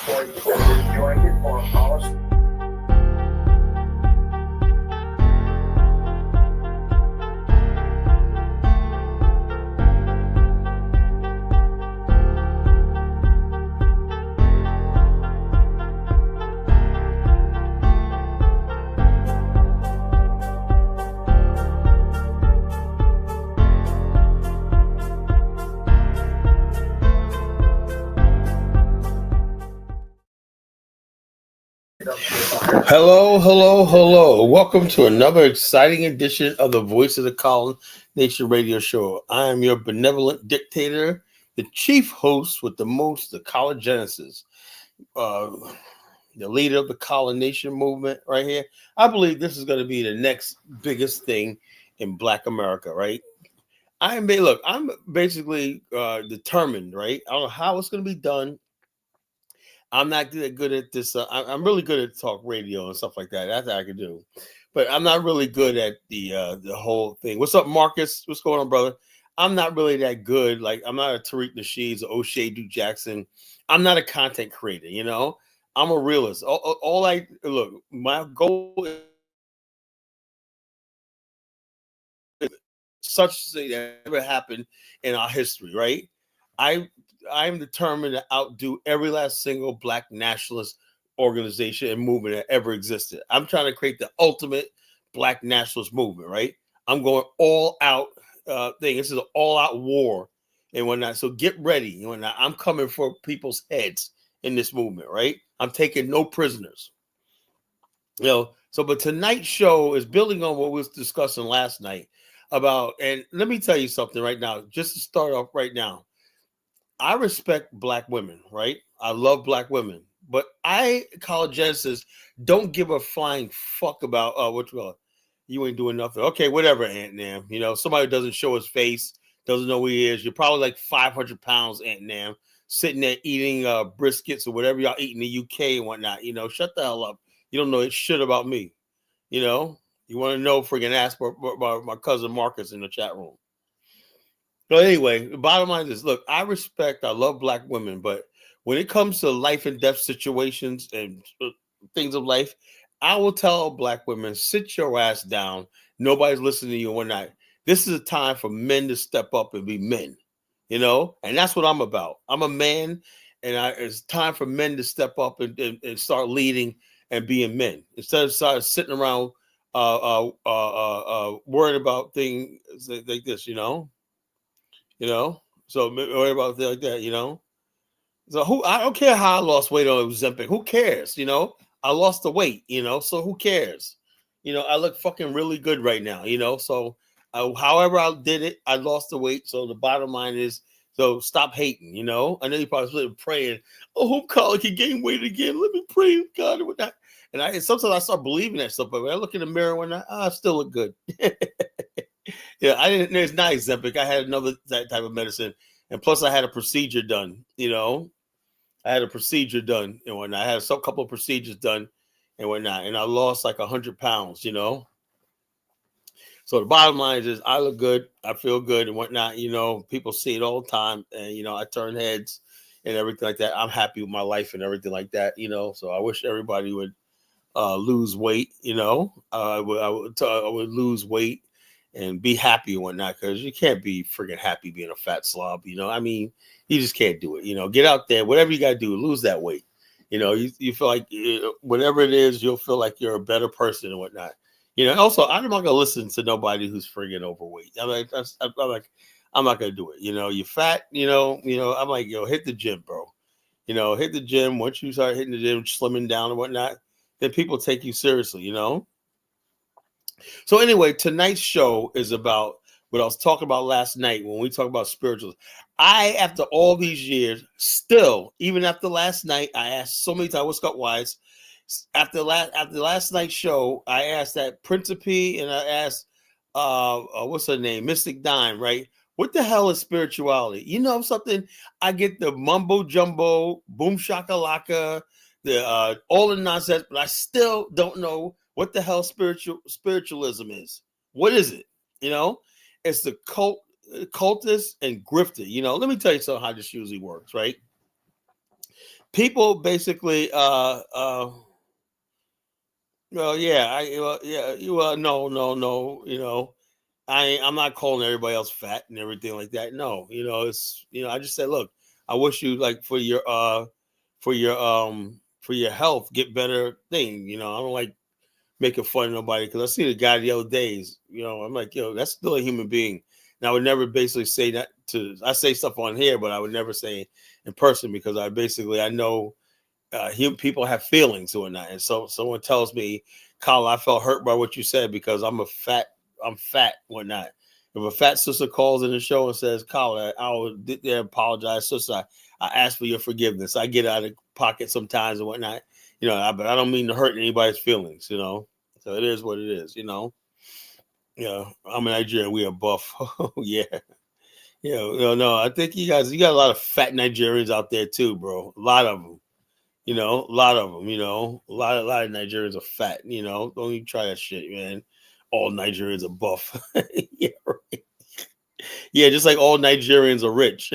before you joined it for a policy. Hello, hello, hello. Welcome to another exciting edition of the Voice of the Colin Nation radio show. I am your benevolent dictator, the chief host with the most, the Colin Genesis, the leader of the Colin Nation movement right here. I believe this is going to be the next biggest thing in Black America, right? I'm basically determined, right? I don't know how it's going to be done. I'm not good at this. I'm really good at talk radio and stuff like that. That's what I can do, but I'm not really good at the whole thing. What's up, Marcus? What's going on, brother? I'm not really that good. Like I'm not a Tariq Nasheed or O'Shea Duke Jackson. I'm not a content creator. You know, I'm a realist. My goal is such thing that never happened in our history, right? I'm determined to outdo every last single Black nationalist organization and movement that ever existed. I'm trying to create the ultimate Black nationalist movement, right? I'm going all out thing. This is an all out war and whatnot. So get ready and whatnot. I'm coming for people's heads in this movement, right? I'm taking no prisoners. You know, so but tonight's show is building on what we was discussing last night about, and let me tell you something right now, just to start off right now. I respect Black women, right? I love Black women, but Colin Genesis, don't give a flying fuck about you ain't doing nothing. Okay, whatever, Aunt Nam. You know, somebody doesn't show his face, doesn't know who he is. You're probably like 500 pounds, Aunt Nam, sitting there eating briskets or whatever y'all eat in the UK and whatnot. You know, shut the hell up. You don't know shit about me. You know, you want to know, friggin' ask my cousin Marcus in the chat room. But anyway, the bottom line is, look, I love Black women, but when it comes to life and death situations and things of life, I will tell Black women, sit your ass down. Nobody's listening to you and whatnot. This is a time for men to step up and be men, you know? And that's what I'm about. I'm a man, and it's time for men to step up and start leading and being men. Instead of sitting around worried about things like this, you know? So worry about things like that, you know. So I don't care how I lost weight on Ozempic. Who cares? You know, I lost the weight, you know, so who cares? You know, I look fucking really good right now, you know. So however I did it, I lost the weight. So the bottom line is, so stop hating, you know. I know you probably praying, oh, hope Colin can gain weight again. Let me pray, God, and whatnot. And sometimes I start believing that stuff, but when I look in the mirror and I still look good. Yeah, I didn't. It's not Ozempic. I had another that type of medicine, and plus I had a procedure done. You know, I had a procedure done and whatnot. I had a couple of procedures done and whatnot, and I lost like 100 pounds. You know, so the bottom line is I look good, I feel good and whatnot. You know, people see it all the time, and you know I turn heads and everything like that. I'm happy with my life and everything like that. You know, so I wish everybody would lose weight. You know, I would lose weight and be happy and whatnot, because you can't be freaking happy being a fat slob, you know. I mean, you just can't do it, you know. Get out there, whatever you got to do, lose that weight. You know, you feel like whatever it is, you'll feel like you're a better person and whatnot. You know, also, I'm not going to listen to nobody who's friggin' overweight. I'm not going to do it. You know, you're fat, you know, I'm like, yo, hit the gym, bro. You know, hit the gym. Once you start hitting the gym, slimming down and whatnot, then people take you seriously, you know. So anyway, tonight's show is about what I was talking about last night when we talked about spirituals. After all these years, still, even after last night, I asked so many times, what's up, Wise? After last night's show, I asked that Principe and I asked, what's her name? Mystic Dime, right? What the hell is spirituality? You know something? I get the mumbo jumbo, boom shakalaka, the all the nonsense, but I still don't know what the hell spiritualism is. What is it? You know, it's the cultist and grifter. You know, let me tell you something how this usually works, right? people basically well, yeah, no, I'm not calling everybody else fat and everything like that. No, it's I just said, look, I wish you like for your health, get better thing. I don't like making fun of nobody because I see the guy the other days. I'm like, that's still a human being. And I would never basically say that I say stuff on here, but I would never say in person because I know people have feelings or not. And so someone tells me, Kyle, I felt hurt by what you said because I'm fat, whatnot. If a fat sister calls in the show and says, Kyle, I will apologize, sister. I ask for your forgiveness. I get out of pocket sometimes and whatnot, but I don't mean to hurt anybody's feelings, So it is what it is, I'm a Nigerian. We are buff. Yeah. No, I think you got a lot of fat Nigerians out there too, bro. A lot of them. A lot of them, a lot of Nigerians are fat, don't even try that shit, man. All Nigerians are buff. Yeah, right. Yeah, just like all Nigerians are rich.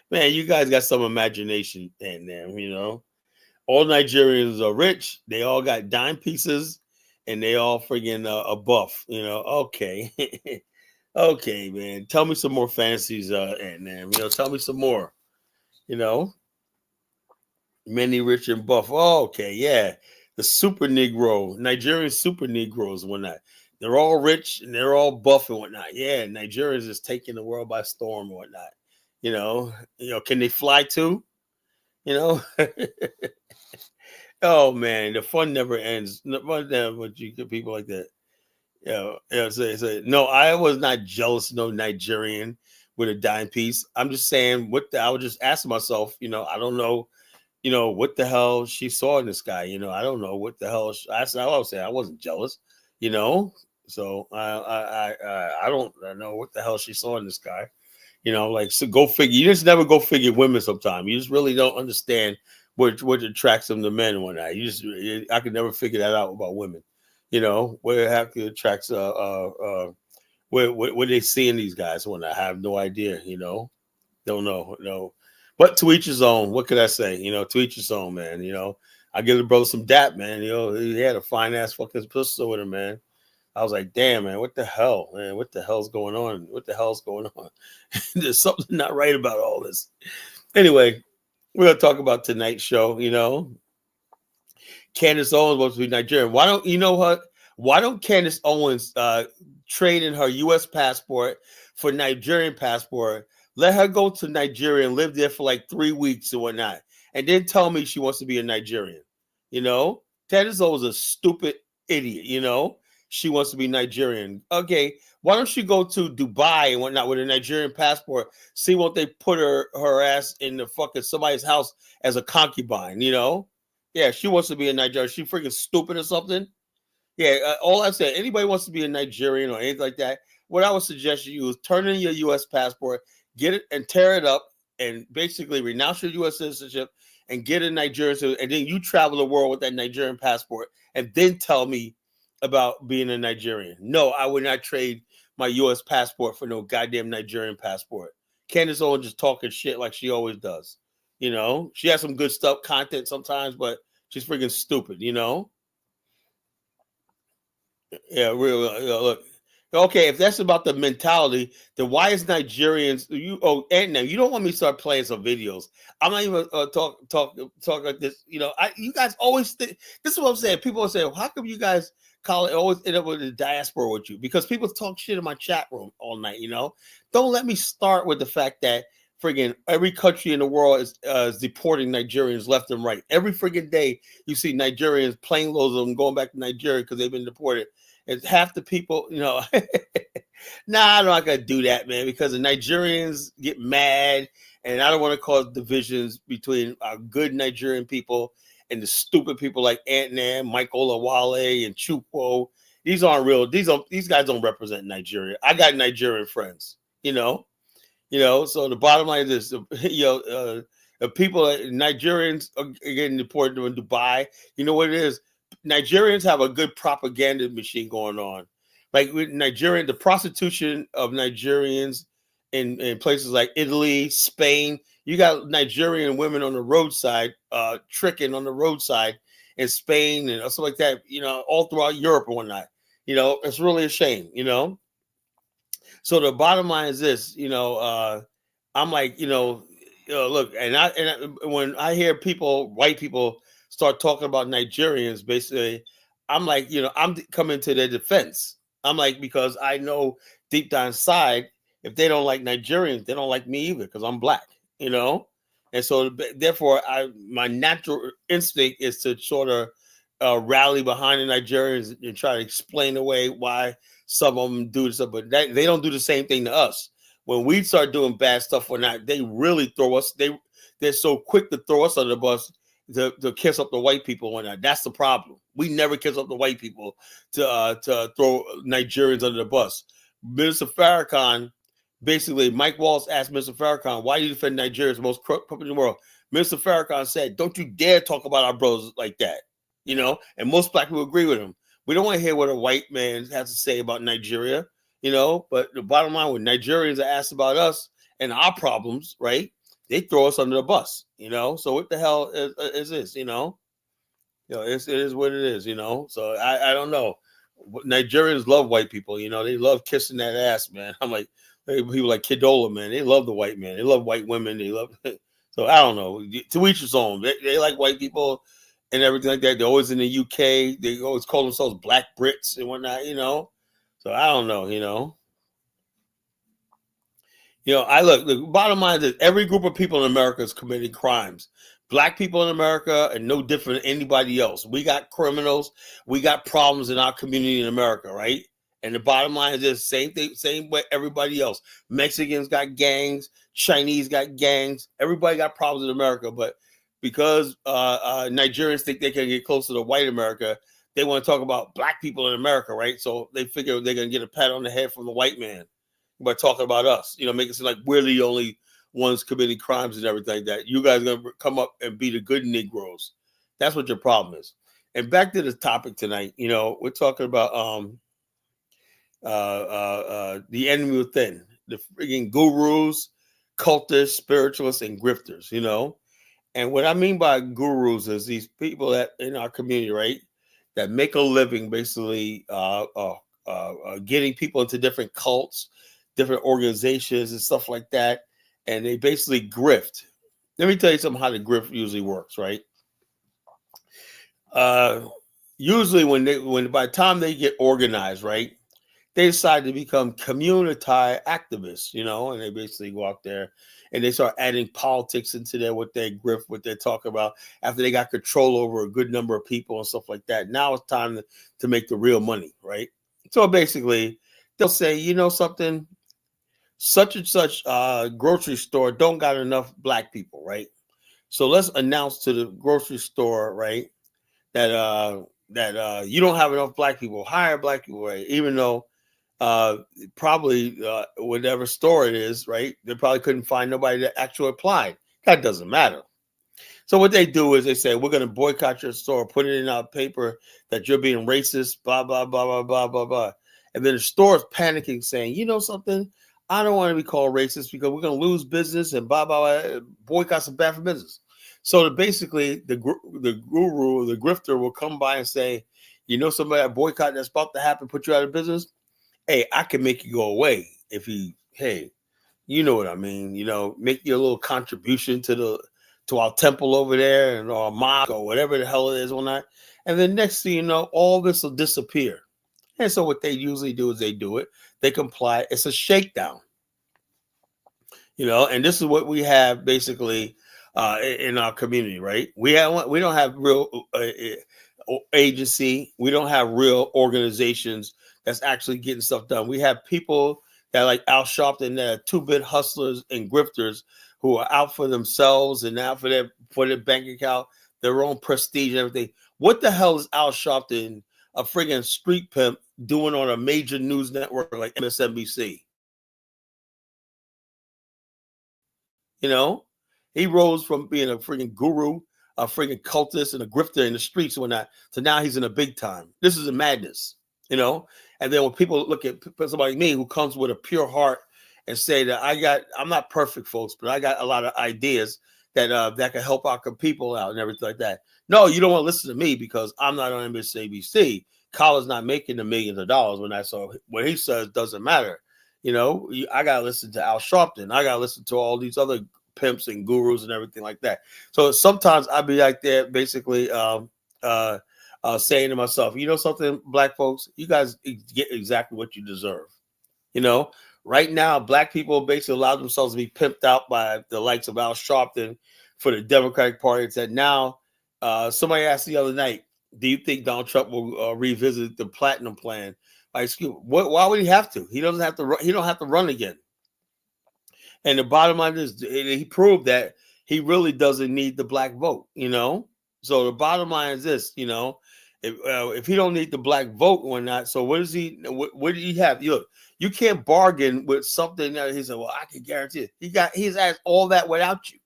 Man, you guys got some imagination in them, All Nigerians are rich. They all got dime pieces and they all friggin' a buff, Okay. Okay, man. Tell me some more fantasies, and tell me some more, you know. Many rich and buff. Oh, okay, yeah. The super Negro, Nigerian super Negroes, whatnot. They're all rich and they're all buff and whatnot. Yeah, Nigerians is taking the world by storm and whatnot. Can they fly too? Oh man, the fun never ends. The fun never, but you get people like that. Say, no, I was not jealous, no Nigerian with a dime piece. I'm just saying I was just asking myself, I don't know what the hell she saw in this guy. I don't know what the hell. I was saying I wasn't jealous. You know, so I don't know what the hell she saw in this guy. Like so go figure. You just never go figure women. Sometimes you just really don't understand what attracts them to men and whatnot. I could never figure that out about women. What it actually attracts what they see in these guys when I have no idea. Don't know. No. But to each his own. What could I say? To each his own, man. I give the brother some dap, man. He had a fine ass fucking pistol with him, man. I was like, damn, man, what the hell, man? What the hell's going on? What the hell's going on? There's something not right about all this. Anyway, we're gonna talk about tonight's show. Candace Owens wants to be Nigerian. Why don't Candace Owens trade in her U.S. passport for Nigerian passport? Let her go to Nigeria and live there for like 3 weeks and whatnot, and then tell me she wants to be a Nigerian. Candace Owens is a stupid idiot. She wants to be Nigerian. Okay, why don't she go to Dubai and whatnot with a Nigerian passport? See what they put her ass in the fucking somebody's house as a concubine. Yeah, she wants to be a Nigerian. She freaking stupid or something. Yeah, all I said, anybody wants to be a Nigerian or anything like that, what I would suggest you is turn in your U.S. passport, get it and tear it up, and basically renounce your U.S. citizenship and get a Nigerian citizenship, and then you travel the world with that Nigerian passport, and then tell me about being a Nigerian. No, I would not trade my U.S. passport for no goddamn Nigerian passport. Candace Owens just talking shit like she always does. She has some good stuff, content sometimes, but she's freaking stupid, Yeah, real. Look, okay, if that's about the mentality, then why is Nigerians? And now you don't want me to start playing some videos. I'm not even talk like this. You guys always think this is what I'm saying. People are saying, well, how come you guys always end up with the diaspora with you? Because people talk shit in my chat room all night. Don't let me start with the fact that friggin' every country in the world is deporting Nigerians left and right. Every friggin' day you see Nigerians, plane loads of them going back to Nigeria because they've been deported. And half the people, nah, I'm not gonna do that, man, because the Nigerians get mad, and I don't want to cause divisions between our good Nigerian people and the stupid people like Ant-Man, Michael Olawale, and Chukwu. These aren't real. These guys don't represent Nigeria. I got Nigerian friends, So the bottom line is this: the people, Nigerians are getting deported to Dubai. You know what it is? Nigerians have a good propaganda machine going on. Like with Nigerian, the prostitution of Nigerians in places like Italy, Spain. You got Nigerian women on the roadside, tricking on the roadside in Spain and stuff like that, all throughout Europe and whatnot. It's really a shame, So the bottom line is this, I'm like, look, when I hear white people start talking about Nigerians, basically, I'm like, I'm coming to their defense. I'm like, because I know deep down inside, if they don't like Nigerians, they don't like me either, because I'm black, and so therefore, my natural instinct is to sort of rally behind the Nigerians and try to explain away why some of them do this stuff, but they don't do the same thing to us. When we start doing bad stuff or not, they really throw us. They're so quick to throw us under the bus to kiss up the white people or not. That's the problem. We never kiss up the white people to throw Nigerians under the bus. Minister Farrakhan, basically, Mike Walsh asked Mr. Farrakhan, "Why do you defend Nigerians, the most corrupt country in the world?" Mr. Farrakhan said, "Don't you dare talk about our brothers like that." And most black people agree with him. We don't want to hear what a white man has to say about Nigeria, but the bottom line, when Nigerians are asked about us and our problems, right, they throw us under the bus, So what the hell is this, it is what it is, So I don't know. Nigerians love white people, they love kissing that ass, man. I'm like, people like Kidola, man, they love the white man. They love white women. They love, so I don't know. To each his own. They like white people and everything like that. They're always in the UK. They always call themselves Black Brits and whatnot, So I don't know, I look, the bottom line is every group of people in America is committing crimes. Black people in America are no different than anybody else. We got criminals. We got problems in our community in America, right? And the bottom line is this, same thing, same way everybody else. Mexicans got gangs. Chinese got gangs. Everybody got problems in America, but because Nigerians think they can get closer to white America, they want to talk about black people in America, right? So they figure they're going to get a pat on the head from the white man by talking about us, make it seem like we're the only ones committing crimes and everything like that. You guys are going to come up and be the good Negroes. That's what your problem is. And back to the topic tonight, we're talking about the enemy within, the freaking gurus, cultists, spiritualists, and grifters, And what I mean by gurus is these people that in our community, right, that make a living basically getting people into different cults, different organizations and stuff like that. And they basically grift. Let me tell you something how the grift usually works, right? Usually when by the time they get organized, right, they decide to become community activists, and they basically go out there and they start adding politics into there with their grift, what they're talking about after they got control over a good number of people and stuff like that. Now it's time to make the real money, right? So basically, they'll say, something, such and such grocery store don't got enough black people, right? So let's announce to the grocery store, right, that you don't have enough black people. Hire black people, right? Even though probably whatever store it is, right, they probably couldn't find nobody that actually applied. That doesn't matter. So what they do is they say, we're going to boycott your store, put it in our paper that you're being racist, blah, blah, blah, blah, blah, blah, blah. And then the store is panicking, saying, something, I don't want to be called racist because we're going to lose business and blah, blah, blah, boycotts are bad for business. So basically the guru, the grifter will come by and say, somebody that boycott that's about to happen, put you out of business. Hey, I can make you go away if you know what I mean, make your little contribution to our temple over there and our mosque or whatever the hell it is on that. And then next thing you know, all this will disappear. And so what they usually do is they do it. They comply. It's a shakedown, and this is what we have basically in our community, right? We don't have real agency. We don't have real organizations that's actually getting stuff done. We have people that like Al Sharpton, that are two-bit hustlers and grifters who are out for themselves and out for their bank account, their own prestige and everything. What the hell is Al Sharpton, a friggin' street pimp, doing on a major news network like MSNBC? He rose from being a friggin' guru, a friggin' cultist, and a grifter in the streets and whatnot, so now he's in a big time. This is a madness, And then when people look at somebody like me who comes with a pure heart and say that I'm not perfect, folks, but I got a lot of ideas that can help our people out and everything like that. No, you don't want to listen to me because I'm not on MSNBC. Colin's not making the millions of dollars when I saw what he says doesn't matter. I gotta listen to Al Sharpton. I gotta listen to all these other pimps and gurus and everything like that. So sometimes I'd be like there, basically saying to myself, you know something, black folks, you guys get exactly what you deserve. Right now, black people basically allow themselves to be pimped out by the likes of Al Sharpton for the Democratic Party. That now, somebody asked the other night, do you think Donald Trump will revisit the platinum plan? Like, why would he have to? He doesn't have to. He don't have to run again. And the bottom line is, he proved that he really doesn't need the black vote. So the bottom line is this. If he don't need the black vote or not, so what is he? What did he have? Look, you can't bargain with something that he said. Well, I can guarantee it. He's asked all that without you.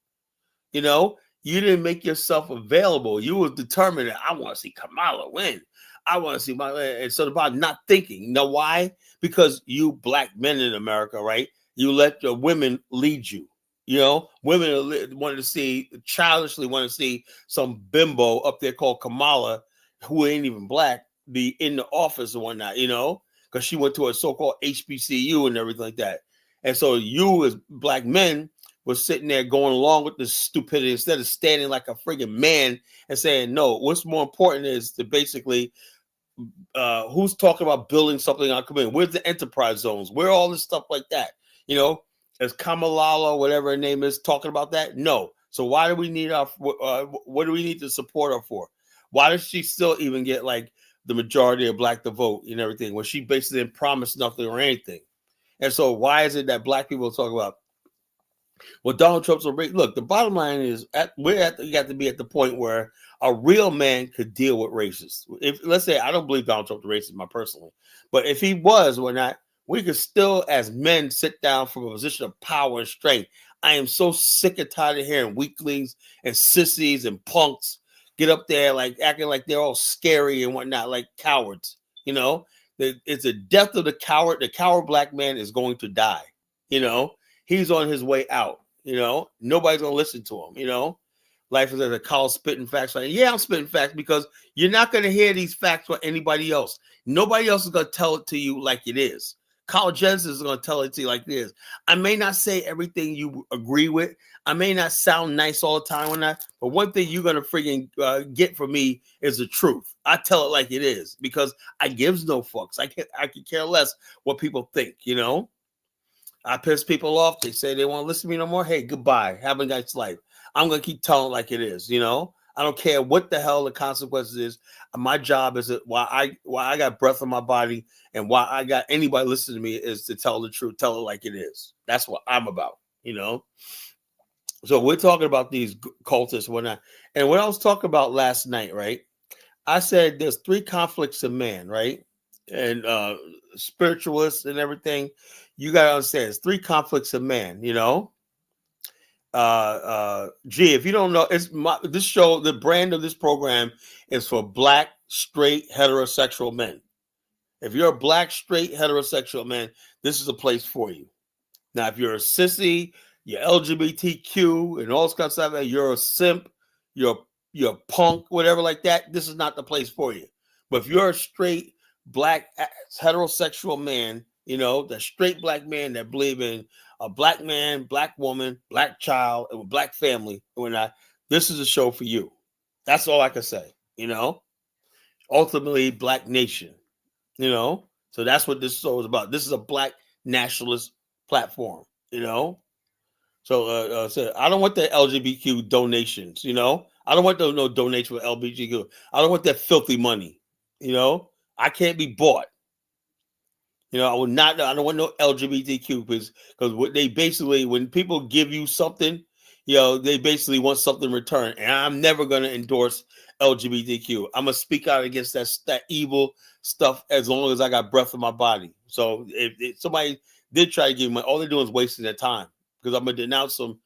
You didn't make yourself available. You were determined that I want to see Kamala win. I want to see and so about not thinking. You know why? Because you black men in America, right? You let your women lead you. Women childishly want to see some bimbo up there called Kamala, who ain't even black, be in the office or whatnot, because she went to a so-called HBCU and everything like that. And so you as black men was sitting there going along with this stupidity instead of standing like a friggin' man and saying, no, what's more important is to basically who's talking about building something on community? Where's the enterprise zones? Where all this stuff like that? Is Kamala, whatever her name is, talking about that? No. So why do we need what do we need to support her for? Why does she still even get like the majority of black to vote and everything when she basically didn't promise nothing or anything? And so why is it that black people talk about, well, Donald Trump's a look, the bottom line is you got to be at the point where a real man could deal with racists. If let's say I don't believe Donald Trump's a racist, personally, but if he was or not, we could still, as men, sit down from a position of power and strength. I am so sick and tired of hearing weaklings and sissies and punks get up there like acting like they're all scary and whatnot, like cowards. It's the death of the coward. The coward black man is going to die. He's on his way out. Nobody's gonna listen to him. Life is as a cow spitting facts. Like, yeah, I'm spitting facts because you're not gonna hear these facts from anybody else. Nobody else is gonna tell it to you like it is. Carl Jensen is gonna tell it to you like this. I may not say everything you agree with. I may not sound nice all the time on that, but one thing you're gonna freaking get from me is the truth. I tell it like it is because I gives no fucks. I can care less what people think. I piss people off. They say they won't listen to me no more. Hey, goodbye. Have a nice life. I'm going to keep telling like it is, I don't care what the hell the consequences is. My job is why I got breath in my body and why I got anybody listening to me is to tell the truth, tell it like it is. That's what I'm about, So we're talking about these cultists and whatnot. And what I was talking about last night, right? I said there's 3 conflicts of man, right? And spiritualists and everything. You got to understand, it's 3 conflicts of man, if you don't know, this show, the brand of this program is for black, straight, heterosexual men. If you're a black, straight, heterosexual man, this is a place for you. Now, if you're a sissy, you're LGBTQ and all this kind of stuff, you're a simp, you're a punk, whatever like that, this is not the place for you. But if you're a straight, black, heterosexual man, the straight black man that believe in a black man, black woman, black child, and a black family, and whatnot, this is a show for you. That's all I can say, Ultimately, black nation, So that's what this show is about. This is a black nationalist platform, So, so I don't want the LGBTQ donations, I don't want no donation for LGBTQ. I don't want that filthy money, I can't be bought. I don't want no LGBTQ because what they basically, when people give you something, they basically want something in return. And I'm never going to endorse LGBTQ. I'm going to speak out against that evil stuff as long as I got breath in my body. So if somebody did try to give me money, all they're doing is wasting their time because I'm going to denounce them,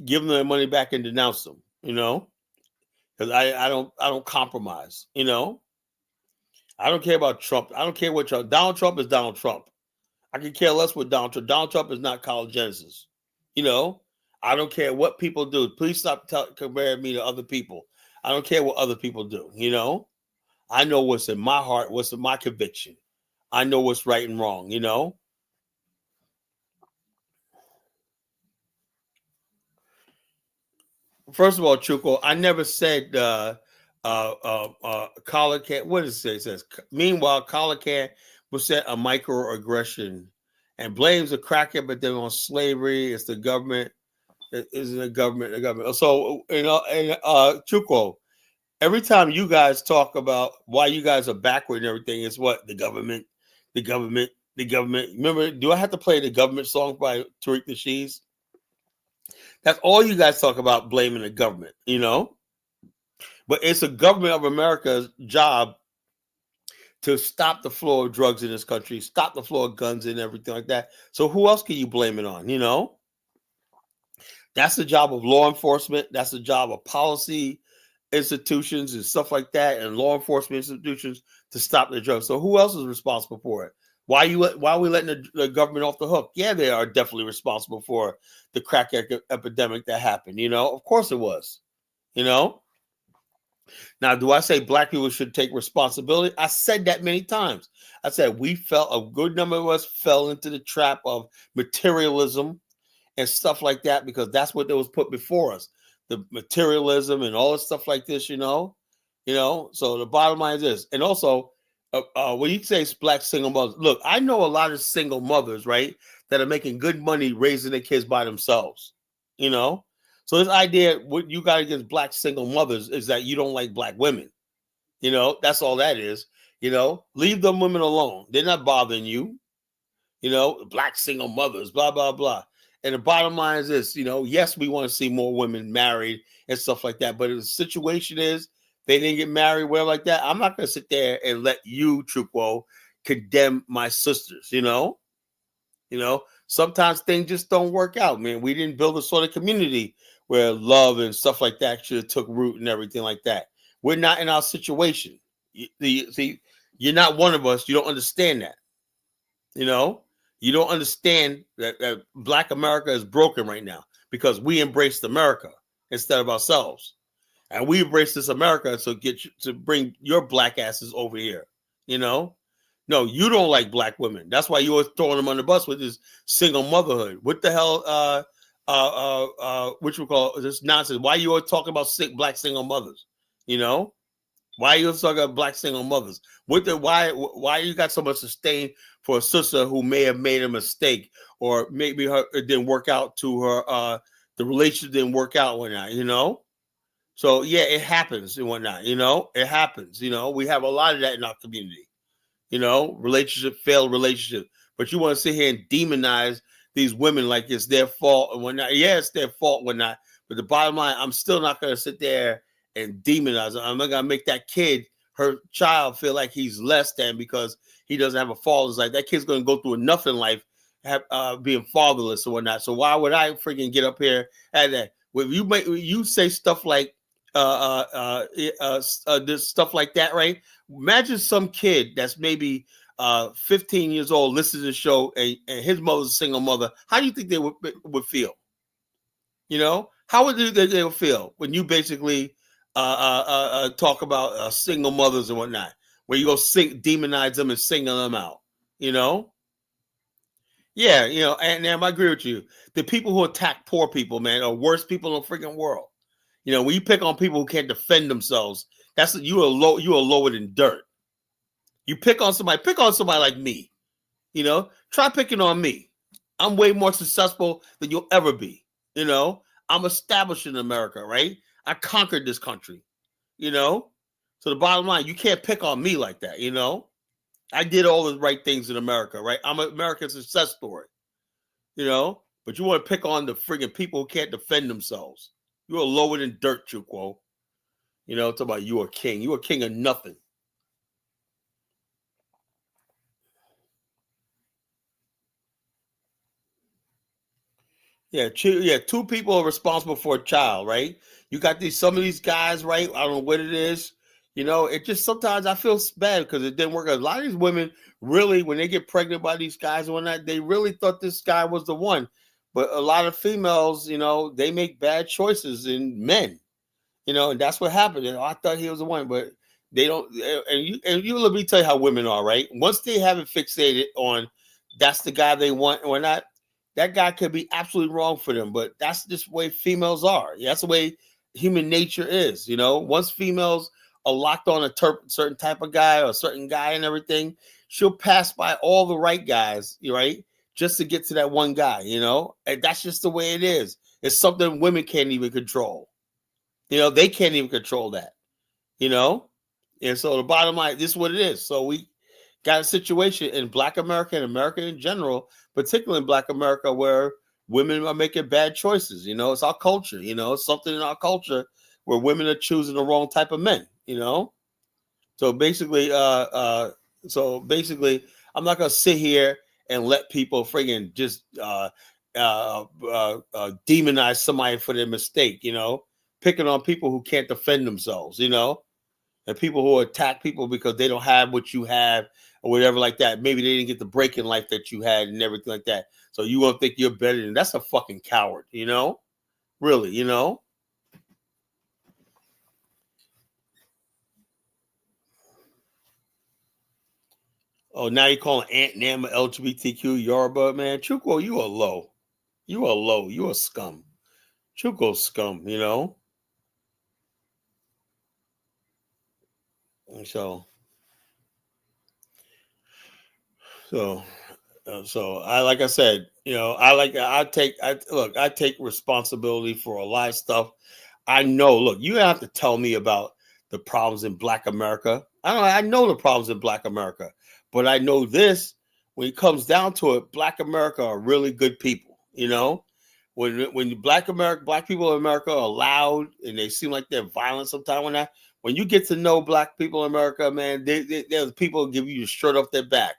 give them their money back and denounce them, because I don't compromise, I don't care about Trump. I don't care what Trump. Donald Trump is Donald Trump. I can care less with Donald Trump. Donald Trump is not college Genesis. You know, I don't care what people do. Please stop comparing me to other people. I don't care what other people do. You know, I know what's in my heart, what's in my conviction. I know what's right and wrong. You know. First of all, Chuko, I never said collar can. What does it say? It says, meanwhile, collar can was set a microaggression and blames the cracker, but then on slavery, it's the government. It isn't the government. The government. So you know, and Chuko, every time you guys talk about why you guys are backward and everything, it's what the government, the government, the government. Remember, do I have to play the government song by Tariq Nasheed? That's all you guys talk about, blaming the government, you know? But it's the government of America's job to stop the flow of drugs in this country, stop the flow of guns and everything like that. So who else can you blame it on, you know? That's the job of law enforcement. That's the job of policy institutions and stuff like that, and law enforcement institutions to stop the drugs. So who else is responsible for it? Why are we letting the government off the hook? Yeah, they are definitely responsible for the crack epidemic that happened. You know, of course it was. You know. Now, do I say black people should take responsibility? I said that many times. I said a good number of us fell into the trap of materialism and stuff like that because that's what was put before us. The materialism and all this stuff like this, you know. So the bottom line is this, and also when you say black single mothers, look, I know a lot of single mothers, right, that are making good money raising their kids by themselves, you know. So this idea, what you got against black single mothers is that you don't like black women, you know. That's all that is, you know. Leave them women alone; they're not bothering you, you know. Black single mothers, blah blah blah. And the bottom line is this, you know. Yes, we want to see more women married and stuff like that, but if the situation is they didn't get married, whatever like that, I'm not going to sit there and let you, Truquo, condemn my sisters, you know? Sometimes things just don't work out, man. We didn't build a sort of community where love and stuff like that should have took root and everything like that. We're not in our situation. See, you're not one of us. You don't understand that, you know? You don't understand that Black America is broken right now because we embraced America instead of ourselves. And we embrace this America to bring your black asses over here, you know? No, you don't like black women. That's why you always throwing them on the bus with this single motherhood. What the hell, which we call this nonsense? Why you always talking about black single mothers? You know? Why you always talking about black single mothers? Why you got so much disdain for a sister who may have made a mistake or maybe it didn't work out to her, the relationship didn't work out or not, you know? So yeah, it happens and whatnot, you know, it happens, you know, we have a lot of that in our community, you know, failed relationship, but you want to sit here and demonize these women like it's their fault and whatnot. Yeah, it's their fault and whatnot, but the bottom line, I'm still not going to sit there and demonize them. I'm not going to make that her child feel like he's less than because he doesn't have a father. It's like that kid's going to go through enough in life, being fatherless or whatnot. So why would I freaking get up here at that? When you say stuff like, this stuff like that, right? Imagine some kid that's maybe 15 years old listens to the show and his mother's a single mother. How do you think they would feel? You know, how would they would feel when you basically talk about single mothers and whatnot, where you go demonize them and single them out? You know, yeah, you know, and I agree with you. The people who attack poor people, man, are worst people in the freaking world. You know, when you pick on people who can't defend themselves, you are lower than dirt. You pick on somebody like me. You know, try picking on me. I'm way more successful than you'll ever be. You know, I'm established in America, right? I conquered this country. You know, so the bottom line, you can't pick on me like that. You know, I did all the right things in America, right? I'm an American success story. You know, but you want to pick on the friggin' people who can't defend themselves. You are lower than dirt, Chuquo. You know, talk about you are king. You are king of nothing. Yeah, two people are responsible for a child, right? You got some of these guys, right? I don't know what it is. You know, it just sometimes I feel bad because it didn't work. A lot of these women really, when they get pregnant by these guys and whatnot, they really thought this guy was the one. But a lot of females, you know, they make bad choices in men. You know, and that's what happened. You know, I thought he was the one, but they don't. And you let me tell you how women are, right? Once they have it fixated on that's the guy they want or not, that guy could be absolutely wrong for them. But that's just the way females are. That's the way human nature is. You know, once females are locked on a certain type of guy or a certain guy and everything, she'll pass by all the right guys, right, just to get to that one guy. You know, and that's just the way it is. It's something women can't even control. You know, they can't even control that, you know? And so the bottom line, this is what it is. So we got a situation in Black America and America in general, particularly in Black America, where women are making bad choices. You know, it's our culture, you know, it's something in our culture where women are choosing the wrong type of men, you know? So basically, I'm not gonna sit here and let people friggin' just demonize somebody for their mistake, you know, picking on people who can't defend themselves, you know, and people who attack people because they don't have what you have or whatever like that. Maybe they didn't get the break in life that you had and everything like that. So you won't think you're better than that's a fucking coward, you know, really, you know. Oh, now you're calling Aunt Nama LGBTQ Yoruba, man. Chuko, you are low. You are low. You are scum. Chuko scum, you know? And so, so I, like I said, you know, I take responsibility for a lot of stuff. I know, look, you don't have to tell me about the problems in Black America. I know the problems in Black America, but I know this when it comes down to it, Black America are really good people, you know? When Black people in America are loud and they seem like they're violent sometimes when you get to know Black people in America, man, they're the people who give you the shirt off their back.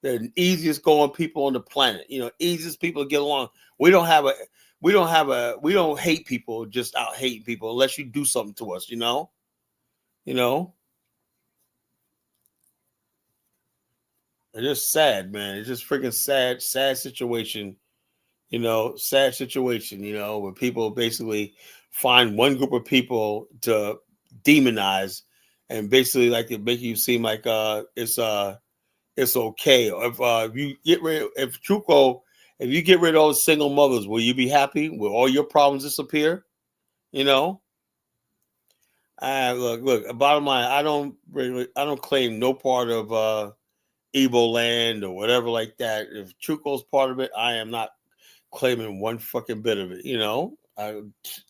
They're the easiest going people on the planet, you know, easiest people to get along. We don't hate people just out hating people unless you do something to us, you know? You know? It's just sad, man. It's just freaking sad situation, you know, sad situation, you know, where people basically find one group of people to demonize and basically like to make you seem like it's okay. If you get rid if Chuko, if you get rid of all the single mothers, will you be happy? Will all your problems disappear? You know? Look, bottom line, I don't claim no part of Igbo land or whatever like that. If Chuko's part of it, I am not claiming one fucking bit of it. You know,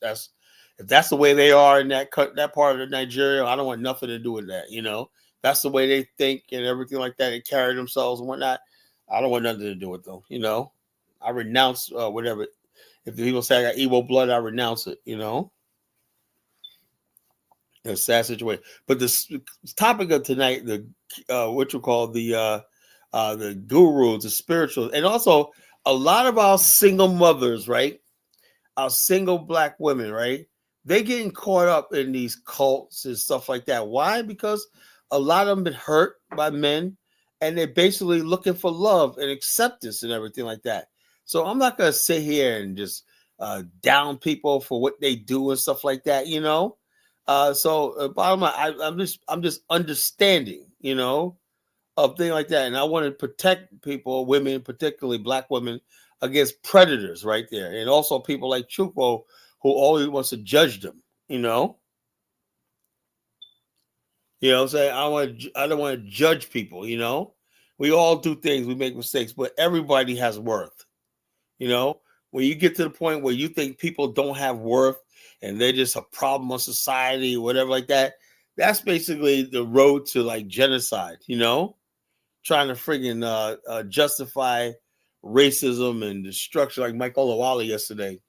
that's if that's the way they are in that part of Nigeria, I don't want nothing to do with that. You know, that's the way they think and everything like that. They carry themselves and whatnot. I don't want nothing to do with them. You know, I renounce whatever. If the people say I got Igbo blood, I renounce it. You know, it's a sad situation. But the topic of tonight, the what you call the gurus, the spirituals, and also a lot of our single mothers, right? Our single Black women, right? They getting caught up in these cults and stuff like that. Why? Because a lot of them been hurt by men, and they're basically looking for love and acceptance and everything like that. So I'm not gonna sit here and just down people for what they do and stuff like that, you know. Bottom line, I'm just understanding, you know, of things like that. And I want to protect people, women, particularly Black women, against predators right there. And also people like Chupo who always wants to judge them, you know. You know what I'm saying? I don't want to judge people, you know. We all do things, we make mistakes, but everybody has worth, you know. When you get to the point where you think people don't have worth and they're just a problem of society or whatever like that, that's basically the road to like genocide, you know, trying to friggin' justify racism and destruction, like Mike Olawale yesterday.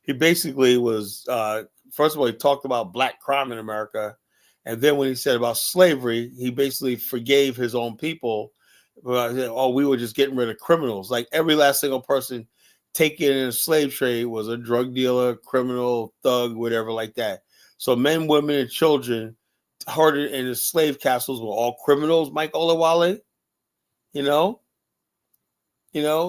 He basically was, first of all, he talked about Black crime in America. And then when he said about slavery, he basically forgave his own people. Oh, we were just getting rid of criminals. Like every last single person taken in a slave trade was a drug dealer, criminal, thug, whatever like that. So men, women, and children heard it in the slave castles were all criminals, Mike Olawale. You know,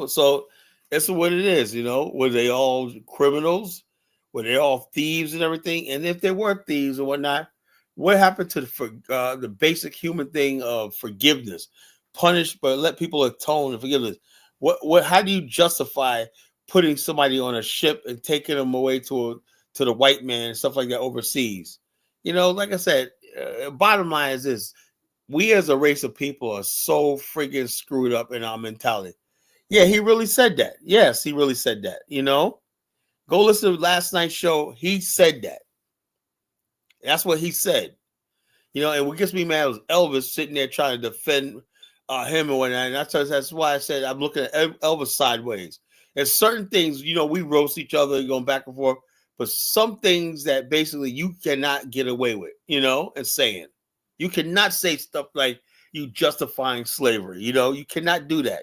so that's what it is. Were they all criminals? Were they all thieves and everything? And if they were thieves and whatnot, what happened to the basic human thing of forgiveness? Punish, but let people atone and forgiveness. What? How do you justify putting somebody on a ship and taking them away to the white man and stuff like that overseas? Like I said, bottom line is this: we as a race of people are so friggin' screwed up in our mentality. Yeah, he really said that. Yes, he really said that. Go listen to last night's show. He said that. That's what he said. And what gets me mad was Elvis sitting there trying to defend him and whatnot. And that's why I said I'm looking at Elvis sideways. There's certain things, we roast each other going back and forth, but some things that basically you cannot get away with, and saying. You cannot say stuff like you justifying slavery. You cannot do that,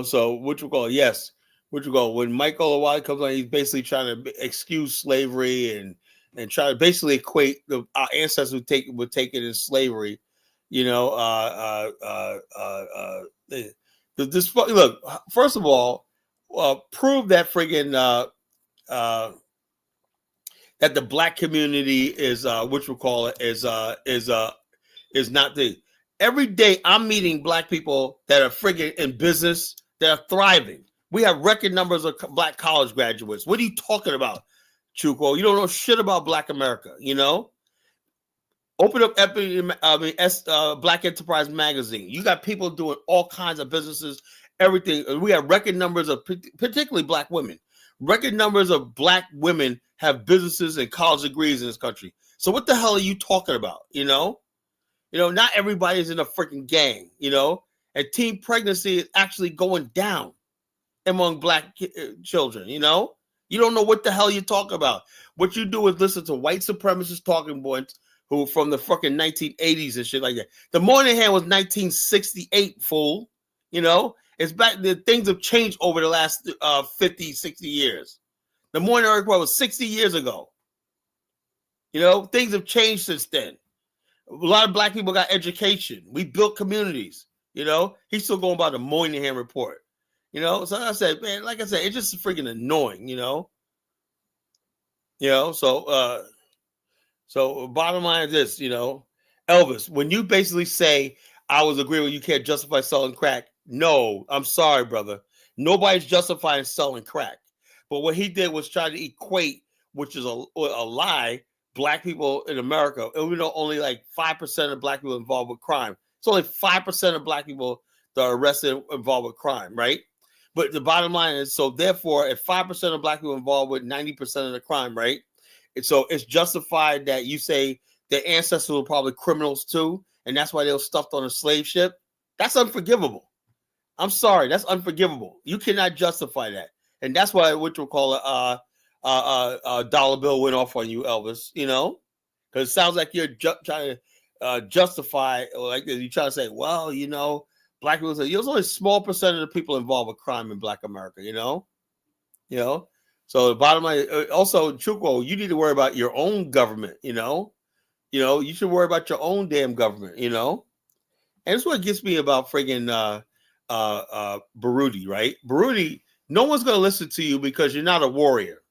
So yes, when Mike Olawale comes on, he's basically trying to excuse slavery and try to basically equate our ancestors would take it in slavery. Look, first of all, prove that friggin' that the black community is is not the. Every day I'm meeting black people that are friggin' in business, that are thriving. We have record numbers of black college graduates. What are you talking about, Chuko? You don't know shit about Black America, Open up Black Enterprise Magazine. You got people doing all kinds of businesses, everything. We have record numbers of particularly black women. Record numbers of black women have businesses and college degrees in this country. So what the hell are you talking about, not everybody's in a freaking gang, and teen pregnancy is actually going down among black children, You don't know what the hell you're talking about. What you do is listen to white supremacist talking points who from the fucking 1980s and shit like that. The Moynihan was 1968, fool. It's back. The things have changed over the last 50, 60 years. The Moynihan report was 60 years ago. Things have changed since then. A lot of black people got education. We built communities. He's still going by the Moynihan report. So I said, man, like I said, it's just freaking annoying. So bottom line is this, Elvis, when you basically say I was agreeing with you can't justify selling crack. No, I'm sorry, brother. Nobody's justifying selling crack. But what he did was try to equate, which is a lie, black people in America. And we know only like 5% of black people involved with crime. It's only 5% of black people that are arrested involved with crime, right? But the bottom line is, so therefore, if 5% of black people involved with 90% of the crime, right? And so it's justified that you say their ancestors were probably criminals too, and that's why they were stuffed on a slave ship. That's unforgivable. I'm sorry, that's unforgivable. You cannot justify that, and that's why what we'll call a dollar bill went off on you, Elvis. Because it sounds like you're trying to justify like this. You try to say, well, black people say there's only a small percent of the people involved with crime in Black America. So the bottom line, also, Chuko, you need to worry about your own government. You should worry about your own damn government. And that's what gets me about friggin' Baruti, right? Baruti, no one's gonna listen to you because you're not a warrior.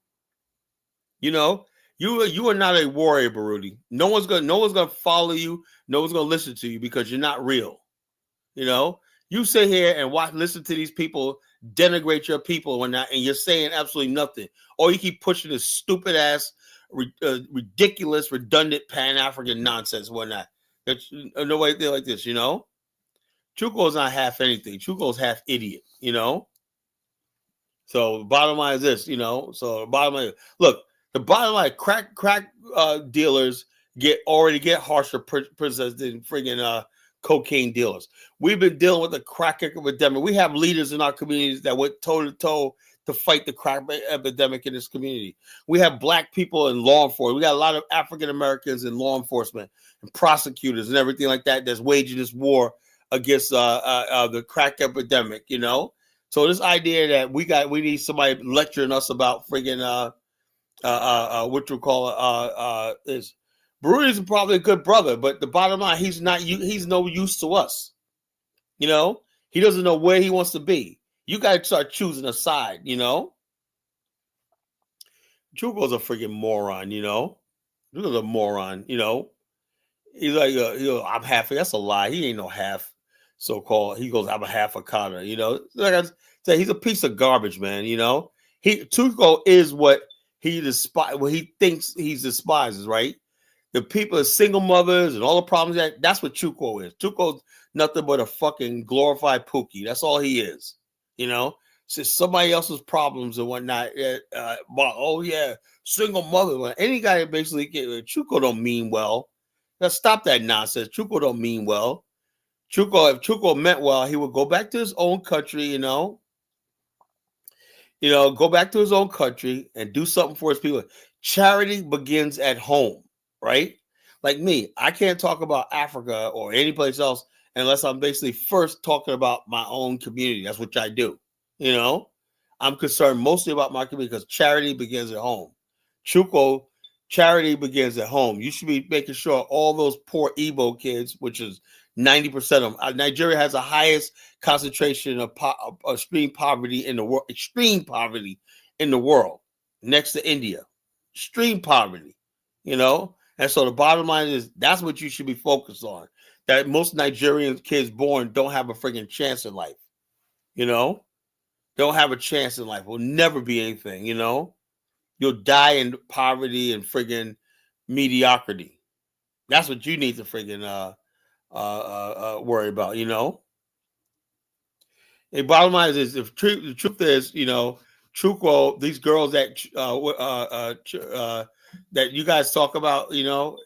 You are not a warrior, Baruti. No one's gonna follow you. No one's gonna listen to you because you're not real. You sit here and listen to these people denigrate your people and whatnot, and you're saying absolutely nothing. Or you keep pushing this stupid ass, ridiculous, redundant Pan-African nonsense and whatnot. There's no way they're like this, Chuko's not half anything. Chuko's half idiot, So the bottom line is this, So the bottom line, look, the bottom line, crack dealers get harsher prisons than friggin' cocaine dealers. We've been dealing with the crack epidemic. We have leaders in our communities that went toe to toe to fight the crack epidemic in this community. We have black people in law enforcement. We got a lot of African Americans in law enforcement and prosecutors and everything like that that's waging this war against the crack epidemic. So this idea that we need somebody lecturing us about friggin' what you call is Brewery's probably a good brother, but the bottom line, he's no use to us. You know, he doesn't know where he wants to be. You got to start choosing a side. You know, Chuko's a freaking moron. You know, Chuko's a moron. You know, he's like, I'm half. That's a lie. He ain't no half. So called. He goes, I'm a half a Connor. You know, like I said, he's a piece of garbage, man. You know, Chuko is what he despise. What he thinks he despises, right? The people are single mothers and all the problems that's what Chuko is. Chuko's nothing but a fucking glorified pookie. That's all he is. You know, it's just somebody else's problems and whatnot. Oh yeah, single mother. Any guy that basically Chuko don't mean well. Let's stop that nonsense. Chuko don't mean well. If Chuko meant well, he would go back to his own country. Go back to his own country and do something for his people. Charity begins at home. Right? Like me, I can't talk about Africa or any place else unless I'm basically first talking about my own community. That's what I do. You know, I'm concerned mostly about my community because charity begins at home. Chuko, charity begins at home. You should be making sure all those poor Igbo kids, which is 90% of them. Nigeria has the highest concentration of extreme poverty in the world. Extreme poverty in the world, next to India. Extreme poverty. You know. And so the bottom line is that's what you should be focused on. That most Nigerian kids born don't have a freaking chance in life. You know? Don't have a chance in life. Will never be anything, you know? You'll die in poverty and friggin' mediocrity. That's what you need to friggin' worry about, you know? The bottom line is the truth is, you know, Chuko, these girls that that you guys talk about, you know,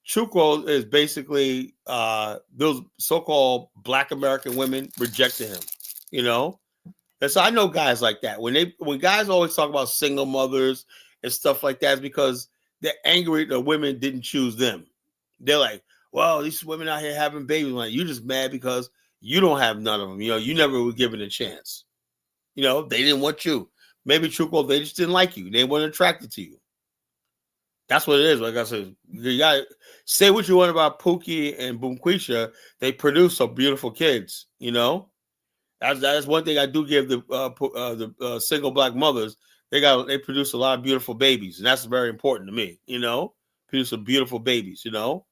Chuko is basically those so-called Black American women rejected him, you know. And so I know guys like that. When guys always talk about single mothers and stuff like that, it's because they're angry the women didn't choose them. They're like, well, these women out here having babies. Like, you're just mad because you don't have none of them. You know, you never were given a chance. You know, they didn't want you. Maybe Chuko, they just didn't like you. They weren't attracted to you. That's what it is. Like I said, you got to say what you want about Pookie and Boomquisha. They produce some beautiful kids. You know, that's one thing I do give the single Black mothers. They produce a lot of beautiful babies, and that's very important to me. You know, produce some beautiful babies. You know,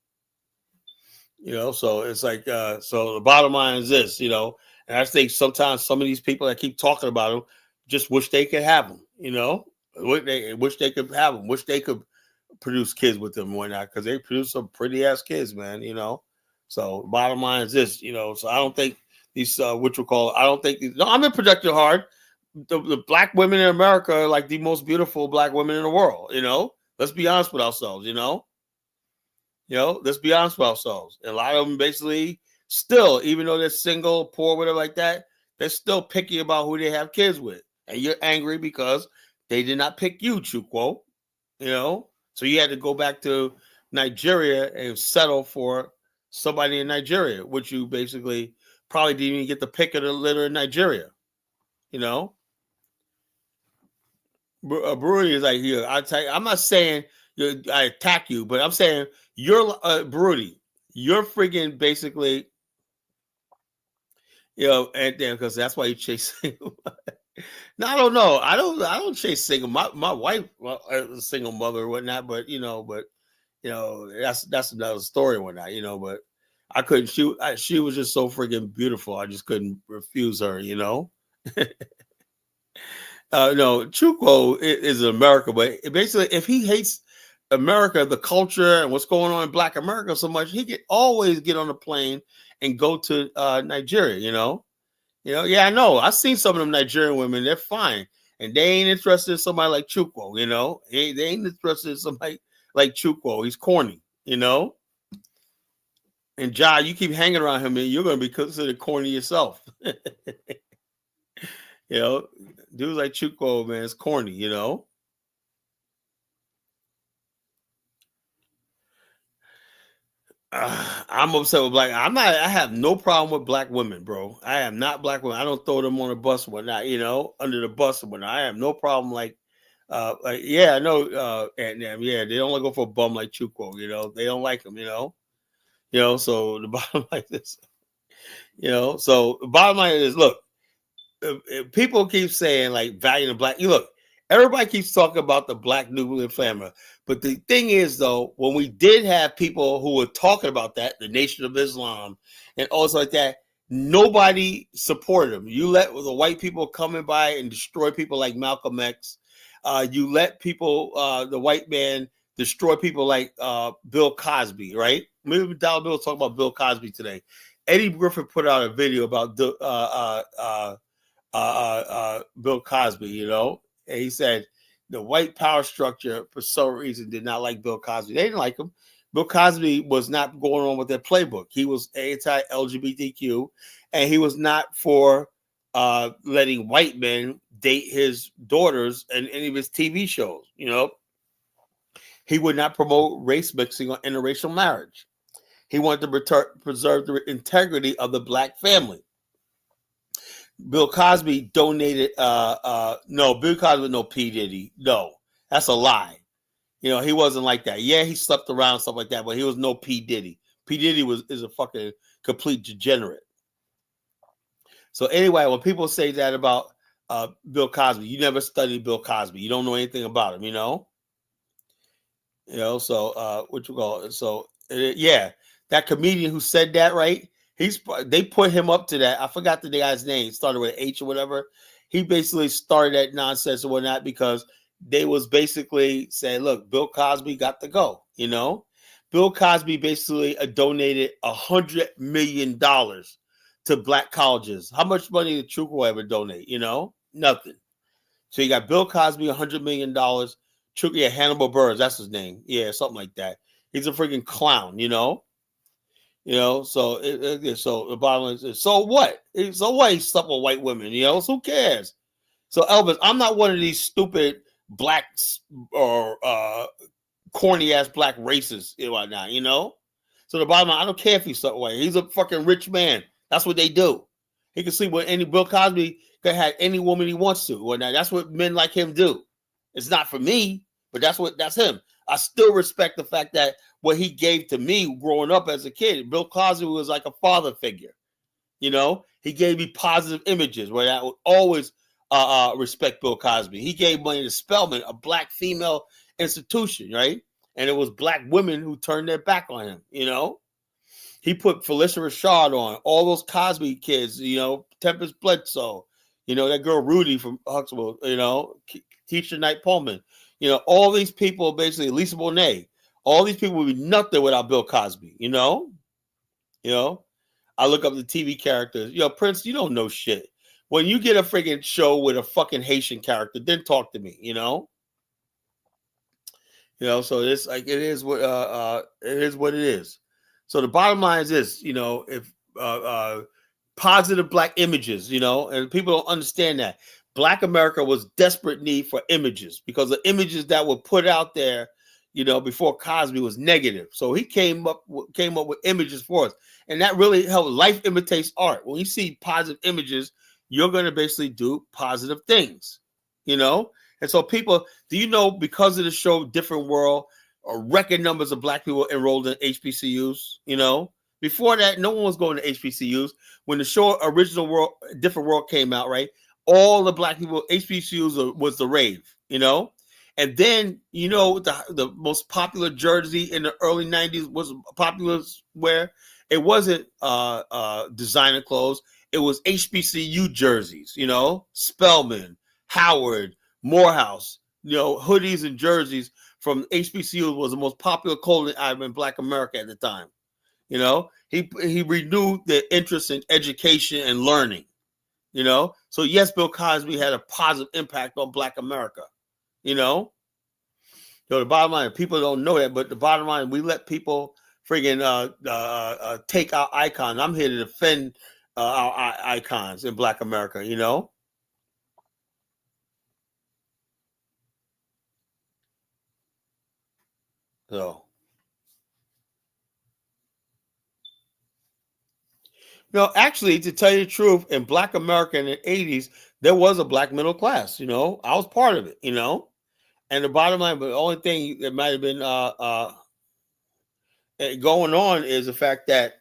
so it's like so the bottom line is this. You know, and I think sometimes some of these people that keep talking about them just wish they could have them. You know, wish they could have them. Wish they could produce kids with them and whatnot, because they produce some pretty ass kids, man. You know, so bottom line is this. You know, so I don't think these I don't think these, no, I'm in projected hard. The Black women in America are like the most beautiful Black women in the world. You know, let's be honest with ourselves. You know, let's be honest with ourselves. And a lot of them basically still, even though they're single, poor, whatever like that, they're still picky about who they have kids with. And you're angry because they did not pick you, Chuko. You know, so you had to go back to Nigeria and settle for somebody in Nigeria, which you basically probably didn't even get the pick of the litter in Nigeria. You know, Brewery is like, here, I'm not saying I attack you, but I'm saying you're Brewery. You're friggin' basically, and then because that's why you chase single. No, I don't know. I don't chase single. My wife, a single mother or whatnot, but that's another story and whatnot. But I couldn't. She was just so freaking beautiful. I just couldn't refuse her. No, Chuko is in America, but basically, if he hates America, the culture, and what's going on in Black America so much, he could always get on a plane and go to Nigeria. Yeah, I know. I've seen some of them Nigerian women. They're fine, and they ain't interested in somebody like Chuko. They ain't interested in somebody like Chuko. He's corny. And Ja, you keep hanging around him, and you're going to be considered corny yourself. Dudes like Chuko, man, it's corny. I'm upset with Black. I have no problem with Black women, bro. I am not Black women. I don't throw them on the bus or whatnot, under the bus or whatnot. I have no problem. Like, Yeah, I know. And yeah, they don't want to go for a bum like Chuko. They don't like him. So the bottom line is, so the bottom line is, look, if people keep saying like value the black. You look, everybody keeps talking about the black nuclear family, but the thing is, though, when we did have people who were talking about that, the Nation of Islam, and also like that, nobody supported them. You let the white people come by and destroy people like Malcolm X. You let people, the white man, destroy people like Bill Cosby, right? Maybe Dollar Bill was talking about Bill Cosby today. Eddie Griffith put out a video about Bill Cosby, and he said the white power structure for some reason did not like Bill Cosby. They didn't like him. Bill Cosby was not going on with their playbook. He was anti-LGBTQ, and he was not for letting white men date his daughters in any of his TV shows. He would not promote race mixing or interracial marriage. He wanted to preserve the integrity of the black family. Bill Cosby donated. No, Bill Cosby, no P Diddy. No, that's a lie. He wasn't like that. Yeah, he slept around stuff like that, but he was no P Diddy. P Diddy is a fucking complete degenerate. So anyway, when people say that about Bill Cosby, you never studied Bill Cosby. You don't know anything about him. So what you call it? So yeah, that comedian who said that, right? They put him up to that. I forgot the guy's name. It started with H or whatever. He basically started that nonsense or whatnot because they was basically saying, look, Bill Cosby got to go. Bill Cosby basically donated $100 million to black colleges. How much money did Chuko ever donate? Nothing. So you got Bill Cosby, $100 million. Chuko, Hannibal Buress, that's his name. Yeah, something like that. He's a freaking clown, so so the bottom line is, so what? So what? He slept with white women, so who cares? So Elvis, I'm not one of these stupid blacks or corny ass black racists right now, So the bottom line, I don't care if he slept with white. He's a fucking rich man. That's what they do. He can sleep with any. Bill Cosby can have any woman he wants to. Well, now that's what men like him do. It's not for me, but that's him. I still respect the fact that what he gave to me growing up as a kid, Bill Cosby was like a father figure. He gave me positive images where I would always respect Bill Cosby. He gave money to Spelman, a black female institution, right? And it was black women who turned their back on him. He put Felicia Rashad on, all those Cosby kids, Tempest Bledsoe, that girl Rudy from Huxtable, Teacher Knight Pullman. All these people, basically, Lisa Bonet, all these people would be nothing without Bill Cosby, I look up the TV characters. Prince, you don't know shit. When you get a freaking show with a fucking Haitian character, then talk to me, so it's like it is what it is. So the bottom line is this, if positive black images, and people don't understand that. Black America was desperate need for images because the images that were put out there, before Cosby was negative. So he came up with images for us. And that really helped. Life imitates art. When you see positive images, you're going to basically do positive things, And so people, do you know, because of the show Different World, record numbers of black people enrolled in HBCUs, Before that, no one was going to HBCUs. When the show Different World came out, right? All the black people, HBCUs was the rave, And then, the most popular jersey in the early 90s was popular wear. It wasn't designer clothes. It was HBCU jerseys, Spelman, Howard, Morehouse, hoodies and jerseys from HBCUs was the most popular clothing item in Black America at the time. He renewed the interest in education and learning, So yes, Bill Cosby had a positive impact on Black America, So the bottom line, people don't know that, but the bottom line, we let people friggin' take our icons. I'm here to defend our icons in Black America, So, actually, to tell you the truth, in Black America in the 80s, there was a black middle class, I was part of it, And the bottom line, but the only thing that might have been going on is the fact that,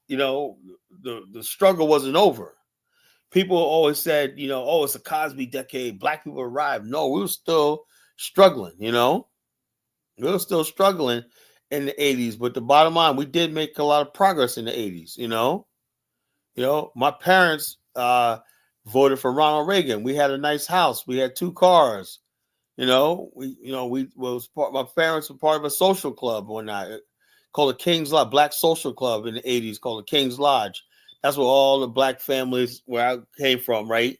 the struggle wasn't over. People always said, oh, it's a Cosby decade, black people arrived. No, we were still struggling. We were still struggling in the 80s. But the bottom line, we did make a lot of progress in the 80s. My parents voted for Ronald Reagan. We had a nice house. We had 2 cars. My parents were part of a social club one night called the King's Lodge, Black Social Club in the 80s called the King's Lodge. That's where all the black families where I came from, right?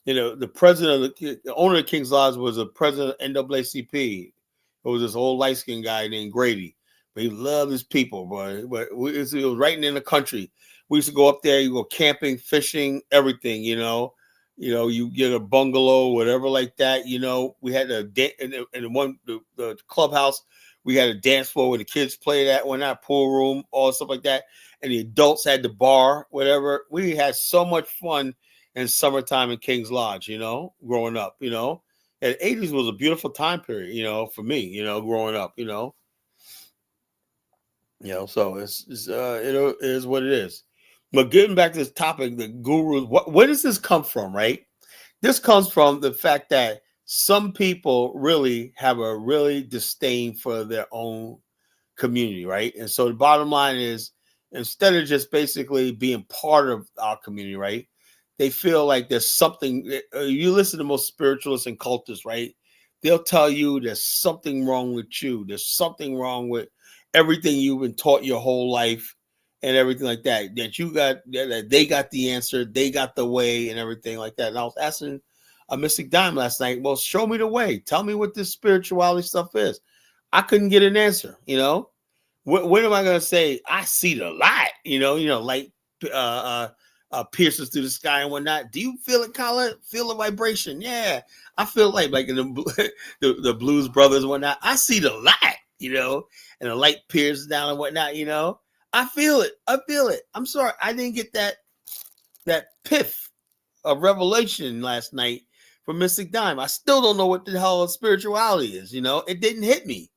The president the owner of King's Lodge was the president of NAACP. It was this old light-skinned guy named Grady. But he loved his people, boy. But it was right in the country. We used to go up there, you go camping, fishing, everything, you get a bungalow, whatever like that. We had in the clubhouse, we had a dance floor where the kids played at, one night, pool room, all stuff like that. And the adults had the bar, whatever. We had so much fun in summertime in King's Lodge, growing up, And the 80s was a beautiful time period, for me, growing up, so it is what it is. But getting back to this topic, the gurus, where does this come from, right? This comes from the fact that some people really have a really disdain for their own community, right? And so the bottom line is, instead of just basically being part of our community, right? They feel like there's something. You listen to most spiritualists and cultists, right? They'll tell you there's something wrong with you. There's something wrong with everything you've been taught your whole life and everything like that. That they got the answer, they got the way, and everything like that. And I was asking a Mystic Dime last night, well, show me the way. Tell me what this spirituality stuff is. I couldn't get an answer. When am I going to say I see the light? Light pierces through the sky and whatnot. Do you feel it, Colin? Feel the vibration? Yeah, I feel like in the Blues Brothers and whatnot. I see the light, and the light pierces down and whatnot. I feel it. I feel it. I'm sorry, I didn't get that piff of revelation last night from Mystic Dime. I still don't know what the hell spirituality is. It didn't hit me.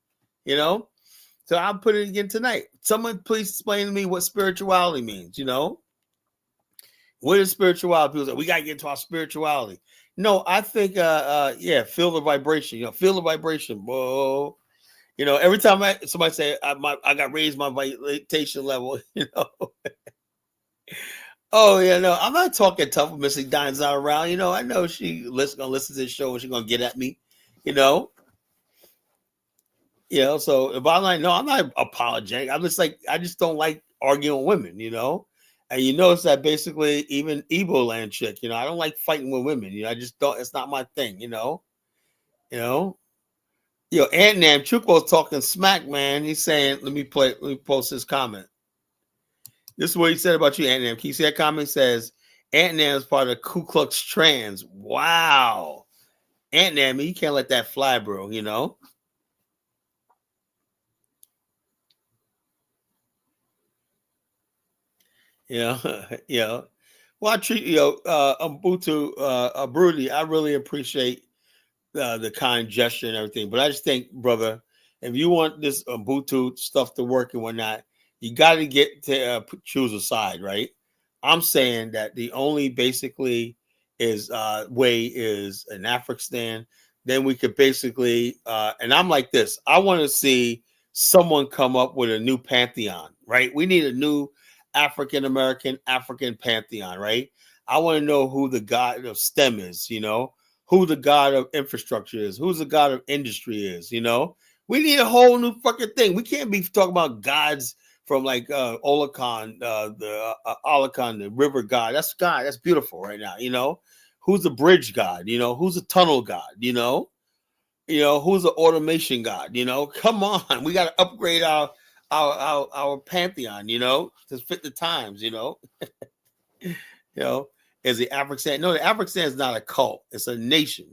So I'll put it again tonight. Someone please explain to me what spirituality means. What is spirituality? People say we gotta get into our spirituality. No, I think feel the vibration. Feel the vibration. Whoa. Every time somebody say I got raised my vibration level, Oh yeah, no, I'm not talking tough when Missy Dine's not around. I know she gonna listen to this show and she's gonna get at me, So the bottom line, no, I'm not apologetic. I just don't like arguing with women, And you notice that basically even Igbo land chick, I don't like fighting with women. I just don't. It's not my thing, Ant Nam Chuko's talking smack, man. He's saying, let me post his comment. This is what he said about you, Ant Nam. Can you see that comment? It says, Ant Nam is part of Ku Klux Trans. Wow. Ant Nam, you can't let that fly, bro, Yeah. Well, I treat Ubuntu Broody. I really appreciate the kind gesture and everything, but I just think, brother, if you want this Ubuntu stuff to work and whatnot, you got to get to choose a side, right? I'm saying that the only basically is way is an Afghanistan. Then we could basically, and I'm like this. I want to see someone come up with a new pantheon, right? We need a new African pantheon, right? I want to know who the god of STEM is, who the god of infrastructure is, who's the god of industry is, We need a whole new fucking thing. We can't be talking about gods from like Olakan, Olakan, the river god. That's God. That's beautiful right now, Who's the bridge god? Who's the tunnel god? Who's the automation god? Come on. We got to upgrade our pantheon, to fit the times, As the Afghanistan. No, the Afghanistan is not a cult. It's a nation,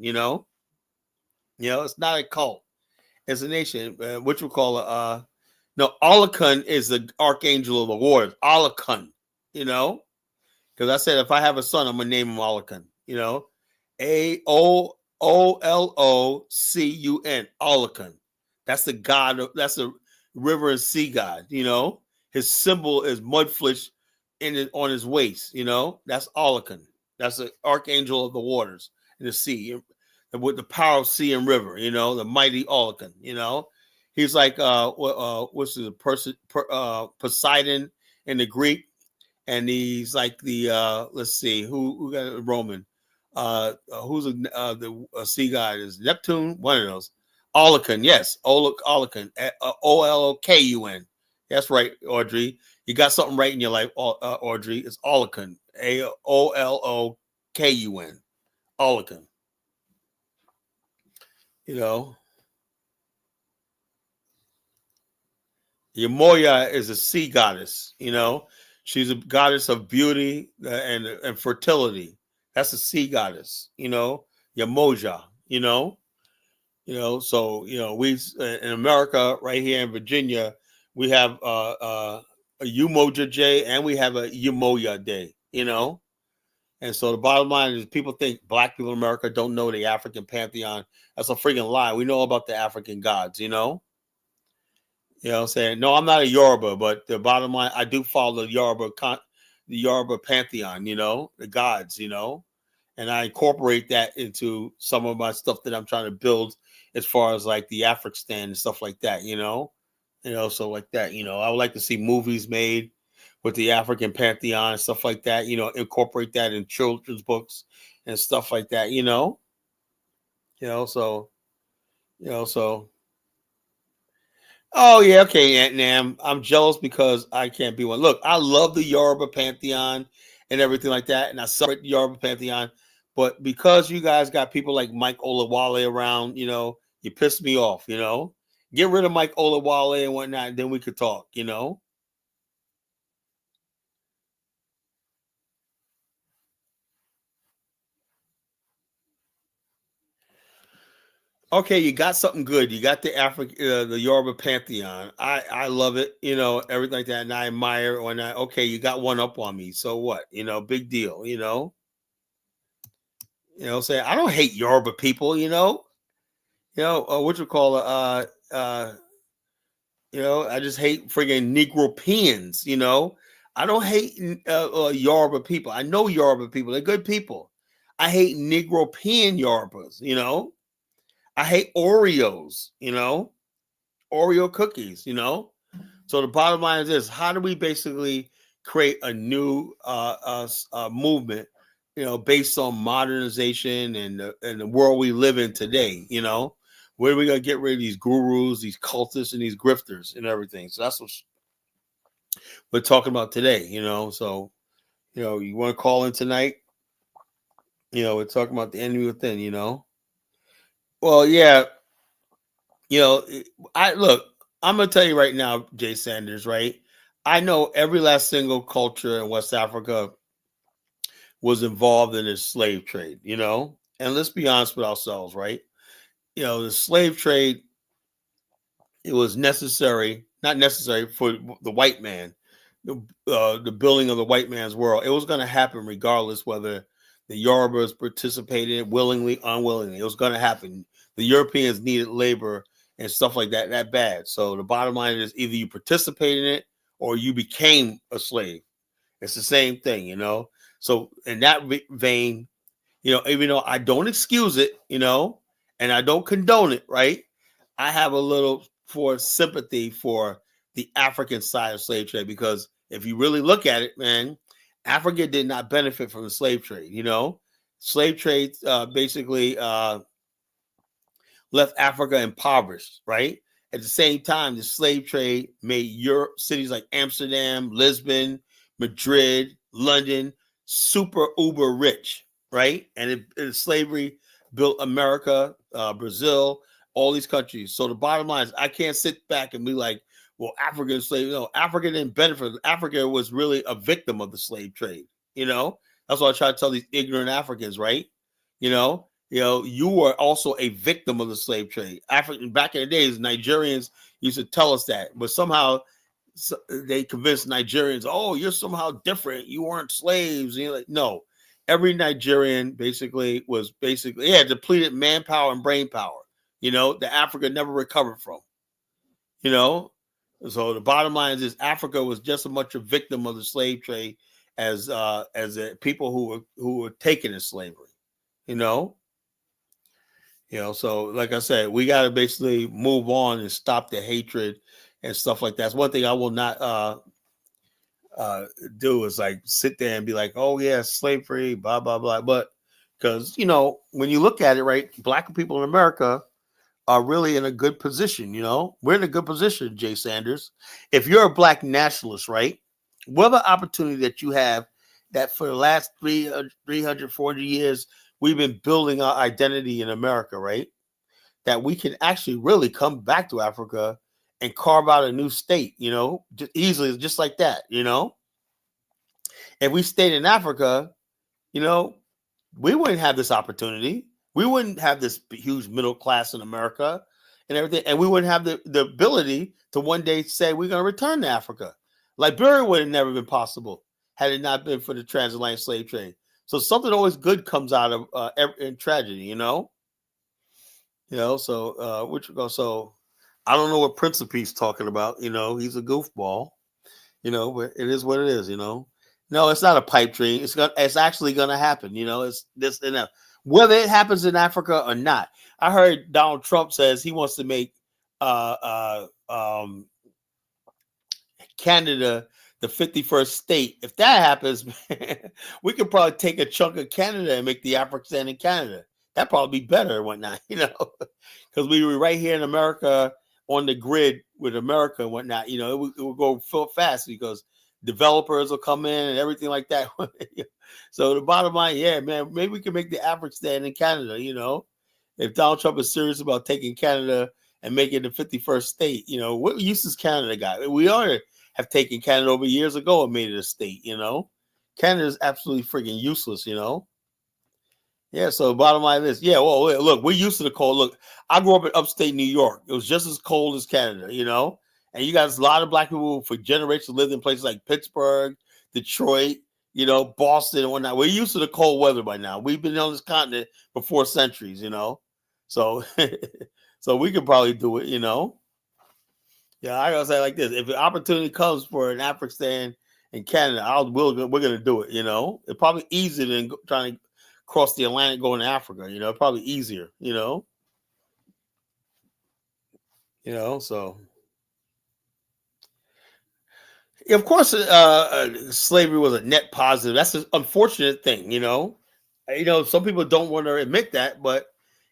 It's not a cult. It's a nation, which we call Olakan is the archangel of the waters. Olakan, because I said if I have a son, I'm gonna name him Olakan. Olocun. Olocun. That's the god. That's the river and sea god. His symbol is mudfish on his waist. That's Olocun. That's the archangel of the waters and the sea, with the power of sea and river. The mighty Olocun. He's like what's the person Poseidon in the Greek, and he's like the let's see who got a Roman. Who's the sea god is Neptune, one of those. Olocun, yes, Olocun, Olokun. That's right, Audrey. You got something right in your life, Audrey. It's Olocun, Olokun, Olocun. Yamoya is a sea goddess. She's a goddess of beauty and fertility. That's a sea goddess. Yamoja. So we in America, right here in Virginia, we have a Umoja Day and we have a Yamoya Day. And so the bottom line is, people think black people in America don't know the African pantheon. That's a freaking lie. We know about the African gods. I'm saying? No, I'm not a Yoruba, but the bottom line, I do follow the Yoruba pantheon, the gods, and I incorporate that into some of my stuff that I'm trying to build as far as like the African and stuff like that, so like that, I would like to see movies made with the African pantheon and stuff like that, incorporate that in children's books and stuff like that, so. Oh yeah, okay, Aunt Nam. I'm jealous because I can't be one. Look, I love the Yoruba pantheon and everything like that, and I celebrate the Yoruba pantheon. But because you guys got people like Mike Olawale around, you piss me off. Get rid of Mike Olawale and whatnot, and then we could talk. Okay, you got something good. You got the the Yoruba pantheon. I love it. Everything like that, and I admire. Or not. Okay, you got one up on me. So what? Big deal. Say I don't hate Yoruba people. What you call I just hate friggin' Negropeans. I don't hate Yoruba people. I know Yoruba people. They're good people. I hate Negropean Yorubas. I hate Oreos, Oreo cookies, So the bottom line is this: how do we basically create a new movement, based on modernization and the world we live in today? Where are we gonna get rid of these gurus, these cultists, and these grifters and everything? So that's what we're talking about today. So you want to call in tonight? We're talking about the enemy within. Well, yeah. I look, I'm gonna tell you right now, Jay Sanders, right? I know every last single culture in West Africa was involved in this slave trade, and let's be honest with ourselves, right? The slave trade, it was not necessary for the white man, the building of the white man's world. It was going to happen regardless whether the Yorubas participated willingly, unwillingly. It was going to happen. The Europeans needed labor and stuff like that bad. So the bottom line is, either you participate in it or you became a slave. It's the same thing, So in that vein, even though I don't excuse it, and I don't condone it, right? I have a little sympathy for the African side of slave trade, because if you really look at it, man, Africa did not benefit from the slave trade. Slave trade basically left Africa impoverished, right? At the same time, the slave trade made Europe, cities like Amsterdam, Lisbon, Madrid, London, super uber rich, right? And slavery built America, Brazil, all these countries. So the bottom line is, I can't sit back and be like, well, African slave. No, Africa didn't benefit. Africa was really a victim of the slave trade. That's what I try to tell these ignorant Africans, right? You were also a victim of the slave trade. African back in the days, Nigerians used to tell us that, but somehow they convinced Nigerians, oh, you're somehow different. You weren't slaves. And you're like, no, every Nigerian basically depleted manpower and brain power, that Africa never recovered from, you know. So the bottom line is Africa was just as much a victim of the slave trade as the people who were taken in slavery, you know. So like I said, we got to basically move on and stop the hatred and stuff like that. That's one thing I will not do is like sit there and be like, oh yeah, slavery, blah blah blah. But because when you look at it, right, black people in America are really in a good position. We're in a good position, Jay Sanders. If you're a black nationalist, right, what the opportunity that you have that for the last 300, 400 years, we've been building our identity in America, right? That we can actually really come back to Africa and carve out a new state, just easily, just like that, If we stayed in Africa, we wouldn't have this opportunity. We wouldn't have this huge middle class in America and everything. And we wouldn't have the ability to one day say we're going to return to Africa. Liberia would have never been possible had it not been for the transatlantic slave trade. So something always good comes out of in tragedy, So so I don't know what Principe's talking about. He's a goofball. But it is what it is. No, it's not a pipe dream. It's actually gonna happen. It's this and that. Whether it happens in Africa or not. I heard Donald Trump says he wants to make Canada the 51st state. If that happens, we could probably take a chunk of Canada and make the African in Canada. That'd probably be better and whatnot, because we were right here in America on the grid with America and whatnot. It will go so fast because developers will come in and everything like that. So the bottom line, yeah, man, maybe we can make the African in Canada. If Donald Trump is serious about taking Canada and making the 51st state, what use has Canada got? We already have taken Canada over years ago and made it a state. Canada is absolutely freaking useless. Yeah, so bottom line is, well, look, we're used to the cold. Look, I grew up in upstate New York. It was just as cold as Canada, and you got a lot of black people for generations lived in places like Pittsburgh, Detroit, Boston and whatnot. We're used to the cold weather by now. We've been on this continent for 4 centuries, so so we could probably do it, Yeah, I gotta say like this: if an opportunity comes for an African in Canada, we're gonna do it. It's probably easier than trying to cross the Atlantic going to Africa. Probably easier. So. Of course, slavery was a net positive. That's an unfortunate thing, Some people don't want to admit that, but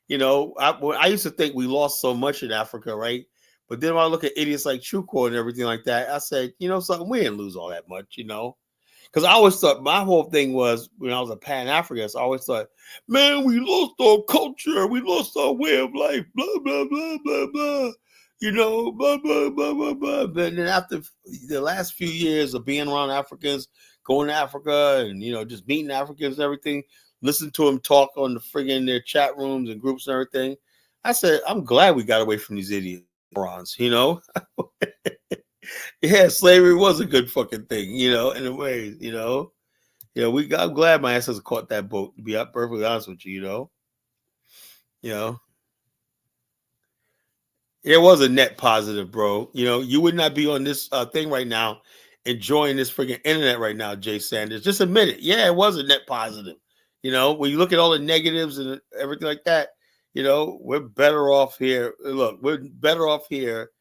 I used to think we lost so much in Africa, right? But then when I look at idiots like Chuko and everything like that, I said, something, we didn't lose all that much, Because I always thought my whole thing was when I was a Pan Africanist, I always thought, man, we lost our culture, we lost our way of life, blah blah blah blah blah. Blah, blah, blah, blah, blah. But then after the last few years of being around Africans, going to Africa and, just meeting Africans and everything, listen to them talk on the friggin' their chat rooms and groups and everything, I said, I'm glad we got away from these idiots, Yeah, slavery was a good fucking thing, in a way, I'm glad my ass has caught that boat, to be perfectly honest with you, It was a net positive, bro. You would not be on this thing right now, enjoying this freaking internet right now, Jay Sanders. Just admit it. Yeah, it was a net positive. When you look at all the negatives and everything like that, we're better off here. Look, we're better off here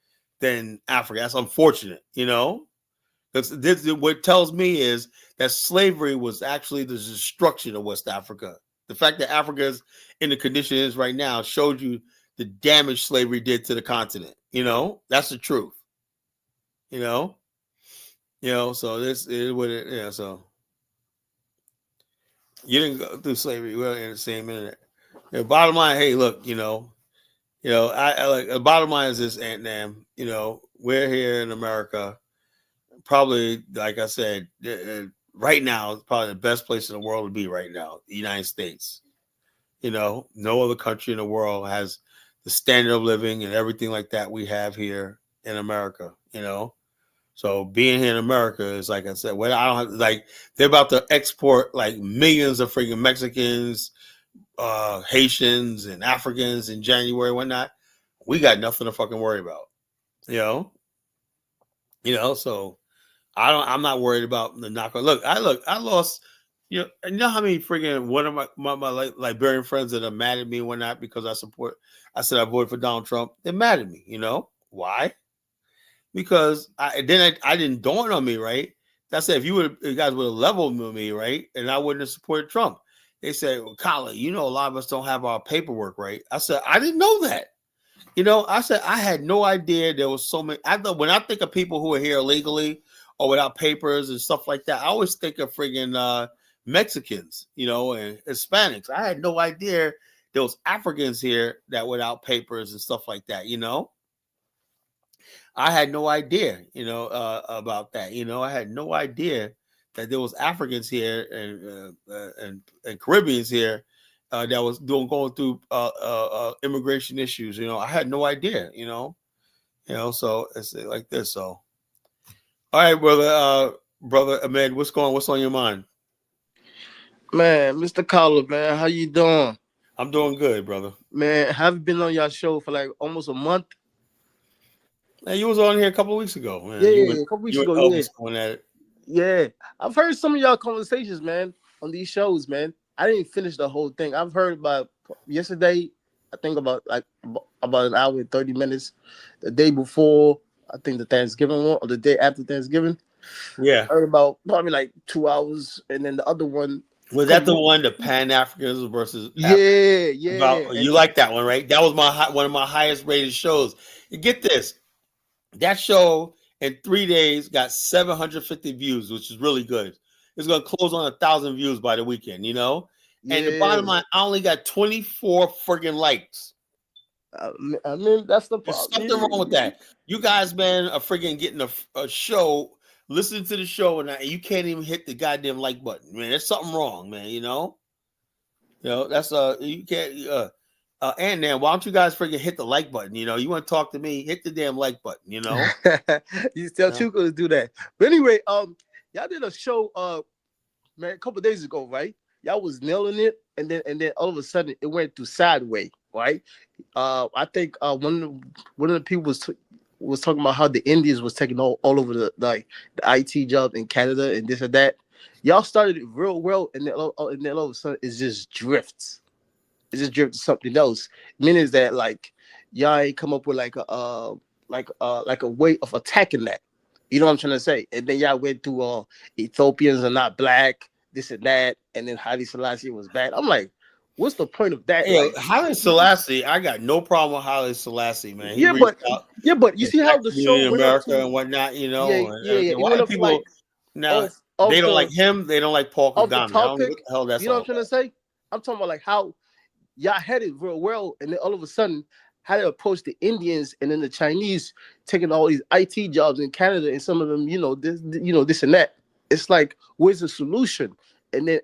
than Africa. That's unfortunate, Because what tells me is that slavery was actually the destruction of West Africa. The fact that Africa is in the condition it is right now showed you the damage slavery did to the continent. That's the truth. So this is what it. Yeah, so you didn't go through slavery. We're in the same internet. Bottom line, hey, look, I like the bottom line is this, Ant Nam. We're here in America. Probably, like I said, right now, it's probably the best place in the world to be right now, the United States. No other country in the world has the standard of living and everything like that we have here in America, So being here in America is like I said, well, I don't have like they're about to export like millions of freaking Mexicans, Haitians, and Africans in January, and whatnot. We got nothing to fucking worry about, you know. So I'm not worried about the knock on. Look, I lost. You know how many freaking one of my Liberian friends that are mad at me and whatnot because I said I voted for Donald Trump. They're mad at me. You know why? Because I didn't dawn on me, right? I said if you guys would have leveled with me, right, and I wouldn't have supported Trump. They said, well, Colin, you know a lot of us don't have our paperwork, right? I said I didn't know that. I said I had no idea there was so many. When I think of people who are here illegally or without papers and stuff like that, I always think of friggin' Mexicans, and Hispanics. I had no idea there was Africans here that without papers and stuff like that. I had no idea, about that. I had no idea that there was Africans here and Caribbeans here that was going through immigration issues. I had no idea. So it's like this. So, all right, brother Ahmed, what's on your mind? Man, Mr. Collar, man, how you doing? I'm doing good, brother. Man, have been on your show for like almost a month. Hey, you was on here a couple of weeks ago, man. Yeah, you a couple weeks and ago. Elvis going at it. Yeah. I've heard some of y'all conversations, man, on these shows, man. I didn't finish the whole thing. I've heard about yesterday, I think about an hour and 30 minutes. The day before, I think the Thanksgiving one, or the day after Thanksgiving. Yeah. I heard about probably like 2 hours, and then the other one. Was that the one, the Pan Africans versus? Yeah, yeah. You like that one, right? That was one of my highest rated shows. You get this, that show in 3 days got 750 views, which is really good. It's gonna close on 1,000 views by the weekend, Yeah. And the bottom line, I only got 24 friggin' likes. I mean, that's the There's problem. something wrong with that. You guys, man, are friggin' getting a show, listening to the show, and you can't even hit the goddamn like button, man. There's something wrong, man. That's you can't. And then why don't you guys freaking hit the like button? You want to talk to me? Hit the damn like button. You tell Chuka to do that. But anyway, y'all did a show, man, a couple of days ago, right? Y'all was nailing it, and then all of a sudden it went to sideways, right? I think one of the people was talking about how the Indians was taking all over the IT jobs in Canada and this and that. Y'all started it real well, and then all of a sudden it's just drifts. It just drifted to something else. Meaning that like y'all ain't come up with like a way of attacking that. You know what I'm trying to say? And then y'all went through Ethiopians are not black, this and that, and then Haile Selassie was bad. I'm like, what's the point of that? Hey, Haile Selassie, I got no problem with Haile Selassie, man. But you see how the show in went America to, and whatnot, Yeah. Why do people now they don't like him? They don't like Paul Kagame. I don't know what the hell that's. You know what I'm trying to say? I'm talking about like how y'all had it real well, and then all of a sudden, how they approach the Indians and then the Chinese taking all these IT jobs in Canada, and some of them, this and that. It's like, where's the solution? And then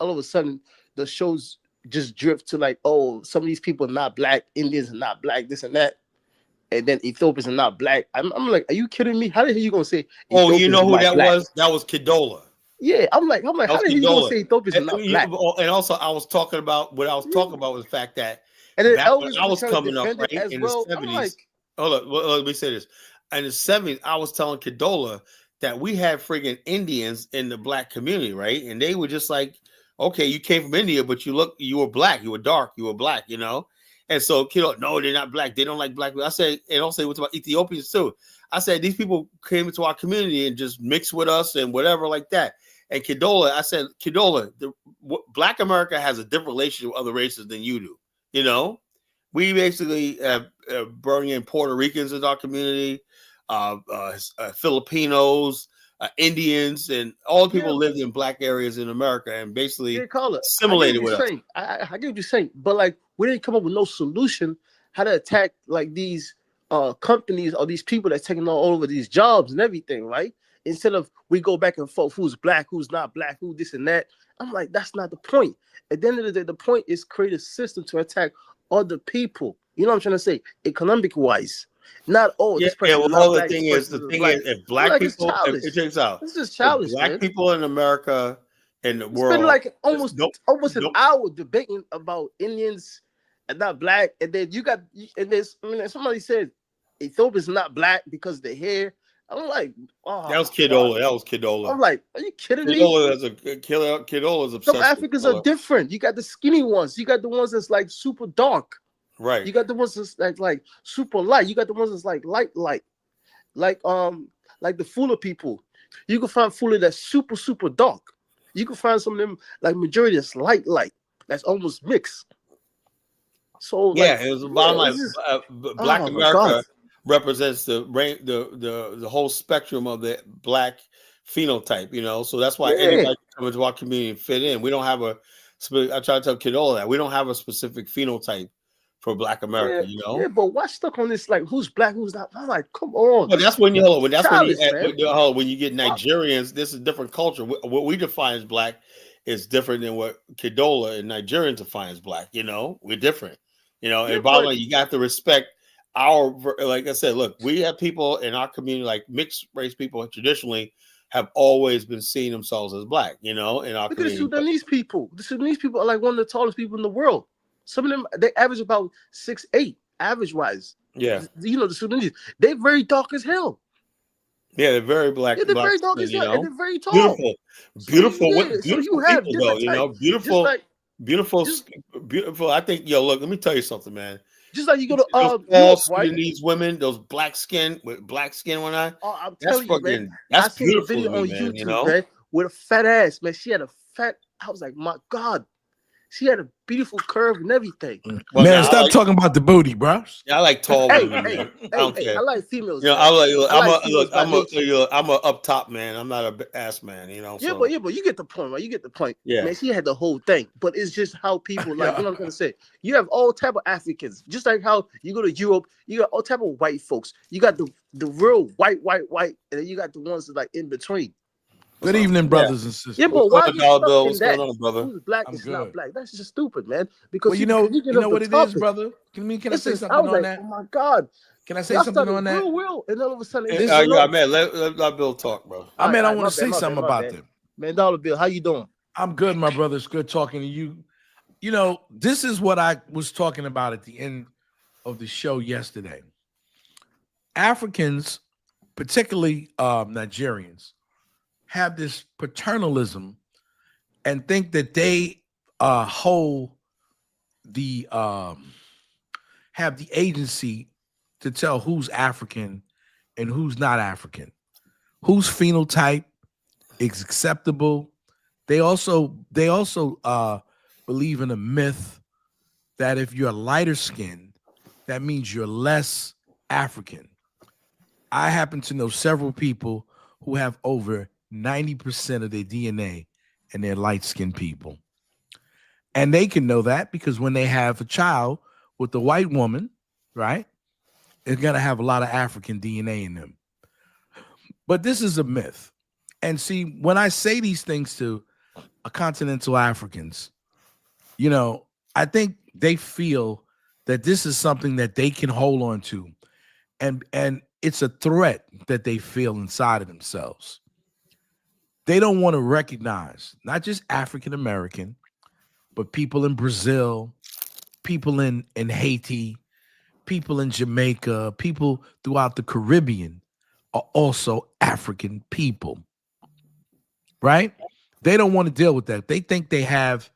all of a sudden, the shows just drift to like, oh, some of these people are not black, Indians are not black, this and that, and then Ethiopians are not black. I'm like, are you kidding me? How the hell you gonna say? Oh, you know who that was? That was Kidola. Yeah, I'm like, how the hell you gonna say Ethiopians are not black? And also, I was talking about was the fact that and then back Elvis when I was coming up, right, as in well. the 70s. Like, hold up, let me say this. In the 70s, I was telling Kidola that we had friggin' Indians in the black community, right? And they were just like, okay, you came from India, but you were black, you were dark, you were black, And so Kidola, no, they're not black. They don't like black people. I said, and also what's about Ethiopians too. I said, these people came into our community and just mixed with us and whatever like that. And Kidola, I said, Kidola, Black America has a different relationship with other races than you do. We basically bring in Puerto Ricans in our community, Filipinos, Indians, and all the people lived in black areas in America and basically assimilated with us. I get what you're saying, but like we didn't come up with no solution how to attack like these companies or these people that's taking all over these jobs and everything, right? Instead of we go back and forth, who's black, who's not black, who this and that. I'm like, that's not the point. At the end of the day, the point is create a system to attack other people. You know what I'm trying to say? Economic wise. Not Yeah, this yeah. person is Well, not the black. This thing is, person the is thing black. is, if I'm black like, it's people, if it childish. takes out, It's just if childish, black man. people in America and the It's been world, like just almost an don't, hour debating about Indians and not black, and then you got and there's somebody said Ethiopia's not black because of the hair. I'm like, that oh was my god. Kidola. That was Kidola. I'm like, are you kidding me? Kidola is a killer. Kidola is Some obsessed with Africans are color. different. You got the skinny ones. You got the ones that's like super dark. Right. You got the ones that's like super light. You got the ones that's like light, like the Fula people. You can find Fula that's super dark. You can find some of them like majority that's light, that's almost mixed. So like, Yeah, it was the yeah, bottom line. it's just, Black oh my god, America represents the whole spectrum of the black phenotype. You know, so that's why yeah. anybody can come into our community and fit in. We don't have a. I try to tell Kidola that we don't have a specific phenotype for Black America. Yeah, You yeah, know. but why stuck on this? Like, who's black, who's not? I'm like, come on. Well, that's when you hold on. That's Childish, man. when you get What? Nigerians. This is a different culture. What we define as black is different than what Kidola and Nigerians define as black. You know, we're different. You know, Yeah, and bottom but line, you got to respect our. Like I said, look, we have people in our community, like mixed race people, traditionally have always been seeing themselves as black. You know, in our look at the community. Sudanese people. The Sudanese people are like one of the tallest people in the world. Some of them they average about 6'8", average wise. Yeah, You know, the Sudanese, they're very dark as hell. yeah, they're very Yeah, they're black very dark skin. as You hell, and know, they're very tall. beautiful, So beautiful, yeah, so you beautiful have people though. different You know, types. Just like beautiful, just beautiful. I think, yo, look, let me tell you something, man. just like you go to Those tall Europe, right? Sudanese women, those black skin with black skin on eye, Oh, I'm that's telling you, man. fucking, I that's seen a beautiful to video me, on man. You YouTube, know? man, with a fat ass, man. She had a fat. I was like, my God, she had a beautiful curve and everything. Well, Man, now stop talking about the booty, bro. I like tall Hey, women, hey, man. I hey, don't hey! I care. like females, You know, man. I I'm like a females by nature. I'm a up top man. I'm not a ass man. You know, Yeah, so but you get the point, right? You get the point. yeah. Man, she had the whole thing. But it's just how people like, you Yeah. know what I'm gonna say? You have all type of Africans. Just like how you go to Europe, you got all type of white folks. You got the real white, and then you got the ones that like in between. Good evening, brothers and sisters. Yeah, What's but going why on, get Dollar stuck Bill? in What's going that? on, brother? Who's black I'm is not good. black. That's just stupid, man. Because Well, you know what the it is, topic. brother. Can I say Listen, I something was on like, that? oh my God. Can I say Y'all something started on that? real, and all of a sudden it This- just went Yeah, off. man. Let Bill talk, bro. I mean, I want My to say bad, something my about bad. them. Man, Dollar Bill, how you doing? I'm good, my brother. It's good talking to you. You know, this is what I was talking about at the end of the show yesterday. Africans, particularly Nigerians, have this paternalism and think that they hold the have the agency to tell who's African and who's not African, whose phenotype is acceptable. They also believe in a myth that if you're lighter skinned, that means you're less African. I happen to know several people who have over 90% of their DNA and they're light skinned people. And they can know that because when they have a child with a white woman, right, it's going to have a lot of African DNA in them. But this is a myth. And see, when I say these things to continental Africans, you know, I think they feel that this is something that they can hold on to. And it's a threat that they feel inside of themselves. They don't want to recognize not just African American, but people in Brazil, people in Haiti, people in Jamaica, people throughout the Caribbean are also African people, right? They don't want to deal with that. They think they have,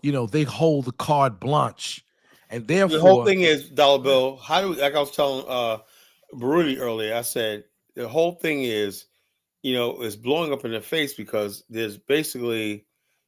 you know, they hold the carte blanche, and therefore The whole thing is, Dollar Bill, how do we, like I was telling Baruti earlier, I said the whole thing is, you know, is blowing up in their face because there's basically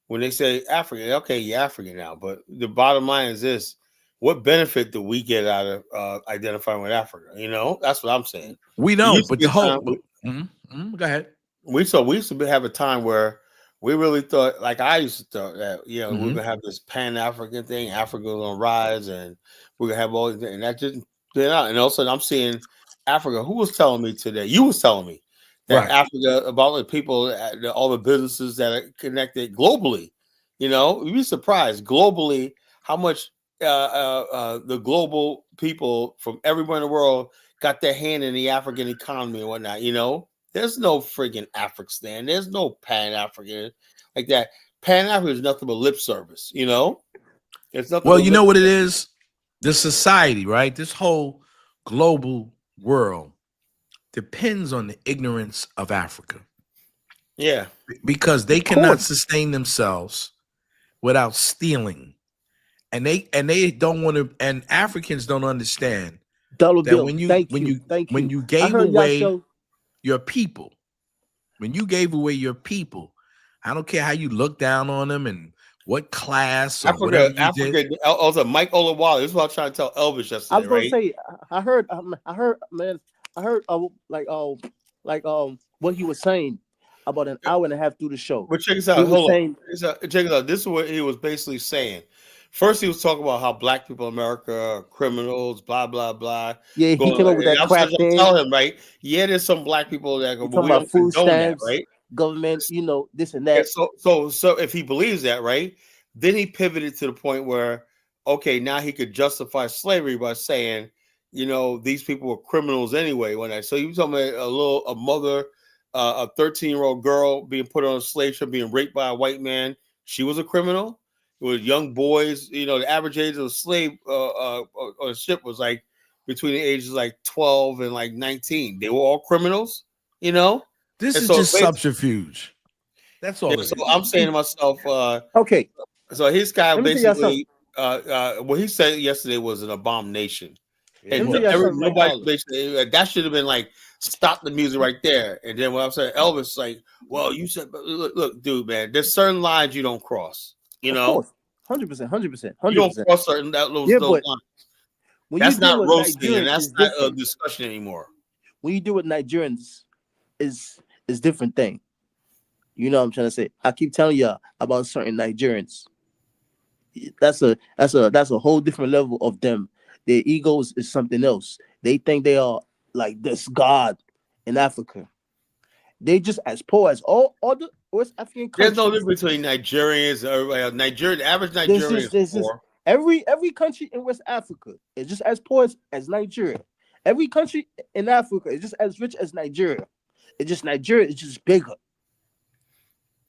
when they say African, okay, you're African now, but the bottom line is this: what benefit do we get out of identifying with Africa? You know, that's what I'm saying. we It don't. used to But be the a whole time- go ahead. we used to have a time where we really thought, like I used to thought that, you know, we're gonna have this Pan African thing, Africa's gonna rise, and we're gonna have all these, and that didn't turn out. And all of a sudden, I'm seeing Africa. Who was telling me today? You was telling me that Right. Africa, about the people, all the businesses that are connected globally. You know, you'd be surprised globally how much the global people from everywhere in the world got their hand in the African economy and whatnot. You know, there's no friggin' African. There's no Pan African like that. Pan African is nothing but lip service. You know, it's nothing. Well, but you know lip what it is? The society, right? This whole global world depends on the ignorance of Africa Yeah. because they Of cannot course. sustain themselves without stealing. And they don't want to, and Africans don't understand Dollar that bill. when you Thank when you. you Thank when you. you I gave heard y'all away show. your people, when you gave away your people, I don't care how you look down on them and what class or whatever you did. Africa. Also, Mike Olawale. This is what I was trying to tell Elvis I yesterday, was gonna right? say. I heard. Man. I heard. What he was saying about an hour and a half through the show. But check this He out. was Hold on. saying, Check this out. This is what he was basically saying. First, he was talking about how black people in America are criminals, blah blah blah. yeah, he came up with that I'm crack trying to thing. tell him, right? Yeah, there's some black people that go, He but talking we about don't food condone that, stamps, right? government, this and Yeah, that. so if he believes that, right? Then he pivoted to the point where, okay, now he could justify slavery by saying, these people were criminals anyway. So he was talking about a mother, a 13-year-old girl being put on a slave ship, being raped by a white man. She was a criminal. It was young boys. The average age of a slave on a ship was like between the ages like 12 and like 19. They were all criminals. This And is so just subterfuge. That's all it so is. I'm saying to myself, Okay, so his guy let me tell y'all something. basically, what he said yesterday was an abomination, It and Let me tell y'all was. something, right, nobody Carlos. basically that should have been like stop the music right there. And then what I'm saying, Elvis, like, well, you said, but look, dude, man, there's certain lines you don't cross. Of course, 100%. You don't cross certain those Yeah, those but lines. when you That's deal not with roasting, and Nigerians, that's it's not a different. discussion anymore. When you deal with Nigerians, is different thing. You know what I'm trying to say? I keep telling y'all about certain Nigerians. That's a whole different level of them. Their egos is something else. They think they are like this God in Africa. They just as poor as all the West African There's countries. no difference between Nigerians and everybody else. The average This Nigerian is is poor. every country in West Africa is just as poor as Nigeria. Every country in Africa is just as rich as Nigeria. It's just Nigeria is just bigger,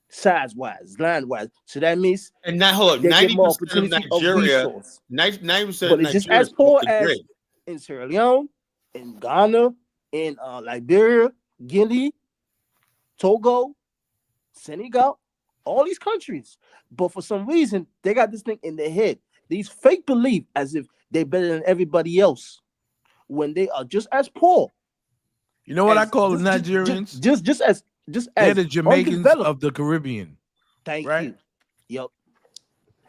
size wise, land wise. So that means And now, hold on, they get more 90% of opportunity of Nigeria, resource. 90% But of it's just Nigeria as is off poor the as grid. in Sierra Leone, in Ghana, in Liberia, Guinea, Togo, Senegal, all these countries. But for some reason, they got this thing in their head. These fake belief as if they're better than everybody else when they are just as poor. You know what I as- call the just- Nigerians? Just as They're the Jamaicans undeveloped. of the Caribbean. Thank right? you. Yep.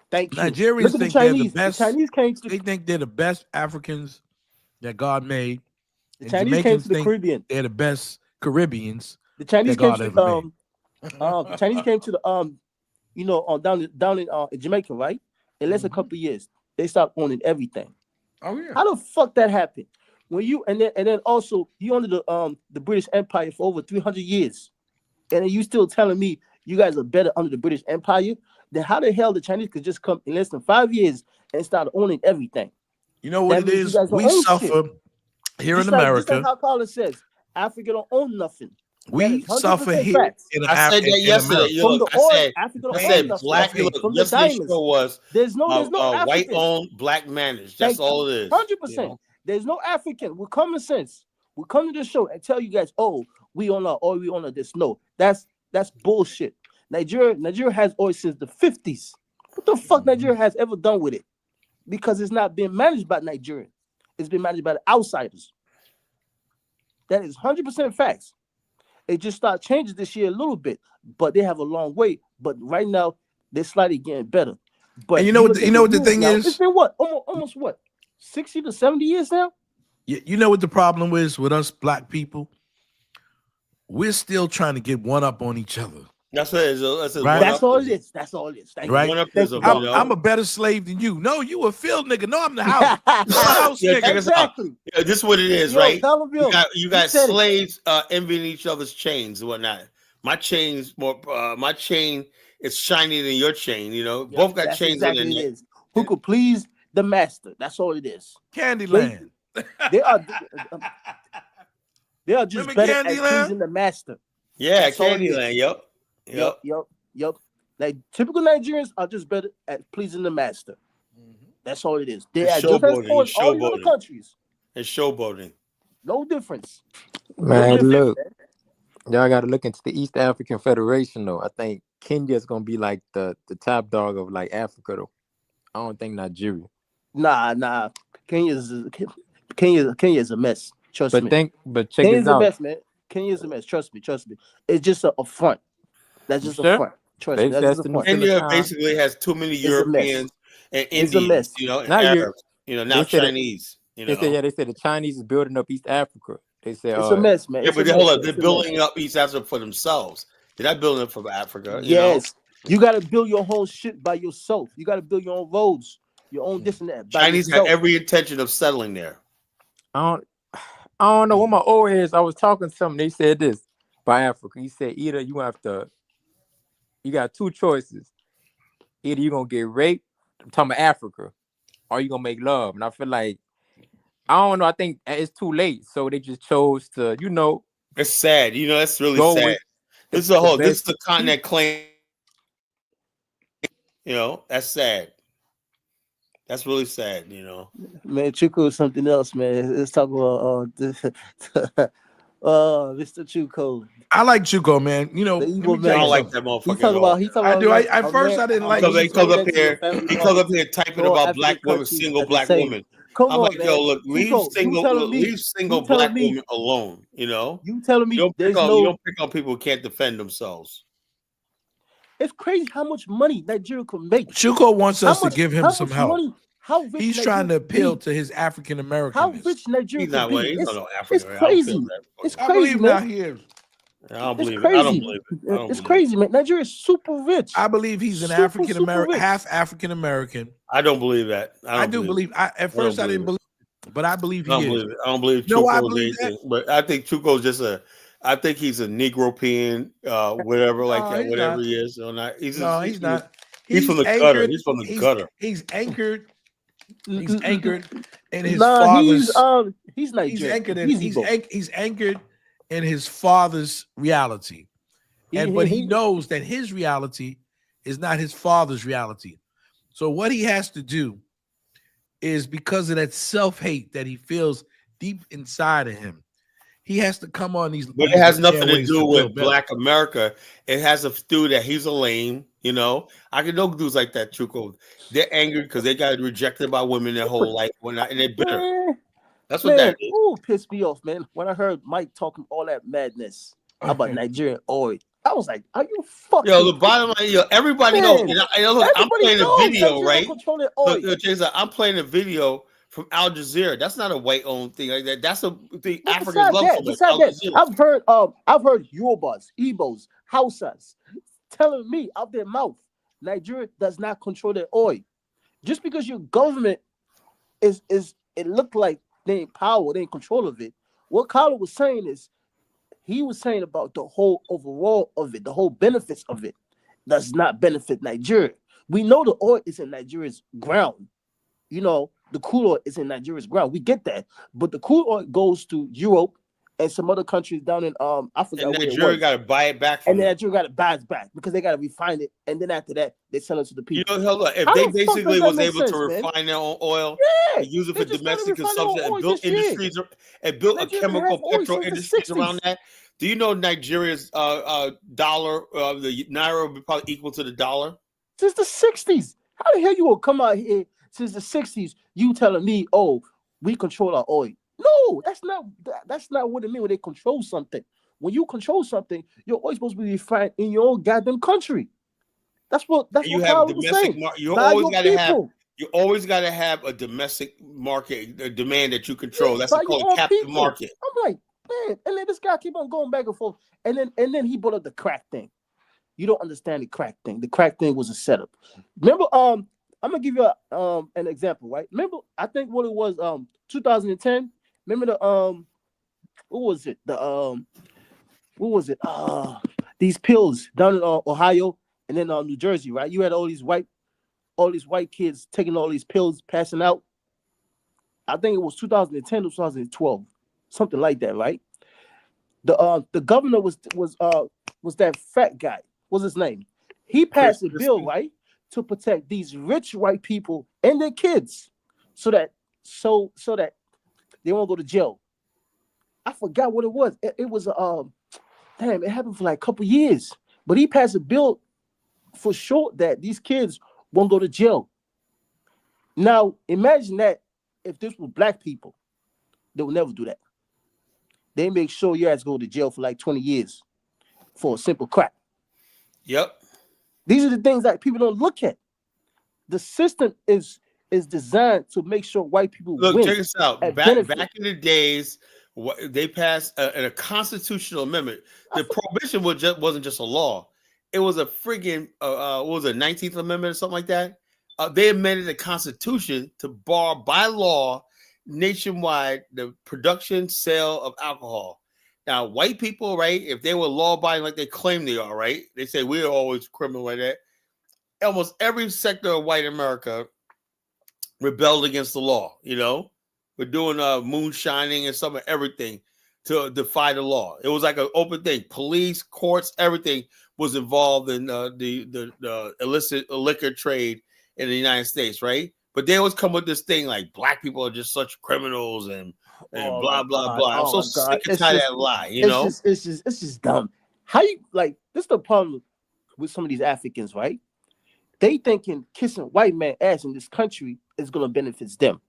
Thank you. Nigerians Look at the think they're the Chinese. best. The Chinese came to They the, think they're the best Africans that God made. the And Chinese came Jamaicans to the think Caribbean. they're the best Caribbeans The Chinese that came God to ever made. the Chinese came to the down in Jamaica, right? In less than a couple of years, they stopped owning everything. Oh yeah. How the fuck that happened? When you and then also you under the British Empire for over 300 years, and then you still telling me you guys are better under the British Empire? Then how the hell the Chinese could just come in less than 5 years and start owning everything? You know what That it means you is? guys don't We own suffer shit. here Just in like America. how Colin says, Africa don't own nothing. That We is 100% suffer here facts. in, I said that in yesterday. America. From the oil, Africa don't I own said nothing. black. Okay. Look, From the yesterday's diamonds, show was there's no white African. owned, black managed. That's Thank all you. it is. 100%. There's no African with common sense. We come to the show and tell you guys, oh, we own our oil, we own this. No, that's bullshit. Nigeria has oil since the 50s. What the fuck Nigeria has ever done with it? Because it's not being managed by Nigeria. It's been managed by the outsiders. That is 100% facts. It just started changing this year a little bit, but they have a long way. But right now, they're slightly getting better. But And you know what the thing now, is? it's been what? Almost what? 60 to 70 years now? You know what the problem is with us black people? We're still trying to get one up on each other. That's what it is. Right. That's all it is. That's all it is. Thank Right? you. One-upism, Thank you know? I'm a better slave than you. No, you a field nigga. No, I'm the house. I'm a house Yeah, nigga. check us out. Exactly. Yeah, this is what it is, Yo, right? tell him, yo. You got said it. slaves envying each other's chains and whatnot. My chain's more. My chain is shinier than your chain. You know, both got That's chains exactly in it it. is. Who could please the master? That's all it is. Candyland. They are they are just Remember better at Candyland? pleasing the master. Yeah, That's all it is. Candyland. Yep. Like typical Nigerians are just better at pleasing the master. That's all it is. They It's are just as showboating. poor as It's all the other showboating. countries. It's showboating. No difference. Man, difference, look, man. y'all got to look into the East African Federation though. I think Kenya is gonna be like the top dog of like Africa though. I don't think Nigeria. Nah. Kenya's a mess. Trust me. But check Kenya's this a out. mess, man. Kenya's a mess. Trust me. It's just a front. That's just sure? a front. Trust me. They That's said just a the new front. Kenya Philippines. basically has too many It's a Europeans mess. and It's a Indians, mess. you know, and Now you- Arabs, you know, now They said it- Chinese, you They know. said they said the Chinese is building up East Africa. They said It's a mess, man. Yeah, It's a but mess. hold on, It's they're a building mess. up East Africa for themselves. They're not building it for Africa, you know. Yes. You got to build your whole shit by yourself. You got to build your own roads, your own this and that. By Chinese yourself. have every intention of settling there. I don't know what my old heads. I was talking to something. They said this by Africa. He said either you got two choices. Either you're gonna get raped, I'm talking about Africa, or you gonna make love. And I feel like I don't know. I think it's too late. So they just chose to, It's sad, you know. That's really Go sad. with This is a whole. This is best the continent claim. You know, that's sad. That's really sad. You know. Man, Chuko is something else, man. Let's talk about Mr. Chuko. I like Chuko, man. You know, The let evil me tell I you don't like something. that motherfucker. He talking I about do. like At a first, man- I didn't a like man He him. comes going up into here. a family He comes up office, here typing no about African black women, countries single at the black same. women. Come I'm on, like, man. yo, look, Chuko, leave single black women alone. You know, You telling me you there's you no? don't pick on people who can't defend themselves. It's crazy how much money Nigeria can make. Chuko wants How us much- to give him how some much help. money- How rich He's Nigeria trying to appeal can be. to his African How Americanness. rich Nigeria He's can not be. winning. He's It's, not no it's African. crazy. It's I crazy, believe now man. he is. I don't It's believe it. I don't crazy. believe it. I don't It's believe crazy, man. Nigeria is super rich. I believe he's an Super, African super American, rich. half African American. I don't believe that. I do believe. At first, I didn't believe it, but I believe I don't he is. believe it. I don't believe No, I Chuko's believe that. anything. But I think Chuko's just I think he's a Negropean, whatever, like No, that, he's whatever not. he is. Or not. He's not. He's from the gutter. He's from the gutter. He's anchored. He's anchored in his Nah, father's. he's Nigerian. He's anchored in. He's Igbo. He's anchored in his father's reality, but he knows that his reality is not his father's reality. So what he has to do is, because of that self-hate that he feels deep inside of him, he has to come on these. But it has nothing to airways do feel with better. Black America. It has to do that he's a lame. You know, I can know dudes like that, Chuko. They're angry because they got rejected by women their whole life, and they're bitter. Man, That's what that is. Ooh, pissed me off, man. When I heard Mike talking all that madness about Nigerian oil, I was like, "Are you fucking?" Yo, the bottom line, everybody knows. And look, I'm playing a video, right? Look, Jason, I'm playing a video from Al Jazeera. That's not a white-owned thing like that. That's a thing Africans love so much. Al Jazeera. I've heard Yorubas, Igbos, Hausas telling me out their mouth, Nigeria does not control their oil. Just because your government is it looked like they ain't power, they ain't control of it. What Carlo was saying is, he was saying about the whole overall of it, the whole benefits of it does not benefit Nigeria. We know the oil is in Nigeria's ground. You know, the crude oil is in Nigeria's ground. We get that. But the crude oil goes to Europe and some other countries down in Africa. And Nigeria got to buy it back from and then Nigeria got to buy it back because they got to refine it. And then after that, they sell it to the people. You know, hold on. If they basically was able to refine their own oil and use it for domestic consumption and build industries and built a chemical petro industries around that, do you know Nigeria's dollar, the naira would be probably equal to the dollar? Since the 60s. How the hell you will come out here since the 60s, you telling me, oh, we control our oil? No, that's not what it means when they control something. When you control something, your oil is supposed to be refined in your own goddamn country. That's what you what have Carl domestic was saying. you always got to have a domestic market, a demand that you control. That's called a captive market. I'm like, man, and then this guy keep on going back and forth, and then he brought up the crack thing. You don't understand the crack thing. The crack thing was a setup. Remember, I'm gonna give you an example, right? Remember, I think what it was, 2010. Remember the what was it? These pills down in Ohio and then New Jersey, right? You had all these white kids taking all these pills, passing out. I think it was 2010 or 2012, something like that, right? The governor was that fat guy. What's his name? He passed a bill, right, to protect these rich white people and their kids, so that they won't go to jail. I forgot what it was. It was damn. It happened for like a couple years, but he passed a bill for sure that these kids won't go to jail. Now imagine that if this was black people, they would never do that. They make sure your ass go to jail for like 20 years for a simple crap. Yep. These are the things that people don't look at. The system is designed to make sure white people Look, win. check this out. Back in the days, they passed a constitutional amendment. The prohibition wasn't just a law; it was a friggin' what was it, 19th Amendment or something like that. They amended the Constitution to bar by law nationwide the production, sale of alcohol. Now, white people, right? If they were law-abiding like they claim they are, right? They say we're always criminal like that. Almost every sector of white America rebelled against the law. You know, we're doing moonshining and some of everything to defy the law. It was like an open thing. Police, courts, everything was involved in the illicit liquor trade in the United States, right? But they always come with this thing like black people are just such criminals and blah blah blah. I'm so sick and tired of that lie. You know, it's just dumb. How you like? This is the problem with some of these Africans, right? They thinking kissing white man ass in this country is gonna benefit them.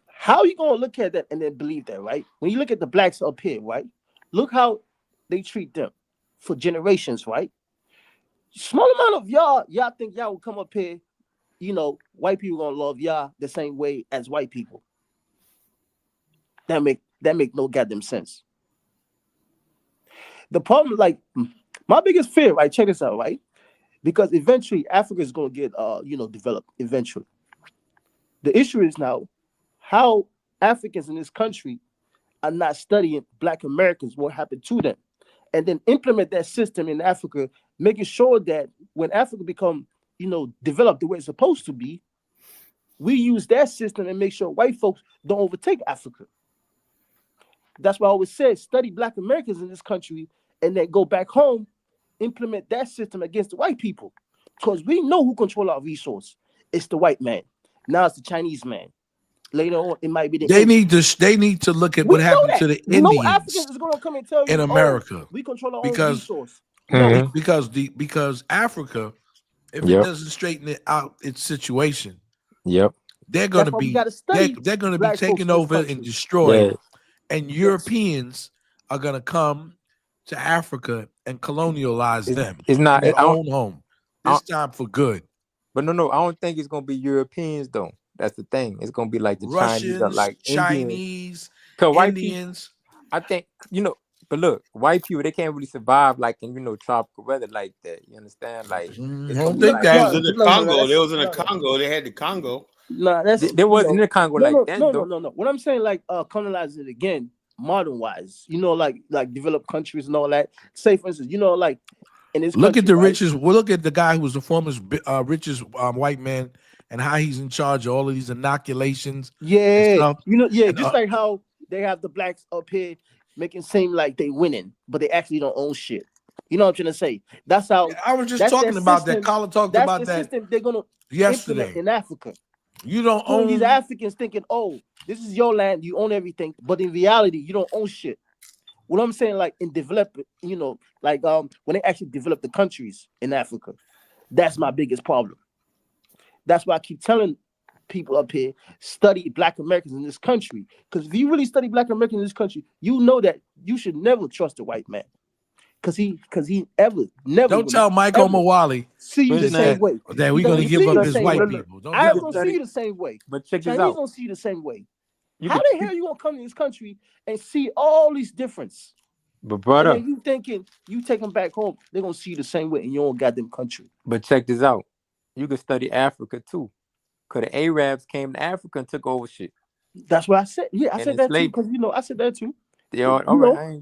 How you gonna look at that and then believe that, right? When you look at the blacks up here, right? Look how they treat them for generations, right? Small amount of y'all think y'all will come up here, you know, white people gonna love y'all the same way as white people. That make no goddamn sense. The problem, like, my biggest fear, right? Check this out, right? Because eventually Africa is gonna get developed eventually. The issue is now how Africans in this country are not studying Black Americans, what happened to them, and then implement that system in Africa, making sure that when Africa become, developed the way it's supposed to be, we use that system and make sure white folks don't overtake Africa. That's why I always say, study Black Americans in this country and then go back home, implement that system against the white people. Because we know who control our resource. It's the white man. Now it's the Chinese man. Later on, it might be the Indian. They need to look at what happened to the Indians. No Africans is gonna come and tell you in America. We control our own resource. No, because Africa, if it doesn't straighten it out its situation, they're gonna be taken over and destroyed. Yeah. And Europeans are gonna come to Africa and colonialize them. It's not their own home. This time for good. But no, I don't think it's gonna be Europeans though. That's the thing. It's gonna be like the Russians, Chinese, like Chinese, Indians. I think but look, white people, they can't really survive like in tropical weather like that. You understand? Like I don't think that was in the Congo. They was in the Congo. They had the Congo. No, they wasn't in the Congo like that. No. What I'm saying, like colonize it again, modern wise. Like developed countries and all that. Say for instance, like in this look country, at the right? richest. Well, look at the guy who was the former richest white man and how he's in charge of all of these inoculations. Yeah, just like how they have the blacks up here making seem like they winning, but they actually don't own shit. You know what I'm trying to say? That's how I was just talking about that. Colin talked about that system they're gonna yesterday in Africa. You don't own these Africans thinking, oh, this is your land, you own everything, but in reality, you don't own shit. What I'm saying, like in develop, like when they actually develop the countries in Africa, that's my biggest problem. That's why I keep telling people up here, study Black Americans in this country. Because if you really study Black Americans in this country, you know that you should never trust a white man. Because he never. Don't tell Michael Mawali see you the same way. That we're going to give up his white people. I don't see you the same way. But check this Chinese out. don't see you the same way. How the hell you gonna come to this country and see all these difference? But brother, and you thinking you take them back home, they're gonna see you the same way in your own goddamn country. But check this out. You can study Africa too. Because the Arabs came to Africa and took over shit. That's what I said. Yeah, I said that too. Because I said that too. Yeah, all right,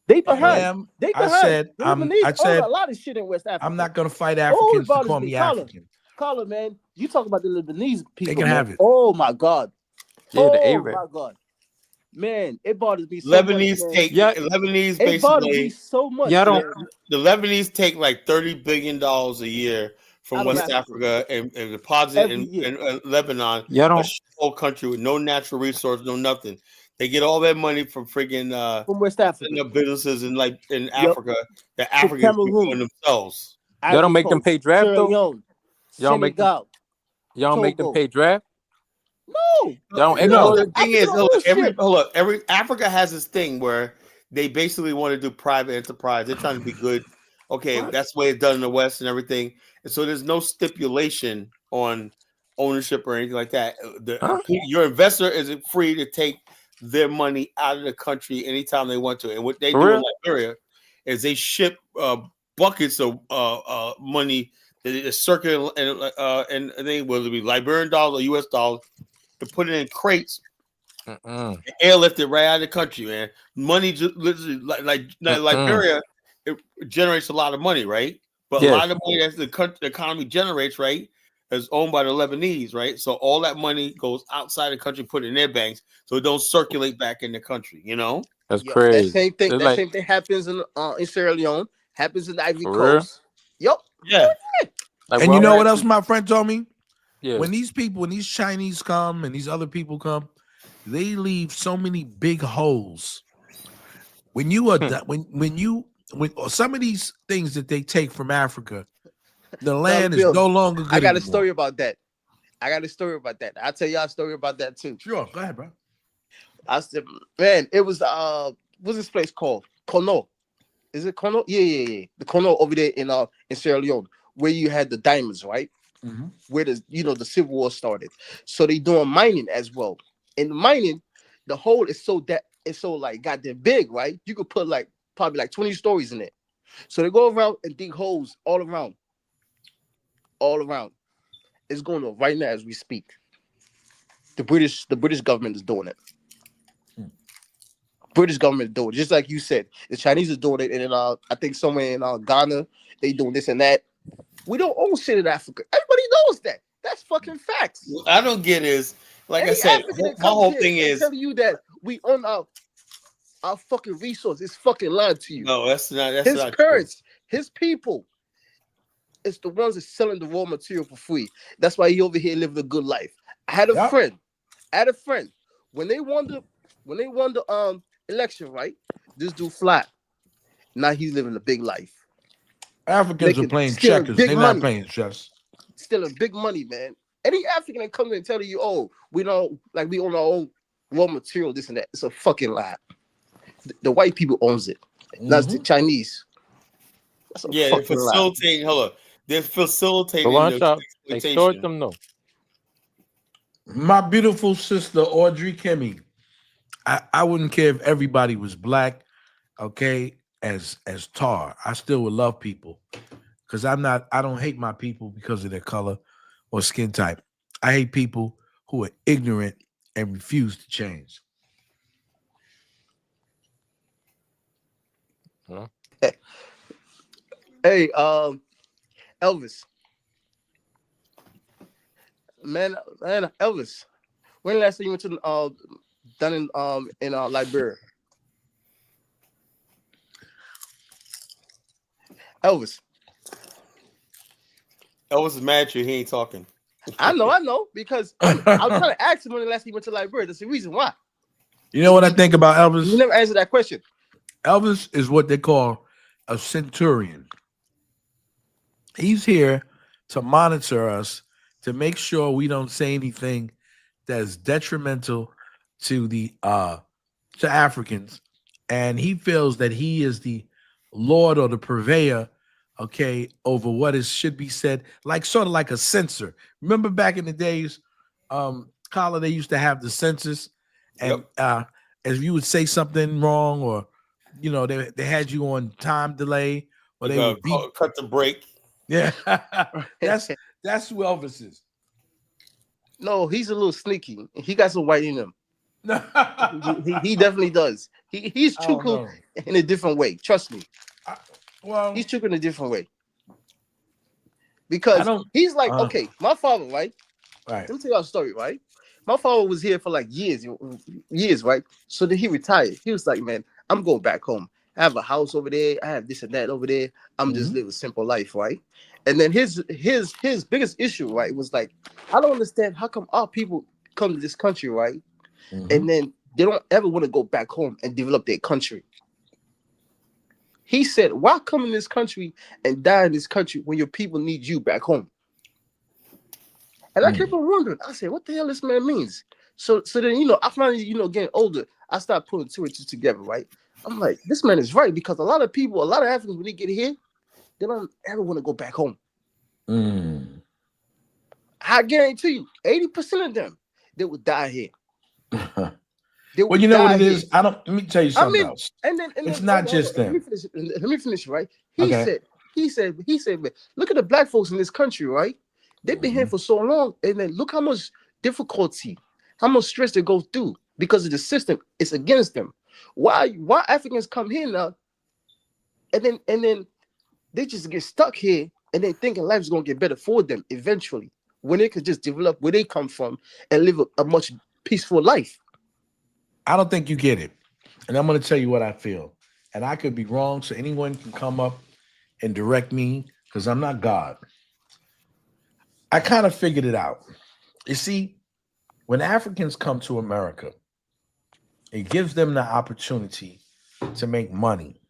They behind. I said a lot of shit in West Africa. I'm not gonna fight Africans to call me African. Carla, man, you talk about the Lebanese people. They can have it. Oh my God. Yeah, the Oh Arab. my God, man, it bothers me so much, Lebanese man. take Yeah. Lebanese It bothers me basically. so much, Yeah, I don't. man. The Lebanese take like $30 billion a year from Out of West Africa Africa and deposit every year. in Lebanon, Yeah, I a don't. whole country with no natural resource, no nothing. They get all that money from freaking From West Africa. setting up businesses in Yep. Africa that From Africans be doing Cameroon, themselves. Y'all don't Ivory make them Coast, pay draft Sierra though. Leone, Y'all don't make them. Senegal, Y'all don't make them Togo. pay draft. No, Y'all don't No, export the them. thing Africa is, don't own shit. every Africa has this thing where they basically want to do private enterprise. They're trying to be good. Okay, What? that's the way it's done in the West and everything. And so there's no stipulation on ownership or anything like that. Huh? Your investor is free to take their money out of the country anytime they want to. And what they For do in real? Liberia is they ship buckets of money that is circulating and they whether it be Liberian dollars or U.S. dollars to put it in crates Mm-mm. and airlift it right out of the country, man. Money just literally like Mm-mm. Liberia, it generates a lot of money, right? But a Yes. lot of money that the economy generates, right, is owned by the Lebanese, right? So all that money goes outside the country, put in their banks, so it don't circulate back in the country, you know? That's Yo, crazy. that same thing. It's That like, same thing happens in Sierra Leone. Happens in the Ivory for real? Coast. Yup. Yeah. Like And you know we're what else actually- my friend told me? Yeah. When these Chinese come and these other people come, they leave so many big holes. When you are when some of these things that they take from Africa, the land is Bill, no longer good I got a anymore. story about that. I'll tell y'all a story about that too. Sure, go ahead, bro. I said, man, it was what's this place called? Kono. Is it Kono? Yeah. The Kono over there in Sierra Leone, where you had the diamonds, right? Mm-hmm. Where the Civil War started. So they doing mining as well. In mining, the hole is so like goddamn big, right? You could put like probably like 20 stories in it. So they go around and dig holes all around. It's going on right now as we speak. The British government is doing it. British government is doing it. Just like you said, the Chinese is doing it, and I think somewhere in Ghana they doing this and that. We don't own shit in Africa. Everybody knows that. That's fucking facts. What I don't get is, like Any I said, African that my comes whole here thing and is tell you that we own our fucking resource is fucking lying to you. no, that's not His true. parents, his people, it's the ones that's selling the raw material for free. That's why he over here living a good life. I had a Yep. friend. When they won the election, right? This dude fly. Now he's living a big life. Africans are Making- playing stealing checkers. big They're money. not playing chess. Stealing big money, man. Any African that comes in and tell you, oh, we don't like we own our own raw material, this and that. It's a fucking lie. The white people owns it. That's the Chinese. That's a Yeah, they're fucking lie. facilitating. Hold on, they're facilitating But why the don't y'all extort exploitation. them? No. My beautiful sister Audrey Kimmy. I wouldn't care if everybody was black, okay, as tar. I still would love people because I don't hate my people because of their color or skin type. I hate people who are ignorant and refuse to change. Hey, Elvis. Man, Elvis. When the last time you went to done in Liberia? Elvis. Elvis is mad at you. He ain't talking. I know, because I'm trying to ask him when the last time he went to Liberia. That's the reason why. You know what I think about You Elvis? never answered that question. Elvis is what they call a centurion. He's here to monitor us, to make sure we don't say anything that is detrimental to the to Africans, and he feels that he is the lord or the purveyor, okay, over what is should be said, like sort of like a censor. Remember back in the days, Collar, they used to have the census, and if you would say something wrong, or you know, they had you on time delay, or they would beat. Cut the break. Yeah, that's who Elvis is. No, he's a little sneaky. He got some white in him. He definitely does. He's I don't Chuku know. in a different way. Trust me. Well, He's Chuku in a different way. I Because don't- he's like, okay, my father, right? right. Let me tell you a story, right? my father was here for like years, right? So then he retired. He was like, man, I'm going back home. I have a house over there. I have this and that over there. I'm just living a simple life, right? And then his biggest issue, right, was like, I don't understand how come our people come to this country, right? And then they don't ever want to go back home and develop their country. He said, why come in this country and die in this country when your people need you back home? And I kept on wondering. I said, what the hell this man means? So then, I finally, getting older, I started putting two and two together, right? I'm like, this man is right, because a lot of Africans, when they get here, they don't ever want to go back home. I guarantee you, 80% of them, they would die here. Well, you know what it is? Let me tell you something else. And then it's not just them. Let me finish, right? He said, man, look at the black folks in this country, right? They've been here for so long, and then look how much difficulty, how much stress they go through because of the system. It's against them. Why Africans come here now, and then they just get stuck here, and they thinking life's gonna get better for them eventually, when they could just develop where they come from and live a much peaceful life. I don't think you get it. And I'm going to tell you what I feel. And I could be wrong, so anyone can come up and direct me, because I'm not God. I kind of figured it out. You see, when Africans come to America, it gives them the opportunity to make money.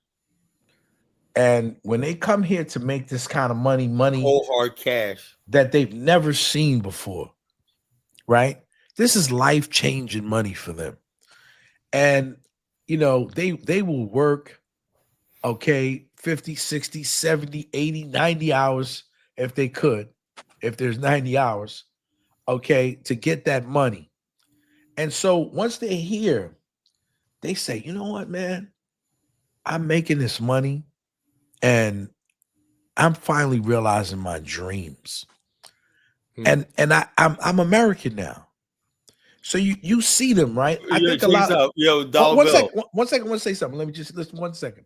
And when they come here to make this kind of money, cold hard cash that they've never seen before, right? This is life-changing money for them. And, they will work, 50, 60, 70, 80, 90 hours if they could, if there's 90 hours, to get that money. And so once they're here, they say, you know what, man, I'm making this money and I'm finally realizing my dreams. And I'm American now. So you see them, right? I think a lot. One second. I want to say something. Let me just listen 1 second.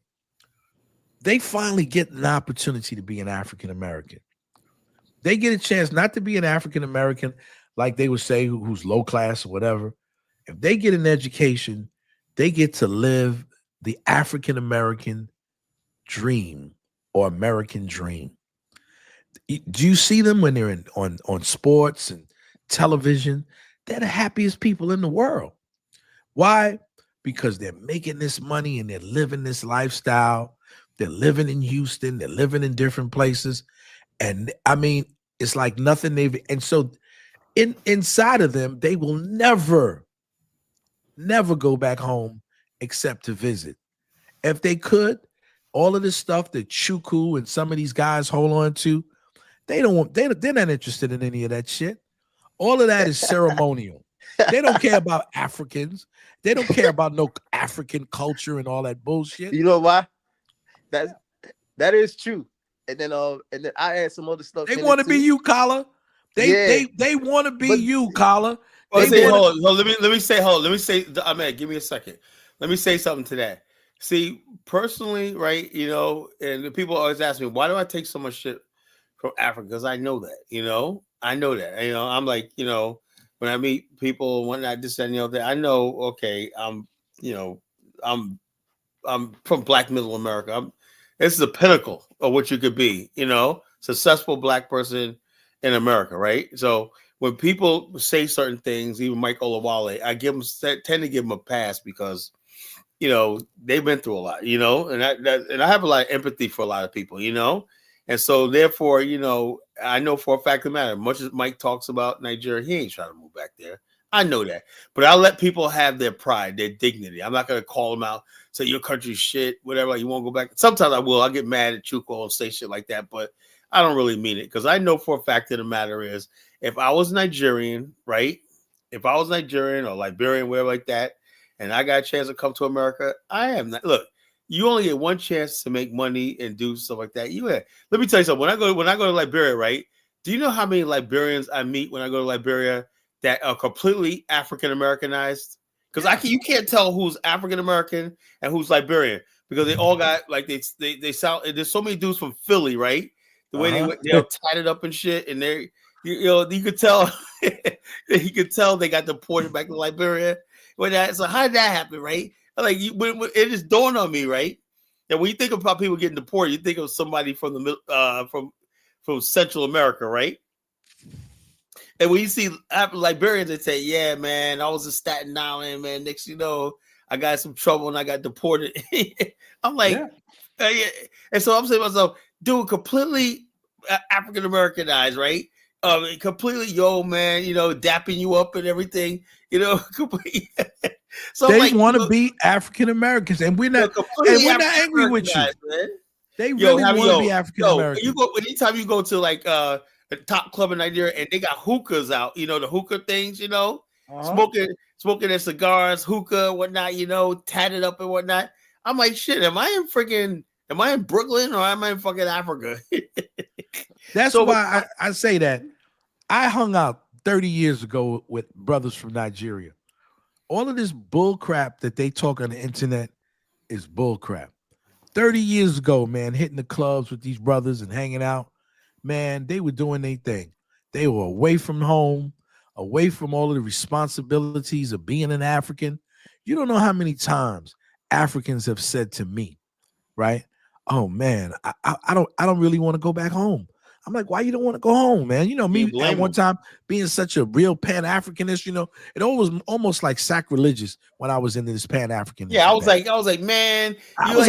They finally get an opportunity to be an African American. They get a chance not to be an African American, like they would say, who's low class or whatever. If they get an education, they get to live the African American dream or American dream. Do you see them when they're on sports and television? They're the happiest people in the world. Why? Because they're making this money and they're living this lifestyle. They're living in Houston. They're living in different places. And I mean, it's like nothing and so inside of them, they will never go back home except to visit. If they could, all of this stuff that Chuku and some of these guys hold on to, they're not interested in any of that shit. All of that is ceremonial. They don't care about Africans. They don't care about no African culture and all that bullshit. You know why? That is true. And then I add some other stuff. They want to be you, Kala. They want to be you, Kala. Hold on. Let me say, Ahmed, give me a second. Let me say something to that. See, personally, right, and the people always ask me, why do I take so much shit from Africa? Because I know that, I know that. I'm like, when I meet people and whatnot, this and the other, I know, okay, I'm from Black Middle America. This is the pinnacle of what you could be, successful Black person in America, right? So when people say certain things, even Mike Olawale, I tend to give them a pass because, they've been through a lot, and I have a lot of empathy for a lot of people, and so therefore, I know for a fact of the matter, much as Mike talks about Nigeria, he ain't trying to move back there. I know that, but I'll let people have their pride, their dignity. I'm not going to call them out, say your country's shit, whatever. Like, you won't go back. Sometimes I will. I'll get mad at Chuko and say shit like that, but I don't really mean it because I know for a fact of the matter is, if I was Nigerian, right? If I was Nigerian or Liberian, whatever like that, and I got a chance to come to America, I am not. Look, you only get one chance to make money and do stuff like that. Let me tell you something. When I go to Liberia, right? Do you know how many Liberians I meet when I go to Liberia that are completely African Americanized? Because you can't tell who's African American and who's Liberian because they all got they sound. There's so many dudes from Philly, right? The way they're tatted up and shit, and You know, you could tell. You could tell they got deported back to Liberia. So how did that happen, right? Like when it just dawned on me, right? And when you think about people getting deported, you think of somebody from the from Central America, right? And when you see Liberians, they say, "Yeah, man, I was in Staten Island, man. Next, you know, I got some trouble and I got deported." I'm like, yeah. And so I'm saying to myself, dude, completely African Americanized, right? Completely, yo, man, you know, dapping you up and everything, you know. So they like, want to be African Americans, and we're not angry with you. Man. They really want to be African American. You go anytime you go to like the top club in Nigeria, and they got hookahs out, you know, the hookah things, you know, smoking their cigars, hookah, whatnot, you know, tatted up and whatnot. I'm like, shit, am I in Brooklyn or am I in fucking Africa? That's why I say that. I hung out 30 years ago with brothers from Nigeria. All of this bull crap that they talk on the internet is bull crap. 30 years ago, man, hitting the clubs with these brothers and hanging out, man, they were doing their thing. They were away from home, away from all of the responsibilities of being an African. You don't know how many times Africans have said to me, right? Oh man, I don't really want to go back home. I'm like, why you don't want to go home, man? You know, me at one time being such a real Pan-Africanist, you know, it was almost like sacrilegious when I was into this Pan-Africanism. Yeah, I was like, man,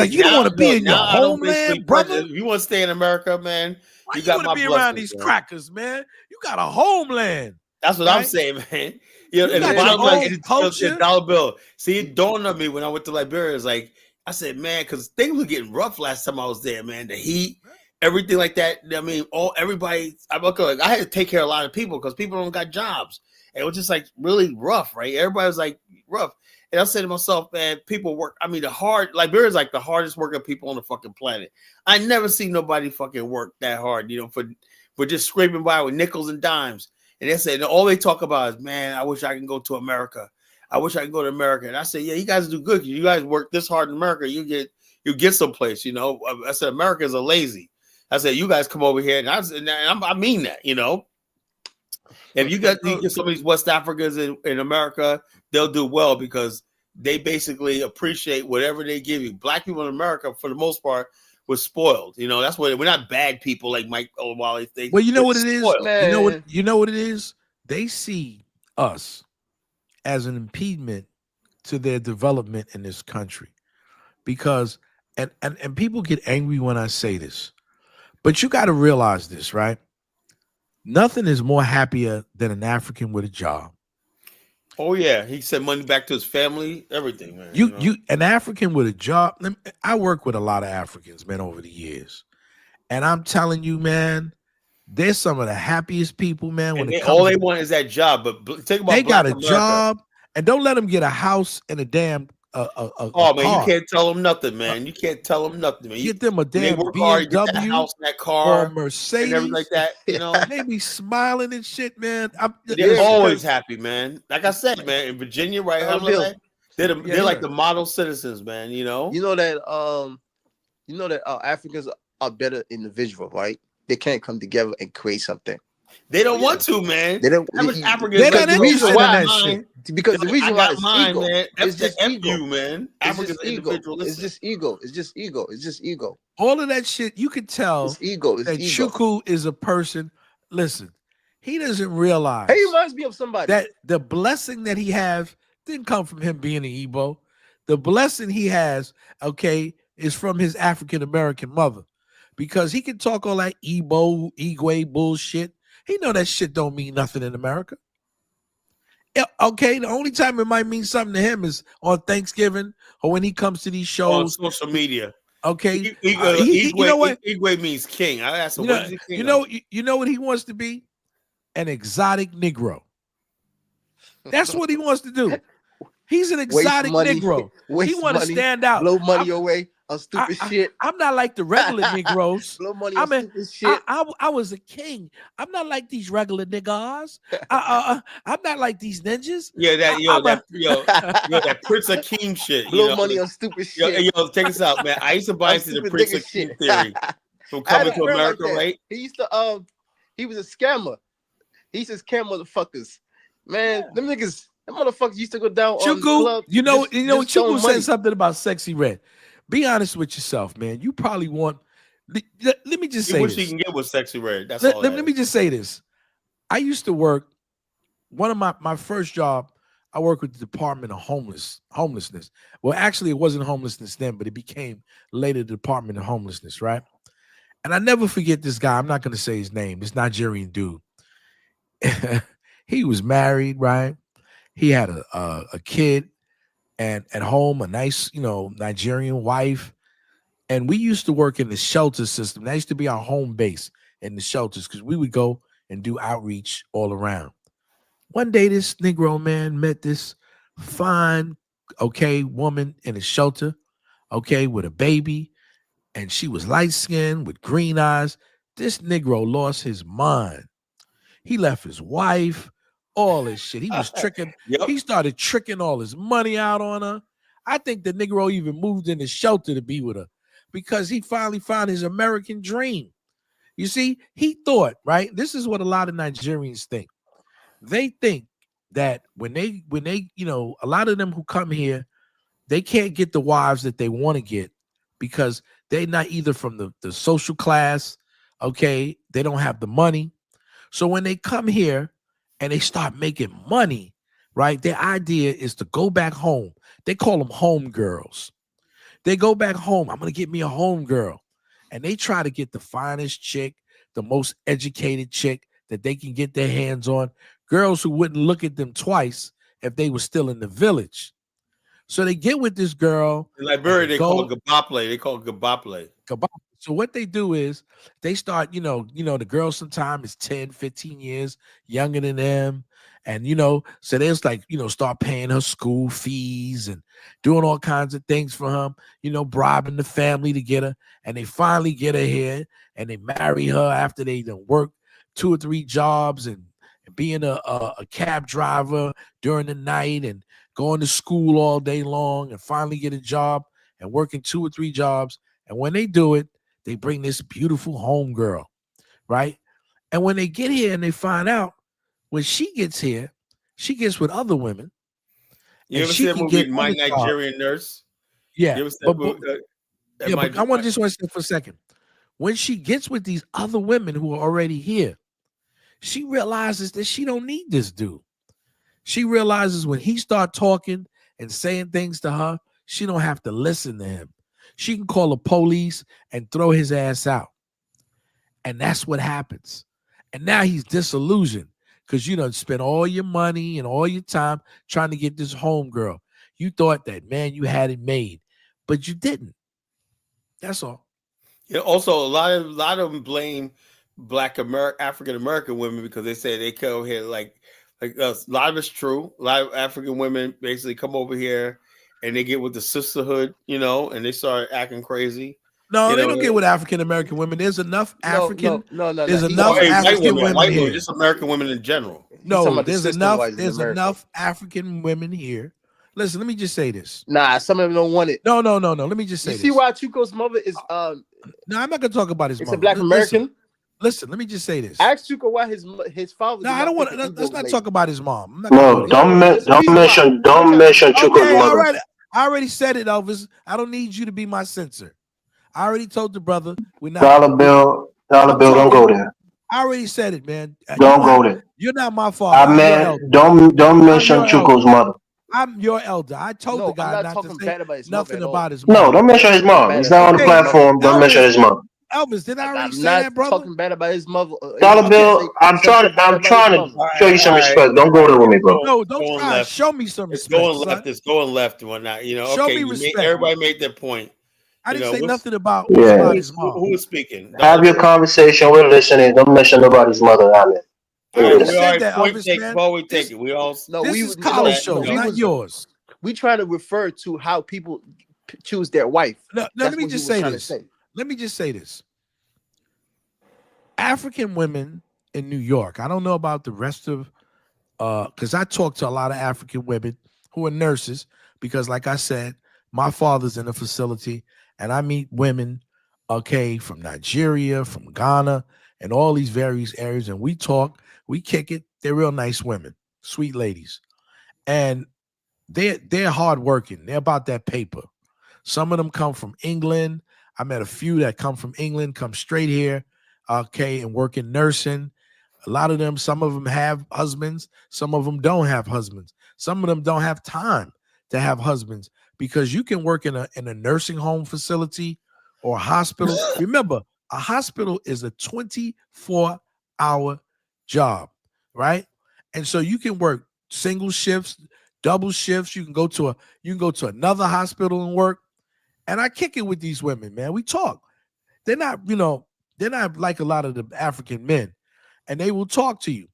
you don't want to be in your homeland, brother. If you want to stay in America, man, you got to be around these crackers, man. You got a homeland. That's what I'm saying, man. You know, and the bottom line is a dollar bill. See, it dawned on me when I went to Liberia. It's like, I said, man, because things were getting rough last time I was there, man. The heat, everything like that. I mean, everybody. I had to take care of a lot of people because people don't got jobs. And it was just like really rough, right? Everybody was like rough. And I said to myself, man, people work. I mean, Liberia's like the hardest working people on the fucking planet. I never see nobody fucking work that hard, you know, for just scraping by with nickels and dimes. And they said all they talk about is, man, I wish I can go to America. I wish I could go to America. And I said, yeah, you guys do good. You guys work this hard in America. You get someplace, you know. I said, Americans are lazy. I said, you guys come over here. And I mean that, you know. If you get some of these West Africans in America, they'll do well because they basically appreciate whatever they give you. Black people in America, for the most part, were spoiled. You know, that's what we're not bad people like Mike Olawale thinks. Well, you know what it is? You know what it is? They see us as an impediment to their development in this country. Because and people get angry when I say this, but you got to realize this, right? Nothing is more happier than an African with a job. Oh yeah, he sent money back to his family, everything, man. You an African with a job. I work with a lot of Africans, man, over the years, and I'm telling you, man, they're some of the happiest people, man. When all they want is that job. But think about they got a job, and don't let them get a house and a damn. Oh man, you can't tell them nothing, man. You can't tell them nothing, man. Get them a damn BMW, get that house, that car, or Mercedes, and everything like that. You know, they be smiling and shit, man. They're always happy, man. Like I said, man, in Virginia, right? They're like the model citizens, man. You know that Africans are better individuals, right? They can't come together and create something. They don't want to, man. They don't. Africans. They're not interested in that shit. Because the reason why it's ego, man. It's just ego, man. Africans are individualistic. It's just ego. It's just ego. It's just ego. All of that shit, you could tell it's ego. that Chukwu is a person. Listen, he doesn't realize. He reminds me of somebody. That the blessing that he has didn't come from him being an Igbo. The blessing he has, okay, is from his African American mother, because he can talk all that Igwe bullshit. He know that shit don't mean nothing in America. Okay, the only time it might mean something to him is on Thanksgiving or when he comes to these shows on social media. Okay, you know what? Igwe means king. I asked him, what is he king of? You know what he wants to be? An exotic Negro. That's what he wants to do. He's an exotic Negro. He want to stand out. Blow money away on stupid shit. I'm not like the regular Negroes. Blow money on stupid shit. I was a king. I'm not like these regular niggas. I'm not like these ninjas. Yeah, that Prince Akeem shit. Blow money on stupid shit. Yo, check this out, man. I used to buy into the Prince Akeem theory from Coming to America, like right? He used to he was a scammer. He says, "Cam motherfuckers, man, them motherfuckers used to go down on the Chuku, club. Chuku throwing money." said something about Sexy Red. Be honest with yourself, man. You probably want. Let me just You say wish this. he can get with Sexy Red. That's Let, all. let me just say this. I used to work. One of my first job, I worked with the Department of Homelessness. Well, actually, it wasn't homelessness then, but it became later the Department of Homelessness, right? And I never forget this guy. I'm not going to say his name. This Nigerian dude. He was married, right? He had a kid, and at home a nice, Nigerian wife. And we used to work in the shelter system. That used to be our home base in the shelters because we would go and do outreach all around. One day, this Negro man met this fine, woman in a shelter, with a baby, and she was light skinned with green eyes. This Negro lost his mind. He left his wife, all his shit. He was tricking. Yep. He started tricking all his money out on her. I think the Negro even moved in the shelter to be with her because he finally found his American dream. You see, he thought, right? This is what a lot of Nigerians think. They think that when they, a lot of them who come here, they can't get the wives that they want to get because they're not either from the social class, they don't have the money. So when they come here and they start making money, right, their idea is to go back home. They call them home girls. They go back home. I'm going to get me a home girl. And they try to get the finest chick, the most educated chick that they can get their hands on, girls who wouldn't look at them twice if they were still in the village. So they get with this girl. In Liberia, they call it gabaple. They call it gabaple. So what they do is they start, the girl sometimes is 10, 15 years younger than them. And, so they just start paying her school fees and doing all kinds of things for her, bribing the family to get her. And they finally get her here and they marry her after they work 2 or 3 jobs and being a cab driver during the night and going to school all day long and finally get a job and working 2 or 3 jobs. And when they do it, they bring this beautiful home girl, right? And when they get here and they find out, when she gets here, she gets with other women. You ever see that movie, My Nigerian Nurse? Yeah. You ever see but I want to say for a second. When she gets with these other women who are already here, she realizes that she don't need this dude. She realizes when he start talking and saying things to her, she don't have to listen to him. She can call the police and throw his ass out. And that's what happens. And now he's disillusioned because you done spent all your money and all your time trying to get this home girl. You thought that, man, you had it made, but you didn't. That's all. Yeah, also, a lot of them blame African American women because they say they come here like a lot of it's true. A lot of African women basically come over here and they get with the sisterhood, and they start acting crazy. No, they don't get with African American women. There's enough African. No. There's enough African women here. Just American women in general. No, there's enough. There's enough African women here. Listen, let me just say this. Nah, some of them don't want it. No. Let me just say this. You see why Chuko's mother is No, I'm not gonna talk about his mother. It's a Black American. Listen, let me just say this. Ask Chuko why his father. No, I don't want. Let's not talk about his mom. No, don't mention Chuko's mother. I already said it, Elvis. I don't need you to be my censor. I already told the brother we're not. Dollar bill, don't go there. I already said it, man. Don't go there. You're not my father. Don't mention Chuko's mother. I'm your elder. I told the guy not to say nothing about his mom. No, don't mention his mom. He's not on the platform. Don't mention his mom. Elvis, did I already say that, brother? I'm talking bad about his mother. Dollar bill, I'm trying to show you some respect. Don't go there with me, bro. No, don't try. Show me some respect. It's going left. It's going left and whatnot. Show me respect. Everybody made their point. I didn't say nothing about his mom. Who is speaking? Have your conversation. We're listening. Don't mention nobody's mother. We already point taken. Well, we take it. We all. No, this is college show, not yours. We try to refer to how people choose their wife. No, let me just say this. Let me just say this. African women in New York, I don't know about the rest of, because I talk to a lot of African women who are nurses, because like I said, my father's in a facility and I meet women, from Nigeria, from Ghana, and all these various areas, and we talk, we kick it. They're real nice women, sweet ladies, and they're hardworking. They're about that paper. Some of them come from England. I met a few that come from England, come straight here, okay, and work in nursing. A lot of them, some of them have husbands, some of them don't have husbands. Some of them don't have time to have husbands because you can work in a nursing home facility or a hospital. Remember, a hospital is a 24-hour job, right? And so you can work single shifts, double shifts. You can go to another hospital and work. And I kick it with these women, man. We talk. They're not like a lot of the African men, and they will talk to you.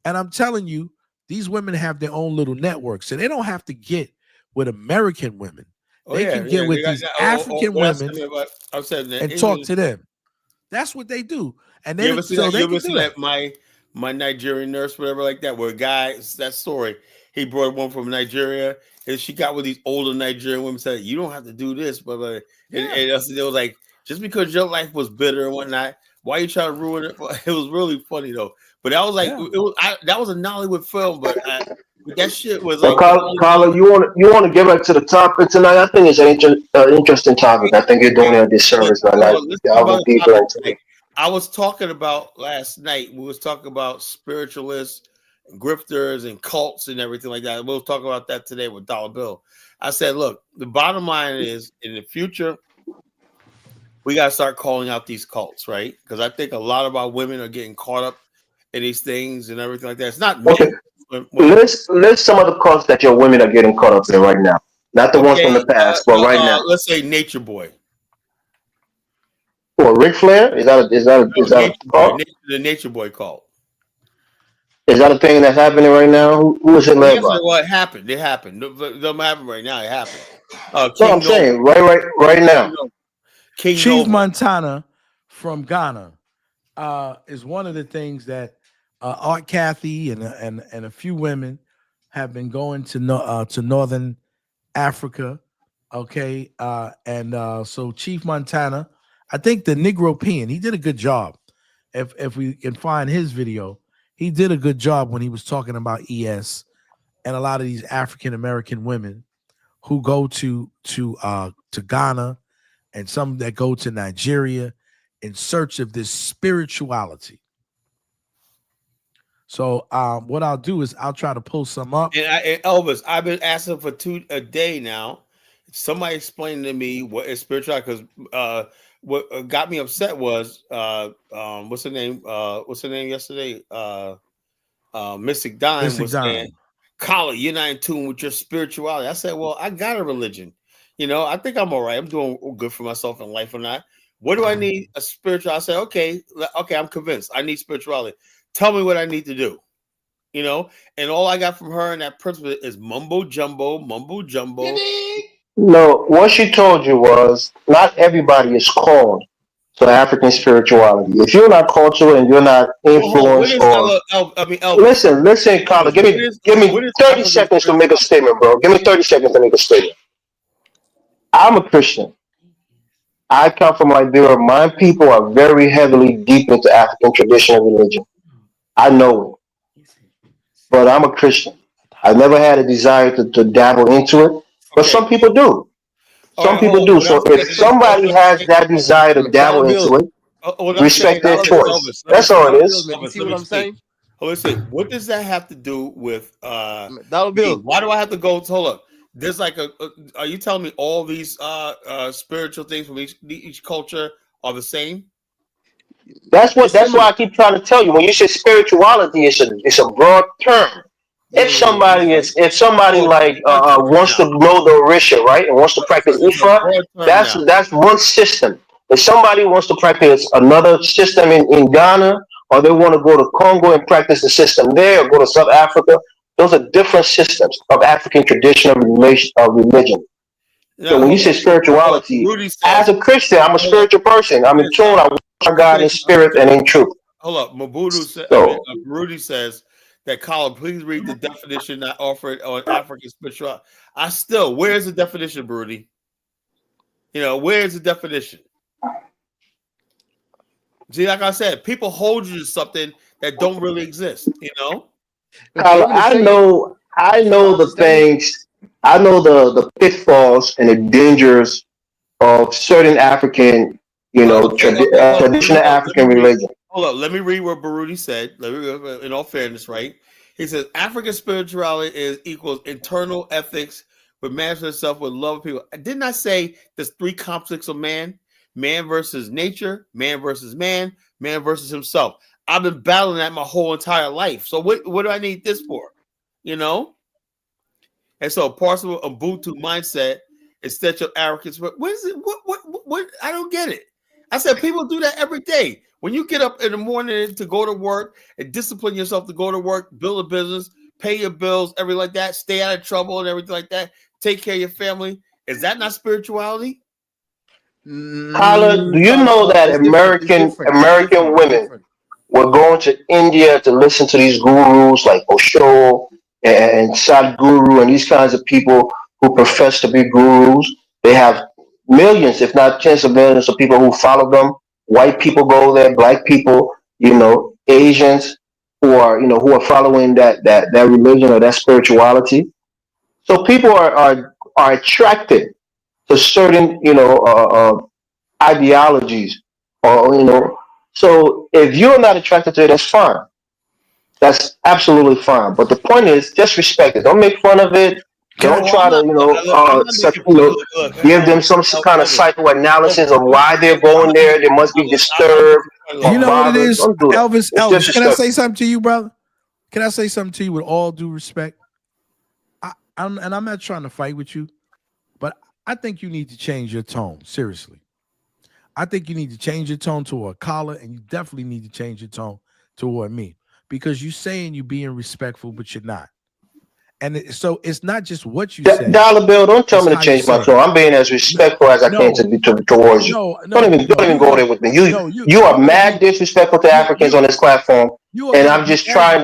And I'm telling you, these women have their own little network, so they don't have to get with American women. They can get with these African women and talk to them. That's what they do. And you they ever see that my Nigerian nurse, whatever like that, where a guy, that story, he brought one from Nigeria, and she got with these older Nigerian women, said, "You don't have to do this," but and it was like, just because your life was bitter and whatnot, why you trying to ruin it? It was really funny though. But that was like that was a Nollywood film, but that shit was like. Carla, you want to get back to the topic tonight? I think it's an interesting topic. I think you're doing a disservice by not delving deeper into it. I was talking about last night. We was talking about spiritualists, and grifters, and cults, and everything like that. We'll talk about that today with Dollar Bill. I said, look, the bottom line is, in the future, we got to start calling out these cults, right? Because I think a lot of our women are getting caught up in these things and everything like that. It's not okay. List some of the cults that your women are getting caught up in right now. Not the ones from the past, but right now. Let's say Nature Boy. Or Ric Flair? Is that a cult? The Nature Boy cult. Is that a thing that's happening right now? Who is it led by? Well, it happened. It happened. It doesn't happen right now. It happened. No, I'm saying right now. Chief Montana from Ghana is one of the things that Art Cathy and a few women have been going to Northern Africa. Okay, so Chief Montana, I think the Negropean, he did a good job. If we can find his video, he did a good job when he was talking about ES and a lot of these African American women who go to Ghana and some that go to Nigeria in search of this spirituality. So what I'll do is I'll try to pull some up. And Elvis, I've been asking for a day now. Somebody explain to me what is spirituality, because what got me upset was what's her name? What's her name yesterday? Mystic Dime was saying, Colin, you're not in tune with your spirituality. I said, well, I got a religion. I think I'm all right. I'm doing good for myself in life or not. What do I need? A spiritual? I said, okay, I'm convinced. I need spirituality. Tell me what I need to do. And all I got from her and that principle is mumbo jumbo. No, what she told you was not everybody is called to African spirituality. If you're not called to it and you're not influenced listen, Carla, give me 30 seconds to make a statement, bro. Give me 30 seconds to make a statement. I'm a Christian. I come from Liberia. My people are very heavily deep into African traditional religion. I know it. But I'm a Christian. I never had a desire to dabble into it. But some people do. Some people do. So if somebody has that desire to dabble into it, respect their choice. That's all it is. You see what I'm saying? Let's see. What does that have to do with Dollar Bill? Why do I have to go? Hold up. There's like are you telling me all these spiritual things from each culture are the same? That's why I keep trying to tell you. When you say spirituality, it's a broad term. If somebody wants to know the Orisha, right, and wants to practice Ifa, that's one system. If somebody wants to practice another system in Ghana, or they want to go to Congo and practice the system there, or go to South Africa, those are different systems of African traditional religion. So when you say spirituality, as a Christian, I'm a spiritual person. I'm in tune. I worship God in spirit and in truth. Hold up, Rudy says that, Colin, please read the definition not offered on African spirituality. Where's the definition, Rudy? Where's the definition? See, like I said, people hold you to something that don't really exist. You know. If you Kyle, want me to say it, I so you know the understand. things, I know the pitfalls and the dangers of certain African, Okay, okay. Well, traditional let me African read. religion. Hold up. Let me read what Baruti said. In all fairness, right? He says African spirituality is equals internal ethics with management itself with love of people. Didn't I say there's three conflicts of man? Man versus nature, man versus man versus himself. I've been battling that my whole entire life. So what do I need this for? You know? And so partial Ubuntu mindset instead of arrogance. What is it? What? I don't get it. I said people do that every day. When you get up in the morning to go to work and discipline yourself to go to work, build a business, pay your bills, everything like that, stay out of trouble and everything like that, take care of your family. Is that not spirituality? Tyler, do you No, know no, that it's different. It's different. It's American different. It's women different. were going to India to listen to these gurus like Osho and Sadhguru and these kinds of people who profess to be gurus? They have millions, if not tens of millions, of people who follow them. White people go there, black people, Asians who are following that religion or that spirituality. So people are attracted to certain ideologies or so if you're not attracted to it, that's fine. That's absolutely fine. But the point is, just respect it. Don't make fun of it. Can I? Don't Well, try to I'm not making fun. Look, give them some kind of Elvis, psychoanalysis of Elvis, why they're I'm going not there. making They must be I'm disturbed making fun You or of know what it bothered. is, Don't do that. Elvis. It's Elvis, can I disrespectful. say something to you, brother? Can I say something to you with all due respect? I'm not trying to fight with you, but I think you need to change your tone. Seriously, I think you need to change your tone toward Kala, and you definitely need to change your tone toward me because you're saying you're being respectful, but you're not. And so it's not just what you say; Dollar Bill, don't tell it's me to how you change my say it. tone. I'm being as No, respectful as I can no, towards you. no, Don't no, even no. don't even go there with me. You No, you are you're gonna mad be, disrespectful to Africans on this platform, you are and gonna be I'm just no. trying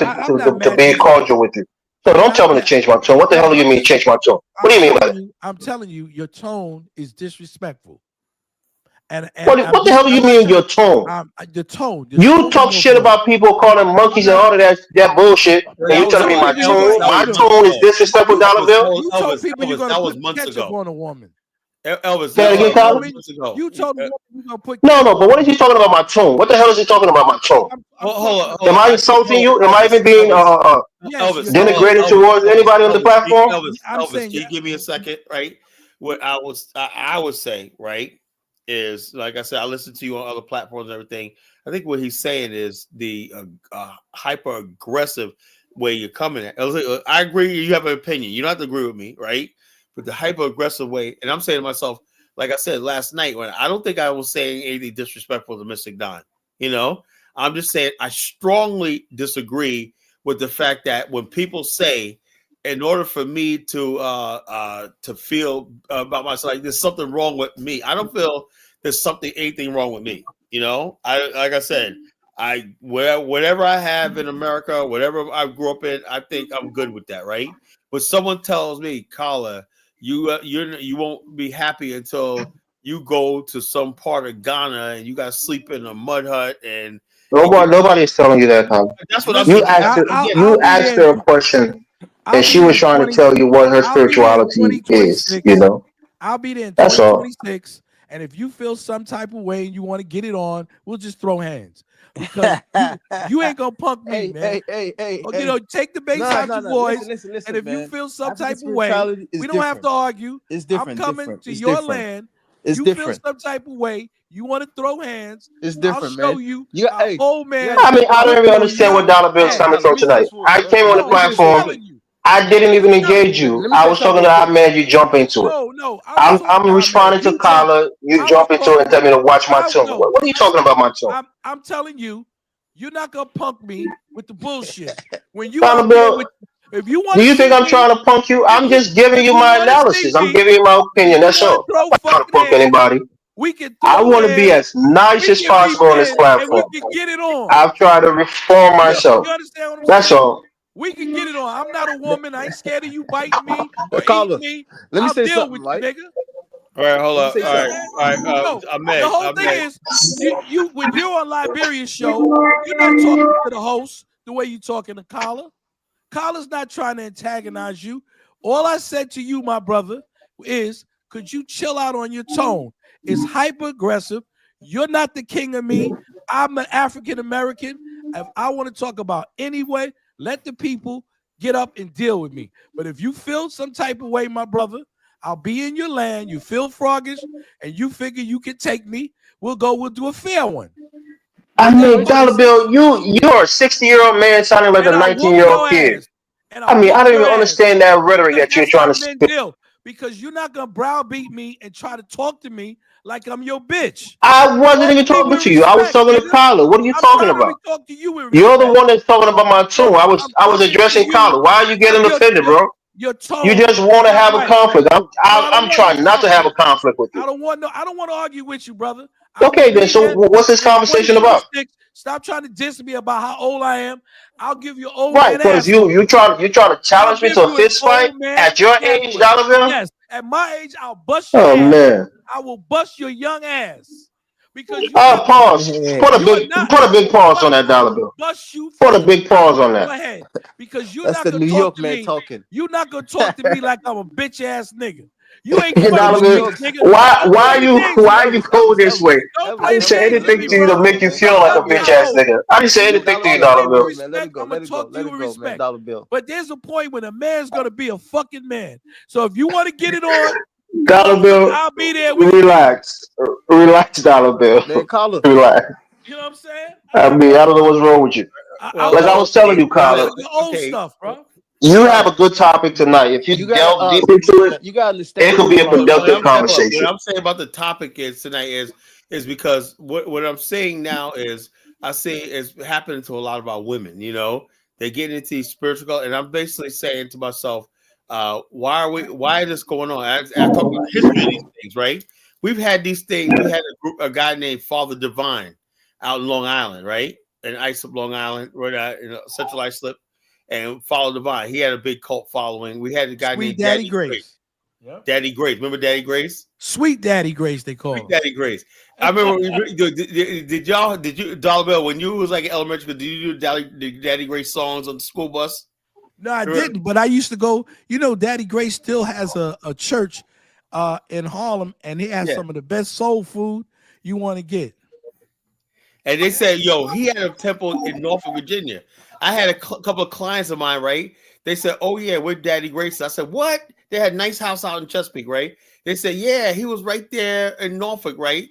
I'm not to mad be cordial disrespectful. with you. So I'm don't not tell me to mad. change my tone. What the No, hell do you mean change my tone? What do you mean by that? I'm telling you, your tone is disrespectful. And What the hell do you I'm mean just in your telling tone? the You tone is talk off shit one. about people I'm, calling I'm monkeys and not. all of that bullshit, and you telling You me told my people you're gonna tone, That eat my was them. months tone is ago. disrespectful, You Dollar Bill? you told people you're Elvis, gonna that was put months ketchup ago. on a woman. Elvis, You Say it again, told a that was Colin. woman. months ago. You told a woman you're gonna put No, ketchup no, but what on is her. he talking about my tone? What the hell is he talking about my tone? I'm talking Hold Am on. I insulting you? Am I even being yes, you're saying denigrated Elvis, towards anybody on the platform? I'm Elvis, saying can you give me a second, right? What I would say, right, is like I said, I listen to you on other platforms and everything. I think what he's saying is the hyper aggressive way you're coming at. I agree, you have an opinion. You don't have to agree with me, right? But the hyper aggressive way, and I'm saying to myself, like I said last night, when I don't think I was saying anything disrespectful to Mystic Don. You know, I'm just saying I strongly disagree with the fact that when people say, in order for me to feel about myself, like there's something wrong with me, I don't feel there's anything wrong with me. You know, I like I said, whatever I have in America, whatever I grew up in, I think I'm good with that, right? But someone tells me, Kala, you won't be happy until you go to some part of Ghana and you got to sleep in a mud hut and get. Nobody is telling you that, Colin. That's what I'm listen. You saying. asked her, I'll you be asked there. her a question, I'll and be she there was in trying to 20. tell you what her I'll be there in spirituality is. 2026. I'll be there in That's all. 2026. And if you feel some type of way and you want to get it on, we'll just throw hands because you ain't gonna punk me, Hey, man. hey, hey, hey, Or, hey. take the bass Nah, out nah, your nah. Listen, voice. listen, And listen, if you man. feel some African type of way, spirituality is we don't have different. to argue. It's I'm different, coming different. to It's your different. land. It's You feel different. some type of way. You want to throw hands. It's I'll different, show man. you You got, how hey, old you man gotta I mean, think I about don't it. even put understand what young Dollar Bill's Hey, man. coming Kyle, let from me say tonight. this for I came on the let No, me say this I'm real platform. quick. telling you. I didn't even I'm telling engage you. you. Let me I say was something talking real to quick. Ahmed. You jump into it. No, I was talking I'm to Ahmed. responding to You jumped. Kyla. You I was jump into it and talking. tell me to watch my I tone. no. What are you I talking said about my tone? I'm telling you, you're not gonna punk me with the bullshit. When you Dollar out there with, Bill, if you want do to you think see I'm me, trying to punk you? I'm just giving if you you my want to see analysis. I'm me, giving you my if opinion. you That's want to all. I'm throw not trying to fucking punk hands, anybody. we can I throw want to be hands. as nice We as can be possible on this men, and we platform. can get it on. I've tried to reform Yo, myself. You understand what I'm That's saying? all. We can get it on. I'm not a woman. I ain't scared of you biting me or eating Carla, me. let me I'll say deal something, with you, right? nigga. All right, hold up. Say All right, something. all right. No, Ahmed, the whole thing Ahmed. is you when you're on Liberia's show, you're not talking to the host the way you talking to Kala. Kala's not trying to antagonize you. All I said to you, my brother, is could you chill out on your tone? It's hyper aggressive. You're not the king of me. I'm an African American. If I want to talk about anyway, let the people get up and deal with me. But if you feel some type of way, my brother, I'll be in your land. You feel froggish, and you figure you can take me. We'll do a fair one. I But that's mean, all Dollar this Bill, you're a 60-year-old man sounding like a and I'll whoop 19-year-old your kid. ass. And I I'll mean, whoop I don't your even ass. understand that rhetoric Because that you're that's trying how to men spit. deal. Because you're not gonna browbeat me and try to talk to me like I'm your bitch. I wasn't Talk even to me talking with to you. I was respect, talking to nigga. Kyla. What are you I'm talking trying to about? talk to you with You're the respect. one that's talking about my tune. I'm I was talking to addressing you. Kyla. Why are you getting offended, bro? Your You tone just is want to not have a right. conflict. No, I don't I'm want no trying not to have a conflict. conflict with you. I don't want to argue with you, brother. I will Okay, then. be So here what's this in conversation about? 2026. Stop trying to diss me about how old I am. I'll give you old Right, man because ass you whooping. try to I'll challenge me give to a you an fist fight old man at your ass age, whipping. Dollar Bill. Yes, at my age, I'll bust your Oh ass. man. I will bust your young ass because you not. Pause. You are not. Put a big pause on that, I Dollar will Bill. bust you Put from a the big top pause on of that. your head because you're That's not the gonna New talk York to man me. talking. You're not gonna talk to me like I'm a bitch ass nigga. You ain't 46, Dollar Bill, York. nigga. why Don't play the games with are me. you cold this way? Don't I play didn't the say Elvis, man, games let with anything it me, to you go, to bro. make you man. feel like a Fuck Dollar your bitch Bill. ass hoe. nigga. I didn't say Man, anything to Dollar you, Fuck Bill, Dollar let you it with Bill. go, man. Let respect. it go. I'm gonna Let it go. talk to Let you it with go, man. respect. Dollar Bill. But there's a point when a man's gonna be a fucking man. So if you want to get it on, Dollar motherfucker, Bill, I'll be there when you need me. relax. Relax, Dollar Bill. Man, Carla. Relax. You know what I'm saying? I mean, I don't know what's wrong with you. Well, Like I well, was telling okay. you, Well, Kyla, The old okay. stuff, bro. you have Carla. a good topic tonight. If you You gotta delve deep into it, you gotta understand it could this, be a Carla. What productive I'm saying, what conversation. I'm saying about the topic is tonight is because what I'm saying now is I see is happening to a lot of our women. You know, they get into these spiritual, and I'm basically saying to myself, why is this going on? I talk about the history of these things, right? We've had these things. We had a guy named Father Divine out in Long Island, right? In Islip, Long Island, right out in Central Islip, and Father Divine. He had a big cult following. We had a guy Sweet named Daddy Daddy Grace. Grace. Yep. Daddy Grace. Remember Daddy Grace? Sweet Daddy Grace, they call Sweet him. Daddy Grace. I remember did you Dollar Bill when you was like in elementary school, did you do Daddy Grace songs on the school bus? No, I didn't, but I used to go. You know, Daddy Grace still has a church in Harlem, and he has Yeah. some of the best soul food you want to get. And they said, yo, he had a temple in Norfolk, Virginia. I had a couple of clients of mine, right? They said, oh, yeah, we're Daddy Grace. I said, what? They had a nice house out in Chesapeake, right? They said, yeah, he was right there in Norfolk, right?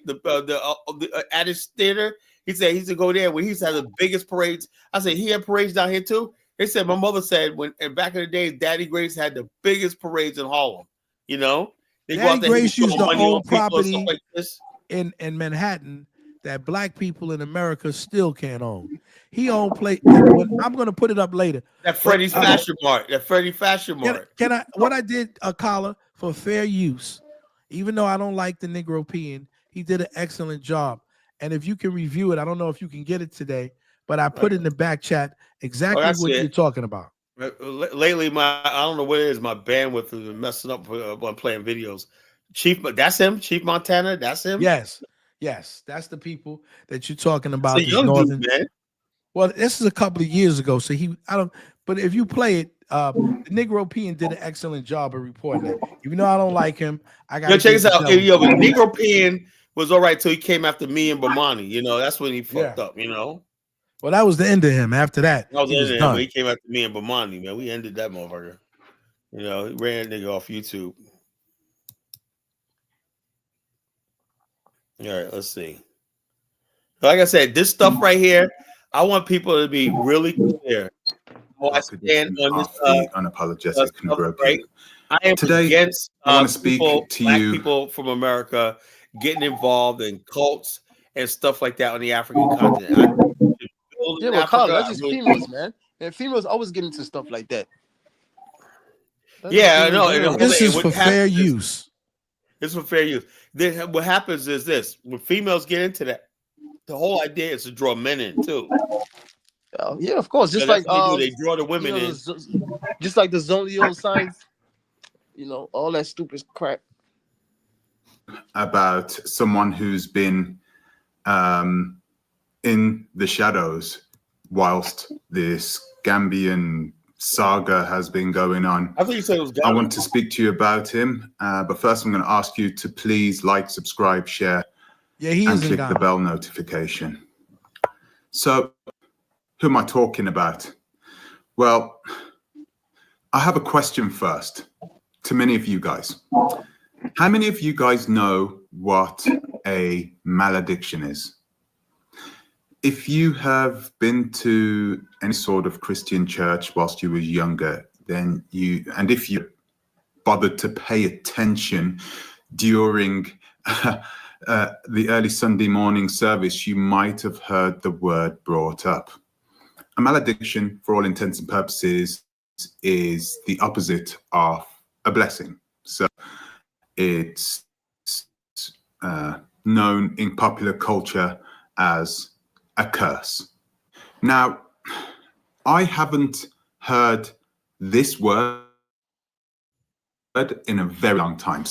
At his theater. He said he used to go there where he used to have the biggest parades. I said, he had parades down here too? They said, my mother said, and back in the day, Daddy Grace had the biggest parades in Harlem, you know? They go out Daddy there, he Grace would used throw to money on own people and stuff property like this. in Manhattan that black people in America still can't own. He owned I'm going to put it up later. That But Freddie's Fashion Mart. That Freddie Fashion Mart. can I? What I did, Collar, for fair use, even though I don't like the Negro peeing, he did an excellent job. And if you can review it, I don't know if you can get it today, but I put in the back chat exactly what you're talking about. Lately, I don't know what it is. My bandwidth has been messing up when playing videos. That's him. Chief Montana. That's him. Yes, that's the people that you're talking about. It's a young dude, man. Well, this is a couple of years ago, so But if you play it, the Negro Peon did an excellent job of reporting that. Even though I don't like him, I got to check this out. Yo, but Negro Peon was all right till he came after me and Bomani. You know, that's when he fucked up. You know. Well, that was the end of him. After that, that was the end of him when he came after me and Bomani. Man, we ended that motherfucker. You know, he ran that nigga off YouTube. All right, let's see. Like I said, this stuff right here, I want people to be really clear. I stand on this unapologetic Negro right? I am today against I want to speak to black you. people from America getting involved in cults and stuff like that on the African continent. Yeah, but Carla, that's just females, man. And females always get into stuff like that. Yeah, I know. This is for fair use. This is for fair use. Then what happens is this: when females get into that, the whole idea is to draw men in too. Yeah, of course. Just like they draw the women in. Just like the zodiac signs, all that stupid crap. about someone who's been in the shadows whilst this Gambian saga has been going on. I think you said it was I Gambia. want to speak to you about him, but first I'm going to ask you to please like, subscribe, share, Yeah, he and is in click the Ghana. bell notification. So, who am I talking about? Well, I have a question first to many of you guys. How many of you guys know what a malediction is? If you have been to any sort of Christian church whilst you were younger, then and if you bothered to pay attention during the early Sunday morning service, you might have heard the word brought up. A malediction, for all intents and purposes, is the opposite of a blessing. So it's known in popular culture as a curse. Now, I haven't heard this word in a very long time.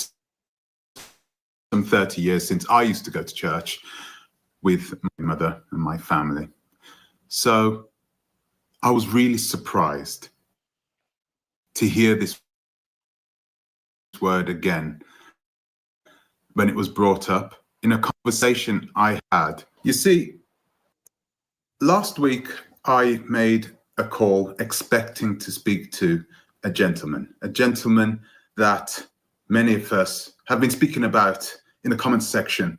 Some 30 years since I used to go to church with my mother and my family. So I was really surprised to hear this word again when it was brought up in a conversation I had. You see, last week I made a call expecting to speak to a gentleman that many of us have been speaking about in the comments section.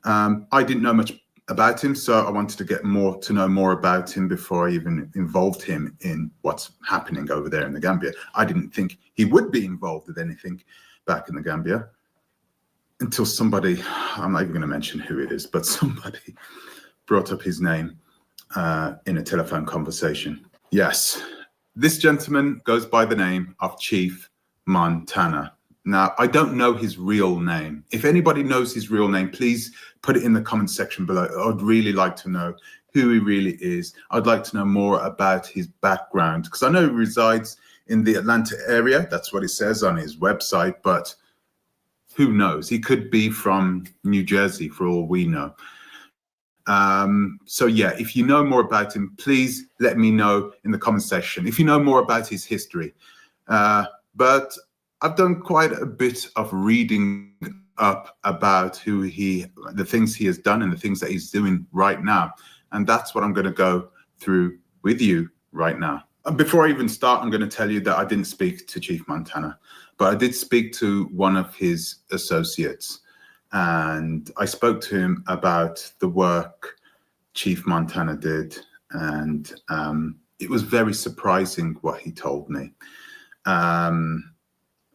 I didn't know much about him, so I wanted to get to know more about him before I even involved him in what's happening over there in the Gambia. I didn't think he would be involved with anything back in the Gambia until somebody, I'm not even going to mention who it is, but somebody brought up his name in a telephone conversation. Yes, this gentleman goes by the name of Chief Montana. Now, I don't know his real name. If anybody knows his real name, please put it in the comment section below. I'd really like to know who he really is. I'd like to know more about his background, because I know he resides in the Atlanta area. That's what it says on his website, but who knows? He could be from New Jersey for all we know. So yeah, if you know more about him, please let me know in the comment section. If you know more about his history. But I've done quite a bit of reading up about the things he has done and the things that he's doing right now. And that's what I'm going to go through with you right now. Before I even start, I'm going to tell you that I didn't speak to Chief Montana, but I did speak to one of his associates. And I spoke to him about the work Chief Montana did. And it was very surprising what he told me.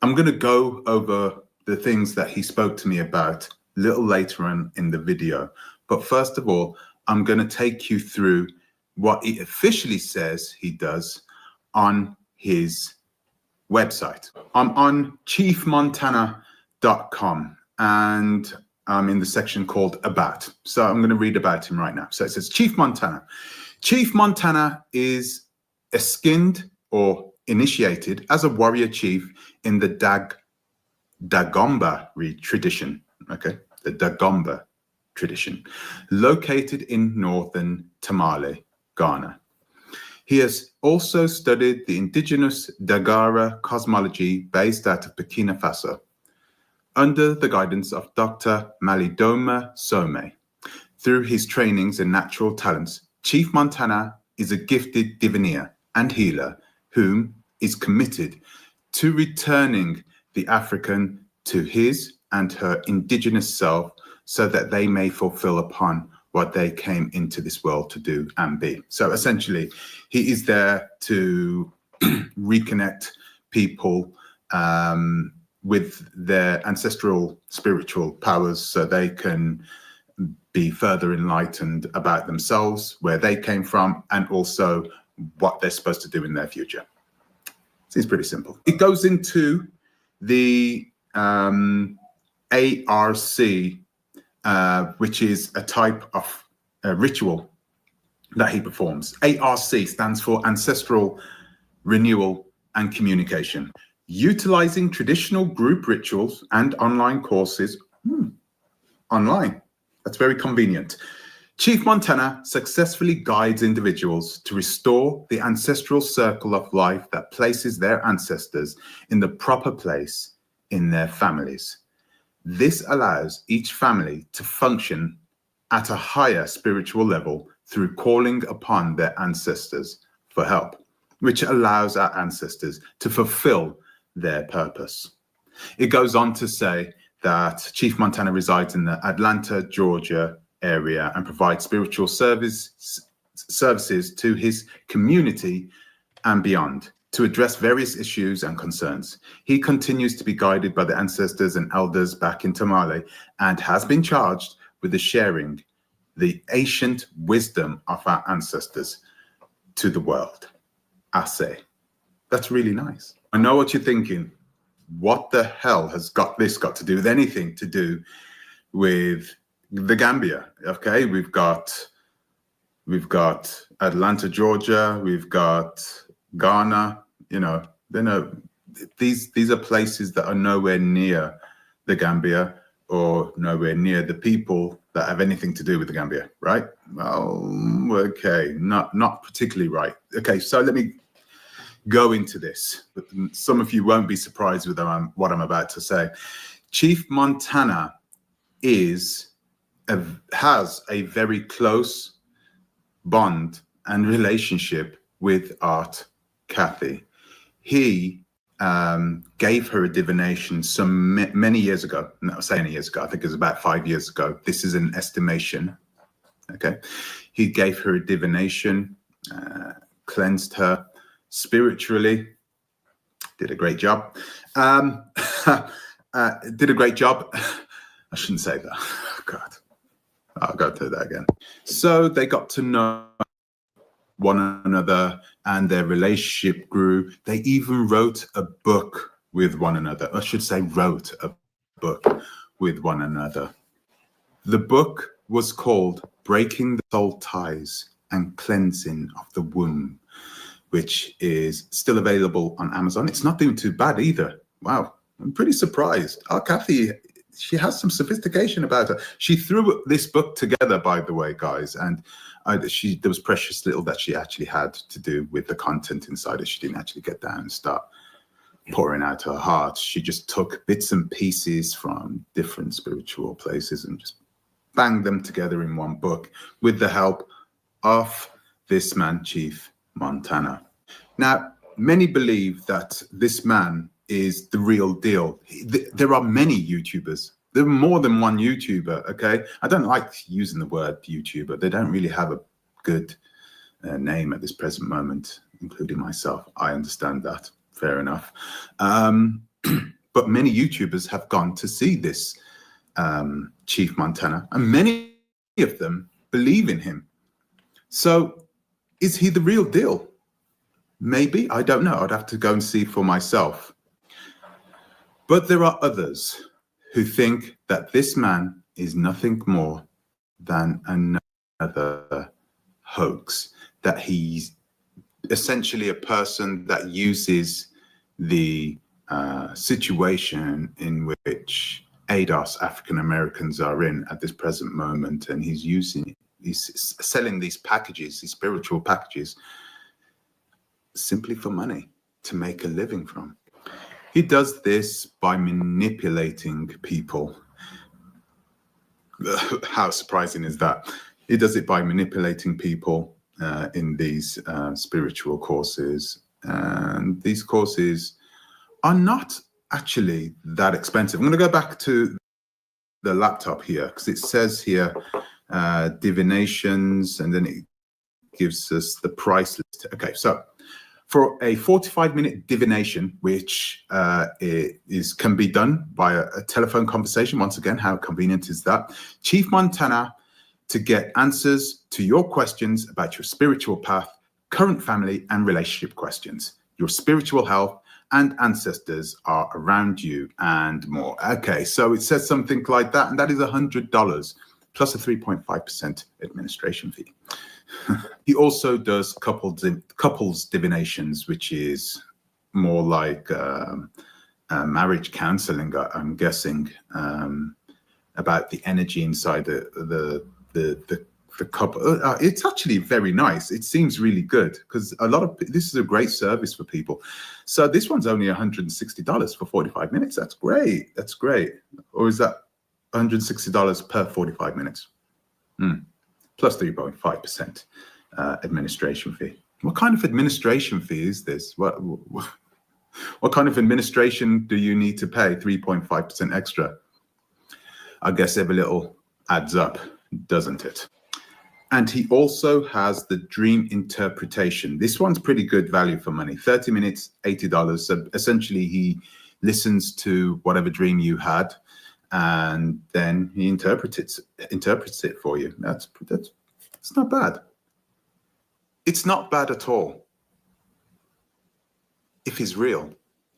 I'm going to go over the things that he spoke to me about a little later on in the video. But first of all, I'm going to take you through what he officially says he does on his website. I'm on chiefmontana.com and I'm in the section called About. So I'm going to read about him right now. So it says Chief Montana. Chief Montana is a skinned or initiated as a warrior chief in the Dagomba tradition, okay, the Dagomba tradition, located in northern Tamale, Ghana. He has also studied the indigenous Dagara cosmology based out of Burkina Faso, under the guidance of Dr. Malidoma Some. Through his trainings and natural talents, Chief Montana is a gifted diviner and healer whom is committed to returning the African to his and her indigenous self so that they may fulfill upon what they came into this world to do and be. So essentially, he is there to reconnect people with their ancestral spiritual powers so they can be further enlightened about themselves, where they came from, and also what they're supposed to do in their future. So it's pretty simple. It goes into the ARC, which is a type of ritual that he performs. ARC stands for Ancestral Renewal and Communication. Utilizing traditional group rituals and online courses Online. That's very convenient. Chief Montana successfully guides individuals to restore the ancestral circle of life that places their ancestors in the proper place in their families. This allows each family to function at a higher spiritual level through calling upon their ancestors for help, which allows our ancestors to fulfill their purpose. It goes on to say that Chief Montana resides in the Atlanta, Georgia area and provides spiritual services to his community and beyond to address various issues and concerns. He continues to be guided by the ancestors and elders back in Tamale and has been charged with the sharing the ancient wisdom of our ancestors to the world. I say, that's really nice. I know what you're thinking. What the hell has got to do with anything to do with the Gambia? Okay, we've got Atlanta, Georgia, we've got Ghana. These are places that are nowhere near the Gambia or nowhere near the people that have anything to do with the Gambia, right? Well, okay, not particularly right. Okay, so let me go into this, but some of you won't be surprised with what I'm about to say. Chief Montana has a very close bond and relationship with Art Kathy. He gave her a divination many years ago. No, say any years ago. I think it was about 5 years ago. This is an estimation. Okay, he gave her a divination, cleansed her spiritually, did a great job. Did a great job. I shouldn't say that. Oh, God, I'll go through that again. So they got to know one another and their relationship grew. They even wrote a book with one another. I should say wrote a book with one another. The book was called Breaking the Soul Ties and Cleansing of the Womb, which is still available on Amazon. It's not doing too bad either. Wow, I'm pretty surprised. Oh, Kathy, she has some sophistication about her. She threw this book together, by the way, guys, and there was precious little that she actually had to do with the content inside it. She didn't actually get down and start pouring out her heart. She just took bits and pieces from different spiritual places and just banged them together in one book with the help of this man, Chief Montana. Now, many believe that this man is the real deal. There are many YouTubers. There are more than one YouTuber, okay? I don't like using the word YouTuber. They don't really have a good name at this present moment, including myself. I understand that. Fair enough. But many YouTubers have gone to see this Chief Montana, and many of them believe in him. So is he the real deal? Maybe, I don't know. I'd have to go and see for myself. But there are others who think that this man is nothing more than another hoax, that he's essentially a person that uses the situation in which ADOS African Americans are in at this present moment, and he's selling these packages, these spiritual packages, simply for money to make a living from. He does this by manipulating people. How surprising is that? He does it by manipulating people in these spiritual courses. And these courses are not actually that expensive. I'm going to go back to the laptop here because it says here divinations, and then it gives us the price list. Okay, so for a 45-minute divination, which can be done by a telephone conversation, once again, how convenient is that? Chief Montana, to get answers to your questions about your spiritual path, current family and relationship questions, your spiritual health and ancestors are around you, and more. Okay, so it says something like that, and that is $100 plus a 3.5% administration fee. He also does couples divinations, which is more like marriage counseling, I'm guessing. about the energy inside the cup. It's actually very nice. It seems really good because this is a great service for people. So this one's only $160 for 45 minutes. That's great. That's great. Or is that $160 per 45 minutes? Plus 3.5% administration fee. What kind of administration fee is this? What kind of administration do you need to pay 3.5% extra? I guess every little adds up, doesn't it? And he also has the dream interpretation. This one's pretty good value for money. 30 minutes, $80. So essentially he listens to whatever dream you had and then he interprets it for you. It's not bad. It's not bad at all. If he's real.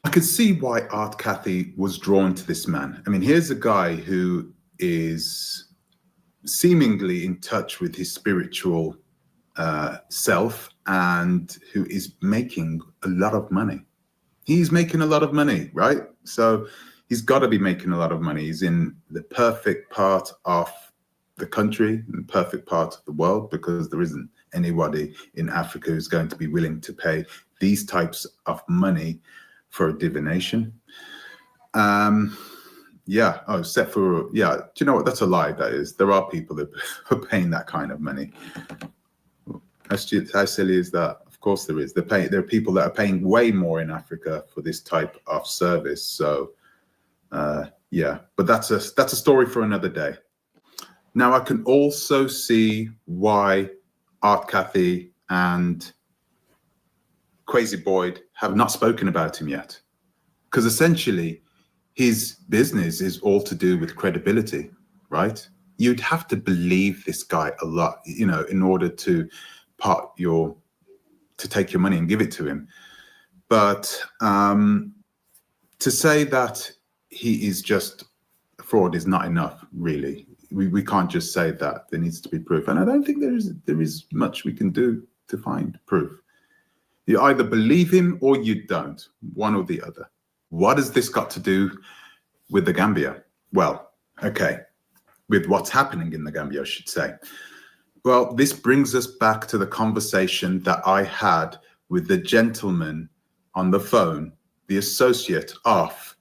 I could see why Art Cathy was drawn to this man. I mean, here's a guy who is seemingly in touch with his spiritual self and who is making a lot of money. He's making a lot of money, right? So he's got to be making a lot of money. He's in the perfect part of the country, the perfect part of the world, because there isn't anybody in Africa who's going to be willing to pay these types of money for a divination. Yeah. Oh, except for, yeah. Do you know what? That's a lie. That is. There are people that are paying that kind of money. How silly is that? Of course there is. There are people that are paying way more in Africa for this type of service. So, yeah. But that's a story for another day. Now I can also see why Art Cathy and Crazy Boyd have not spoken about him yet, because essentially his business is all to do with credibility, right? You'd have to believe this guy a lot, you know, in order to take your money and give it to him. But to say that he is just a fraud is not enough, really. We can't just say that. There needs to be proof, and I don't think there is much we can do to find proof. You either believe him or you don't, one or the other. What has this got to do with the Gambia? Well, okay, with what's happening in the Gambia, I should say. Well, this brings us back to the conversation that I had with the gentleman on the phone, the associate of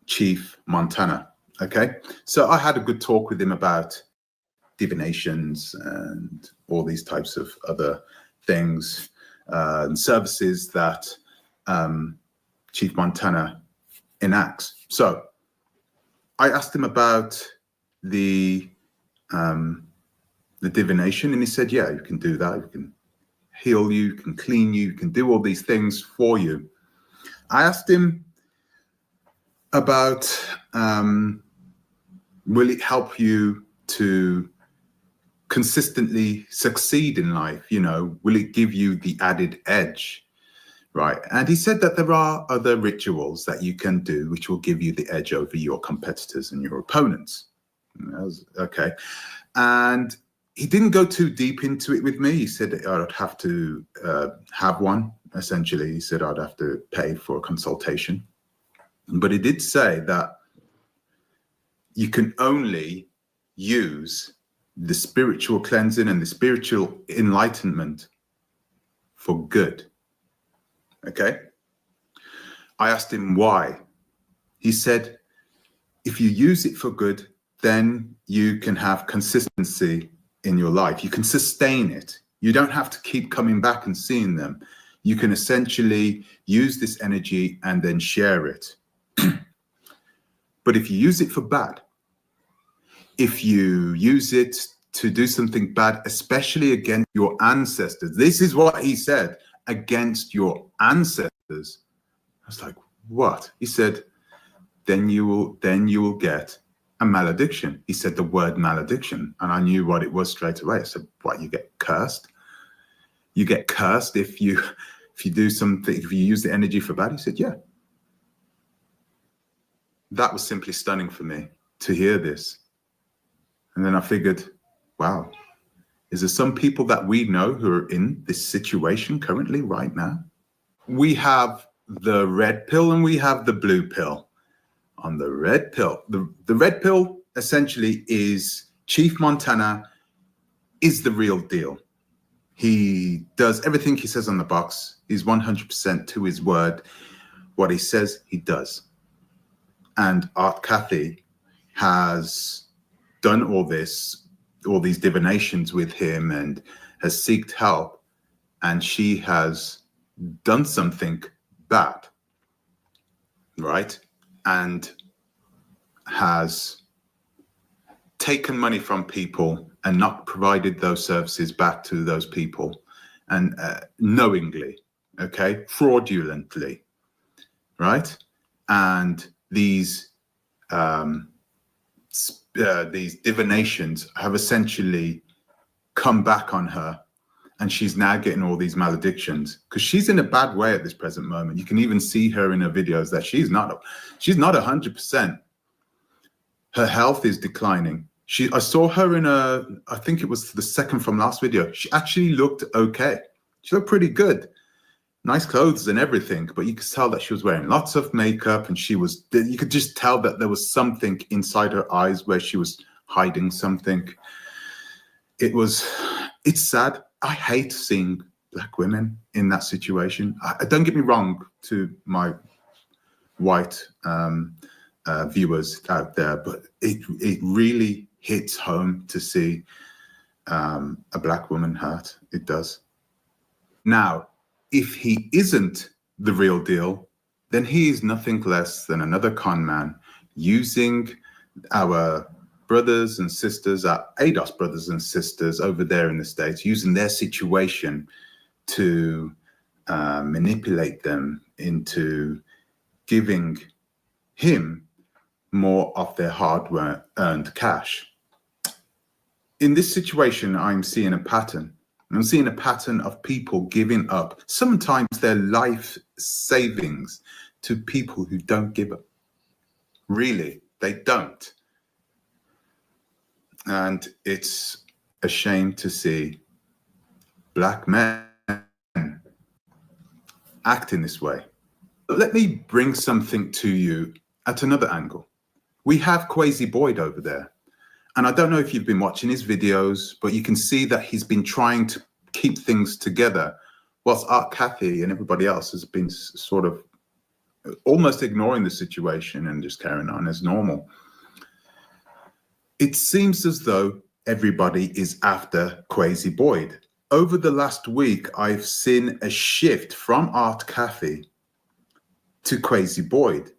Chief Montana. Okay, so I had a good talk with him about divinations and all these types of other things and services that Chief Montana enacts. So I asked him about the divination, and he said, yeah, you can do that. You can heal you, you can clean you, you can do all these things for you. I asked him about will it help you to consistently succeed in life? You know, will it give you the added edge? Right. And he said that there are other rituals that you can do which will give you the edge over your competitors and your opponents. Okay. And he didn't go too deep into it with me. He said I'd have to have one, essentially. He said I'd have to pay for a consultation. But he did say that you can only use the spiritual cleansing and the spiritual enlightenment for good. Okay? I asked him why. He said, if you use it for good, then you can have consistency in your life. You can sustain it. You don't have to keep coming back and seeing them. You can essentially use this energy and then share it. But if you use it for bad, if you use it to do something bad, especially against your ancestors, this is what he said, against your ancestors. I was like, what? He said, then you will get a malediction. He said the word malediction, and I knew what it was straight away. I said, what, you get cursed? You get cursed if you do something, if you use the energy for bad? He said, yeah. That was simply stunning for me to hear this. And then I figured, wow, is there some people that we know who are in this situation currently right now? We have the red pill and we have the blue pill. on the red pill. The red pill essentially is Chief Montana is the real deal. He does everything he says on the box. He's 100% to his word. What he says, he does. And Art Cathy has done all these divinations with him and has sought help. And she has done something bad, right? And has taken money from people and not provided those services back to those people, and knowingly, okay, fraudulently, right? And these divinations have essentially come back on her, and she's now getting all these maledictions because she's in a bad way at this present moment. You can even see her in her videos that she's not 100%. Her health is declining. I saw her in I think it was the second from last video. She actually looked okay. She looked pretty good. Nice clothes and everything, but you could tell that she was wearing lots of makeup, and you could just tell that there was something inside her eyes where she was hiding something. It's sad. I hate seeing Black women in that situation. Don't get me wrong to my white viewers out there, but it really hits home to see a Black woman hurt. It does. Now, if he isn't the real deal, then he is nothing less than another con man using our brothers and sisters, our ADOS brothers and sisters over there in the States, using their situation to manipulate them into giving him more of their hard-earned cash. In this situation, I'm seeing a pattern. I'm seeing a pattern of people giving up sometimes their life savings to people who don't give up. Really, they don't. And it's a shame to see Black men act in this way. But let me bring something to you at another angle. We have Quasi Boyd over there. And I don't know if you've been watching his videos, but you can see that he's been trying to keep things together, whilst Art Cathy and everybody else has been sort of almost ignoring the situation and just carrying on as normal. It seems as though everybody is after Quasi Boyd. Over the last week, I've seen a shift from Art Cathy to Quasi Boyd.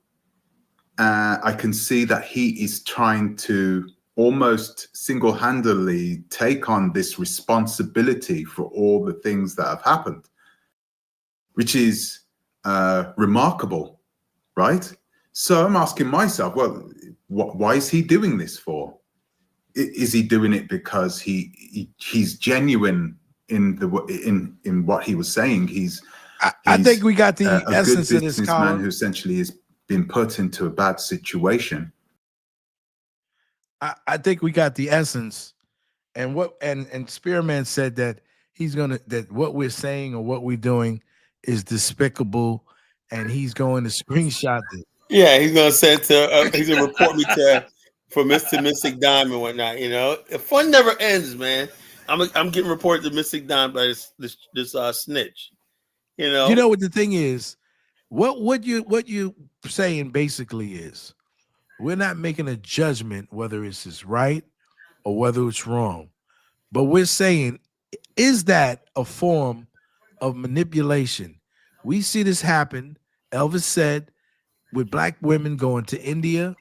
I can see that he is trying to almost single-handedly take on this responsibility for all the things that have happened, which is remarkable, right? So I'm asking myself, well, why is he doing this for? Is he doing it because he's genuine in what he was saying? I think we got the a essence good of this, businessman Colin. who essentially has been put into a bad situation. I think we got the essence, and Spearman said that that what we're saying or what we're doing is despicable, and he's going to screenshot this. Yeah, he's gonna send to. He's gonna report me for Mr. Mystic Dime and whatnot. You know, the fun never ends, man. I'm getting reported to Mystic Dime by this snitch. You know what the thing is? What you saying basically is, we're not making a judgment whether it's right or whether it's wrong, but we're saying, is that a form of manipulation? We see this happen. Elvis said with Black women going to India.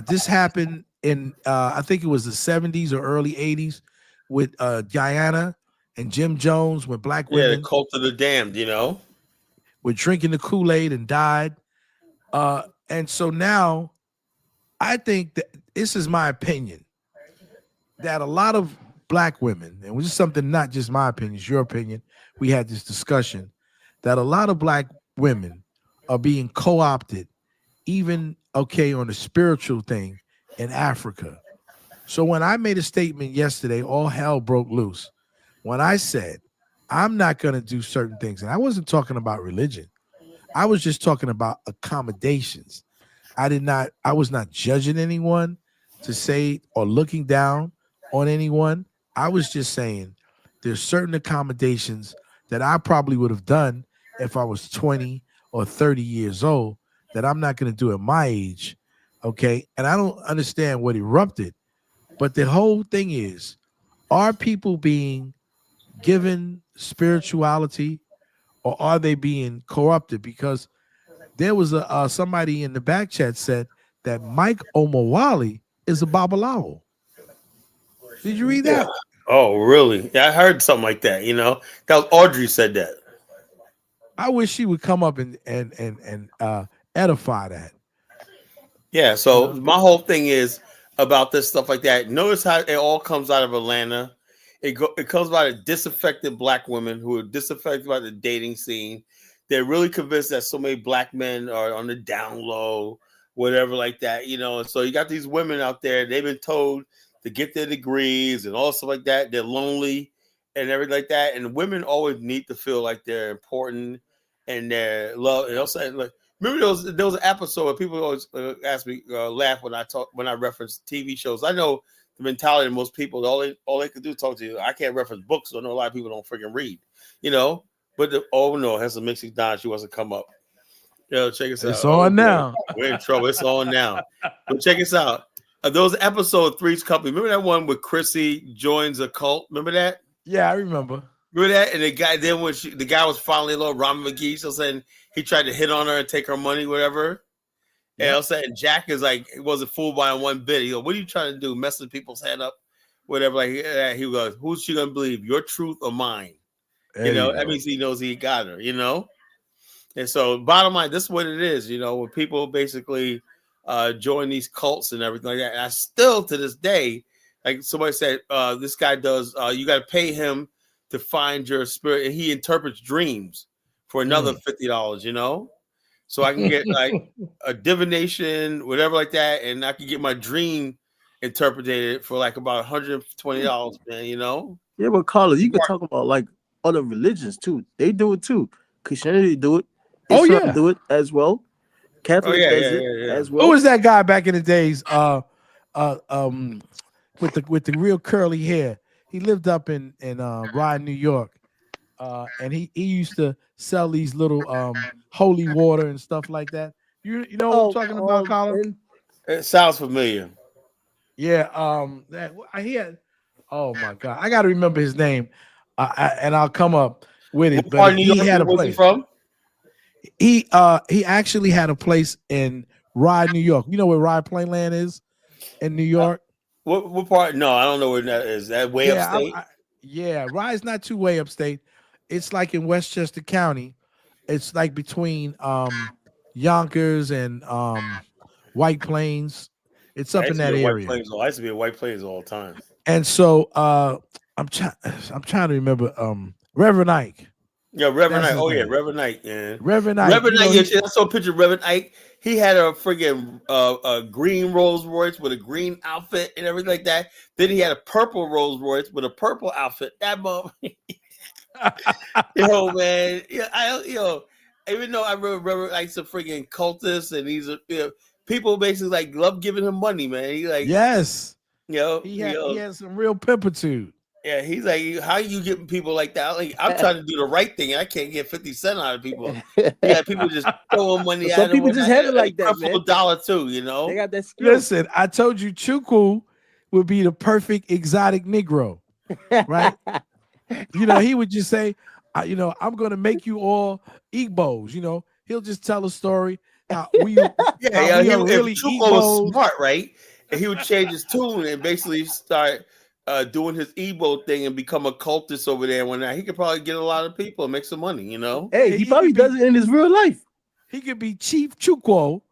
This happened in I think it was the 70s or early 80s with Guyana and Jim Jones, when Black the women cult of the damned. You know, were drinking the Kool-Aid and died. And so now I think that this is my opinion, that a lot of Black women, and which is something not just my opinion, it's your opinion. We had this discussion that a lot of Black women are being co-opted, even on the spiritual thing in Africa. So when I made a statement yesterday, all hell broke loose. When I said I'm not going to do certain things, and I wasn't talking about religion. I was just talking about accommodations. I was not judging anyone to say or looking down on anyone. I was just saying there's certain accommodations that I probably would have done if I was 20 or 30 years old that I'm not going to do at my age. Okay. And I don't understand what erupted, but the whole thing is, are people being given spirituality or are they being corrupted? Because there was a somebody in the back chat said that Mike Omawali is a Babalawo. Did you read that? Oh, really? Yeah, I heard something like that. You know, that was Audrey said that. I wish she would come up and edify that. Yeah. So my whole thing is about this stuff like that. Notice how it all comes out of Atlanta. It comes by the disaffected black women who are disaffected by the dating scene. They're really convinced that so many black men are on the down low, whatever like that, you know. And so you got these women out there, they've been told to get their degrees and all stuff like that. They're lonely and everything like that. And women always need to feel like they're important and they're loved. And also, like, remember there was an episode where people always ask me, laugh when I reference TV shows. I know the mentality of most people, all they can do is talk to you. I can't reference books, so I know a lot of people don't freaking read, you know. But no, has some mixing down. She wants to come up. Yo, check us out. It's on now. We're in trouble. It's on now. But check us out. Those episode Three's Company. Remember that one where Chrissy joins a cult? Remember that? Yeah, I remember. Remember that? And the guy then when the guy was finally a little Robin McGee, so saying he tried to hit on her and take her money, whatever. And all of a sudden Jack is like, he wasn't fooled by him one bit. He goes, "What are you trying to do? Messing people's head up, whatever." Like he goes, "Who's she gonna believe? Your truth or mine?" You know, that means he knows he got her, you know? And so bottom line, this is what it is, you know, when people basically join these cults and everything like that. And I still to this day, like somebody said, this guy does, you got to pay him to find your spirit. And he interprets dreams for another $50, you know? So I can get like a divination, whatever like that. And I can get my dream interpreted for like about $120, man, you know? Yeah, but Carlos, you could talk about like other religions too. They do it too. Christianity do it. Islam do it as well. Catholic does it as well. Who was that guy back in the days? With the real curly hair. He lived up in Rye, New York. And he used to sell these little holy water and stuff like that. You know what I'm talking about, Colin? It sounds familiar. Yeah. He had. Oh my God, I got to remember his name, and I'll come up with it. But he had a place. From? He actually had a place in Rye, New York. You know where Rye Playland is in New York? What part? No, I don't know where that is. That way upstate? Rye's not too way upstate. It's like in Westchester County. It's like between Yonkers and White Plains. It's up in that area. I used to be at White Plains all the time. And so I'm trying to remember Reverend Ike. Yeah, Reverend Ike. Oh yeah, Reverend Ike. Yeah. Reverend Ike. Reverend Ike. I saw a picture of Reverend Ike. He had a friggin' a green Rolls Royce with a green outfit and everything like that. Then he had a purple Rolls Royce with a purple outfit. That mom. Yo, man. Yeah, even though I remember like some friggin' cultists and these people basically like love giving him money, man. He like he had some real pimpitude. Yeah, he's like, how you getting people like that? Like, I'm trying to do the right thing, and I can't get 50 cents out of people. Yeah, people just throwing money at Some people just have it like that, man. $1 too, you know. They got that skill. Listen, I told you Chukwu would be the perfect exotic Negro, right? You know, he would just say, I'm going to make you all Igbos. You know, he'll just tell a story. If Chukwu was smart, right? And he would change his tune and basically start doing his Igbo thing and become a cultist over there. When he could probably get a lot of people and make some money, you know. Hey, he probably does it in his real life. He could be Chief Chukwu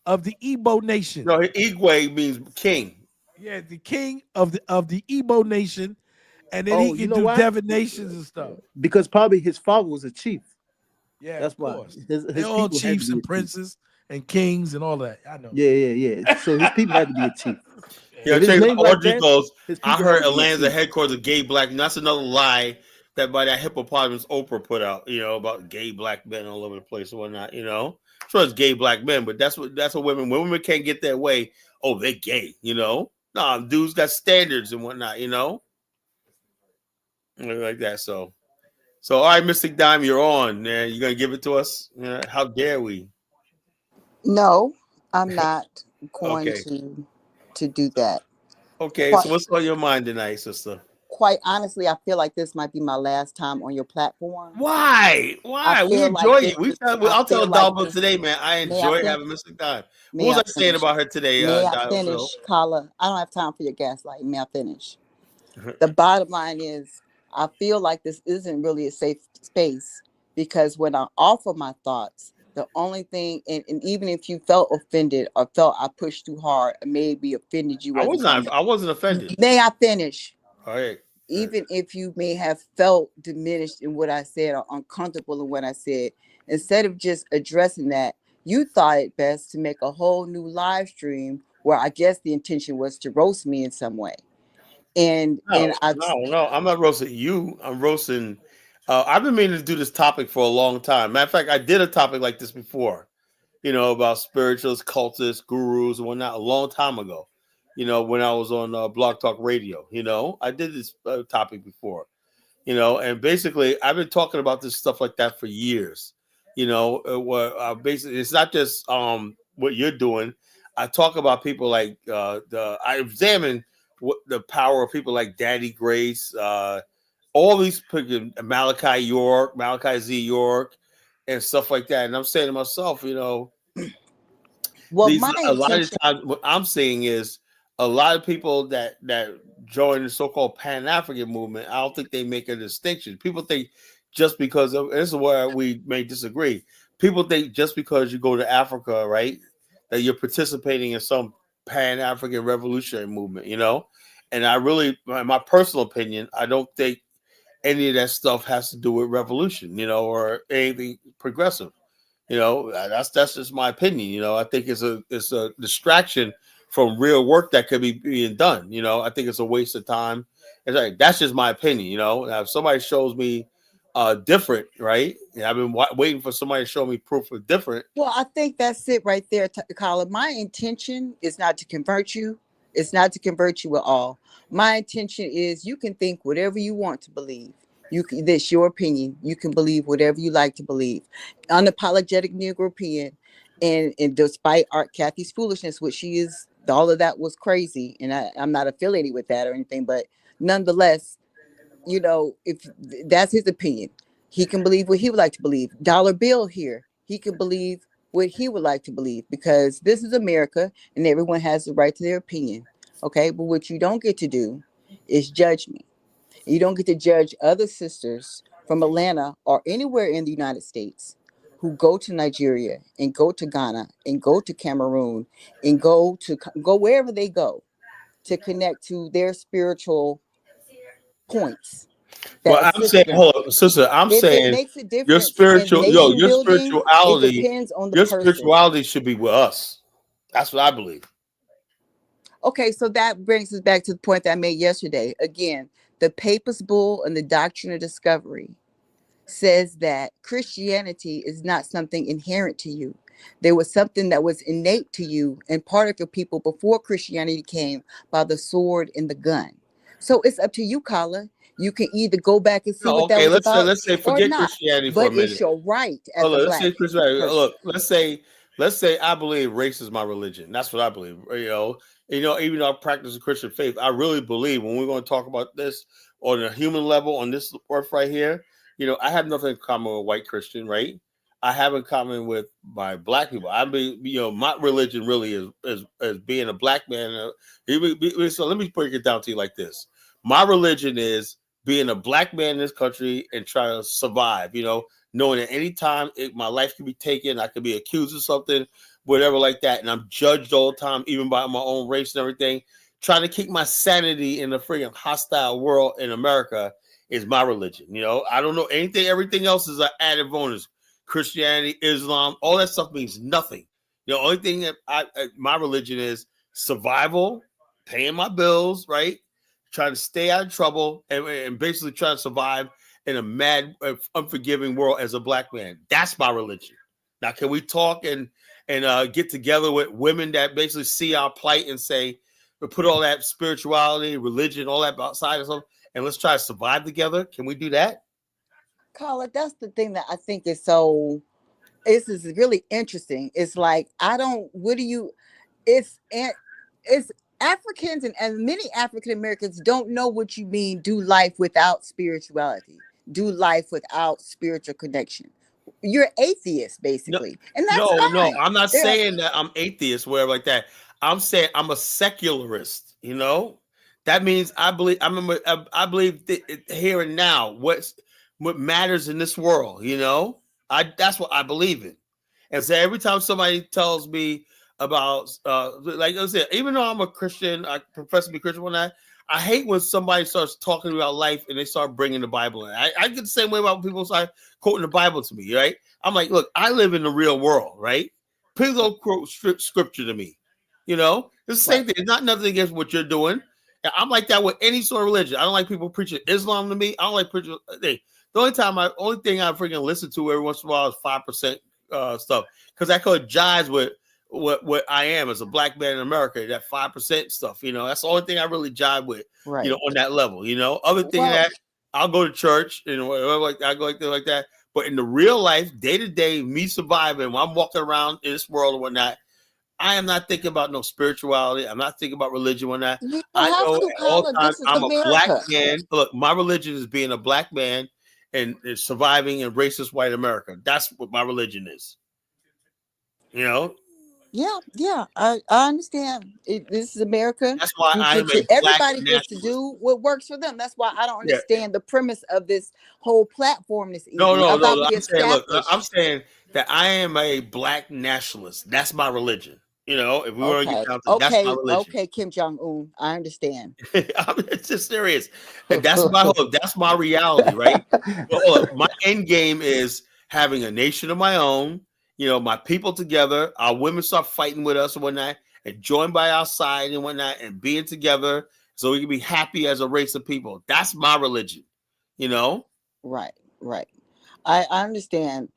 of the Igbo nation. No, Igwe means king. Yeah, the king of the Igbo nation, and then he can do divinations and stuff. Because probably his father was a chief. Yeah, that's why. They're all chiefs and princes and kings and all that. I know. Yeah. So his people had to be a chief. Yeah, Audrey goes, I heard Atlanta's the headquarters of gay black men. That's another lie that by that hippopotamus Oprah put out, you know, about gay black men all over the place and whatnot, you know. sure it's gay black men, but that's what women. When women can't get their way, oh, they're gay. You know, nah, dudes got standards and whatnot. You know, like that. So all right, Mystic Dime, you're on. Man, you gonna give it to us? How dare we? No, I'm not going Okay. to do that. Okay. Quite, So what's on your mind tonight, sister? quite honestly, I feel like this might be my last time on your platform. Why? I Why? We feel like enjoy this. you. I I'll tell feel like Dalbo this. today, man. I May I enjoy finish? having Mystic Dime. What May was I I saying finish? about her today, May I Phil? finish, Carla? I don't have time for your gaslighting. May I finish? The bottom line is, I feel like this isn't really a safe space because when I offer my thoughts, the only thing, and even if you felt offended or felt I pushed too hard, or maybe offended you I as a woman, wasn't offended. may I finish? All right. Even if you may have felt diminished in what I said or uncomfortable in what I said, instead of just addressing that, you thought it best to make a whole new live stream where I guess the intention was to roast me in some way. And No, I no. I'm not roasting you. I'm roasting. I've been meaning to do this topic for a long time. Matter of fact, I did a topic like this before. You know, about spiritualists, cultists, gurus, and whatnot a long time ago. You know, when I was on Blog Talk Radio. You know, I did this topic before. You know, and basically, I've been talking about this stuff like that for years. You know, basically, it's not just what you're doing. I talk about people like I examine what the power of people like Daddy Grace, all these people, Malachi Z. York, and stuff like that. And I'm saying to myself, you know, well, my a lot of intention. times what I'm saying is a lot of people that join the so-called Pan-African movement, I don't think they make a distinction. People think just because of, this is where we may disagree. People think just because you go to Africa, right, that you're participating in some Pan-African revolutionary movement, you know. And I really, my personal opinion, I don't think any of that stuff has to do with revolution, you know, or anything progressive. You know, that's just my opinion. You know, I think it's a distraction from real work that could be being done. You know, I think it's a waste of time. It's like, that's just my opinion. You know, now, if somebody shows me different, right? And I've been waiting for somebody to show me proof of different. Well, I think that's it right there, Colin. My intention is not to convert you. It's not to convert you at all. My intention is you can think whatever you want to believe. You can, that's your opinion. You can believe whatever you like to believe. Unapologetic Negropean, and despite Art Kathy's foolishness, which she is, all of that was crazy, and I'm not affiliated with that or anything, but nonetheless, you know, if that's his opinion, he can believe what he would like to believe. Dollar Bill here, he can believe what he would like to believe because this is America and everyone has the right to their opinion. Okay, but what you don't get to do is judge me. You don't get to judge other sisters from Atlanta or anywhere in the United States who go to Nigeria and go to Ghana and go to Cameroon and go wherever they go to connect to their spiritual points Well, that I'm assist saying, them. hold on, sister. I'm If it saying makes a difference in nation building, it depends on the your person. spirituality should be with us. That's what I believe. Okay, so that brings us back to the point that I made yesterday. Again, the Papist Bull and the Doctrine of Discovery says that Christianity is not something inherent to you. There was something that was innate to you and part of your people before Christianity came by the sword and the gun. So it's up to you, Kala. You can either go back and see No, what that okay. was about Let's say or forget not. Christianity for a But it's minute. your right as Hold a on, let's black say Christianity. person. Look, let's say I believe race is my religion. That's what I believe. You know, even though I practice a Christian faith, I really believe when we're going to talk about this on a human level on this earth right here. You know, I have nothing in common with white Christian, right? I have in common with my black people. I mean, you know, my religion really is being a black man. So let me break it down to you like this: my religion is being a black man in this country and trying to survive. You know, knowing that anytime my life can be taken, I could be accused of something, whatever like that, and I'm judged all the time, even by my own race and everything. Trying to keep my sanity in the freaking hostile world in America is my religion. You know, I don't know anything. Everything else is an added bonus. Christianity, Islam, all that stuff means nothing. You know, only thing that my religion is survival, paying my bills, right? Trying to stay out of trouble and basically trying to survive in a mad, unforgiving world as a black man. That's my religion. Now, can we talk and get together with women that basically see our plight and say, we put all that spirituality, religion, all that outside of something, and let's try to survive together? Can we do that? Carla, that's the thing that I think is so. This is really interesting. It's like I don't. What do you? It's Africans and many African Americans don't know what you mean. Do life without spirituality. Do life without spiritual connection. You're atheist, No, basically, and that's no. fine. I'm not There are- saying that I'm atheist, whatever like that. I'm saying I'm a secularist. You know, that means I believe I believe here and now what matters in this world. You know, that's what I believe in. And so every time somebody tells me about, like I said, even though I'm a Christian, I profess to be Christian, I hate when somebody starts talking about life and they start bringing the Bible in. I get the same way about people start quoting the Bible to me, right? I'm like, look, I live in the real world, right? Please don't quote scripture to me. You know, it's the same thing. It's not nothing against what you're doing. And I'm like that with any sort of religion. I don't like people preaching Islam to me. I don't like preaching. The only thing I freaking listen to every once in a while is 5% stuff, because that could jive with what I am as a black man in America. That 5% stuff, you know, that's the only thing I really jive with, right. you know, on that level. You know, other thing Well- that I'll go to church, you know, like I go like that. But in the real life, day to day, me surviving, when I'm walking around in this world and whatnot, I am not thinking about no spirituality. I'm not thinking about religion or not. You I don't have know to, at all Carla. times This is I'm a black America. man. Look, my religion is being a black man and surviving in racist white America. That's what my religion is. You know, Yeah. I understand. This is America. that's why I am a black Everybody gets to nationalist. do what works for them. That's why I don't Yeah. understand the premise of this whole platform this evening. No. I thought we I'm saying, look, established. I'm saying that I am a black nationalist. That's my religion. You know, if we want to get down to that's my religion. Okay, Kim Jong-un. I understand. It's just serious. And that's my hope. That's my reality, right? Well, look, my end game is having a nation of my own, you know, my people together, our women start fighting with us and whatnot, and join by our side and whatnot, and being together so we can be happy as a race of people. That's my religion, you know? Right. I understand.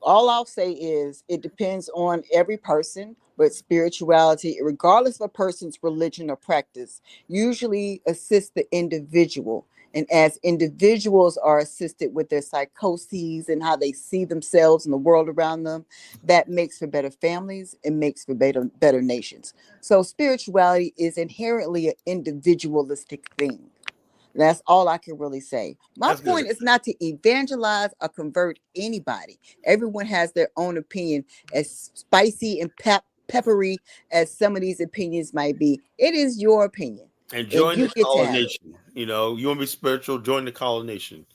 All I'll say is it depends on every person, but spirituality, regardless of a person's religion or practice, usually assists the individual. And as individuals are assisted with their psychoses and how they see themselves and the world around them, that makes for better families and makes for better nations. So spirituality is inherently an individualistic thing. That's all I can really say. My That's point good. is not to evangelize or convert anybody. Everyone has their own opinion, as spicy and peppery as some of these opinions might be. It is your opinion. And join you the get to have it. colonization. You know, you want to be spiritual, join the colonization.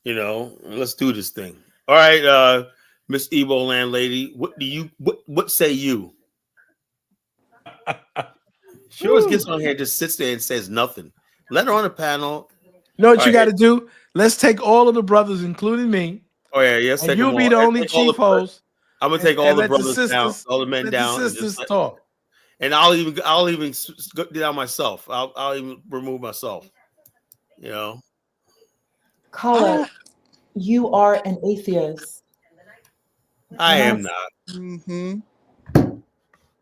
You know, let's do this thing. All right, Miss Ebo Landlady, what say you? She always gets on here, just sits there and says nothing. Let her on the panel. You know what All you right. got to do? Let's take all of the brothers, including me, Oh yeah, yes. and you'll be the only chief host. I'm gonna take all and the let brothers down, sisters- all the men let down, the and, sisters talk. and I'll even go down myself. I'll even remove myself. You know, Carla, you are an atheist. I And am not. Mm-hmm.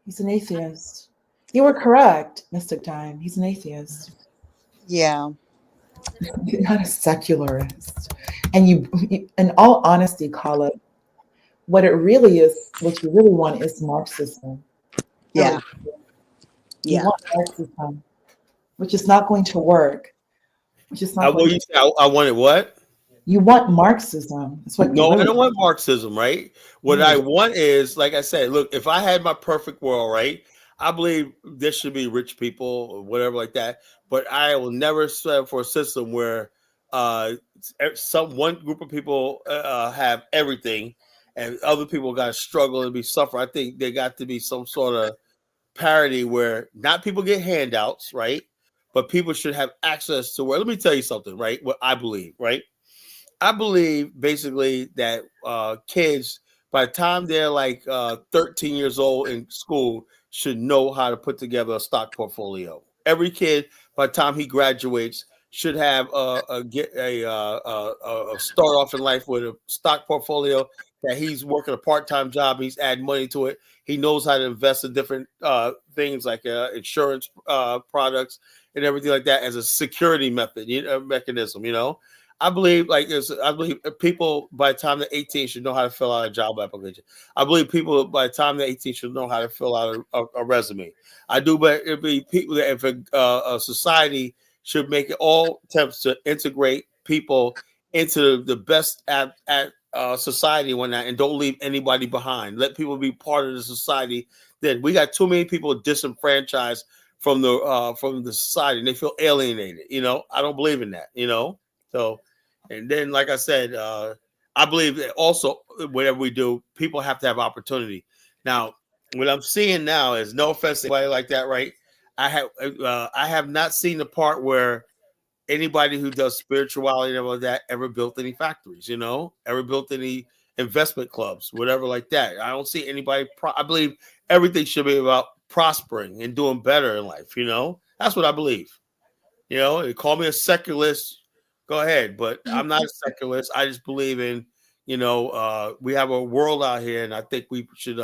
He's an atheist. You were correct, Mystic Time. He's an atheist. Yeah. You're not a secularist. And you, in all honesty, Carla, what it really is, what you really want is Marxism. Yeah. You want Marxism, which is not going to work. Which is not going to I wanted what? You want Marxism. That's what No, you really I don't want Marxism, right? What I want is, like I said, look, if I had my perfect world, right, I believe there should be rich people or whatever like that, but I will never strive for a system where one group of people have everything and other people got to struggle and be suffer. I think there got to be some sort of parity where not people get handouts, right? But people should have access to where, let me tell you something, right? What I believe, right? I believe basically that kids, by the time they're like 13 years old in school, should know how to put together a stock portfolio. Every kid, by the time he graduates, should have a start off in life with a stock portfolio that he's working a part-time job. He's adding money to it. He knows how to invest in different things like insurance products and everything like that as a security mechanism. I believe I believe people by the time they're 18 should know how to fill out a job application. I believe people by the time they're 18 should know how to fill out a resume. I do, but it'd be people that if a society should make all attempts to integrate people into the best at society and whatnot, and don't leave anybody behind. Let people be part of the society. Then we got too many people disenfranchised from the society, and they feel alienated. I don't believe in that. So, and then like I said, I believe that also whatever we do, people have to have opportunity. Now, what I'm seeing now is no offense to anybody like that, right? I have not seen the part where anybody who does spirituality and all that ever built any factories, ever built any investment clubs, whatever like that. I don't see anybody. I believe everything should be about prospering and doing better in life. That's what I believe. They call me a secularist. Go ahead, but I'm not a secularist. I just believe in, we have a world out here, and I think we should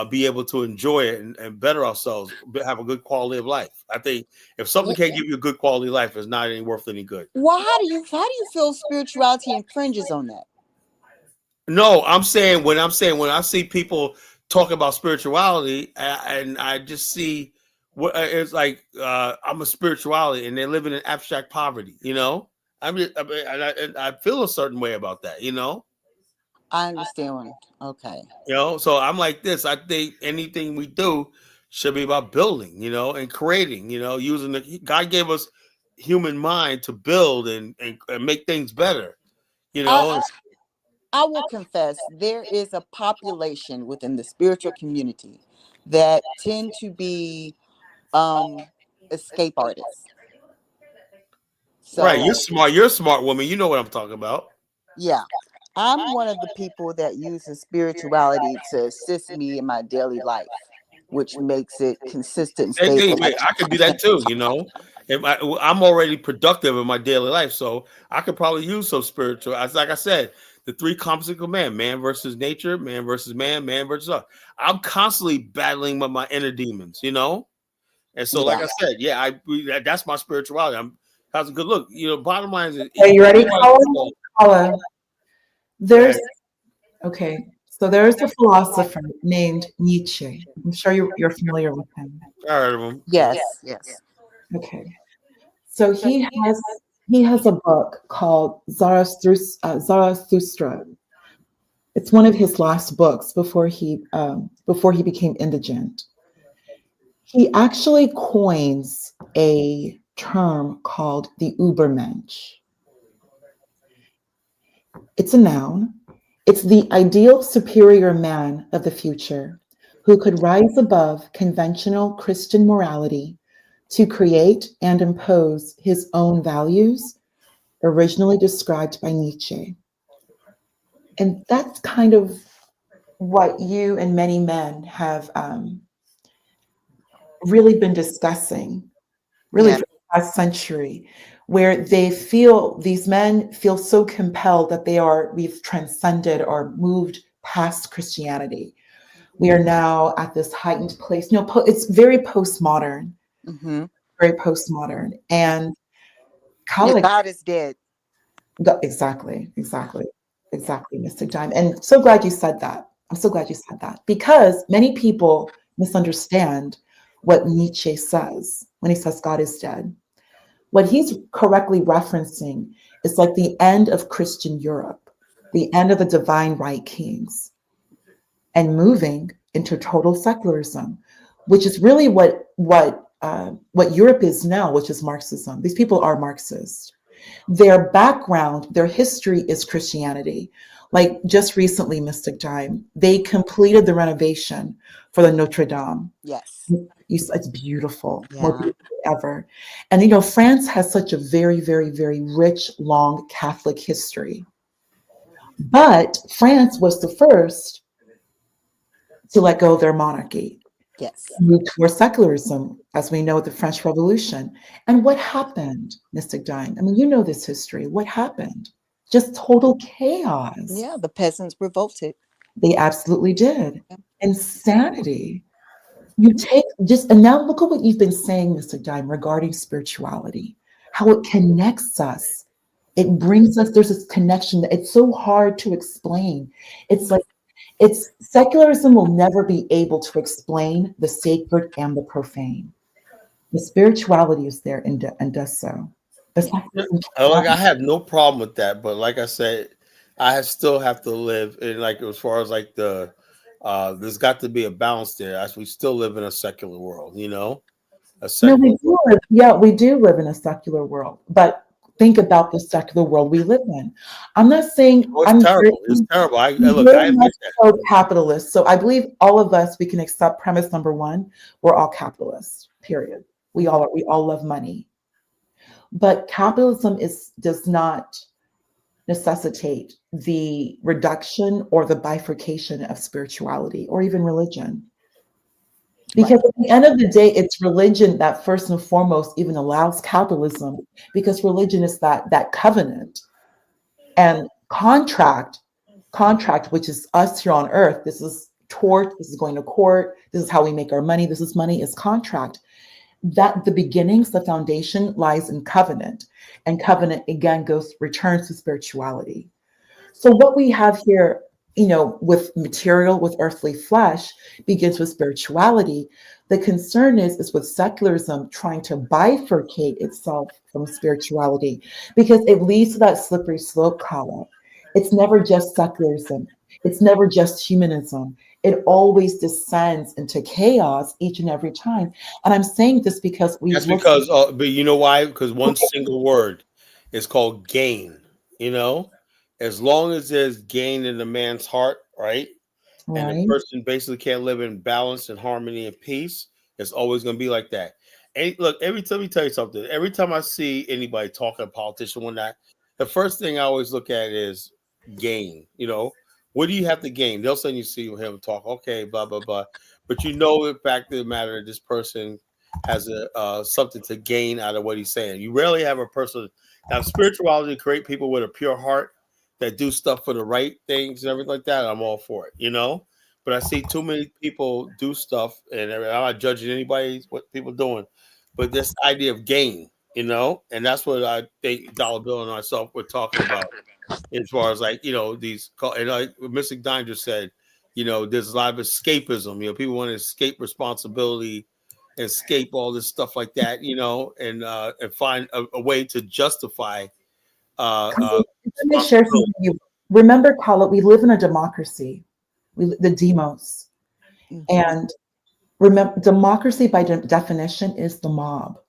be able to enjoy it and better ourselves, have a good quality of life. I think if something can't give you a good quality of life, it's not worth any good. Well, how do you feel spirituality infringes on that? No, I'm saying when I see people talk about spirituality, and I just see what it's like. I'm a spirituality, and they're living in abstract poverty. I feel a certain way about that. I understand. Okay. So I'm like this. I think anything we do should be about building, and creating, using God gave us human mind to build and make things better, I will confess there is a population within the spiritual community that tend to be escape artists. So right. You're a smart woman. You know what I'm talking about. yeah. I'm one of the people that uses spirituality to assist me in my daily life, which makes it consistent and stable. I could do that too, If I'm already productive in my daily life, so I could probably use some spiritual. Like I said, the three composites of man versus nature, man versus man versus us. I'm constantly battling with my inner demons, And so, like I said, that's my spirituality. How's a good look? Bottom line is, Are you ready, Paula? There's okay. So there's a philosopher named Nietzsche. I'm sure you're familiar with him. I heard of him. Yes. Okay. So he has a book called Zarathustra. It's one of his last books before he became indigent. He actually coins a term called the Übermensch. It's a noun. It's the ideal superior man of the future who could rise above conventional Christian morality to create and impose his own values, originally described by Nietzsche. And that's kind of what you and many men have really been discussing, really for the past century, where these men feel so compelled that we've transcended or moved past Christianity. We are now at this heightened place. It's very postmodern, very postmodern. And God is dead. Exactly, Mystic Time. And so glad you said that. I'm so glad you said that, because many people misunderstand what Nietzsche says when he says God is dead. What he's correctly referencing is like the end of Christian Europe, the end of the divine right kings, and moving into total secularism, which is really what Europe is now, which is Marxism. These people are Marxist. Their background, their history is Christianity. Like just recently, Mystic Time, they completed the renovation for the Notre Dame. Yes. It's beautiful, more beautiful ever. And France has such a very, very, very rich, long Catholic history. But France was the first to let go of their monarchy. Yes. Move towards secularism, as we know, the French Revolution. And what happened, Mystic Time? I mean, you know this history. What happened? just total chaos. Yeah, the peasants revolted. They absolutely did. Yeah. Insanity. You take just, and now look at what you've been saying, Mr. Dime, regarding spirituality, how it connects us. It brings us, there's this connection that it's so hard to explain. It's like, it's secularism will never be able to explain the sacred and the profane. The spirituality is there and does so. But Yeah. secularism Look, cannot. I have no problem with that, but like I said, still have to live in, like, as far as like there's got to be a balance there. As we still live in a secular world, a No, secular we do world. live, yeah, we do live in a secular world, but think about the secular world we live in. I'm not saying Oh, it's I'm terrible. It's terrible. Look, I very much admit that. so capitalist. So I believe all of us, we can accept premise number one, we're all capitalists, period. We all love money. But capitalism does not necessitate the reduction or the bifurcation of spirituality or even religion. Right. Because at the end of the day, it's religion that first and foremost even allows capitalism, because religion is that covenant and contract, which is us here on earth. This is tort, this is going to court, this is how we make our money, this is money, is contract. That the beginnings, the foundation lies in covenant. And covenant again returns to spirituality. So what we have here, with material, with earthly flesh, begins with spirituality. The concern is with secularism trying to bifurcate itself from spirituality, because it leads to that slippery slope, Kala. It's never just secularism. It's never just humanism. It always descends into chaos each and every time. And I'm saying this because we've That's looked. because, but you know why? Because one single word is called gain. As long as there's gain in the man's heart, right? And the Right. person basically can't live in balance and harmony and peace, it's always going to be like that. And look, every time, let me tell you something. Every time I see anybody talking, a politician, one that, the first thing I always look at is gain. What do you have to gain? They'll send you see him talk, okay, blah blah blah. But the fact of the matter, this person has something to gain out of what he's saying. You rarely have a person. Now, spirituality create people with a pure heart that do stuff for the right things and everything like that. I'm all for it. But I see too many people do stuff, and I'm not judging anybody what people doing, but this idea of gain, and that's what I think Dollar Bill and myself were talking about, as far as like these, and like Mr. Dine just said, there's a lot of escapism. People want to escape responsibility, escape all this stuff like that, and find a way to justify Let me share something responsibility. with you. Remember, Kala, we live in a democracy. The demos. Mhm. And remember, democracy by definition is the mob.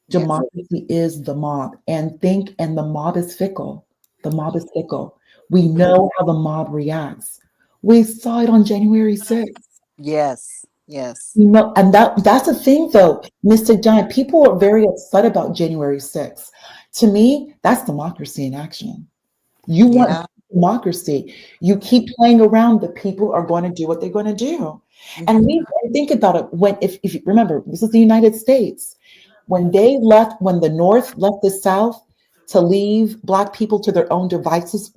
Yes. Democracy is the mob. And the mob is fickle. The mob is fickle. We know how the mob reacts. We saw it on January 6th. Yes. Yes. And that's the thing though, Mr. Giant. People are very upset about January 6th. To me, that's democracy in action. You want Yeah. democracy. You keep playing around, the people are going to do what they're going to do. And we think about it if you remember, this is the United States. When the North left the South to leave Black people to their own devices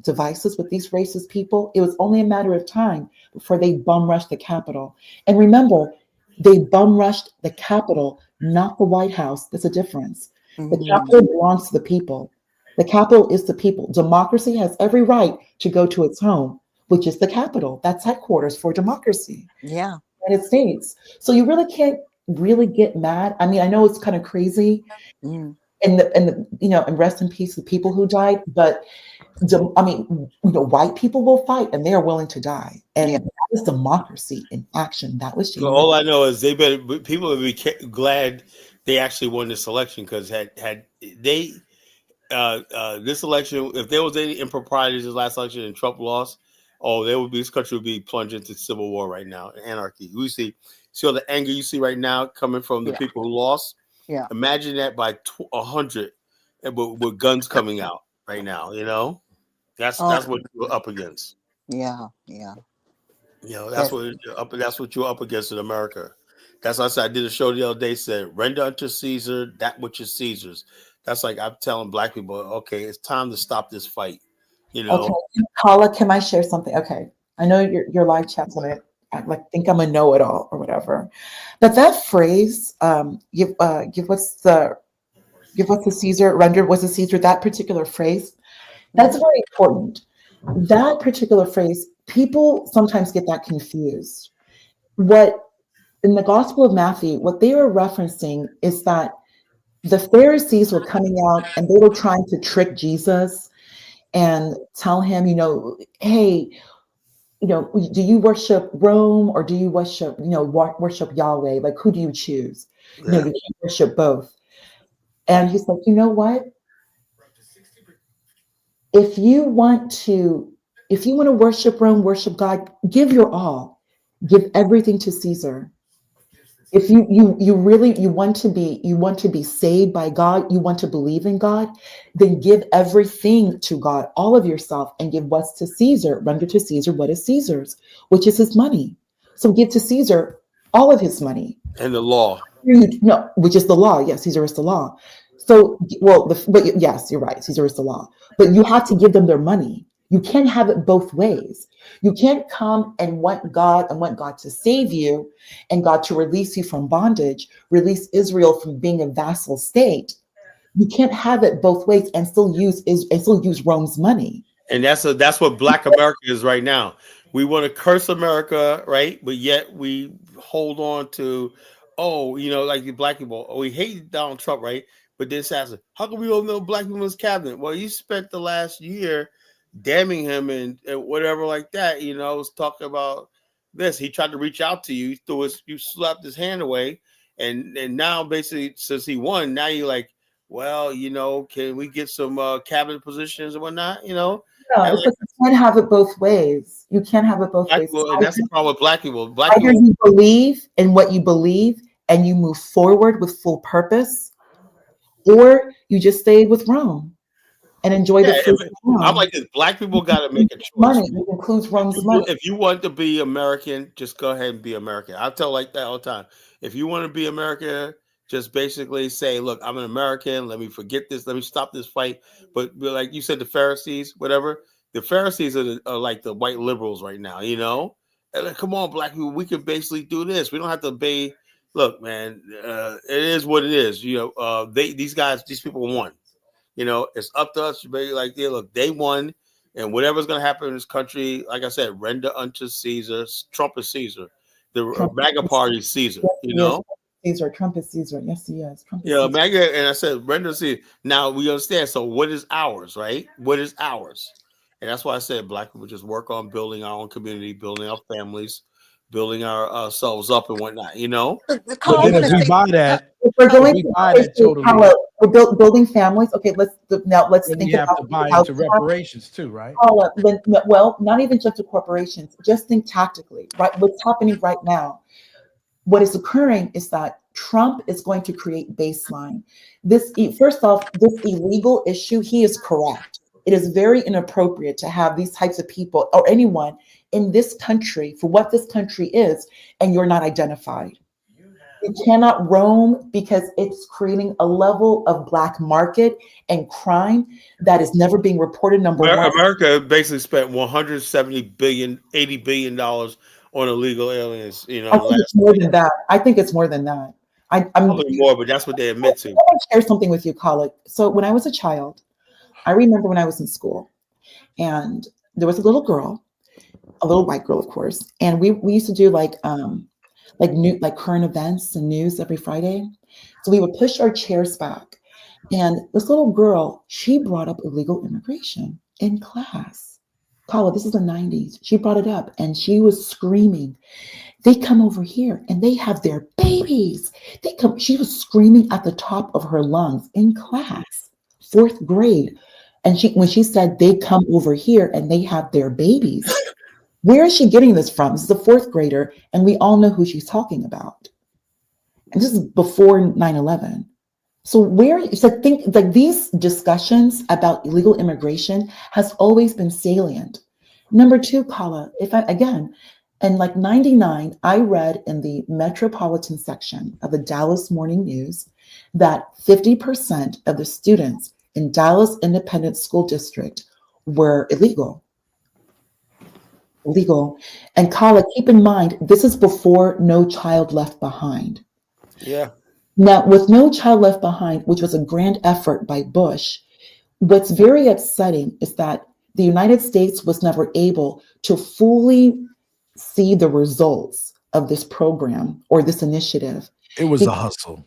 with these racist people, it was only a matter of time before they bum rushed the Capitol. And remember, they bum rushed the Capitol, not the White House. There's a difference. The Capitol belongs to the people. The Capitol is the people. Democracy has every right to go to its home, which is the Capitol. That's headquarters for democracy. Yeah. United States. So you really can't really get mad. I mean, I know it's kind of crazy, Mm. and rest in peace the people who died. But white people will fight, and they are willing to die, and Yeah. that is democracy in action. That was So January. all I know is people would be glad they actually won this election, because had they this election, if there was any improprieties this last election and Trump lost, this country would be plunged into civil war right now, anarchy. We see all the anger you see right now coming from the Yeah. people who lost. Yeah. Imagine that by 100, and with guns coming out right now. That's Oh, what you're up against. yeah. Yeah. That's Yes. what you're up. That's what you're up against in America. That's why I said, I did a show the other day. Said, "Render unto Caesar that which is Caesar's." That's like I'm telling Black people, okay, it's time to stop this fight. You Okay, know, Carla, can I share something? Okay, I know your live chat's on it. I like think I'm a know-it-all or whatever, but that phrase, give what's the Caesar, render what's the Caesar. That particular phrase, that's very important. That particular phrase, people sometimes get that confused. What in the Gospel of Matthew, what they were referencing is that the Pharisees were coming out and they were trying to trick Jesus and tell him, hey, do you worship Rome or do you worship, worship Yahweh? Like, who do you choose? You yeah. can't worship both. And he's like, you know what? If you want to, if you want to worship Rome, worship God, give your all, give everything to Caesar. If you really want to be saved by God, you want to believe in God, then give everything to God, all of yourself, and give what's to Caesar. Render to Caesar what is Caesar's, which is his money. So give to Caesar all of his money. And the law. No, which is the law. Yes, Caesar is the law. So, well, but yes, you're right. Caesar is the law. But you have to give them their money. You can't have it both ways. You can't come and want God to save you and God to release you from bondage, release Israel from being a vassal state. You can't have it both ways and still use Rome's money. And that's what Black America is right now. We want to curse America, right? But yet we hold on to, like the black people. Oh, we hate Donald Trump, right? But this has how come we don't know black people in his cabinet? Well, you spent the last year damning him and whatever like that. Was talking about this. He tried to reach out to you. You slapped his hand away, and now basically since he won, now you're like, well, can we get some cabinet positions and whatnot? No, And it's like you can't have it both ways. You can't have it both black ways. people, and that's the problem with black people. Black Either people, you believe in what you believe and you move forward with full purpose, or you just stay with Rome and enjoy the fruits of I'm Rome. like this. Black people got to make a choice. Money, it includes Rome's money. If you want to be American, just go ahead and be American. I tell like that all the time. If you want to be American, just basically say, "Look, I'm an American. Let me forget this. Let me stop this fight." But like you said, the Pharisees, whatever. The Pharisees are like the white liberals right now. And like, come on, black people, we can basically do this. We don't have to be. Look, man, it is what it is. These people won. It's up to us to be like, yeah, look, they won, and whatever's going to happen in this country, like I said, render unto Caesar. Trump is Caesar. The Trump MAGA is, party is Caesar. yes, he is. Caesar. Trump is Caesar. Yes, he is. Trump is Caesar. MAGA, and I said render to Caesar. Now we understand. So what is ours, right? What is ours? And that's why I said black people just work on building our own community, building our families, building ourselves up and whatnot. But But then if we buy that, if we're if going we to buy that totally, we're building families. Okay, let's then think we have about to buy how into reparations too, right? well, not even just the corporations. Just think tactically, right? What's happening right now? What is occurring is that Trump is going to create baseline. First off, this illegal issue, he is correct. It is very inappropriate to have these types of people or anyone in this country for what this country is, and you're not identified. You cannot roam because it's creating a level of black market and crime that is never being reported. Number one, America basically spent 170 billion, $80 billion on illegal aliens. I think it's more than that. I think it's more than that. I'm probably more, but that's what they admit to. I want to share something with you, Khalid. So when I was a child, I remember when I was in school, and there was a little girl, a little white girl, of course, and we used to do like current events and news every Friday. So we would push our chairs back, and this little girl, she brought up illegal immigration in class. Khalid, this is the 90s. She brought it up, and she was screaming. They come over here and they have their babies. She was screaming at the top of her lungs in class, 4th grade. And when she said they come over here and they have their babies, where is she getting this from? This is a 4th grader, and we all know who she's talking about. And this is before 9/11. So think like these discussions about illegal immigration has always been salient. Number two, Kala, in like 99, I read in the metropolitan section of the Dallas Morning News that 50% of the students in Dallas Independent School District were illegal. Illegal. And Kala, keep in mind, this is before No Child Left Behind. Yeah. Now, with No Child Left Behind, which was a grand effort by Bush, what's very upsetting is that the United States was never able to fully see the results of this program or this initiative. It was a hustle.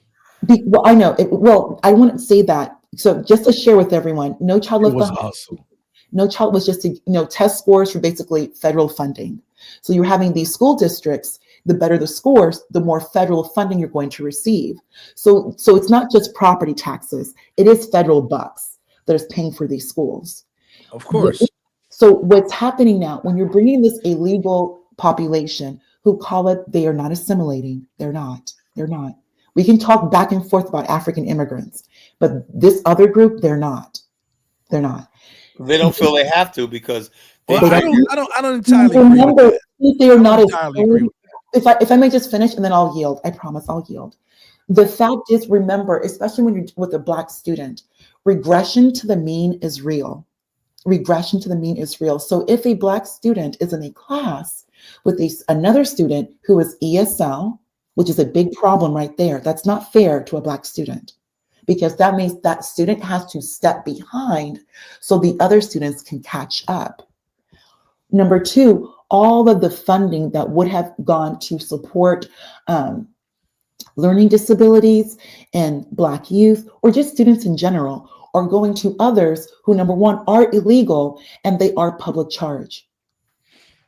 Well, I know. Well, I wouldn't say that. So just to share with everyone, No Child It Left was a Behind. hustle. No Child was just test scores for basically federal funding. So you're having these school districts, the better the scores, the more federal funding you're going to receive. So it's not just property taxes, it is federal bucks that is paying for these schools. Of course. So what's happening now, when you're bringing this illegal population who call it, they are not assimilating. They're not. We can talk back and forth about African immigrants, but this other group, they're not. They're not. They don't feel they have to because Well, they I don't entirely agree with Remember, that. they are I not don't as entirely agree with if I may just finish and then I'll yield. I promise I'll yield. The fact is, remember, especially when you're with a Black student, regression to the mean is real. Regression to the mean is real. So if a Black student is in a class with another student who is ESL, which is a big problem right there, that's not fair to a Black student, because that means that student has to step behind so the other students can catch up. Number two, all of the funding that would have gone to support learning disabilities and Black youth, or just students in general, are going to others who, number one, are illegal and they are public charge.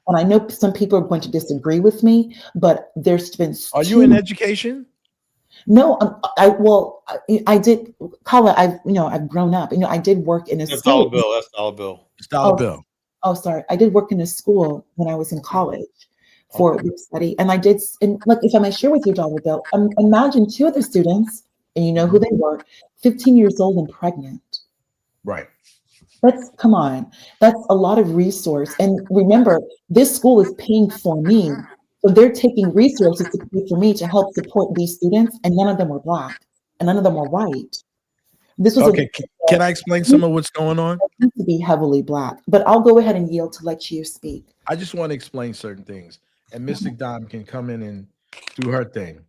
And I know some people are going to disagree with me, but there's been. Are you in education? No, I did, Kala, I've grown up. I did work in a That's school. dollar bill. That's dollar bill. It's dollar bill. Oh, sorry. I did work in a school when I was in college for group study. And I did, and like, if I may share with you, Dr. Bill, imagine two of the students, and you know who they were, 15 years old and pregnant. Right. Come on. That's a lot of resource. And remember, this school is paying for me. So they're taking resources to pay for me to help support these students. And none of them were Black and none of them were white. This was okay. Can I explain some of what's going on? It needs to be heavily Black, but I'll go ahead and yield to let you speak. I just want to explain certain things, and Mystic Dime can come in and do her thing.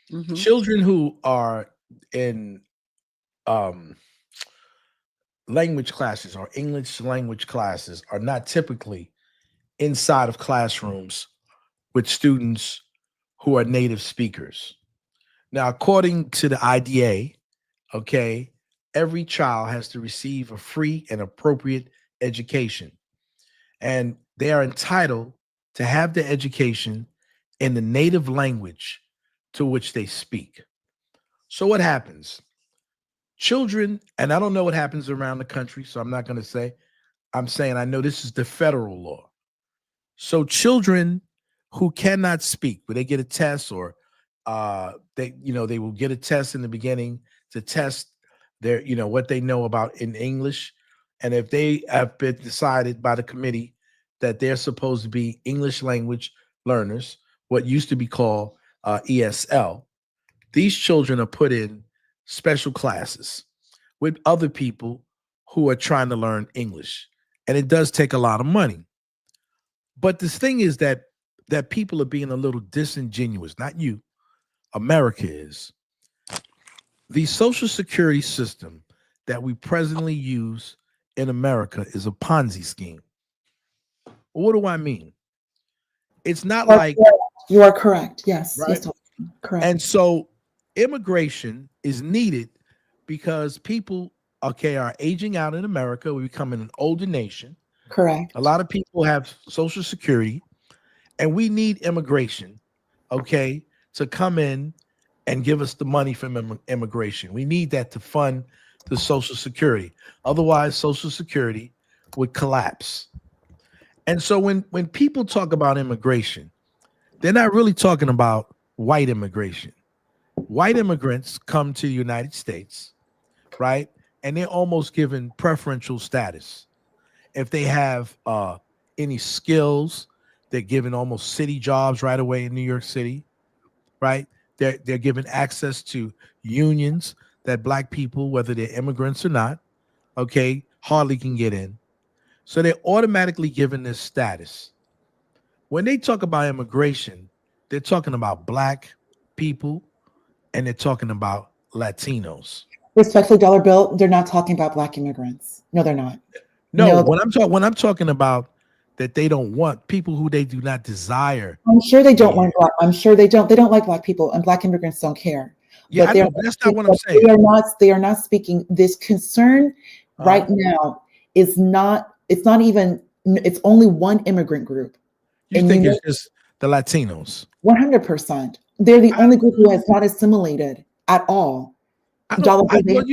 Mhm. Children who are in language classes or English language classes are not typically inside of classrooms with students who are native speakers. Now, according to the IDA, okay, every child has to receive a free and appropriate education, and they are entitled to have the education in the native language to which they speak. So what happens? Children, and I don't know what happens around the country, so I'm not going to say, I'm saying I know this is the federal law. So children who cannot speak, but they get a test, or they will get a test in the beginning to test their, what they know about in English. And if they have been decided by the committee that they're supposed to be English language learners, what used to be called ESL, these children are put in special classes with other people who are trying to learn English. And it does take a lot of money. But the thing is that people are being a little disingenuous, not you, America is. The Social Security system that we presently use in America is a Ponzi scheme. What do I mean? It's not like you are correct. Yes, right? yes, correct. And so immigration is needed because people, are aging out in America. We're becoming an older nation. Correct. A lot of people have Social Security, and we need immigration, to come in and give us the money from immigration. We need that to fund the Social Security. Otherwise, Social Security would collapse. And so when people talk about immigration, they're not really talking about white immigration. White immigrants come to the United States, right? And they're almost given preferential status. If they have any skills, they're given almost city jobs right away in New York City, right? They're given access to unions that Black people, whether they're immigrants or not, hardly can get in. So they're automatically given this status. When they talk about immigration, they're talking about black people and they're talking about Latinos. Respectfully, Dollar Bill, they're not talking about black immigrants. No, they're not. No, No, when I'm talking about that they don't want people who they do not desire. I'm sure they don't want black. I'm sure they don't. They don't like black people, and black immigrants don't care. Yeah, But I they're know, but that's not what I'm saying. They are not. They are not speaking. This concern right now is not. It's not even. It's only one immigrant group. You And think you it's just the Latinos? 100%. They're the only group who has not assimilated at all. Dollar Bill,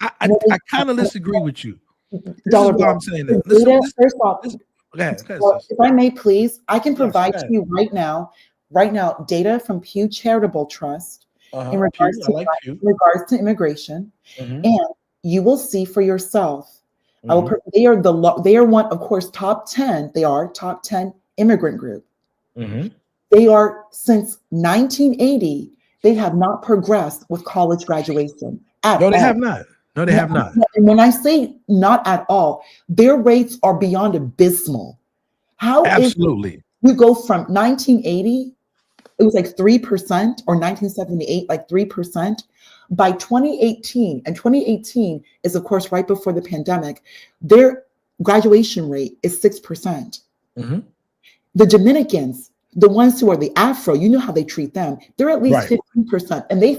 I kind of disagree with you. This Dollar is why Bill. I'm saying that. First off, go ahead, well, sis. if I may, please, I can Yes, provide go to ahead. you right now, data from Pew Charitable Trust in regards Pew, I like Pew. to immigration, Mhm. and you will see for yourself. Mhm. They are one, of course, top 10. They are top 10 immigrant group. Mhm. They are since 1980. They have not progressed with college graduation at No, they all. have not. No, they have not. And when I say not at all, their rates are beyond abysmal. How is Absolutely. you go from 1980, it was like 3%, or 1978, like 3%. By 2018, and 2018 is, of course, right before the pandemic, their graduation rate is 6%. Mhm. The Dominicans, the ones who are the Afro, you know how they treat them. They're at least Right. 15%, and they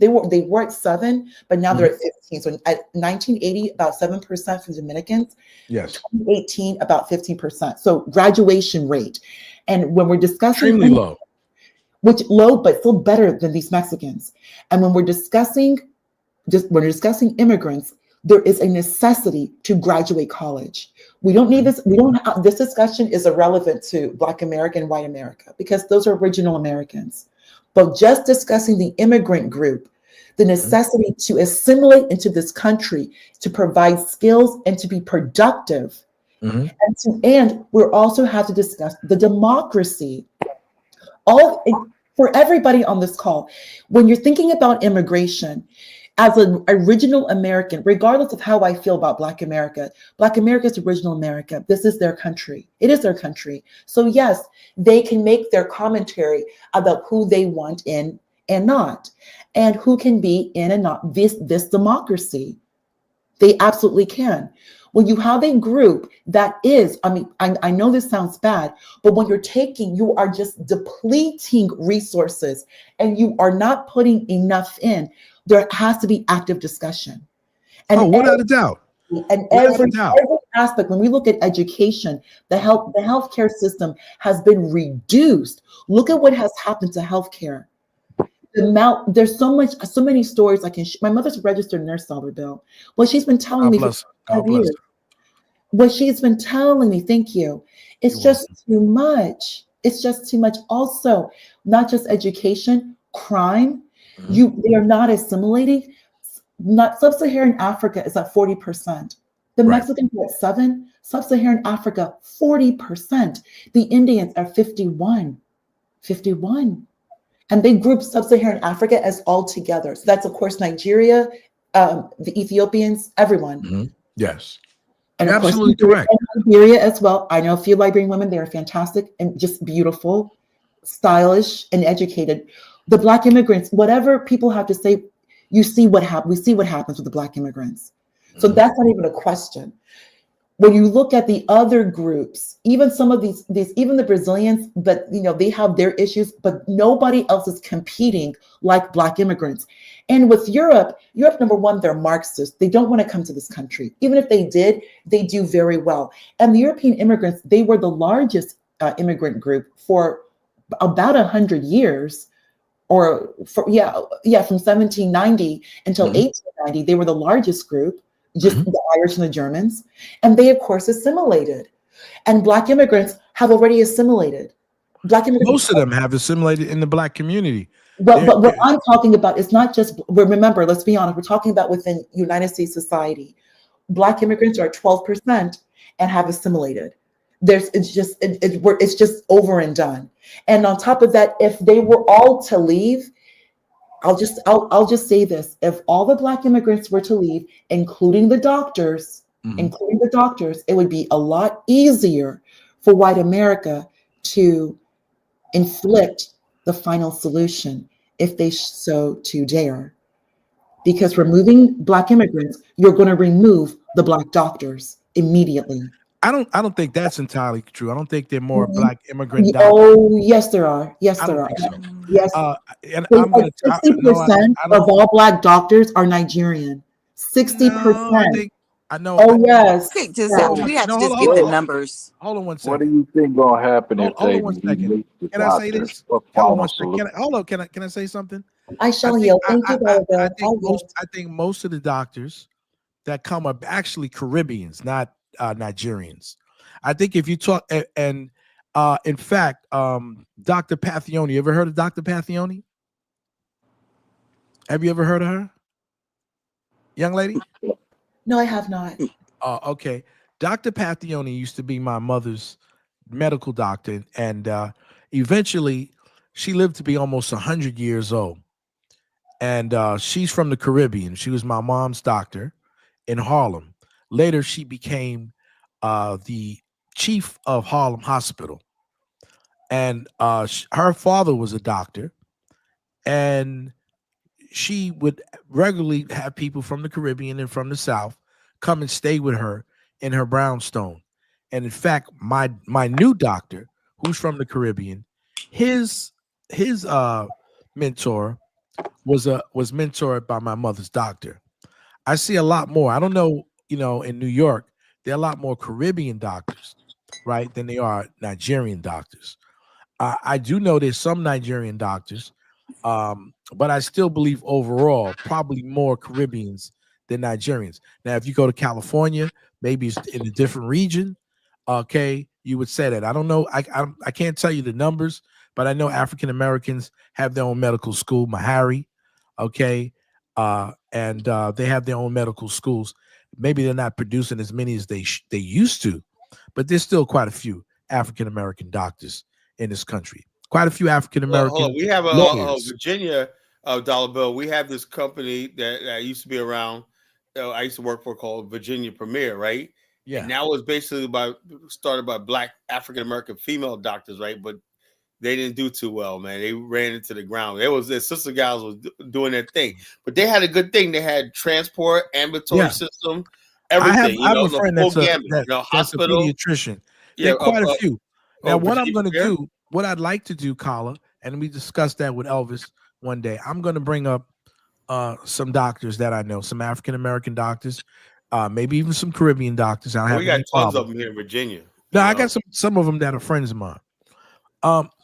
were at 7, but now they're at 15. So at 1980, about 7% for Dominicans. Yes. 2018, about 15%. So graduation rate, and when we're discussing Extremely low. which low, but still better than these Mexicans, and when we're discussing immigrants, there is a necessity to graduate college. We don't need this. This discussion is irrelevant to Black America and White America because those are original Americans. But just discussing the immigrant group, the necessity to assimilate into this country, to provide skills and to be productive. And we also have to discuss the democracy. For everybody on this call, when you're thinking about immigration, as an original American, regardless of how I feel about Black America is original America. This is their country. It is their country. So yes, they can make their commentary about who they want in and not, and who can be in and not this democracy. They absolutely can. When you have a group that is, I know this sounds bad, but when you are just depleting resources and you are not putting enough in, there has to be active discussion. And without a doubt. And every aspect, when we look at education, the healthcare system has been reduced. Look at what has happened to healthcare. There's so many stories I can. My mother's a registered nurse, Dollar Bill. Well, she's been telling me for 5 years. What she's been telling me, thank you. It's just too much. It's just too much. Also, not just education, crime. They are not assimilating. Not sub-Saharan Africa is at 40%. The Mexicans are at 7%. Sub-Saharan Africa, 40%. The Indians are 51. And they group sub-Saharan Africa as all together. So that's, of course, Nigeria, the Ethiopians, everyone. Yes. And You're of course, absolutely correct. Nigeria as well. I know a few Liberian women. They are fantastic and just beautiful, stylish, and educated. The Black immigrants, whatever people have to say, we see what happens with the Black immigrants. So that's not even a question. When you look at the other groups, even some of these, even the Brazilians, but they have their issues, but nobody else is competing like Black immigrants. And with Europe, number one, they're Marxists. They don't want to come to this country. Even if they did, they do very well. And the European immigrants, they were the largest immigrant group for about 100 years. From 1790 until 1890, they were the largest group, just the Irish and the Germans. And they, of course, assimilated. And Black immigrants have already assimilated. Most of them have assimilated in the Black community. But what I'm talking about is not just, remember, let's be honest, we're talking about within United States society. Black immigrants are 12% and have assimilated. It's just over and done. And on top of that, if they were all to leave, I'll just say this: if all the Black immigrants were to leave, including the doctors, including the doctors, it would be a lot easier for white America to inflict the final solution if they so to dare. Because removing Black immigrants, you're going to remove the Black doctors immediately. I don't think that's entirely true. I don't think there are more Black immigrant doctors. Oh, yes, there are. Yes, I there don't are. think so. Yes. And I'm going to 60% of all Black doctors are Nigerian. 60%. I know. Oh, yes. Okay, just yes. we have to No, just hold get the on. numbers. Hold on one What do second. you think gonna happen if Hold they on one second. release the Can I say doctors? this? What Hold on final one second. solution? Hold on. Can I say something? I shall think- heal. Thank you, I Barbara. think most of the doctors that come are actually Caribbeans, not Nigerians. I think if you talk and in fact, Dr. Pathioni, you ever heard of Dr. Pathioni? Have you ever heard of her, young lady? No, I have not. Okay. Dr. Pathioni used to be my mother's medical doctor, and eventually she lived to be almost 100 years old. And she's from the Caribbean. She was my mom's doctor in Harlem. Later, she became the chief of Harlem Hospital. And her father was a doctor. And she would regularly have people from the Caribbean and from the South come and stay with her in her brownstone. And in fact, my new doctor, who's from the Caribbean, his mentor was mentored by my mother's doctor. I see a lot more. I don't know, in New York, there are a lot more Caribbean doctors, right, than they are Nigerian doctors. I do know there's some Nigerian doctors, but I still believe overall probably more Caribbeans than Nigerians. Now, if you go to California, maybe it's in a different region. Okay, you would say that. I don't know. I can't tell you the numbers, but I know African Americans have their own medical school, Mahari. Okay, and they have their own medical schools. Maybe they're not producing as many as they used to, but there's still quite a few African American doctors in this country. Quite a few African American Hold on. We have a lawyers. Virginia dollar bill. We have this company that used to be around. I used to work for called Virginia Premier, right? Yeah. And that was basically started by Black African American female doctors, right? But they didn't do too well, man. They ran into the ground. Their sister gals was doing their thing, but they had a good thing. They had transport, ambulatory system, everything. I have a friend that's a hospital pediatrician. There are quite a few. Now, what I'm going to do, what I'd like to do, Kala, and we discussed that with Elvis one day. I'm going to bring up some doctors that I know, some African American doctors, maybe even some Caribbean doctors. We got tons of them here in Virginia. No, I got some of them that are friends of mine.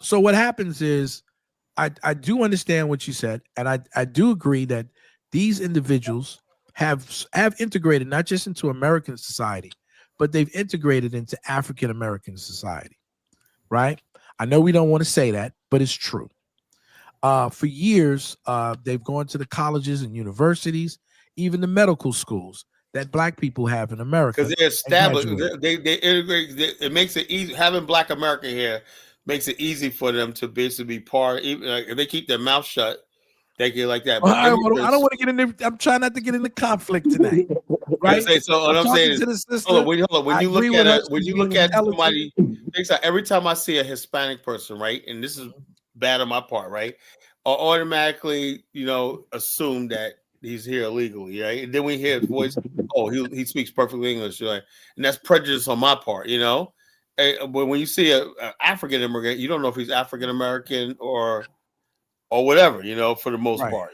So what happens is I do understand what you said, and I do agree that these individuals have integrated not just into American society, but they've integrated into African American society, right? I know we don't want to say that, but it's true. For years, they've gone to the colleges and universities, even the medical schools that Black people have in America. Because they're established, they integrate. It makes it easy. Having Black America here makes it easy for them to basically be part. Even if they keep their mouth shut, they get like that. But I don't want to get in there. I'm trying not to get into conflict tonight, right? So what I'm saying is, hold on. When you look at somebody, every time I see a Hispanic person, right, and this is bad on my part, right, I automatically, assume that he's here illegally, right? And then we hear his voice. Oh, he speaks perfectly English, right? And that's prejudice on my part, But when you see an African immigrant, you don't know if he's African American or whatever, for the most part,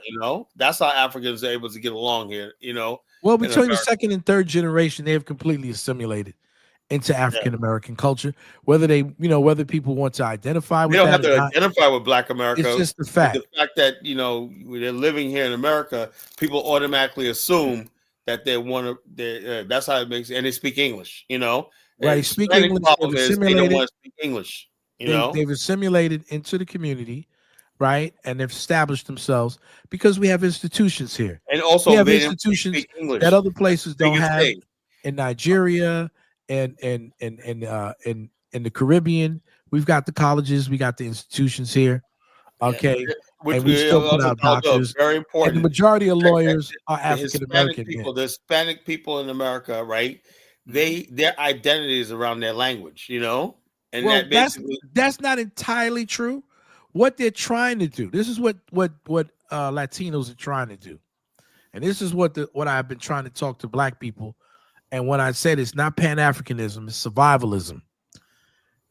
that's how Africans are able to get along here, Well, between the second and third generation, they have completely assimilated into African American culture. Whether whether people want to identify with they don't that have to identify with Black America. It's just the fact. The fact that they're living here in America, people automatically assume that they want to. That's how it makes, and they speak English. Right, speak English. They don't want to speak English. They've assimilated into the community, right, and they've established themselves because we have institutions here, and also we have institutions that other places don't have in Nigeria and in the Caribbean. We've got the colleges, we got the institutions here. Okay, which and we still put out doctors. very And important. the majority of lawyers are The African Hispanic American. people, the Hispanic people in America, right? Their identity is around their language, you know, and Well, that basically that's not entirely true. What they're trying to do, this is what Latinos are trying to do, and this is what I've been trying to talk to Black people. And when I said it's not Pan-Africanism, it's survivalism.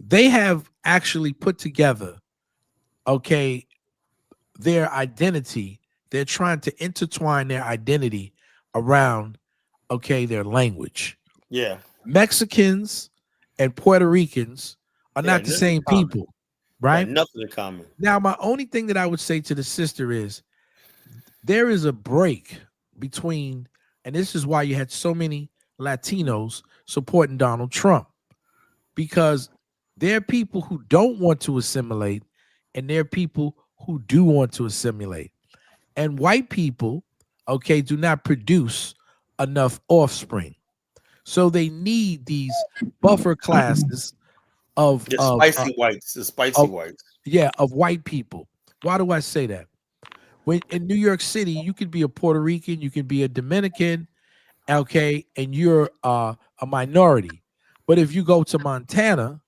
They have actually put together, okay, their identity. They're trying to intertwine their identity around, okay, their language. yeah. Mexicans and Puerto Ricans are not the nothing same in common. people, Got right? nothing in common. Now, my only thing that I would say to the sister is there is a break between, and this is why you had so many Latinos supporting Donald Trump, because there are people who don't want to assimilate and there are people who do want to assimilate. And white people, okay, do not produce enough offspring. So they need these buffer classes of The spicy whites. Yeah, of white people. Why do I say that? When in New York City, you could be a Puerto Rican, you can be a Dominican, okay, and you're a minority. But if you go to Montana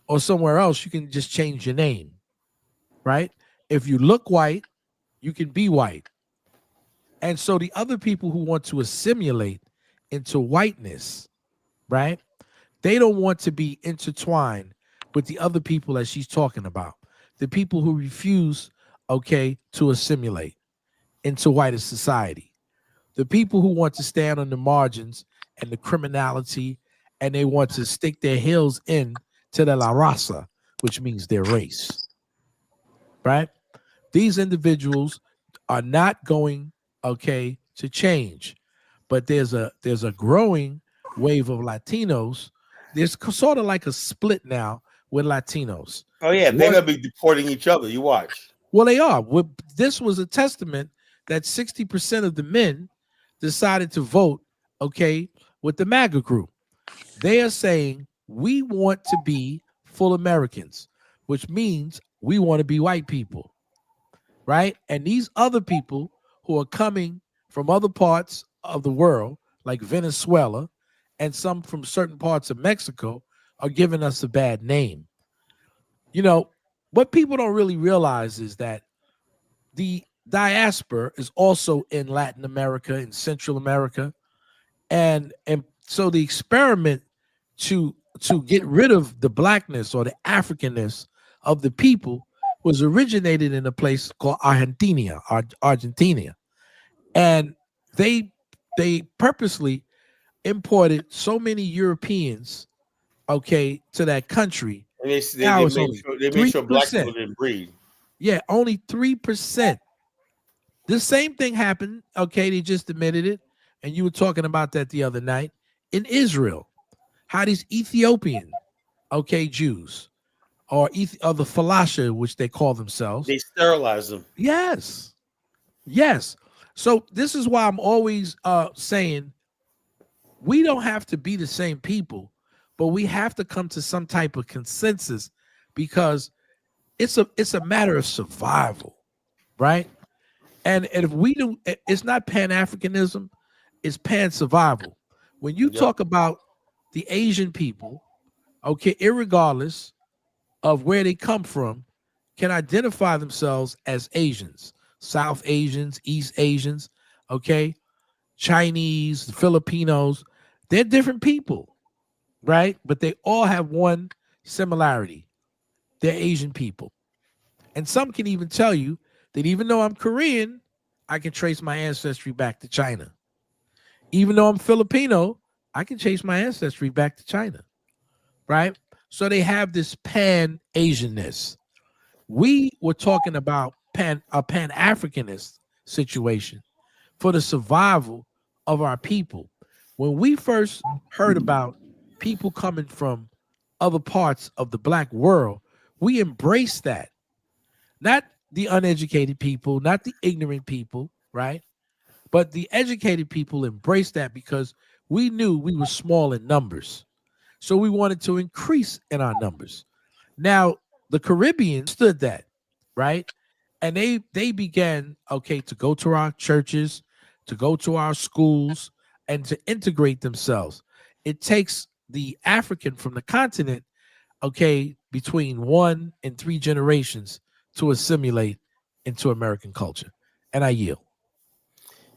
or somewhere else, you can just change your name, right? If you look white, you can be white. And so the other people who want to assimilate into whiteness, right? They don't want to be intertwined with the other people that she's talking about. The people who refuse, okay, to assimilate into white society. The people who want to stand on the margins and the criminality, and they want to stick their heels in to the la raza, which means their race, right? These individuals are not going, okay, to change, but there's a growing wave of Latinos. There's sort of like a split now with Latinos. Oh yeah, they're gonna be deporting each other. You watch. Well, they are. This was a testament that 60% of the men decided to vote, okay, with the MAGA group. They are saying we want to be full Americans, which means we want to be white people, right? And these other people who are coming from other parts of the world, like Venezuela, and some from certain parts of Mexico, are giving us a bad name. You know, what people don't really realize is that the diaspora is also in Latin America and Central America. And so the experiment to get rid of the Blackness or the Africanness of the people was originated in a place called Argentina. And they purposely imported so many Europeans, okay, to that country. And Now it's made only sure, they made sure black 3%. people didn't breed. Yeah, only 3%. The same thing happened, okay, they just admitted it, and you were talking about that the other night, in Israel. How these Ethiopian, okay, Jews, or the Falasha, which they call themselves. They sterilize them. Yes. So this is why I'm always saying we don't have to be the same people, but we have to come to some type of consensus, because it's a matter of survival, right? And if we do, it's not Pan-Africanism, it's pan-survival. When you talk about the Asian people, okay, irregardless of where they come from, can identify themselves as Asians, South Asians, East Asians, okay, Chinese, Filipinos. They're different people, right? But they all have one similarity. They're Asian people. And some can even tell you that even though I'm Korean, I can trace my ancestry back to China. Even though I'm Filipino, I can trace my ancestry back to China, right? So they have this pan-Asianness. We were talking about a pan-Africanist situation for the survival of our people. When we first heard about people coming from other parts of the Black world, we embraced that. Not the uneducated people, not the ignorant people, right? But the educated people embraced that because we knew we were small in numbers. So we wanted to increase in our numbers. Now, the Caribbean stood that, right? And they began, okay, to go to our churches, to go to our schools, and to integrate themselves. It takes the African from the continent, okay, between 1 and 3 generations to assimilate into American culture. And I yield.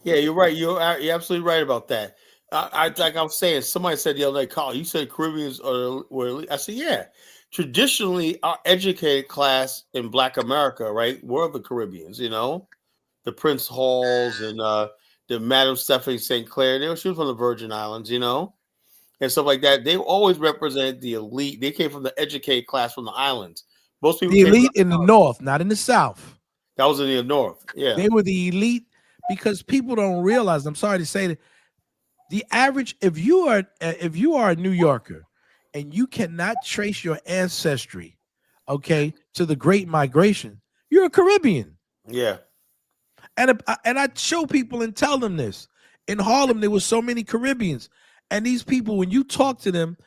Yeah, you're right. You're absolutely right about that. Like I was saying, somebody said the other day, Carl, you said Caribbeans were. I said, yeah. Traditionally, our educated class in Black America, right, were the Caribbeans. You know, the Prince Halls and the Madam Stephanie St. Clair. She was from the Virgin Islands. You know, and stuff like that. They always represented the elite. They came from the educated class from the islands. Most people The came elite in the North, not in the South. that was in the North. Yeah, They were the elite because people don't realize. I'm sorry to say that the average, if you are a New Yorker and you cannot trace your ancestry, okay, to the Great Migration, you're a Caribbean. yeah. And I show people and tell them this. In Harlem, there were so many Caribbeans, and these people, when you talk to them,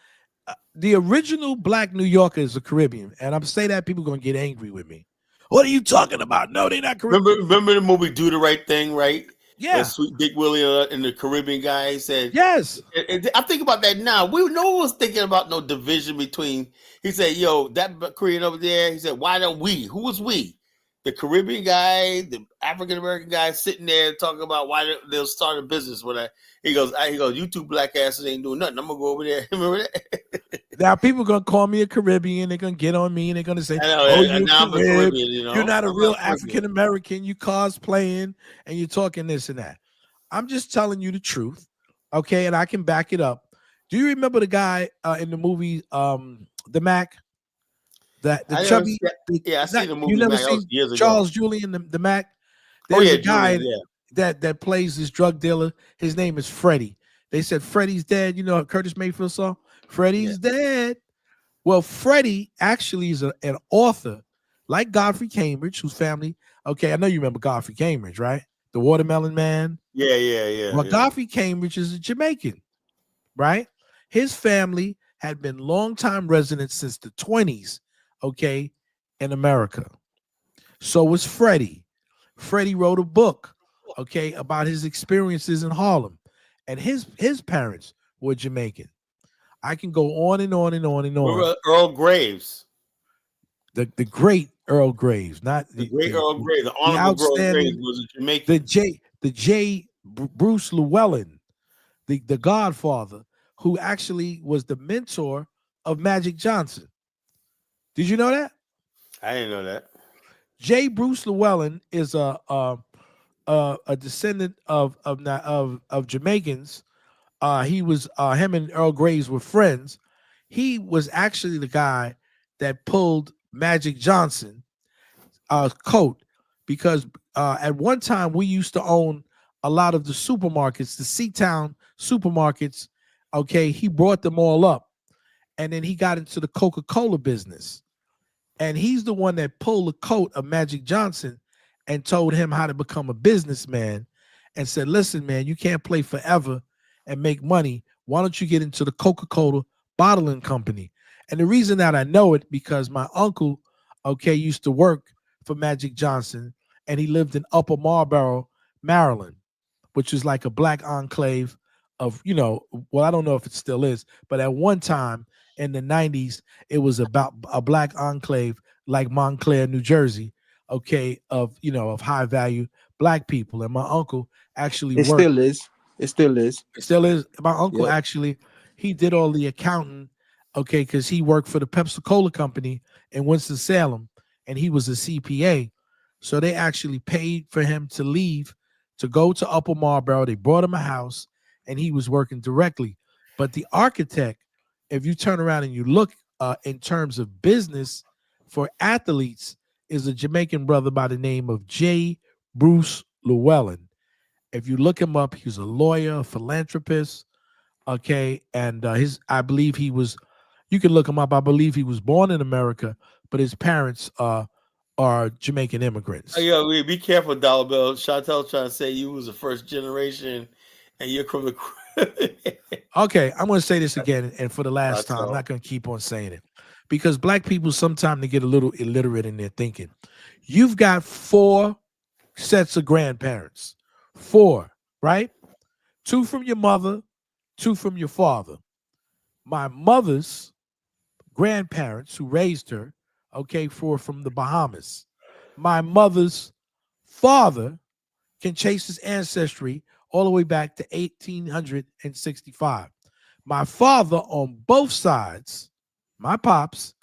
the original Black New Yorker is a Caribbean. And I'm saying that people are gonna get angry with me. What are you talking about? No, they're not Caribbean. Remember the movie Do the Right Thing, right? Yeah. Sweet Dick Willie and the Caribbean guy said, yes. And I think about that now. No one was thinking about no division between. He said, "Yo, that Korean over there." He said, "Why don't we? Who was we? The Caribbean guy, the African American guy, sitting there talking about why they'll start a business with that." He goes, "You two black asses ain't doing nothing. I'm gonna go over there." Remember that? Now people are gonna call me a Caribbean. They're gonna get on me and they're gonna say, "Oh, you're now I'm a Caribbean." You know, you're not a real African American. You cosplaying and you're talking this and that. I'm just telling you the truth, okay? And I can back it up. Do you remember the guy in the movie, The Mac? The chubby. I seen the movie. You never Mac. seen Years Charles ago. Julian, the Mac? There's a guy Julian, that plays this drug dealer. His name is Freddie. They said Freddie's dead. You know Curtis Mayfield song? Freddie's dead. Well, Freddie actually is an author like Godfrey Cambridge, whose family, okay, I know you remember Godfrey Cambridge, right? The Watermelon Man. Yeah. Well, Godfrey Cambridge is a Jamaican, right? His family had been longtime residents since the 20s, okay, in America. So was Freddie. Freddie wrote a book, okay, about his experiences in Harlem. And his parents were Jamaican. I can go on and on and on and on. Earl Graves. The great Earl Graves, not the great Earl Graves, the honorable Earl Graves was a Jamaican. The J. Bruce Llewellyn, the Godfather, who actually was the mentor of Magic Johnson. Did you know that? I didn't know that. J. Bruce Llewellyn is a descendant of Jamaicans. He was him and Earl Graves were friends. He was actually the guy that pulled Magic Johnson coat because at one time we used to own a lot of the supermarkets, the Seatown supermarkets. Okay, he brought them all up, and then he got into the Coca-Cola business, and he's the one that pulled the coat of Magic Johnson and told him how to become a businessman, and said, "Listen, man, you can't play forever and make money. Why don't you get into the Coca-Cola bottling company?" And the reason that I know it because my uncle, okay, used to work for Magic Johnson, and he lived in Upper Marlboro, Maryland, which is like a black enclave of, well, I don't know if it still is, but at one time in the 90s, it was about a black enclave like Montclair, New Jersey, okay, of high value black people. And my uncle actually It still is. It still is. My uncle actually, he did all the accounting, okay, because he worked for the Pepsi-Cola company in Winston-Salem, and he was a CPA. So they actually paid for him to leave to go to Upper Marlboro. They brought him a house, and he was working directly. But the architect, if you turn around and you look in terms of business for athletes, is a Jamaican brother by the name of J. Bruce Llewellyn. If you look him up, he's a lawyer, a philanthropist, okay, and I believe he was, you can look him up, I believe he was born in America, but his parents are Jamaican immigrants. Yeah, be careful, Dollar Bill. Chantel's trying to say you was the first generation, and you're from the. Okay, I'm going to say this again, and for the last time, I'm not going to keep on saying it. because black people sometimes they get a little illiterate in their thinking. You've got 4 sets of grandparents. 4, right? 2 from your mother, 2 from your father. My mother's grandparents who raised her, okay, 4 from the Bahamas. My mother's father can trace his ancestry all the way back to 1865. My father on both sides, my pops,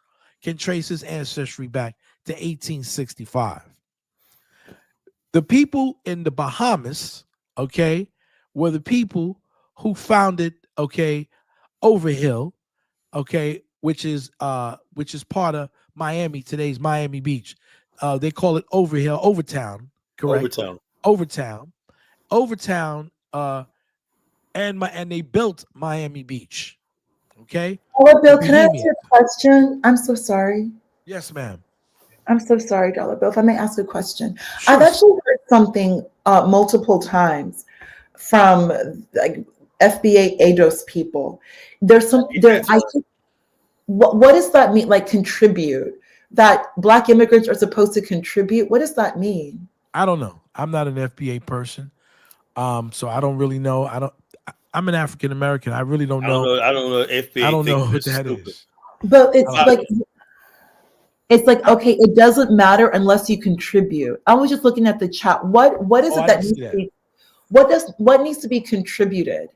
can trace his ancestry back to 1865. The people in the Bahamas, okay, were the people who founded, okay, Overhill, okay, which is part of Miami, today's Miami Beach. They call it Overhill, Overtown, correct? Overtown, and they built Miami Beach. Okay. Dollar Bill, can I ask you a question? I'm so sorry. Yes, ma'am. I'm so sorry, Dollar Bill. If I may ask a question, Sure. I've actually heard something multiple times from like FBA ADOS people. There's some there. I think what does that mean? Like contribute? That Black immigrants are supposed to contribute? What does that mean? I don't know. I'm not an FBA person, so I don't really know. I'm an African American. I really don't know. I don't know. FBA I don't know thinks what it's that stupid. is. But it's like okay, it doesn't matter unless you contribute. I was just looking at the chat. What is it that needs to be? What needs to be contributed?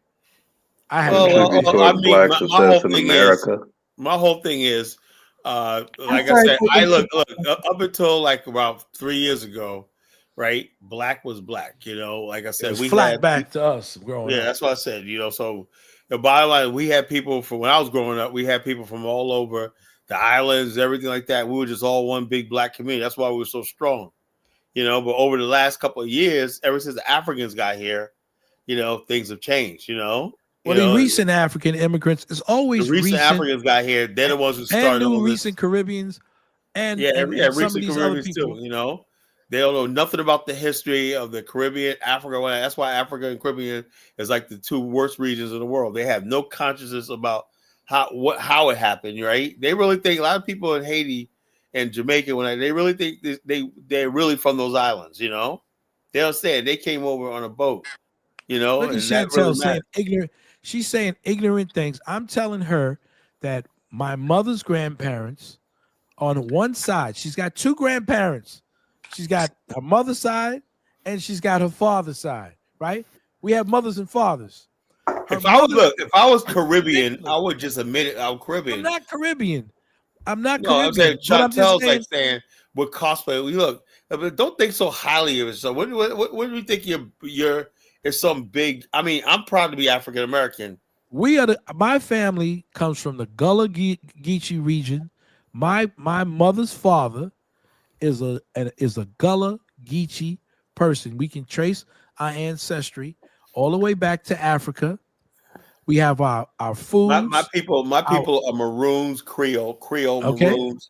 I have Contribute towards Black success in America. My whole thing is, like sorry, I said, I look up until like about 3 years ago, right? Black was black, you know. Like I said, It was we flat had back to us growing up. that's what I said, you know. So the bottom line, we had people from when I was growing up, we had people from all over the islands, everything like that. We were just all one big black community. That's why we were so strong, you know. But over the last couple of years, ever since the Africans got here, you know, things have changed, you know. Well, the recent African immigrants is always the recent Africans got here. They're the ones who started and new all this. recent Caribbeans and some recent of these Caribbeans other people. too. You know, they don't know nothing about the history of the Caribbean, Africa. That's why Africa and Caribbean is like the 2 worst regions in the world. They have no consciousness about how it happened. Right? They really think a lot of people in Haiti and Jamaica they really think they're really from those islands. You know, they understand they came over on a boat. You know, Look at and that Chantel really saying matters. ignorant. She's saying ignorant things. I'm telling her that my mother's grandparents on one side, she's got 2 grandparents. She's got her mother's side and she's got her father's side, right? We have mothers and fathers. If I was Caribbean, I would just admit it. I'm Caribbean. I'm not Caribbean. I'm not No, I'm Caribbean. saying But I'm just Chantel's saying, like saying with cosplay. We look, but don't think so highly of yourself. What do you think you're is some big? I mean, I'm proud to be African American. my family comes from the Gullah Geechee region. My mother's father is a Gullah Geechee person. We can trace our ancestry all the way back to Africa. We have our foods. My people are Maroons, Creole Okay. Maroons,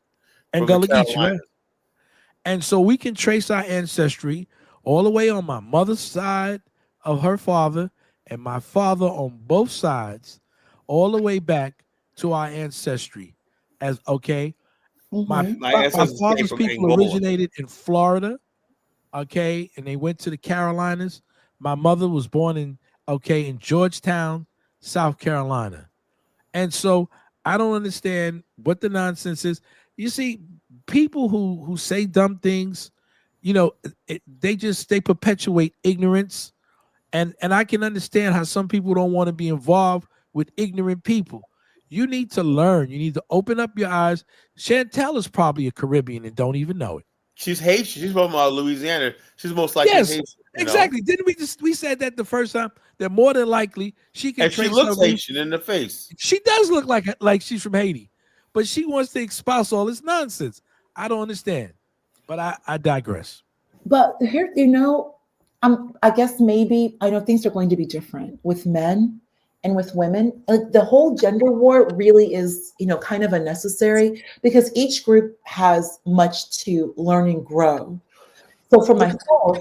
and from Gullah the Geechee, Carolinas. right? And so we can trace our ancestry all the way on my mother's side of her father and my father on both sides, all the way back to our ancestry. As okay, my ancestors came father's from people Angola. originated in Florida, okay, and they went to the Carolinas. My mother was born in Georgetown, South Carolina. And so I don't understand what the nonsense is. You see, people who say dumb things, you know, they perpetuate ignorance, and I can understand how some people don't want to be involved with ignorant people. You need to learn. You need to open up your eyes. Chantel is probably a Caribbean and don't even know it. She's Haitian. She's from Louisiana. She's most likely Haitian. Exactly. Didn't we said that the first time? That more than likely she can. And she looks Haitian in the face. She does look like she's from Haiti, but she wants to espouse all this nonsense. I don't understand, but I digress. But here, I guess maybe I know things are going to be different with men and with women. Like the whole gender war really is, kind of unnecessary because each group has much to learn and grow. So for myself,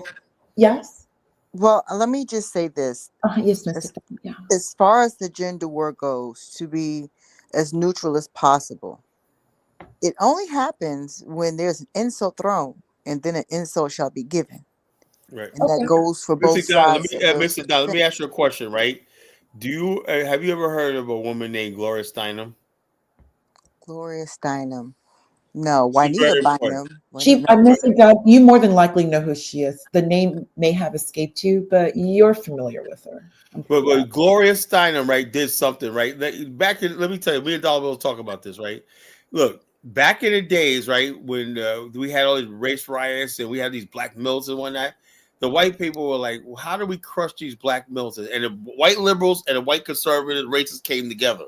yes. Well, let me just say this. Yes, Mr. Yeah. As far as the gender war goes, to be as neutral as possible. It only happens when there's an insult thrown, and then an insult shall be given, Right. and that goes for both Mr. Don, sides of the Mr. Don, let me fence. ask you a question, right? Do you have you ever heard of a woman named Gloria Steinem? Gloria Steinem. No, She's Juanita very important. Bynum. No. Mr. Doug, you more than likely know who she is. The name may have escaped you, but you're familiar with her. But Gloria Steinem, right, did something, right? Back in, let me tell you, me and Dollar will talk about this, right? Look, back in the days, right, when we had all these race riots and we had these black mills and whatnot, the white people were like, well, how do we crush these black militants? And the white liberals and the white conservative racists came together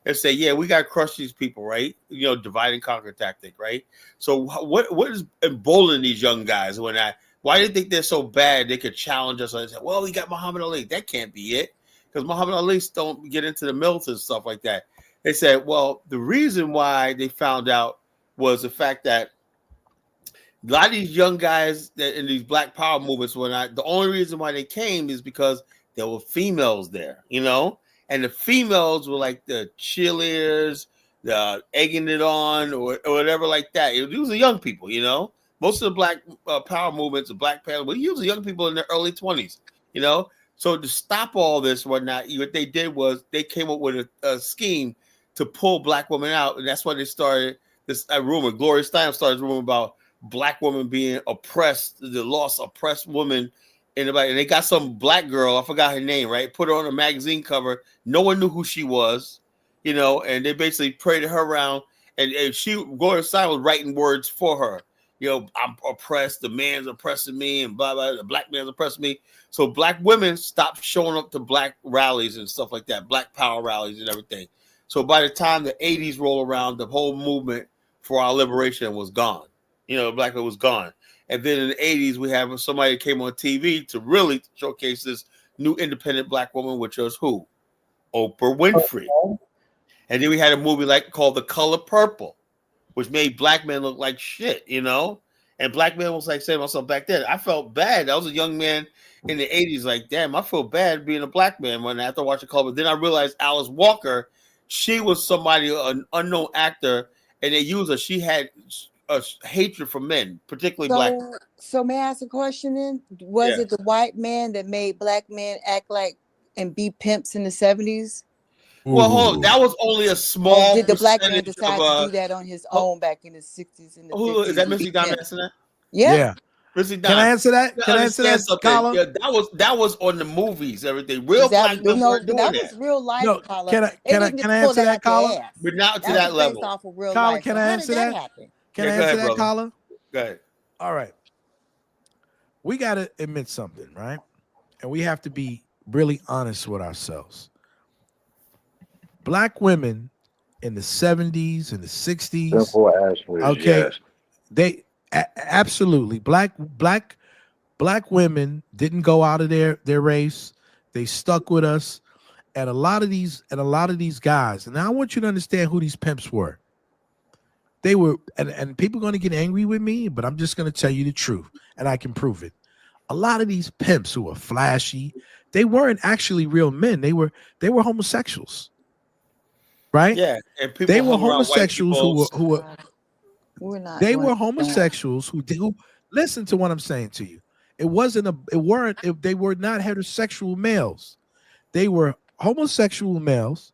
and say, yeah, we got to crush these people, right? You know, divide and conquer tactic, right? So what is emboldening these young guys when why do they think they're so bad they could challenge us and say, well, we got Muhammad Ali. That can't be it. Because Muhammad Ali don't get into the militant stuff like that. They said, well, the reason why they found out was the fact that a lot of these young guys that in these black power movements were not, the only reason why they came is because there were females there, you know, and the females were like the cheerleaders, the egging it on or whatever like that. It was the young people, you know. Most of the black power movements, the black power, were usually young people in their early 20s, you know. So to stop all this, whatnot, what they did was they came up with a scheme to pull black women out, and that's why they started this rumor. Gloria Steinem started a rumor about black women being oppressed, the lost oppressed woman. And they got some black girl, I forgot her name, right? Put her on a magazine cover. No one knew who she was, you know, and they basically paraded her around. And Gloria Steinem was writing words for her. You know, I'm oppressed, the man's oppressing me, and blah, blah, the black man's oppressing me. So black women stopped showing up to black rallies and stuff like that, black power rallies and everything. So by the time the 80s roll around, the whole movement for our liberation was gone. You know, black was gone. And then in the 80s, we have somebody that came on TV to really showcase this new independent black woman, which was who? Oprah Winfrey. And then we had a movie called The Color Purple, which made black men look like shit, you know? And black men was like saying to myself back then, I felt bad. I was a young man in the 80s, like, damn, I feel bad being a black man when after watching Color. But then I realized Alice Walker, she was somebody, an unknown actor, and they used her. She had a hatred for men, particularly black. So may I ask a question then? Was it the white man that made black men act like and be pimps in the 70s? Well, hold on. That was only a small. Or did the black man decide to do that on his own back in the 60s and the 50s? Is that Missy Don answering that? Yeah. Missy Don. Can I answer that? Can I answer that, Kala? Yeah, that was on the movies, everything. Real black men weren't doing that. Was real life, No, Kala. can I answer that, Kala? But not to that level. Off of real Kala, life. can So I how answer did that? happen? Can I answer that, Kala? Go ahead. All right. We got to admit something, right? And we have to be really honest with ourselves. Black women in the 70s and the 60s. Simple answer is yes. They absolutely black women didn't go out of their race. They stuck with us. And a lot of these guys, and I want you to understand who these pimps were. They were, and people are going to get angry with me, but I'm just going to tell you the truth, and I can prove it. A lot of these pimps who were flashy, they weren't actually real men. They were homosexuals, right? Yeah, and people they were homosexuals who were. They were homosexuals who listen to what I'm saying to you. They were not heterosexual males. They were homosexual males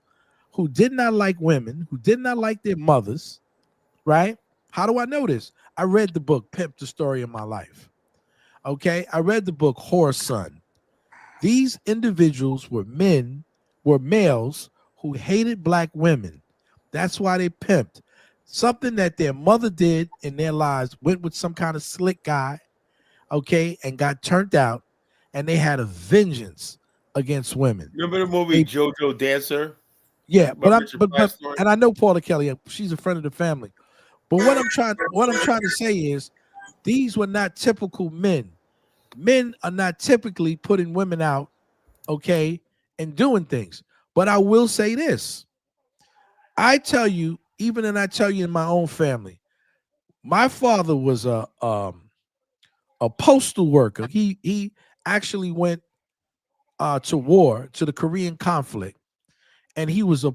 who did not like women, who did not like their mothers, right? How do I know this? I read the book Pimp: The Story of My Life. Okay, I read the book Whore Son. These individuals were males who hated black women. That's why they pimped. Something that their mother did in their lives, went with some kind of slick guy, okay, and got turned out, and they had a vengeance against women. Remember the movie JoJo Dancer? Yeah, but and I know Paula Kelly, she's a friend of the family. But what I'm trying to say is these were not typical men. Men are not typically putting women out, okay, and doing things. But I will say this. I tell you in my own family, my father was a postal worker. He actually went to war, to the Korean conflict, and he was a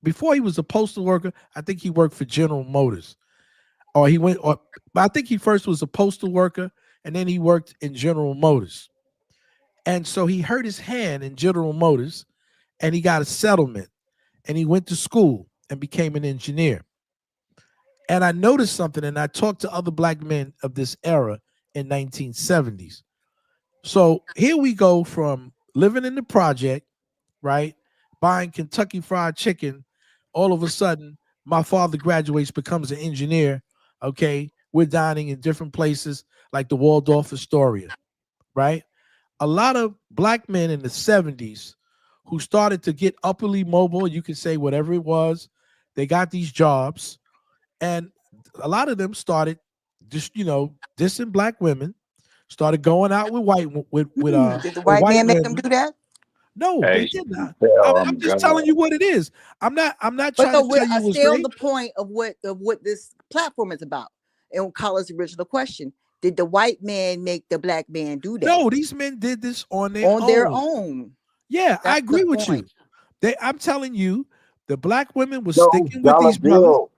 before he was a postal worker, I think he worked for General Motors. Or he went, or I think he first was a postal worker and then he worked in General Motors. And so he hurt his hand in General Motors and he got a settlement and he went to school and became an engineer. And I noticed something, and I talked to other black men of this era in 1970s. So here we go from living in the project, right? Buying Kentucky Fried Chicken. All of a sudden, my father graduates, becomes an engineer. Okay, we're dining in different places like the Waldorf Astoria, right? A lot of black men in the 70s who started to get upperly mobile, you can say whatever it was, they got these jobs, and a lot of them started just, dissing black women, started going out with Did the white white man make them women. do that? No, Hey, they did not. hell, I'm just telling you what it is. I'm not But trying to we're tell you what's still on right. the point of what this platform is about. And Carla's original question: did the white man make the black man do that? No, these men did this on their own. Yeah, I That's the agree with point. you. I'm telling you, the black women was No, sticking with dollar these brothers. bill.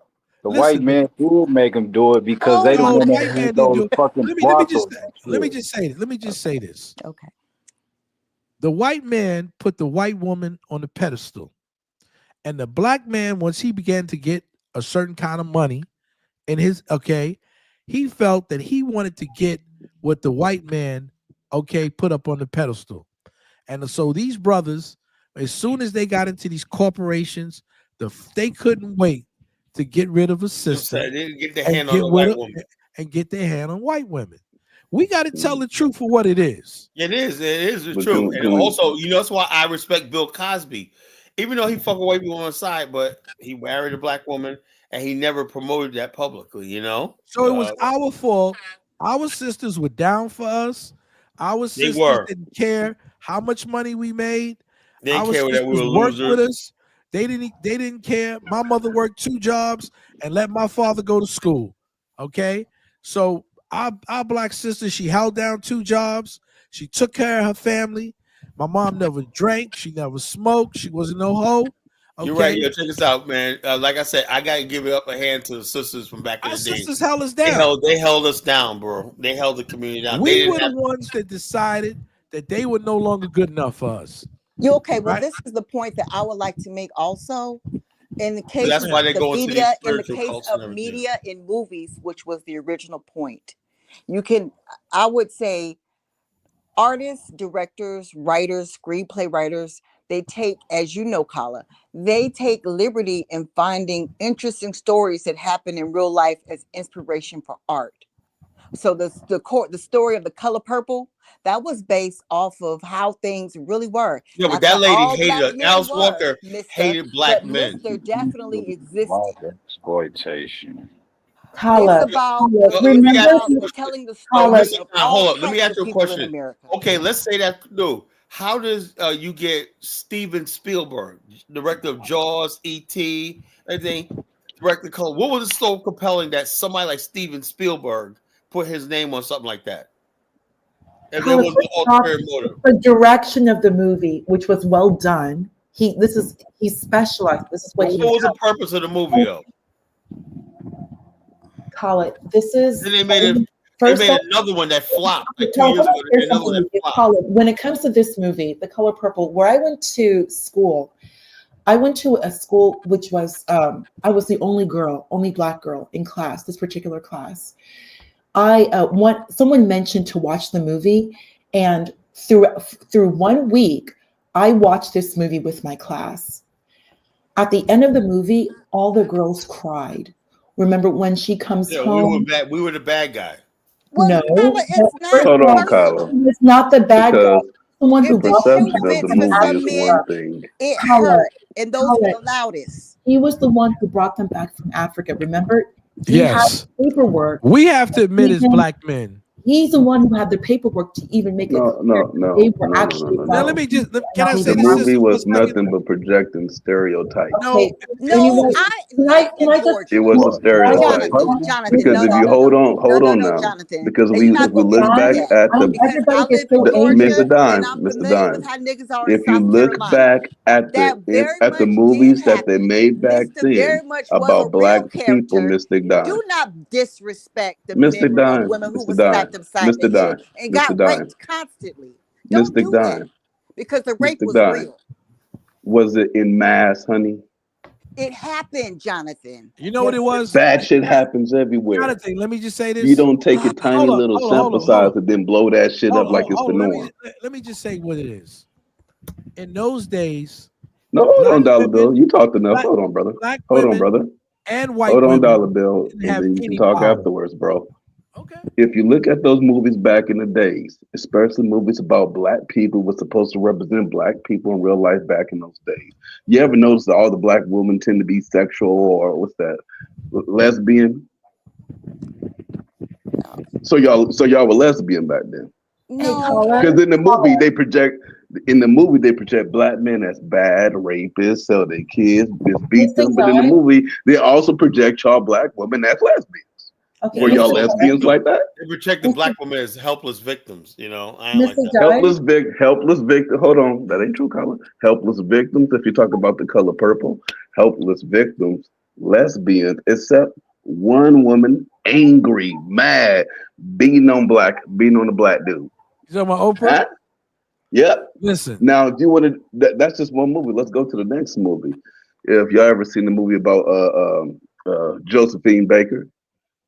The white Listen, man did make them do it because they the no, one the that white man had didn't those do it. fucking Let me brothels and shit. just say this. Okay. The white man put the white woman on the pedestal. And the black man, once he began to get a certain kind of money in his, he felt that he wanted to get what the white man, put up on the pedestal. And so these brothers, as soon as they got into these corporations, they couldn't wait to get rid of a sister They didn't get their and hand on the white woman. get their hand on white women. We got to tell the truth for what it is. It is the But truth. can And we- also, that's why I respect Bill Cosby. Even though he fuck away people on the side, but he married a black woman and he never promoted that publicly, So it was our fault. Our sisters were down for us. Our They sisters were. didn't care how much money we made. They didn't Our care that sisters we were worked with losers. us. They didn't care. My mother worked 2 jobs and let my father go to school. Okay. So our black sister, she held down 2 jobs. She took care of her family. My mom never drank. She never smoked. She wasn't no hoe. Okay. You're right. Yo, check this out, man. Like I said, I gotta give it up a hand to the sisters from back in Our the day. sisters held us down. They held us down, bro. They held the community down. We were the ones that decided that they were no longer good enough for us. You okay? Well, Right? this is the point that I would like to make also. In the case That's of why they the go into these media, in the spiritual case cults and of everything. media in movies, which was the original point, I would say, artists, directors, writers, screenplay writers, they take, as you know, Kala, they take liberty in finding interesting stories that happen in real life as inspiration for art. So the story of The Color Purple, that was based off of how things really were. Yeah, but Not that lady all hated black us. men Alice were, Walker mister, hated black but men. mister definitely existed. Exploitation. Kala, It's about Let me ask you a question. telling the Kala, story of all Hold up. Let me types ask of you a people in question. America. Okay, let's say that. No, how does you get Steven Spielberg, director of Jaws, E.T., everything, director of Color? What was so compelling that somebody like Steven Spielberg put his name on something like that? If there Kala, was no ulterior motive. the direction of the movie, which was well done. He specialized. This is what What was the purpose of the movie, though? Kala, this is Then they made another one that flopped like 2 years ago. Another one that flopped. Kala, when it comes to this movie, The Color Purple, where I went to school, I went to a school which was I was the only black girl in class, this particular class. Someone mentioned to watch the movie, and through 1 week, I watched this movie with my class. At the end of the movie, all the girls cried. Remember when she comes home? We were the bad guy. Well, No, Kala, it's not Hold on, personal. Kyla. it's not the bad guy. Because Someone the who brought them perception of back the from movie is men, one thing. it Kala, hurt, and those were Kala, the loudest. he was the one who brought them back from Africa. Remember? He Yes. had paperwork. We have to admit as black men, He's the one who had the paperwork to even make it clear they were actually. Now let me just can I say The this? movie was nothing but projecting stereotypes. Okay. No, It was a stereotype. Jonathan, Because if you hold on now, Jonathan. because You're if not we gonna get look me back yet. at the Because I live in Mr. Georgia Dime, and I'm Mr. familiar Dime, with how niggas are in if you South look Carolina. back at That very at the much movies did that they happen. made back Mr. Very then much was a about black real people, character. Mr. Dime, Do not disrespect the Mr. memory of Dime, women who Mr. was Dime, slapped upside the Mr. head Dime, and Mr. got Dime, raped constantly. Don't Mr. do that Dime, because the rape Mr. was Dime. real. Was it in mass, honey? It happened, Jonathan. You know what it was? Bad shit happens everywhere. Jonathan, let me just say this. You don't take a tiny little sample size and then blow that shit up like it's the norm. Let me just say what it is. In those days, No, hold on, Dollar Bill. You talked enough. Hold on, brother. Hold on, brother. And white Hold on, women Dollar Bill, didn't and have then you can any talk power. afterwards, bro. Okay. If you look at those movies back in the days, especially movies about black people were supposed to represent black people in real life back in those days. You ever notice that all the black women tend to be sexual or what's that, lesbian? So y'all were lesbian back then. No, because in the movie they project black men as bad rapists, sell their kids, beat them. But in the movie they also project y'all black women as lesbians. Okay, Were y'all lesbians like that? They protect the black women as helpless victims. You know, I ain't like that. Helpless victim. Hold on, that ain't true, Colin. Helpless victims. If you talk about the color purple, helpless victims, lesbians, except one woman, angry, mad, beating on the black dude. You talking about Oprah? Huh? Yep. Listen. Now, if you want to, that's just one movie. Let's go to the next movie. If y'all ever seen the movie about Josephine Baker,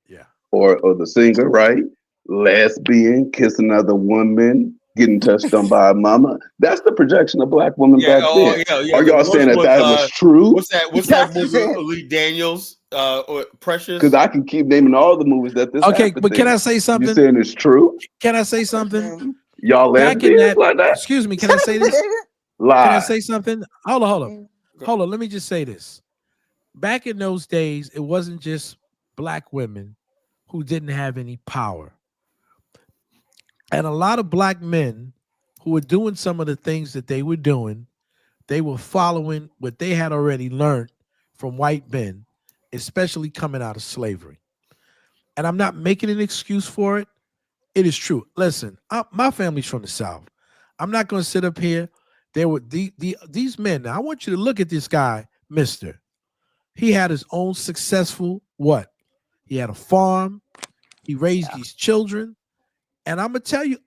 yeah, or the singer, right? Lesbian, kiss another woman, getting touched on by a mama. That's the projection of black women back then. Yeah. Are y'all saying that was true? What's that movie? Lee Daniels, or Precious? Because I can keep naming all the movies that this. Okay, but can I say something? You saying it's true? Can I say something? Y'all lesbians like that? Excuse me. Can I say this? Lie. Can I say something? Hold on. Let me just say this. Back in those days, it wasn't just black women who didn't have any power. And a lot of black men who were doing some of the things that they were doing, they were following what they had already learned from white men, especially coming out of slavery. And I'm not making an excuse for it. It is true. Listen, my family's from the South. I'm not going to sit up here. There were these men. Now, I want you to look at this guy, Mister. He had his own successful what? He had a farm. He raised these children. And I'm going to tell you,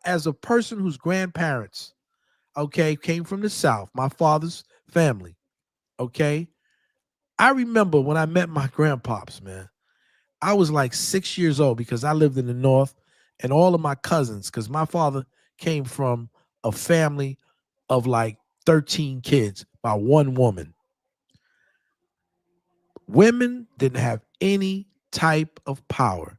as a person whose grandparents, okay, came from the South, my father's family, okay, I remember when I met my grandpops, man, I was like 6 years old because I lived in the North, and all of my cousins, because my father came from a family of like 13 kids by one woman. Women didn't have any type of power.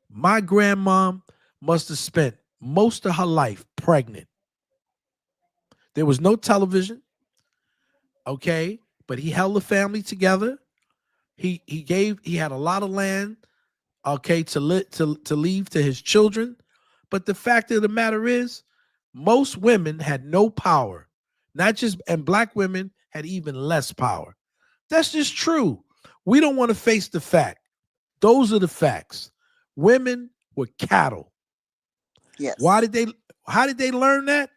My grandmom must have spent most of her life pregnant. There was no television, okay, but he held the family together. He had a lot of land, okay, to leave to his children. But the fact of the matter is, most women had no power, and black women had even less power. That's just true. We don't want to face the fact. Those are the facts. Women were cattle. Yes. How did they learn that?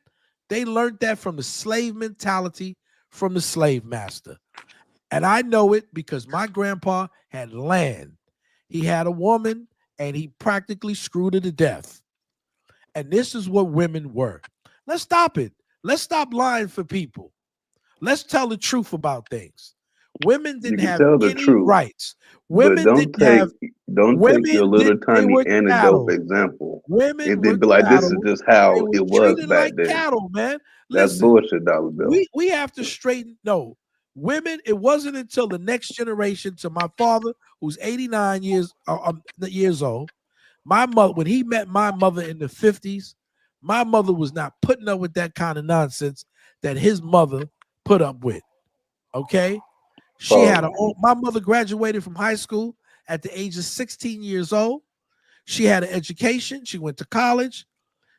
They learned that from the slave mentality from the slave master. And I know it because my grandpa had land. He had a woman and he practically screwed her to death. And this is what women were. Let's stop it. Let's stop lying for people. Let's tell the truth about things. Women didn't have any rights. Women didn't have. Don't take your little tiny anecdote example Women and then be like, "This is just how it was back like then." Cattle, man. That's bullshit, Dollar Bill. We have to straighten. No, women. It wasn't until the next generation, to my father, who's 89 years old. My mother, when he met my mother in the 50s, my mother was not putting up with that kind of nonsense that his mother put up with. Okay. She had my mother graduated from high school at the age of 16 years old. She had an education. She went to college.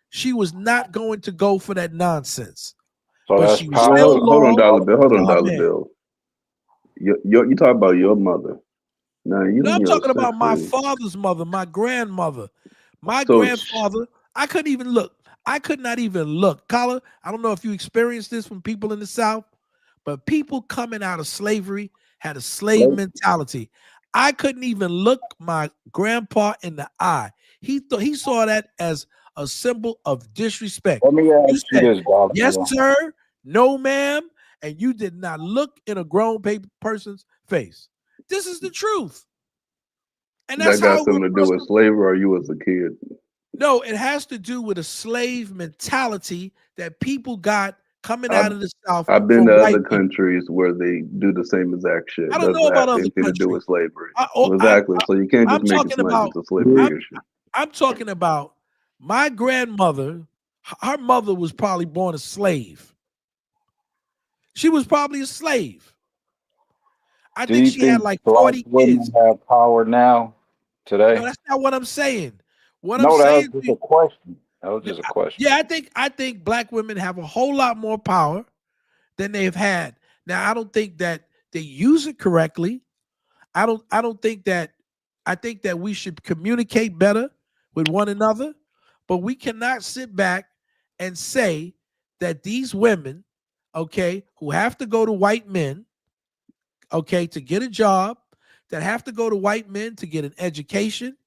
She was not going to go for that nonsense. So But that's she was power. still Hold on, loyal Dollar Bill. Hold to on, her Dollar man. Bill. You talk about your mother. Now you No, and I'm your talking about my sexually. father's mother, my grandmother, my So grandfather. I couldn't even look. I could not even look. Collar, I don't know if you experienced this from people in the South, but people coming out of slavery had a slave mentality. I couldn't even look my grandpa in the eye. He saw that as a symbol of disrespect. Let me You ask you said, this, Dollar yes, Bill. sir, no, ma'am, and you did not look in a grown person's face. This is the truth. And that's that how got it something was to do with slavery, or you as a kid? No, it has to do with a slave mentality that people got coming I've out of the South I've been from to white other people. countries where they do the same exact shit. I It don't know doesn't about have other anything to do countries. with slavery. I, oh, Exactly. So you can't I'm just make it talking seem like about. it's a slavery I'm, issue. I'm talking about my grandmother. Her mother was probably born a slave. She was probably a slave. I Do think you she had think like black 40 women kids. have power now, No, today? that's not what I'm saying. What I'm No, that was saying to just you, a question. That was just a question. yeah, I think black women have a whole lot more power than they've had. Now, I don't think that they use it correctly. I don't think that I think that we should communicate better with one another, but we cannot sit back and say that these women, okay, who have to go to white men, okay, to get a job, that have to go to white men to get an education,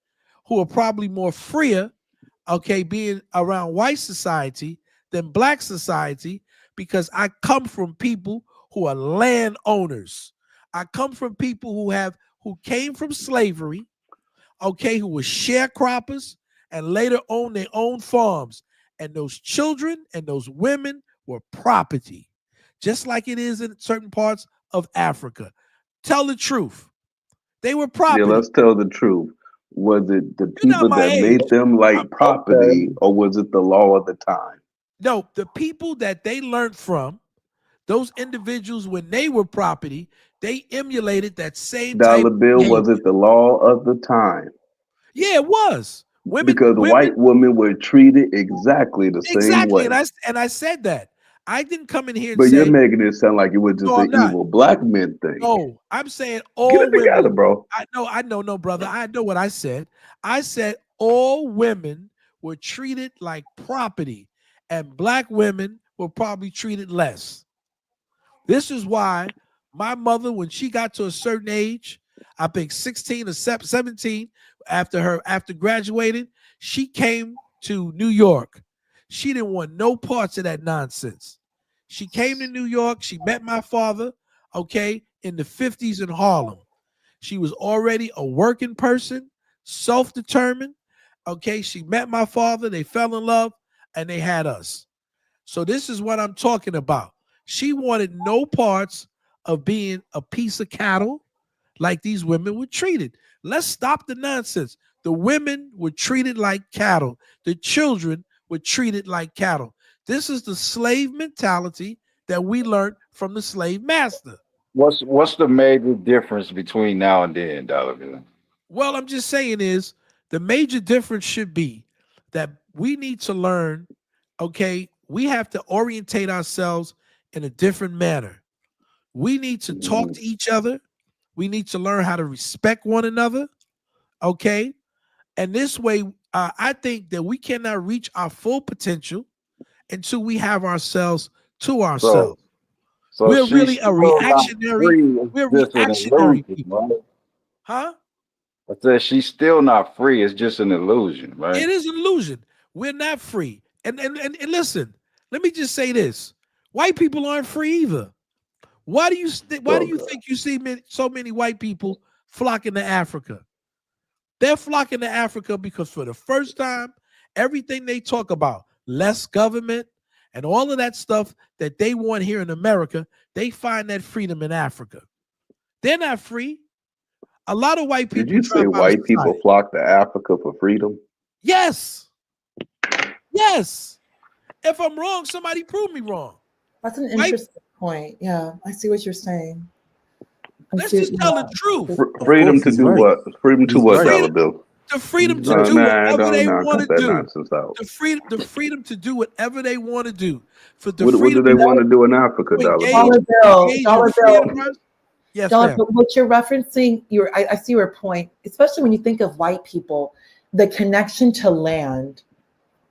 who are probably more freer, okay, being around white society than black society, because I come from people who are landowners. I come from people who came from slavery, okay, who were sharecroppers and later owned their own farms. And those children and those women were property, just like it is in certain parts of Africa. Tell the truth. They were Yeah, property. let's tell the truth. Was it the You're not people my that age. made them like property, Okay. or was it the law of the time? No, the people that they learned from, those individuals, when they were property, they emulated that same type Dollar of Bill, behavior. was it the law of the time? Yeah, it was. Because Women, white women were treated exactly the same exactly. way. And I said that. I didn't come in here and But you're say, making it sound like it was no, just an I'm not. evil black men thing. No, I'm saying Get all it together, women. bro. I know, no, brother. I know what I said. I said all women were treated like property, and black women were probably treated less. This is why my mother, when she got to a certain age, I think 16 or 17, after graduating, she came to New York. She didn't want no parts of that nonsense. She came to New York. She met my father, okay, in the 50s in Harlem. She was already a working person, self-determined. Okay, she met my father. They fell in love, and they had us. So this is what I'm talking about. She wanted no parts of being a piece of cattle like these women were treated. Let's stop the nonsense. The women were treated like cattle. The children were treated like cattle. This is the slave mentality that we learned from the slave master. What's the major difference between now and then, Dollar Bill? Well, I'm just saying is the major difference should be that we need to learn, okay, we have to orientate ourselves in a different manner. We need to talk to each other. We need to learn how to respect one another, okay? And this way, I think that we cannot reach our full potential until we have ourselves to So ourselves. so We're she's really a still not reactionary, free. It's we're just an reactionary illusion, people. right? Huh? I said she's still not free. It's just an illusion, right? It is an illusion. We're not free. And listen, let me just say this. White people aren't free either. Why do you So think you see so many white people flocking to Africa? They're flocking to Africa because for the first time, everything they talk about, less government and all of that stuff that they want here in America, they find that freedom in Africa. They're not free. A lot of white did people you say drop out of white people society. flock to Africa for freedom? Yes. Yes. If I'm wrong, somebody prove me wrong. That's an White, interesting point. Yeah, I see what you're saying. I let's see. just tell the truth. Freedom to do what? Freedom to He's what, right. Dollar Freedom, Bill? The freedom to No, do nah, whatever they don't want cut to that do. nonsense out. The freedom to do whatever they want to do. For the What do freedom they want to do in Africa, to Dollar engage, Bill? Dollar in free Bill. enterprise. Yes, Dollar ma'am. Bill, what you're referencing, I see your point, especially when you think of white people, the connection to land,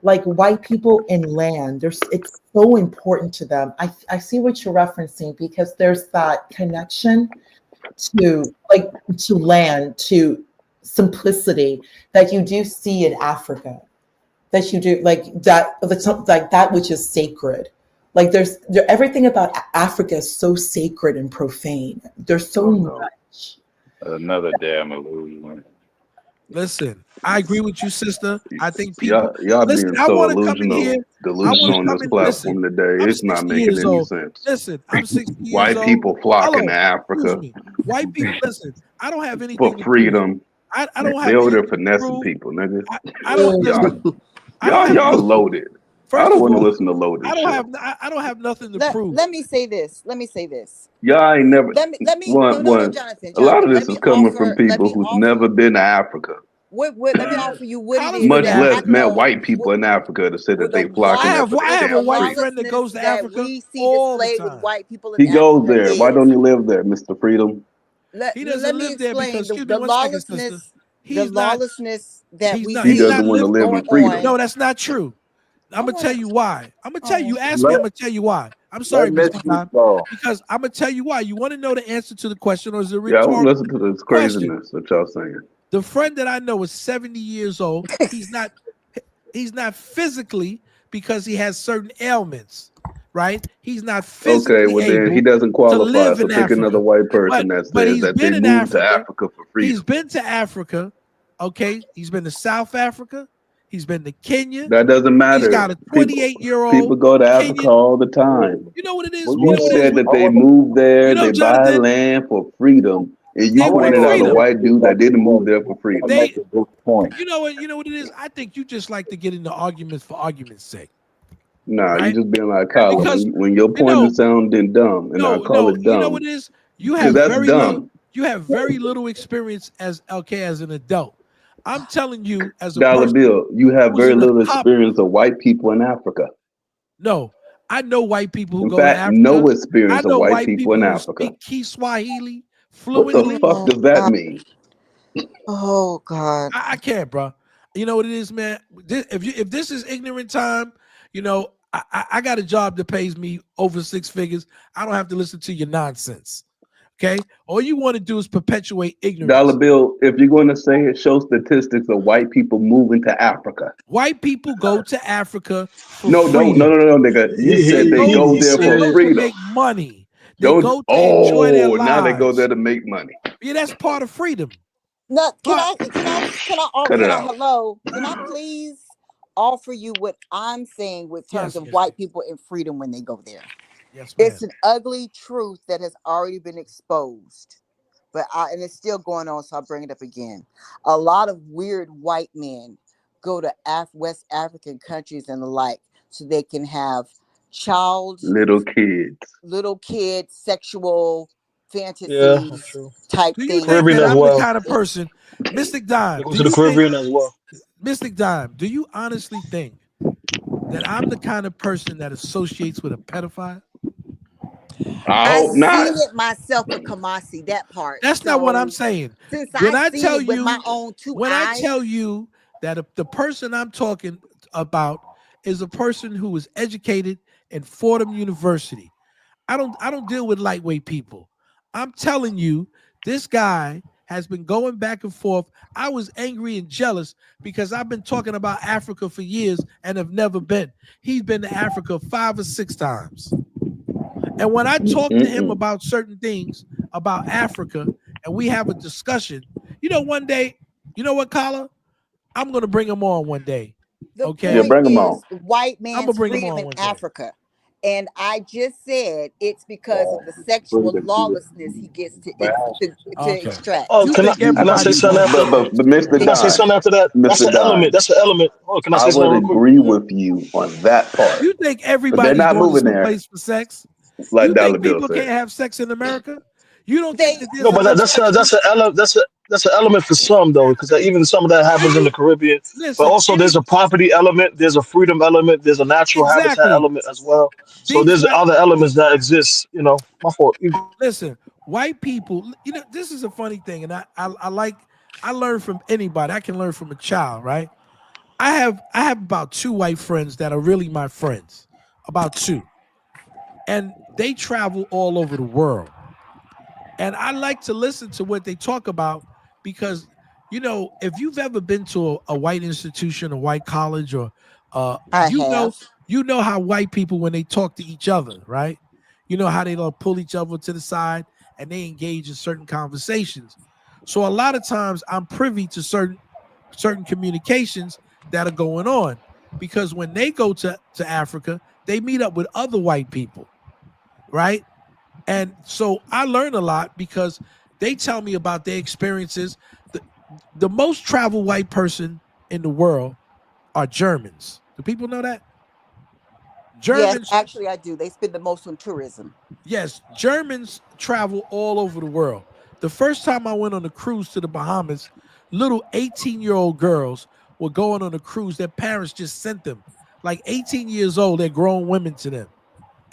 like white people in land, it's so important to them. I see what you're referencing because there's that connection to land, to simplicity that you do see in Africa, that you do like that which is sacred. Like everything about Africa is so sacred and profane. There's so much. Another damn illusion. Listen, I agree with you, sister. I think Y'all people listen. being I so want to come in here. I want delusional on to this come in. platform Listen, today. I'm It's not 60 making years any old. sense. Listen, I'm 60 years White old. people flocking Hello, to excuse Africa me. White people, listen. I don't have for anything to prove. freedom. I don't They have over there anything to finessing prove. people, nigga. I don't listen. I don't have Y'all nothing. loaded. I First don't of want to all, listen to loaded I don't shit. have nothing to Let, prove. let me say this. Let me say this. Y'all ain't never Let me one. no, Jonathan. A lot of Let this me is coming from offer people who's never been to Africa, let me offer you what it College is been much to that less I Africa. met know white people in Africa to say with that the they flocking there for I their have a damn white freedom. friend that goes to that Africa we see all the displayed with time. white people in He goes Africa there. Why is don't he live there, Mr. Freedom? He let doesn't me live there because, explain excuse me, the one second, sister. lawlessness that we He He's see not doesn't want to living. live in freedom. No, that's not true. I'm gonna tell you why. I'm gonna tell you. You asked me. I'm Let gonna tell you why. I'm let sorry, Miss Mr. Blue Time, go. because I'm gonna tell you why. You want to know the answer to the question, or is it a Yeah, I want to rhetorical listen to this question? craziness that y'all saying. The friend that I know is 70 years old. He's not physically because he has certain ailments, right? He's not Okay, physically well then he able doesn't to qualify. live So in pick another Africa. white person that But says he's that they been in moved to Africa. Africa for He's freedom. been to Africa. Okay, he's been to South Africa. He's been to Kenya. That doesn't He's got matter. a People 28-year-old go to Africa Kenyan. all the time. You know what it is? Well, You You know what it is? said that they moved there, You know, they buy Jonathan, land for freedom, and you they want pointed out a freedom. white dude that didn't move there for freedom. They, make a good point. you know what it is? I think you just like to get into arguments for argument's sake, Nah, you right? just being like Kyler. Because When your point is sounding dumb, and I call it you know what dumb, it is? You because have that's very little. dumb. You have very little experience as an adult. I'm telling you, as a Dollar person Bill, you have who's very in the little top. experience of white people in Africa. No, I know white people who In go to fact, Africa. no I experience of know white white people people in who Africa. speak Kiswahili What the fluently. fuck does that mean? oh God. I can't, bro. You know what it is, man. If this is ignorant time, you know, I got a job that pays me over 6 figures. I don't have to listen to your nonsense. Okay, all you want to do is perpetuate ignorance. Dollar Bill, if you're going to say it, show statistics of white people moving to Africa. White people go to Africa for No, freedom. nigga. You said they go there They for go to freedom. make money. They go to enjoy their lives. Now they go there to make money. Yeah, that's part of freedom. No, can I Cut it out. hello? Can I please offer you what I'm saying with terms of white people and freedom when they go there? Yes, ma'am. It's an ugly truth that has already been exposed. And it's still going on, so I'll bring it up again. A lot of weird white men go to West African countries and the like so they can have little kid sexual fantasy type Do you things. think that I'm the kind of person, Mystic Dime? They go to the Caribbean as well. Mystic Dime, do you honestly think that I'm the kind of person that associates with a pedophile? I hope not. Seen it myself with Kamasi, that part. That's not what I'm saying. Since When I I seen tell it with you, my own two when eyes. I tell you that the person I'm talking about is a person who was educated in Fordham University. I don't deal with lightweight people. I'm telling you, this guy has been going back and forth. I was angry and jealous because I've been talking about Africa for years and have never been. He's been to Africa 5 or 6 times. And when I talk to him about certain things about Africa and we have a discussion, you know, one day, you know what, Kala? I'm going to bring him on one day. The Okay, point is white man's I'm gonna bring him freedom on in one day. Africa. And I just said it's because of the sexual lawlessness he gets to extract. Oh, can I say something after? But Mr. Can I say something after that? That's Mr. an element. That's an element. Oh, can I say I would something real quick? agree with you on that part. You think But they're everybody's not going to moving some there, place for sex? like You Dollar think Bill people said. can't have sex in America? You don't think that there's No, but enough that's sexual? that's an element for some though, because even some of that happens in the Caribbean. But Listen, also, there's a property element, there's a freedom element, there's a natural habitat exactly. element as well. So These there's white other elements that exist. My fault. listen, white people. This is a funny thing, and I like. I learn from anybody. I can learn from a child, right? I have about 2 white friends that are really my friends. About 2. And they travel all over the world. And I like to listen to what they talk about because, if you've ever been to a white institution, a white college, or I you have. know how white people, when they talk to each other, right? You know how they pull each other to the side and they engage in certain conversations. So a lot of times I'm privy to certain communications that are going on because when they go to Africa, they meet up with other white people, right? And so I learn a lot because they tell me about their experiences. The most traveled white person in the world are Germans. Do people know that? Yes, Germans, actually, I do. They spend the most on tourism. yes, Germans travel all over the world. The first time I went on a cruise to the Bahamas, little 18-year-old girls were going on a cruise. Their parents just sent them. Like 18 years old, they're grown women to them.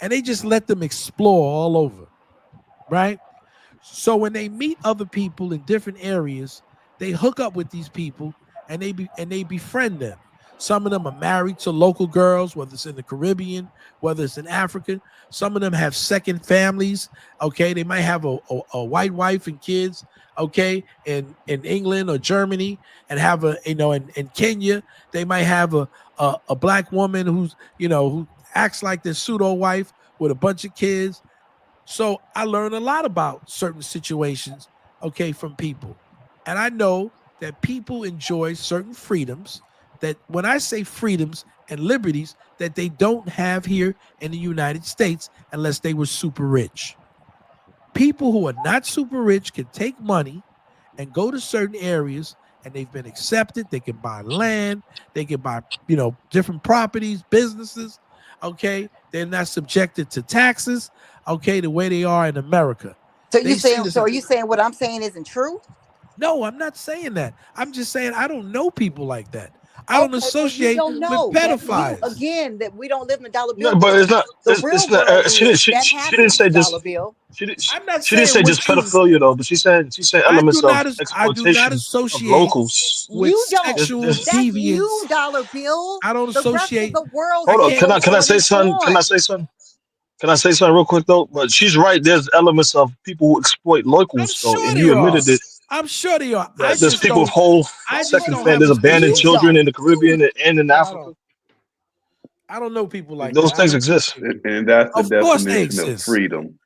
And they just let them explore all over, right? So when they meet other people in different areas, they hook up with these people and they befriend them. Some of them are married to local girls, whether it's in the Caribbean, whether it's in Africa. Some of them have second families. Okay, they might have a white wife and kids. Okay, in England or Germany, and have in Kenya they might have a black woman who acts like their pseudo wife with a bunch of kids. So I learn a lot about certain situations, okay, from people. And I know that people enjoy certain freedoms that when I say freedoms and liberties that they don't have here in the United States unless they were super rich. People who are not super rich can take money and go to certain areas and they've been accepted. They can buy land, they can buy, different properties, businesses. Okay. They're not subjected to taxes, okay, the way they are in America. So They you see saying? this. So are you saying what I'm saying isn't true? No, I'm not saying that. I'm just saying I don't know people like that. I don't Okay, well you associate don't with know that you pedophiles. again that we don't live in a dollar No, bill but it's world. not. The It's real not. world She didn't. is She, that she didn't happens, say dollar just. bill. She didn't. I'm not She didn't saying say with just you. pedophilia though. But she said elements of I do not exploitation of associate locals. with You don't. sexual That's deviance. you, dollar bill. I don't The rest of associate. the world I Hold on. still can't. Can I on say its something? Can I own. say something? Can I say something real quick though? But she's right. There's elements of people who exploit I'm locals though, sure and they you are. admitted it. I'm sure they are. That there's people with whole I just second don't family. have There's abandoned You association. children don't. in the Caribbean and in Africa. I don't know people like Those that. I things don't know exist. people. And that's the Of course they definition of exist. freedom.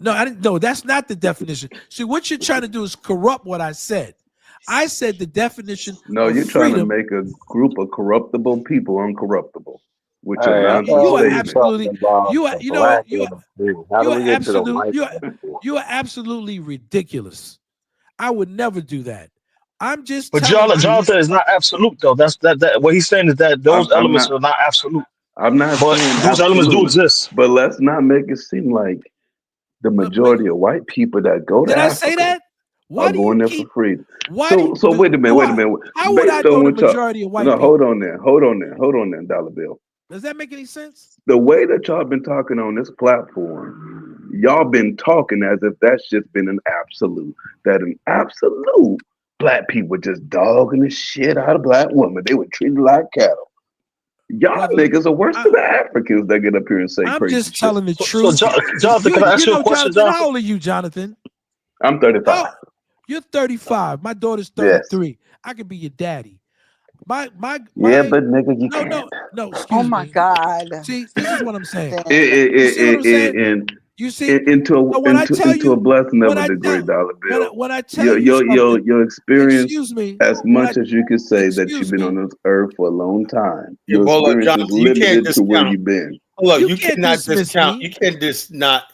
No, I didn't. No, that's not the definition. See, what you're trying to do is corrupt what I said. I said the definition No, of you're trying to freedom. make a group of corruptible people uncorruptible with your Hey, I nonsense thought You are we were statement. talking absolutely. about You are. the You know. black individual. How do You are we get to the absolute. white You are. people? You are absolutely ridiculous. I would never do that. I'm just But telling you. Jonathan is not absolute though. That what he's saying is that those I'm elements not. are not absolute, I'm not but saying those elements do absolute, exist. but let's not make it seem like the But majority of white people that go to did I say Africa that? are Why do you going there for keep? free. Why do So, you? so wait a minute, wait a Why? minute. How would I Based on know the what y'all, majority of white no, hold people? on there, hold on there, hold on there, Dollar Bill. Does that make any sense? The way that y'all been talking on this platform, y'all been talking as if that's just been an absolute. That an absolute black people just dogging the shit out of black women. They were treated like cattle. Y'all Brother, niggas are worse than the Africans that get up here and say I'm crazy just shit. telling the So truth. Jonathan, can I ask you a question, Jonathan, how Jonathan? old are you, Jonathan? I'm 35. You're 35. My daughter's Yes. 33. I could be your daddy. My Yeah, but nigga, you can't. no, Oh excuse my me. God. See, this is what I'm saying. Listen. You see what I'm saying? And You see, so into a blessing of a degree, Dollar Bill. when I tell you something, Your experience, excuse me, as when I much as you could say that you've excuse been on me, this earth for a long time, Yeah, your but hold up, experience is Jonathan, you can't limited to where discount. you've been. Hold up, you you can't cannot dismiss discount. me. You can't not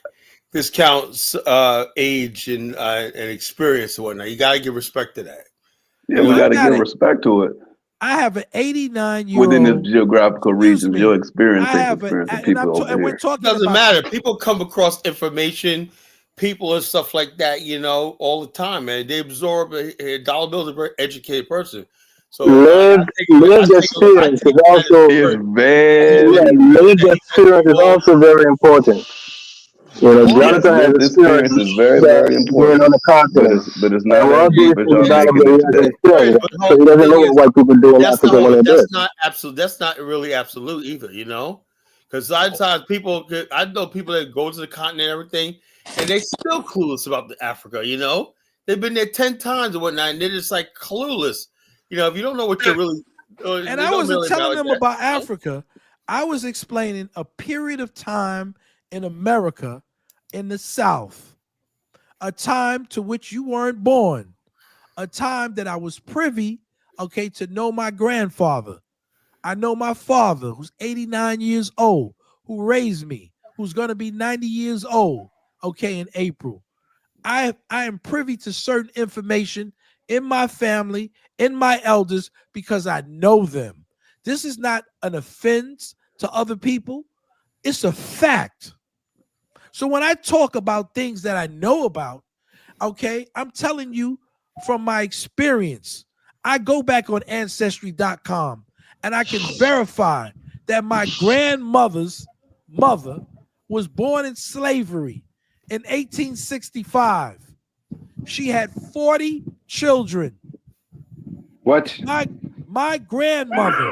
discount age and experience and whatnot. You gotta give respect to that. Yeah, You we know, got to give respect to it. I have an Within its 89-year-old. geographical Excuse regions, your me. experience I ain't the have experience of and people over we're here. talking doesn't about matter. People come across information people and stuff like that, you know, all the time, man. They absorb a dollar bill is a very educated person. So Lived experience is also It's yeah, very lived experience is also very important. You know, yes, Jonathan has lived experience experience is very, that very being on important. the continent. But it's And not as Roger deep as is a y'all dollar making bill, it he has today. experience. but So he doesn't thing know what is, white people do in Africa when they do that's it. not absolute. That's not really absolute either, you know. Because a lot of times I know people that go to the continent and everything, and they still clueless about the Africa. You know, they've been there 10 times and whatnot, and they're just like clueless. You know, if you don't know what you're really, And they I don't wasn't really telling like them that. about You know? Africa. I was explaining a period of time in America in the South, a time to which you weren't born, a time that I was privy, okay, to know my grandfather. I know my father, who's 89 years old, who raised me, who's going to be 90 years old, okay, in April. I am privy to certain information in my family, in my elders, because I know them. This is not an offense to other people. It's a fact. So when I talk about things that I know about, okay, I'm telling you from my experience. I go back on ancestry.com and I can verify that my grandmother's mother was born in slavery in 1865. She had 40 children. What? My grandmother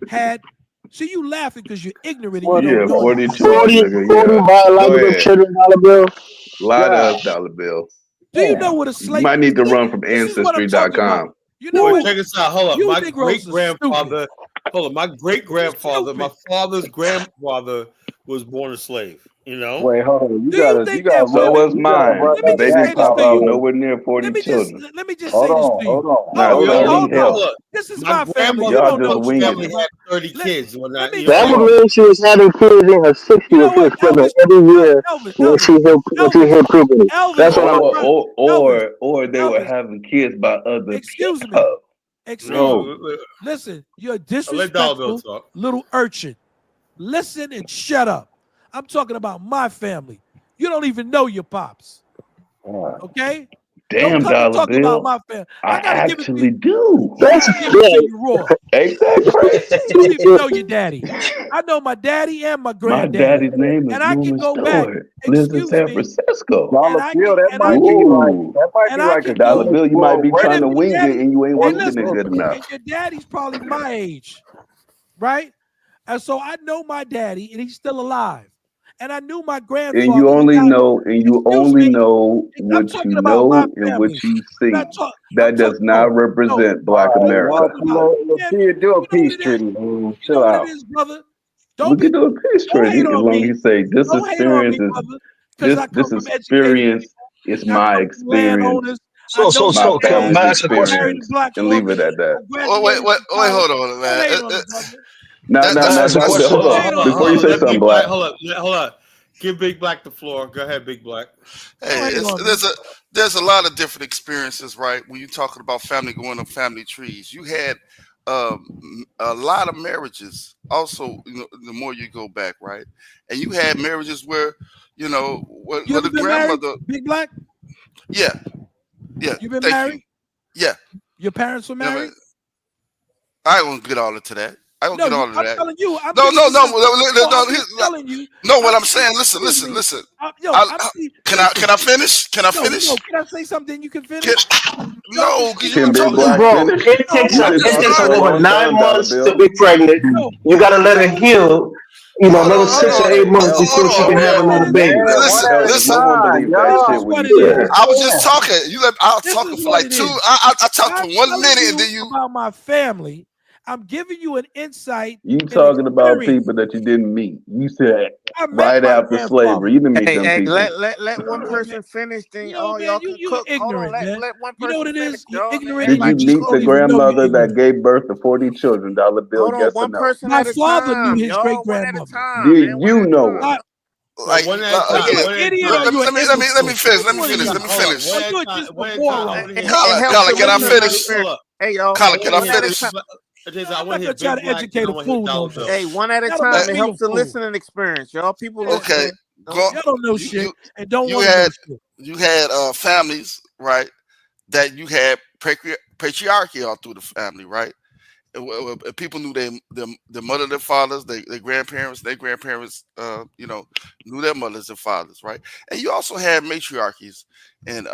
had, see, you laughing because you're ignorant and you Well, don't yeah, know 40 nothing. children, 40, nigga. 40 Yeah. Go biological ahead. children, dollar bill. Lie to Yeah. us, dollar bill. Do you know what a You slave? might need to See, run from this is what I'm talking about. ancestry.com. You know Well, what? check this out. Hold up. You My Negroes great are stupid. grandfather, hold up. My great grandfather, my Stupid. father's grandfather was born a slave. You know, Wait, hold on. Do you think that So women? was mine, Let me but they just didn't say this pop to out you. nowhere near 40 Let me just children. say this to you. Hold on. Not we all know. 30. Hold on. Hell, Look, This is my my family. You grandmother, y'all don't just know mother's winging family it. had 30 Let, kids and let whatnot. me You know, That say would so this. mean she was having kids in her 60s You when know she was what? pregnant every year when Elvis, she hit puberty. That's Elvis, what my I'm. brother, Elvis, Or they were Elvis. having kids by other Excuse me. people. Excuse me. No. Listen, you're a let Dollar Bill disrespectful talk. little urchin. Listen and shut up. I'm talking about my family. You don't even know your pops. Okay? Don't Damn, come and dollar talk about bill. my family. I I gotta give it to actually you. do. I That's gotta give it to you raw. Ain't that You don't even crazy? know your daddy. I know my daddy and my My granddaddy. daddy's name is And I can Newman go back, Stewart. Lives in excuse San me, Francisco. and Dollar I bill, can that and I might can be like Ooh. a Dollar go. bill, you might small be And trying if to range. your wing it daddy, and you ain't hey, winging it listen, good enough. and your daddy's probably my age, right? And so I know my daddy, and he's still alive. And I knew my And you grandfather. He only died. know and you Excuse only me. know I'm what you talking about my know and what family. you I'm see. not talking. I'm That talking. does No, not no. represent All Black right, I'm y'all America. talking see, about. let's Man, see you do a you know what peace it is. treaty, man. You know Chill what it out. is, brother. We Don't can be. do a peace Don't hate treaty as on long as me. you say this Don't hate on me, experience is brother, because I come this from educated experience people. is I my come from experience, landowners. I know my my Can dad. family's I ask a I'm question? married in experience, Black and leave it Caucus. at that. I graduated from college. Hold on, Don't man. hate on it, brother. Now, Can I ask a question? hold Hold on, on. Hate hold on on, it, Before hold you on. brother. say Let something, Big Black, Black. Hold up. Give Big Black the floor. Go ahead, Big Black. Don't hate on me. There's a lot of different experiences, right? When you're talking about family going up family trees, you had a lot of marriages. Also, you know, the more you go back, right, and you had marriages where, you know, You where ever the been married, grandmother, Big Black? yeah, yeah, You been thank you, married? yeah. Your parents were You know what I married? mean? I won't get all into that. I won't No, get all of I'm that. telling you. I'm No, giving no, you no, my. no, No, I'm just no, telling you. no. What I'm I'm saying, listen, excuse me. listen. Listen. Can I finish? Can I No. finish? Can I say something? You can Can, finish. Don't no, just because can you Big talking. Black Bro, finish? it no. You've been takes talking a for a woman long nine time, Dollar months to Bill. be pregnant. No. You gotta You let know her what it is? heal. You know, Hold another on, six or Man, 8 months Elvis, before she hold can on. have This is what another it is. baby. One Listen, at a Elvis, no listen. one time, believes that This y'all. shit is when what you it say is. it. I was just talking. I was This is talking for what like it two. is. I talked for I'm 1 telling minute, and you then you. about my family. I'm giving you an insight You and talking about experience people that you didn't meet. You said I met right my after grandfather. slavery. You didn't meet Hey, them hey, people. let one Come on, man. person finish, then You know, all man, y'all can you're cook. Hold on, ignorant, man. let one You know what person it finish, is? You're y'all. ignorant and Did you you Everybody just meet cook. the don't even know you're grandmother that ignorant. gave birth to 40 children? Dollar Bill, Hold on, yes or one no? person My at a father knew time, his great y'all. One at a grandmother. time, man. Did One you at a know her? time. My, Like One at a are you time. again. an One at a idiot time. or you an Let me imbecile? finish. Which Let me one are finish. you? Let me Hold up. finish. One Or at a you're time. just a One at a time. I moron? want to hear. It helps Colin, to can I listen Big and Black. finish? Hold experience. up. Hey, y'all. Colin, I can want I to One hear at a Big. finish? time. I I'm want not to hear gonna try Big to Black, and educate I a want to hear fool no Dollar more. Bill. Hey, one at a That'll time. make It me a helps to fool. listen and experience. Y'all people Yeah. Okay. listening. Y'all don't know shit and don't want to know shit. You had families, right? That you had patriarchy all through the family, right? People knew their mother, their fathers, their grandparents, you know, knew their mothers and fathers, right? And you also had matriarchies in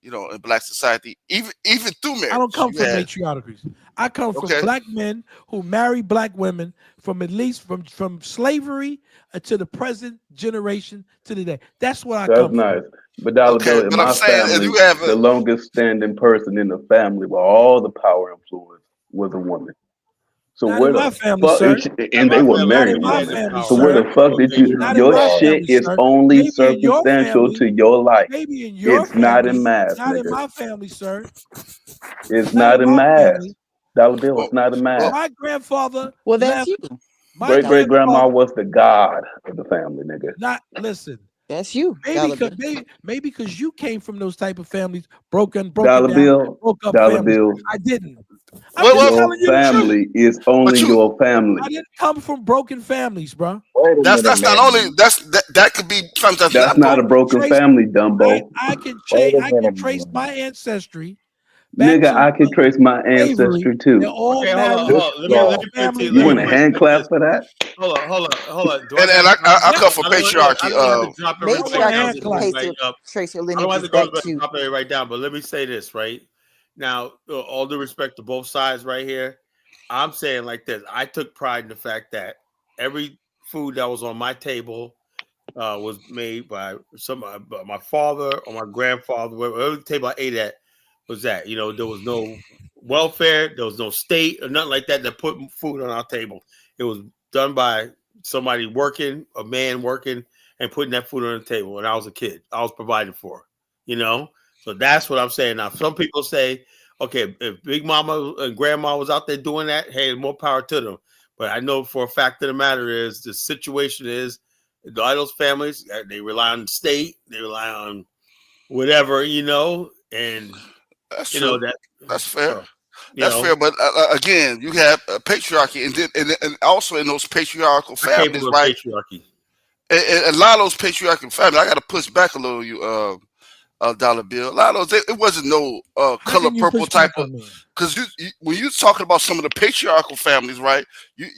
you know, in black society, even through marriage. I don't come you from had, matriarchies. I come from Okay. black men who marry black women from at least from slavery to the present generation to today. That's what I That's come nice. from. But Dollar Bill, in but I'm my saying if family, you have the longest standing person in the family with all the power influence was a woman. So Not where in my the family, fuck sir. is and they were Not married in my women. family, So where sir. the fuck did you Not in your my shit family, is sir. only Maybe in your circumstantial family. to your life. Maybe in your It's not in family. math, Not in nigga. my family, sir. It's Not not in in my math. family. Dollar Bill, it's not in math. My grandfather Well, that's left. you. My Great grandma grandfather. was the god of the family, nigga. Not listen. That's you. Maybe Dollar because maybe because you came from those type of families, broken Dollar down, Bill, broke up Dollar families. Bill. I didn't. I'm just Your telling you the truth. family is only your family. I didn't come from broken families, bro. That's not only that could be something That's not a broken family, Dumbo. I can trace my ancestry back Nigga, to I can trace my slavery. ancestry too. They're all Okay, married. hold on. Let me put You want a let me hand put clap this. for that? Hold on. Do And I got I come from I don't patriarchy. have to drop everybody down Matriarchy to the trace right up. trace your I don't have lineages to go back to. drop everybody right down, but let me say this, right? Now, all due respect to both sides right here, I'm saying like this. I took pride in the fact that every food that was on my table was made by my father or my grandfather. Whatever table I ate at was that. You know, there was no welfare, there was no state or nothing like that that put food on our table. It was done by somebody working, a man working, and putting that food on the table. When I was a kid, I was provided for. You know, so that's what I'm saying. Now, some people say, okay, if Big Mama and Grandma was out there doing that, hey, more power to them. But I know for a fact of the matter is the situation is all those families, they rely on the state, they rely on whatever, you know, and That's you true. know that That's fair. so, you That's know, fair. But again, you have patriarchy, and also in those patriarchal I came from families, a right? patriarchy. And a lot of those patriarchal families, I got to push back a little. Dollar Bill. A lot of those, it wasn't no How color can you purple push type back of. on me? Because when you're talking about some of the patriarchal families, right? You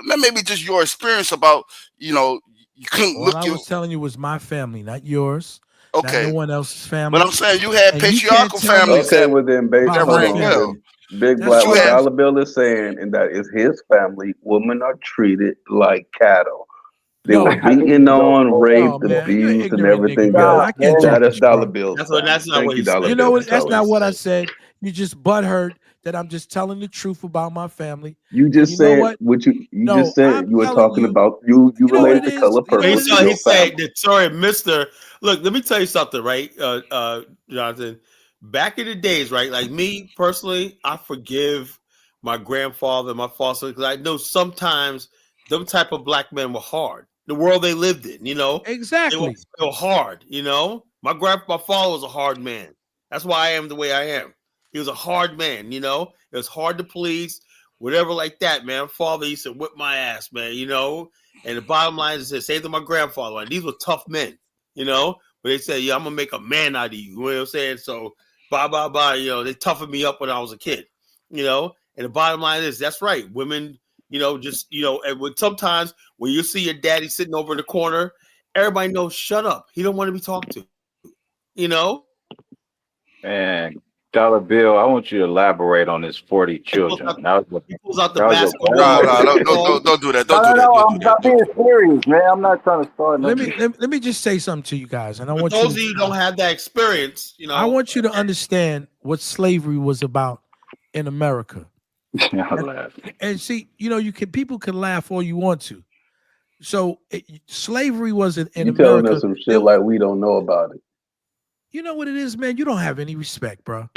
maybe just your experience about you know you couldn't All look I your was telling you was my family, not yours, not okay. no one else's But family. I'm saying you had And you can't patriarchal tell me families Okay, well then, about that hold my ran on. family. well. Then Big That's Black, But you what had Dollar Bill is saying, and that is his family. Women are treated like cattle. They were No, beaten on, no, raped, man, you're an abused, and ignorant nigga, everything man. else. I can't talk That's to you, Dollar bro. Bill's family. That's not Thank what you, he Dollar said. You know Bill, what? for That's not That's what telling he not us. what I said. said. You just butthurt that I'm just telling the truth about my family. You And just you know said what? what you No, just said. I'm You were telling talking you. about you You know what related it to is? color You know He purple what it to said, your is? family. sorry, Mister. Look, let me tell you something, right, Jonathan. Back in the days, right, like me personally, I forgive my grandfather, my foster, because I know sometimes them type of black men were hard. The world they lived in, you know, Exactly. they were hard. You know, my father was a hard man. That's why I am the way I am. He was a hard man. You know, it was hard to please, whatever like that, man. Father used to whip my ass, man. You know. And the bottom line is this: same to my grandfather. And these were tough men, you know. But they said, "Yeah, I'm gonna make a man out of you." You know what I'm saying? So, bye. You know, they toughened me up when I was a kid, you know. And the bottom line is, that's right. Women, you know, just and sometimes when you see your daddy sitting over in the corner, everybody knows, shut up. He don't want to be talked to, you know. And Dollar Bill, I want you to elaborate on this 40 He pulls out, children. That was he pulls out the that was a basketball, no, the very football. don't do that. no, Don't no, do that. no. Don't do that. I'm being serious, man. I'm not trying to start Let nothing. me just say something to you guys, and I But want you those of to you who don't have that experience, you I know. want you to understand what slavery was about in America. I And, laugh. and see, you know, people can laugh all you want to. So slavery was in You telling us America. some shit like we don't know about it. You know what it is, man? You don't have any respect, bro.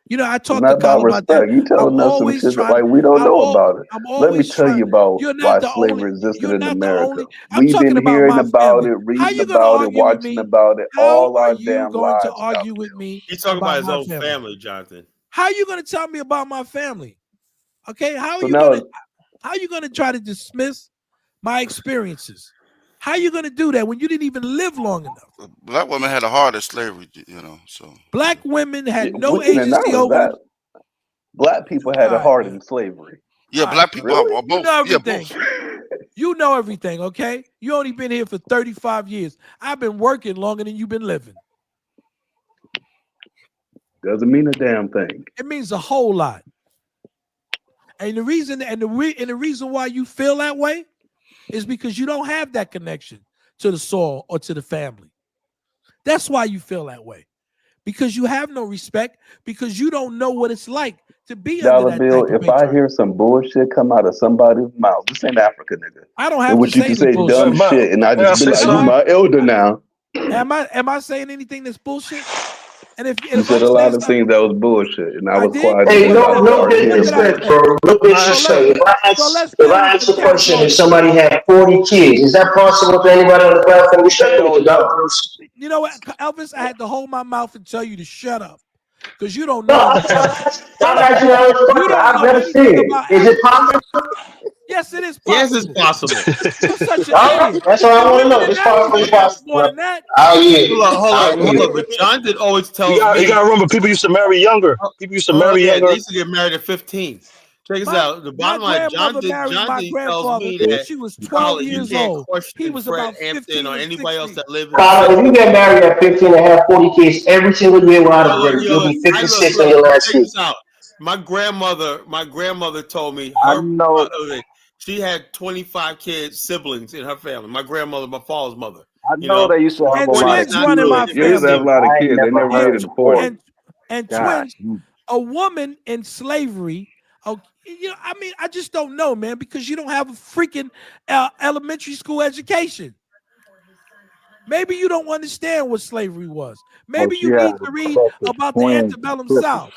You know, I It's talked not to Kyle about about that. respect. You I'm telling us some always shit trying. like we don't know about it. I'm Let me always tell trying. you about You're why not the only. slavery existed You're in not the America. only. I'm We've talking been about hearing my about family. it, How reading you gonna about it, argue with watching me? about it How all are our you damn going to lives, argue Dollar with Bill. me He's talking about about his my own family? family, Jonathan. How are you gonna tell me about my family? Okay, how are So you gonna now, try to dismiss my experiences? How you gonna do that when you didn't even live long enough? Black women had a heart of slavery, so Black women had Yeah, no and not agency only over. that, black people had a All right, heart man. in slavery. yeah, All black right, people Really? are you both. know Yeah, everything. both. You know everything, okay? You only been here for 35 years. I've been working longer than you've been living. Doesn't mean a damn thing. It means a whole lot. And the reason why you feel that way is because you don't have that connection to the soil or to the family. That's why you feel that way. Because you have no respect, because you don't know what it's like to be under Dollar that Bill, type of if I patriarchy. hear some bullshit come out of somebody's mouth, this ain't Africa, nigga. I don't In have to which you say can any say dumb bullshit. shit, and I May I just be say like, "You something? my elder now." Am I saying anything that's bullshit? And You if said I'm a saying lot of something, things that was bullshit, and I I was did. quiet Hey, because What I did I was no say? already What hearing did I disrespect, say? bullshit. bro. No My, So disrespect. let's If get I into ask the a question and categorical. somebody had 40 kids, is that possible to anybody on the platform? You shut yo, the yo, dog. You know what, Elvis? I had to hold my mouth and tell you to shut up because you don't No, know anything. I'm asking you a You question. don't I've know never anything seen it. about Is it African possible? American. Yes, it is Yes, it's possible. possible. You're such an All right, idiot. that's all I And want to women know. in It's possible. Africa It's have possible. more than that. I'll yield. I'll Hold up. yield. But John did always you tells got me, to remember, people used to marry younger. People used to marry yeah, they younger. used to get married at 15. Check this My out. The my bottom line, grandmother married John my did tells grandfather. me Yeah. that She was 12 Colin, you years can't old. He question was Fred about Hampton 15 or or anybody else 16. that live in the Colin, if you system. get married at 15 and have 40 kids every single year without a break, you'll Look, be I 56 on look, your but last check kid. this out. My grandmother told me I her know, she had 25 kids, siblings in her family. My grandmother, my father's mother, I you know know, they used to have And a lot of twins 49 run in my kids. children, Yeah, they used to have a family. lot of I ain't kids. They never never made And it heard. to 40. and God, twins, a woman in slavery. Oh, I mean, I just don't know, man, because you don't have a freaking elementary school education. Maybe you don't understand what slavery was. oh, Maybe she you had need a to read bunch of about the twins and antebellum triplets. South.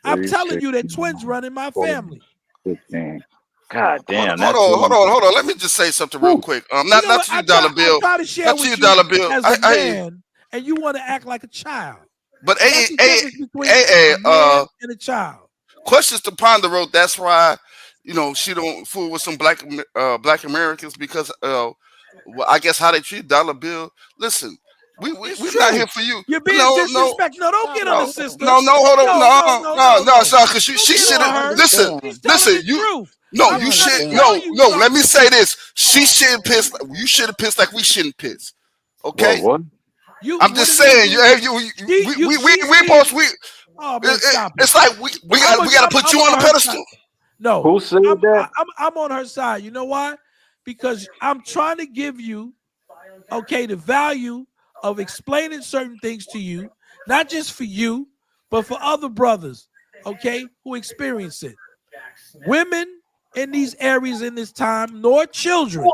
I'm 3, telling 6, you that 9, twins run in my 14, family. 15. God Hold on, damn, hold that's on, hold really. on, hold on. Let me just say something real Whew. quick. You Not know not what? to you, Dollar I Bill. try to share Not to with you, you Dollar Bill. as a man, and you want to act like a child. But And that's the difference between a a man and a child. questions to ponder wrote. That's why, she don't fool with some black Americans because well, I guess how they treat Dollar Bill. Listen, It's we're not true. here for you. You're being No, no, disrespectful. No, don't get on the no, sister. no, no. Hold on, No, no, no, no, no, no, no, no. son. Because Don't she get should on have. her. Listen, She's telling listen. the truth. No, I'm you trying should. to tell you No. Let me something. say this. She shouldn't piss. You shouldn't piss like we shouldn't piss. Well, Okay. what? I'm What just are we gonna saying. do? We supposed we. Oh man, stop it. It's like we gotta put you on I'm the on her side. pedestal. No, Who said that? I'm on her side. You know why? Because I'm trying to give you, okay, the value of explaining certain things to you, not just for you, but for other brothers, okay, who experience it. Women in these areas in this time, nor children,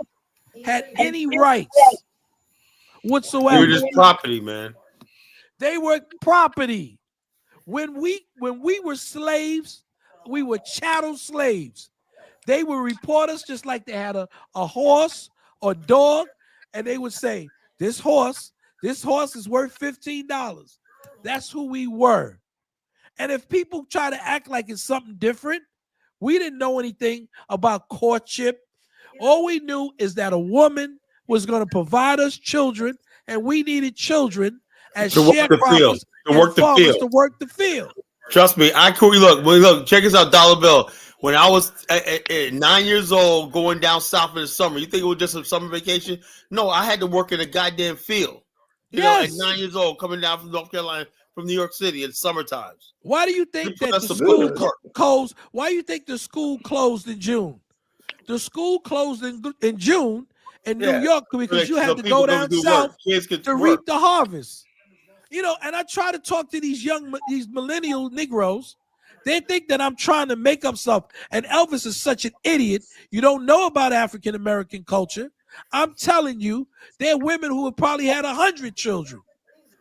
had any rights They were whatsoever. just property, man. They were property. When we were slaves, we were chattel slaves. They would report us just like they had a horse or dog, and they would say, this horse is worth $15. That's who we were. And if people try to act like it's something different, we didn't know anything about courtship. All we knew is that a woman was going to provide us children, and we needed children as To work the field. sharecroppers To and work the farmers field. to work the field. Trust me, I could look. Check this out, Dollar Bill. When I was 9 years old, going down south in the summer, you think it was just a summer vacation? No, I had to work in a goddamn field. At Yes. 9 years old, coming down from North Carolina, from New York City in summer times. Why do you They think put that us the to school work. closed? Why do you think the school closed in June? The school closed in June in New Yeah, York because you so had to people go go down do work. south Kids could to work. reap the harvest. And I try to talk to these millennial Negroes. They think that I'm trying to make up stuff. And Elvis is such an idiot. You don't know about African American culture. I'm telling you, there are women who have probably had 100 children.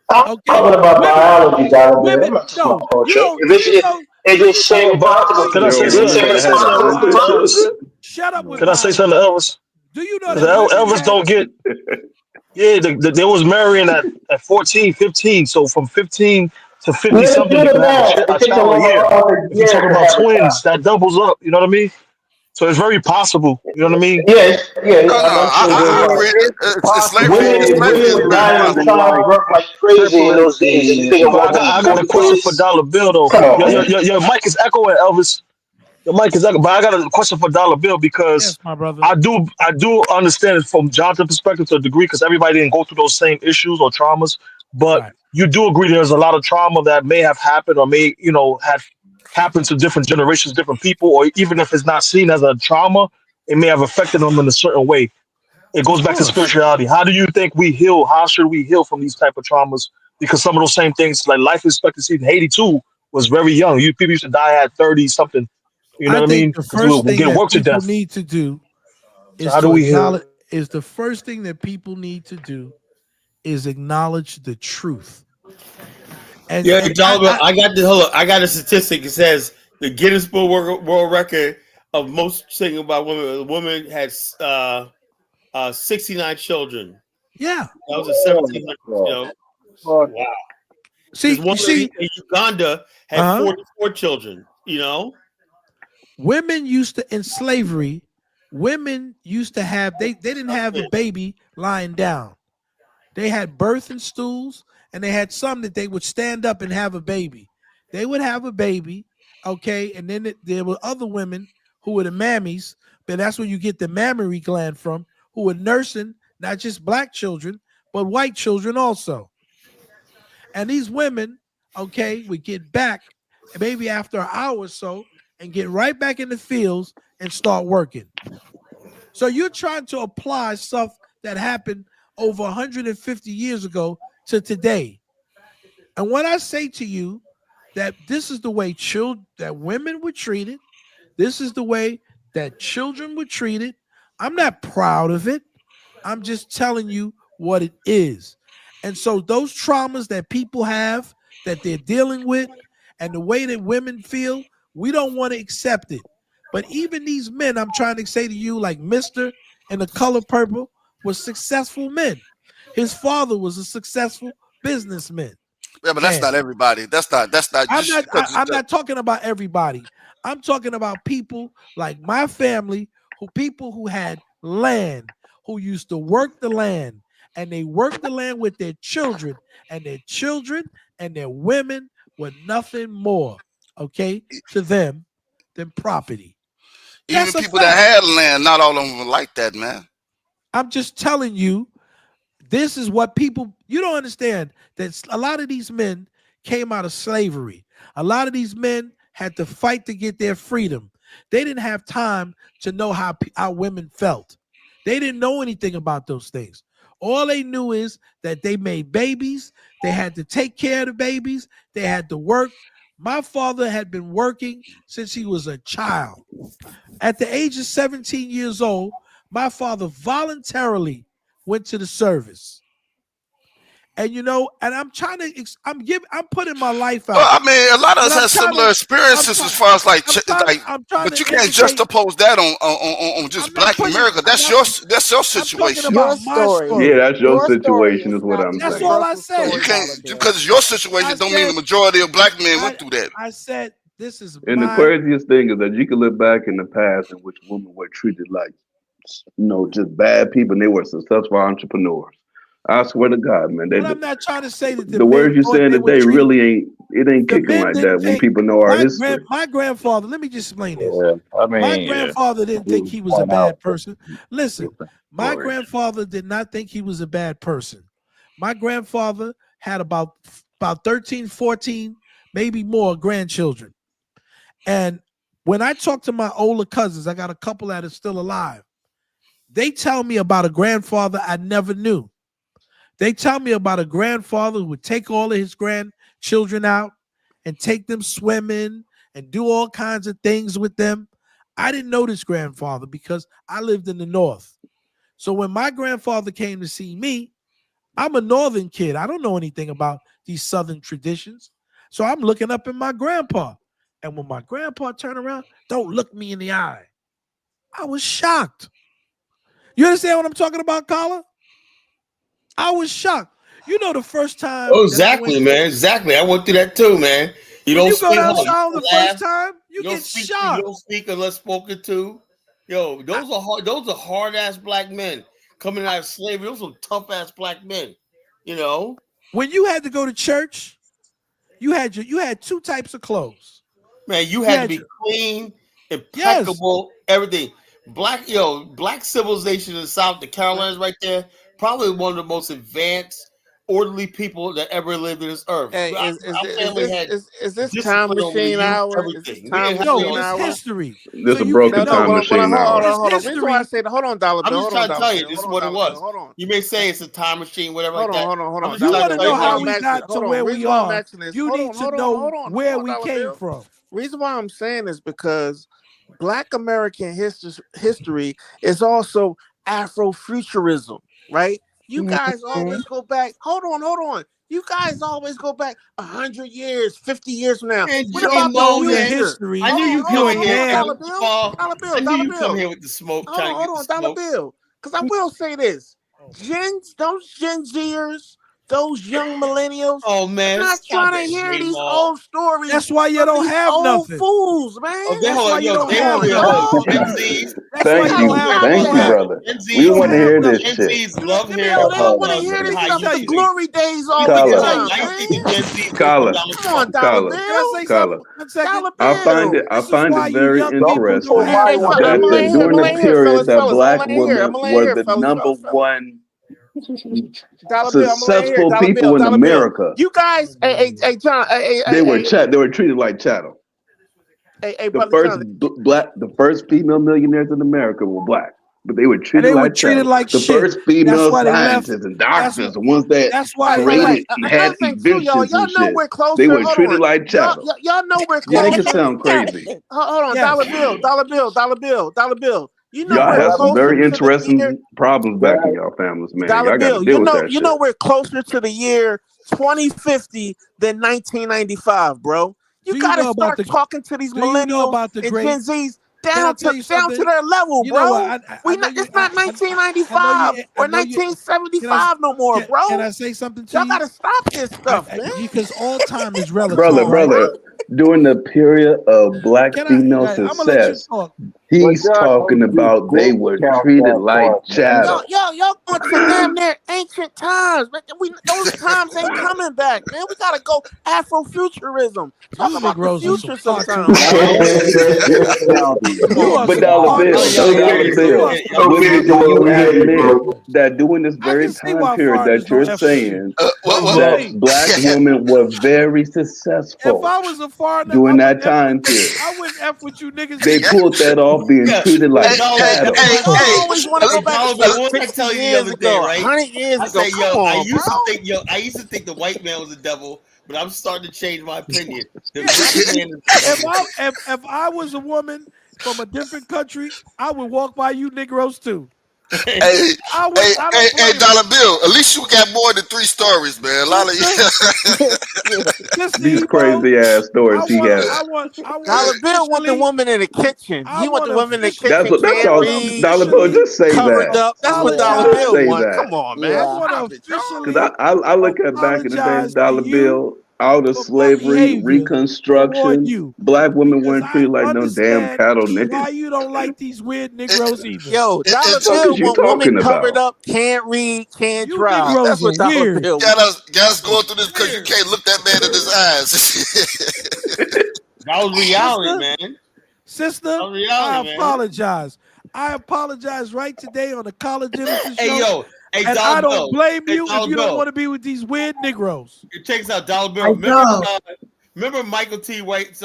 I'm Okay, talking about biology, Dollar Bill. women. I'm not talking No, about you culture. don't. If Do it's you know? it Do you just know? saying possible. Can Do I you say Yo, If it's we something? saying Can might I it's say have something? to possible end for this mothers, shit. Shut up with Can I say biology. something to Elvis? Do you know Because that women Elvis had? don't get. Yeah, they was marrying at 14, 15. So from 15 to 50 let me something, do you the can have math. a It takes a child a woman year. 100 If you years talk to about have a child. twins, that doubles up. You know what I mean? So it's very possible. You know what I mean? Yes, yeah, Oh, no, I'm saying very I Well, agree. possible. it's Slavery Women is were very dying in possible. possible childbirth like crazy in those triplets days. If you and think But about I got, the I got a question for 40s, Dollar Bill though. come on, man. Your mic is echoing, Elvis. Your mic is echoing. But I got a question for Dollar Bill because Yes, my brother. I do understand it from Jonathan's perspective to a degree because everybody didn't go through those same issues or traumas. But Right. you do agree there's a lot of trauma that may have happened or may have happened to different generations, different people, or even if it's not seen as a trauma, it may have affected them in a certain way. It goes Of back to course. spirituality. How do you think we heal? How should we heal from these type of traumas? Because some of those same things, like life expectancy in Haiti too, was very young. People used to die at 30 something. You know I what I think mean? the Because we'll first thing get that worked to people death. need to do So is how do to we heal? acknowledge is the first thing that people need to do is acknowledge the truth. And Yeah, and Dollar Bill, I got the hold up. I got a statistic. It says the Guinness Book World Record of most singing by women. A woman had 69 children. yeah. That was in Oh my 1700s. God. Fuck. Wow. This See, you woman see, in Uganda had uh-huh. 44 children. Women used to in slavery, women used to have they didn't have the baby lying down. They had birthing stools, and they had some that they would stand up and have a baby. They would have a baby, okay, and then there were other women who were the mammies, but that's where you get the mammary gland from, who were nursing not just black children, but white children also. And these women, okay, would get back maybe after an hour or so and get right back in the fields and start working. So you're trying to apply stuff that happened over 150 years ago to today. And when I say to you that this is the way that women were treated, this is the way that children were treated, I'm not proud of it. I'm just telling you what it is. And so those traumas that people have that they're dealing with and the way that women feel, we don't want to accept it. But even these men, I'm trying to say to you, like Mr. and the color purple, were successful men. His father was a successful businessman. Yeah, but that's Man, not everybody. That's not just because. I'm not talking about everybody. I'm talking about people like my family, people who had land, who used to work the land, and they worked the land with their children, and their children and their women were nothing more, okay, to them than property. Even That's a people that fact. had land, not all of them were like that, man. I'm just telling you, this is what you don't understand that a lot of these men came out of slavery. A lot of these men had to fight to get their freedom. They didn't have time to know how women felt. They didn't know anything about those things. All they knew is that they made babies. They had to take care of the babies. They had to work. My father had been working since he was a child. At the age of 17 years old, my father voluntarily went to the service. And I'm trying to I'm putting my life Well, out. I mean, a lot of But us have similar experiences as far as like, I'm trying but to you can't indicate juxtapose that on I'm just not Black putting America. I'm That's not your I'm talking situation. Your about my story. Yeah, story. that's your Your story situation, is is what not I'm the That's saying. all I universal said. You story, can't Dollar Bill. because your I situation don't mean the said majority of Black men I went through that. I said this is And the my craziest thing is that you can look back in the past in which women were treated like, just bad people, and they were successful entrepreneurs. I swear to God, man, but I'm not trying to say that the the men words you're thought saying they were today treated. really ain't The kicking men like didn't that when think people know our history. my grandfather, let me just explain this. Yeah, I My mean, yeah. grandfather didn't think You he was a point out bad person. Listen, different my stories. grandfather did not think he was a bad person. My grandfather had about 13, 14, maybe more grandchildren. And when I talk to my older cousins, I got a couple that are still alive. They tell me about a grandfather I never knew. They tell me about a grandfather who would take all of his grandchildren out and take them swimming and do all kinds of things with them. I didn't know this grandfather because I lived in the North. So when my grandfather came to see me, I'm a Northern kid. I don't know anything about these Southern traditions. So I'm looking up at my grandpa. And when my grandpa turned around, don't look me in the eye. I was shocked. You understand what I'm talking about, Carla? I was shocked. The first time Oh, that I went exactly, to, man. Exactly. I went through that too, man. You when don't you go speak. down Hold on, you south the don't first laugh. time, you You don't get speak. You shocked. don't speak unless spoken to. Yo, those are hard ass black men coming out of slavery. Those are tough ass black men. You know, when you had to go to church, you had two types of clothes. man, you had to be clean, impeccable, everything. Black civilization in the South, the Carolinas, right there, probably one of the most advanced, orderly people that ever lived on this earth. Hey, Our family had is this time discipline over the machine youth, hour? Is this everything. time machine it's hour? history. This a broken time machine hour. Hold on. Reason why I say that. Hold on, Dollar I'm Bill. just Hold on, trying to Dollar tell you, Bill. this is Hold what on, it Dollar was. Bill. Hold on. You may say it's a time machine, whatever Hold like on, that. hold on. You want to know how I'm we asking- got to hold on. where Reason we why I'm are. asking this- You hold need on, to hold on, know hold on, where hold on, we Dollar came Bill. from. Reason why I'm saying is because Black American history is also Afrofuturism, right? You guys always go back. Hold on. You guys always go back 100 years, 50 years from now. Man, What you about know, the man. future? I knew you Hold come on, in here. Dollar Bill. I knew you come here with the smoke, trying to get the Dollar smoke. Bill. Because I will say this. Those Gen Zers, those young millennials, oh man, not stop trying it, to hear J these Mall. old stories. That's why you from don't these have old nothing. fools, man. Oh, That's why you don't have on, nothing. Gen Zs. That's why you don't have Thank you, nothing. brother. Gen We Zs. want to hear this Gen shit. Zs love They hearing don't about want to hear this how stuff. you The think. glory days all You the think Kala. time, how you think the man. Gen Zs think Kala. from Donald Come on, Trump? Dollar Kala. Bill. Can I say Kala. something? 1 second. Dollar I find Bill. it. I This is find why it you very young people don't interesting have Hey, no that I'm gonna land here. during the period that Fellas. black I'm gonna land women were here, the fellas. number one Dollar Bill. I'm gonna land here. successful people in Dollar Bill. America, You guys, hey, John, they were treated like chattel. hey, The brother first John. the first female millionaires in America were black, but they were And treated they were like treated chattel. like The shit. first That's female why they left. scientists and doctors, the ones that That's why they created left. and had Another thing too, inventions y'all and know shit, we're closer. they were Hold treated on. like chattel. Y'all know we're You make it closer. sound crazy. Hold on, Yes. Dollar Bill. You know Y'all we're have some closer very to the year. interesting problems back in y'all families, man. Dollar Y'all got to Bill, deal with that you shit. know we're closer to the year 2050 than 1995, bro. You Do you gotta know about start the? talking to these Do you know millennials about the and great? Gen Zs Can I down tell to you something? their level, You know bro. what? I know you. It's not I know you. 1995 I or know you. Can I? 1975 no more, bro. Can I say something to Y'all you? gotta stop this stuff, man. Because all time is relative, right? Brother, during the period of black Can female I'm gonna let you success, talk. he's talking about they were treated like chattel. Y'all going to damn near ancient times. Man. Those times ain't coming back, man. We gotta go Afrofuturism. Talk You about the Negroes are some future cartoon sometimes. You are But some Dollar Bill, would you admit that during this I very can see time why period foreigners that you're don't F with you. saying What? that black women were very If successful I was a foreigner, during that time period? I wouldn't F with you niggas. They pulled that off being treated like cattle. Y'all always want to go back Dollar to Bill, what was I 60 telling you the years other day, ago, right? 100 years I ago. said, Come on, I used to think the white man was the devil, but I'm starting to change my opinion. The Yeah, black man is if I was a woman from a different country, I would walk by you Negroes too. Hey, I don't blame Dollar Bill. At least you got more than 3 stories, man. A lot of Sister These Ebro, crazy ass stories he has. I want Dollar Bill want the officially. woman in the kitchen. I He want want the to woman in the officially. That's kitchen, what. That's I can't want all. to read, Dollar Bill, officially just say covered that. up. That's what Dollar apologize. Just Bill say want. that. Come on, I man. want to Stop it, y'all. officially I look at back in the days, apologize to Dollar you Bill, out of for my slavery, behavior toward Reconstruction, you black women because weren't I treated like no damn understand cattle, nigga. why you don't like these weird Negroes either. Yo, Dollar What Bill is you want women talking covered about? up, can't read, can't You drive. That's Negroes are what Dollar weird. Bill want. got us going through this because you can't look that man in his eyes. that was reality, man. Sister, That was reality, I man. apologize. I apologize right today on the College Innocent Hey, show. yo, hey, And I Dollar don't Bill. blame Hey, you if Dollar you don't Bill. want to be with these weird Negroes. It takes out Dollar Bill. I Remember Michael T. White's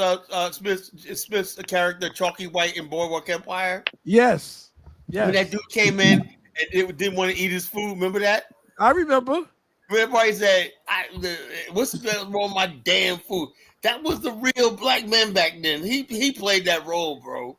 Smith's character, Chalky White in Boardwalk Empire? Yes. When that dude came in and it didn't want to eat his food. Remember that? I remember. Everybody said, "What's wrong with my damn food?" That was the real black man back then. He played that role, bro.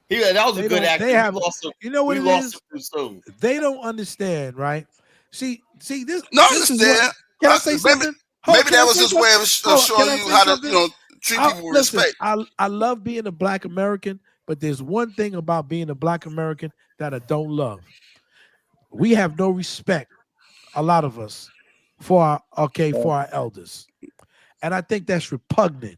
That was a good actor. They have, we lost him. you know what We it lost is? him too soon. They don't understand, right? See this. No, I this is understand. what. Can I say something? Maybe that was his way of showing you how to, treat people with Listen, respect. I love being a black American, but there's one thing about being a black American that I don't love. We have no respect, a lot of us, for our elders. And I think that's repugnant.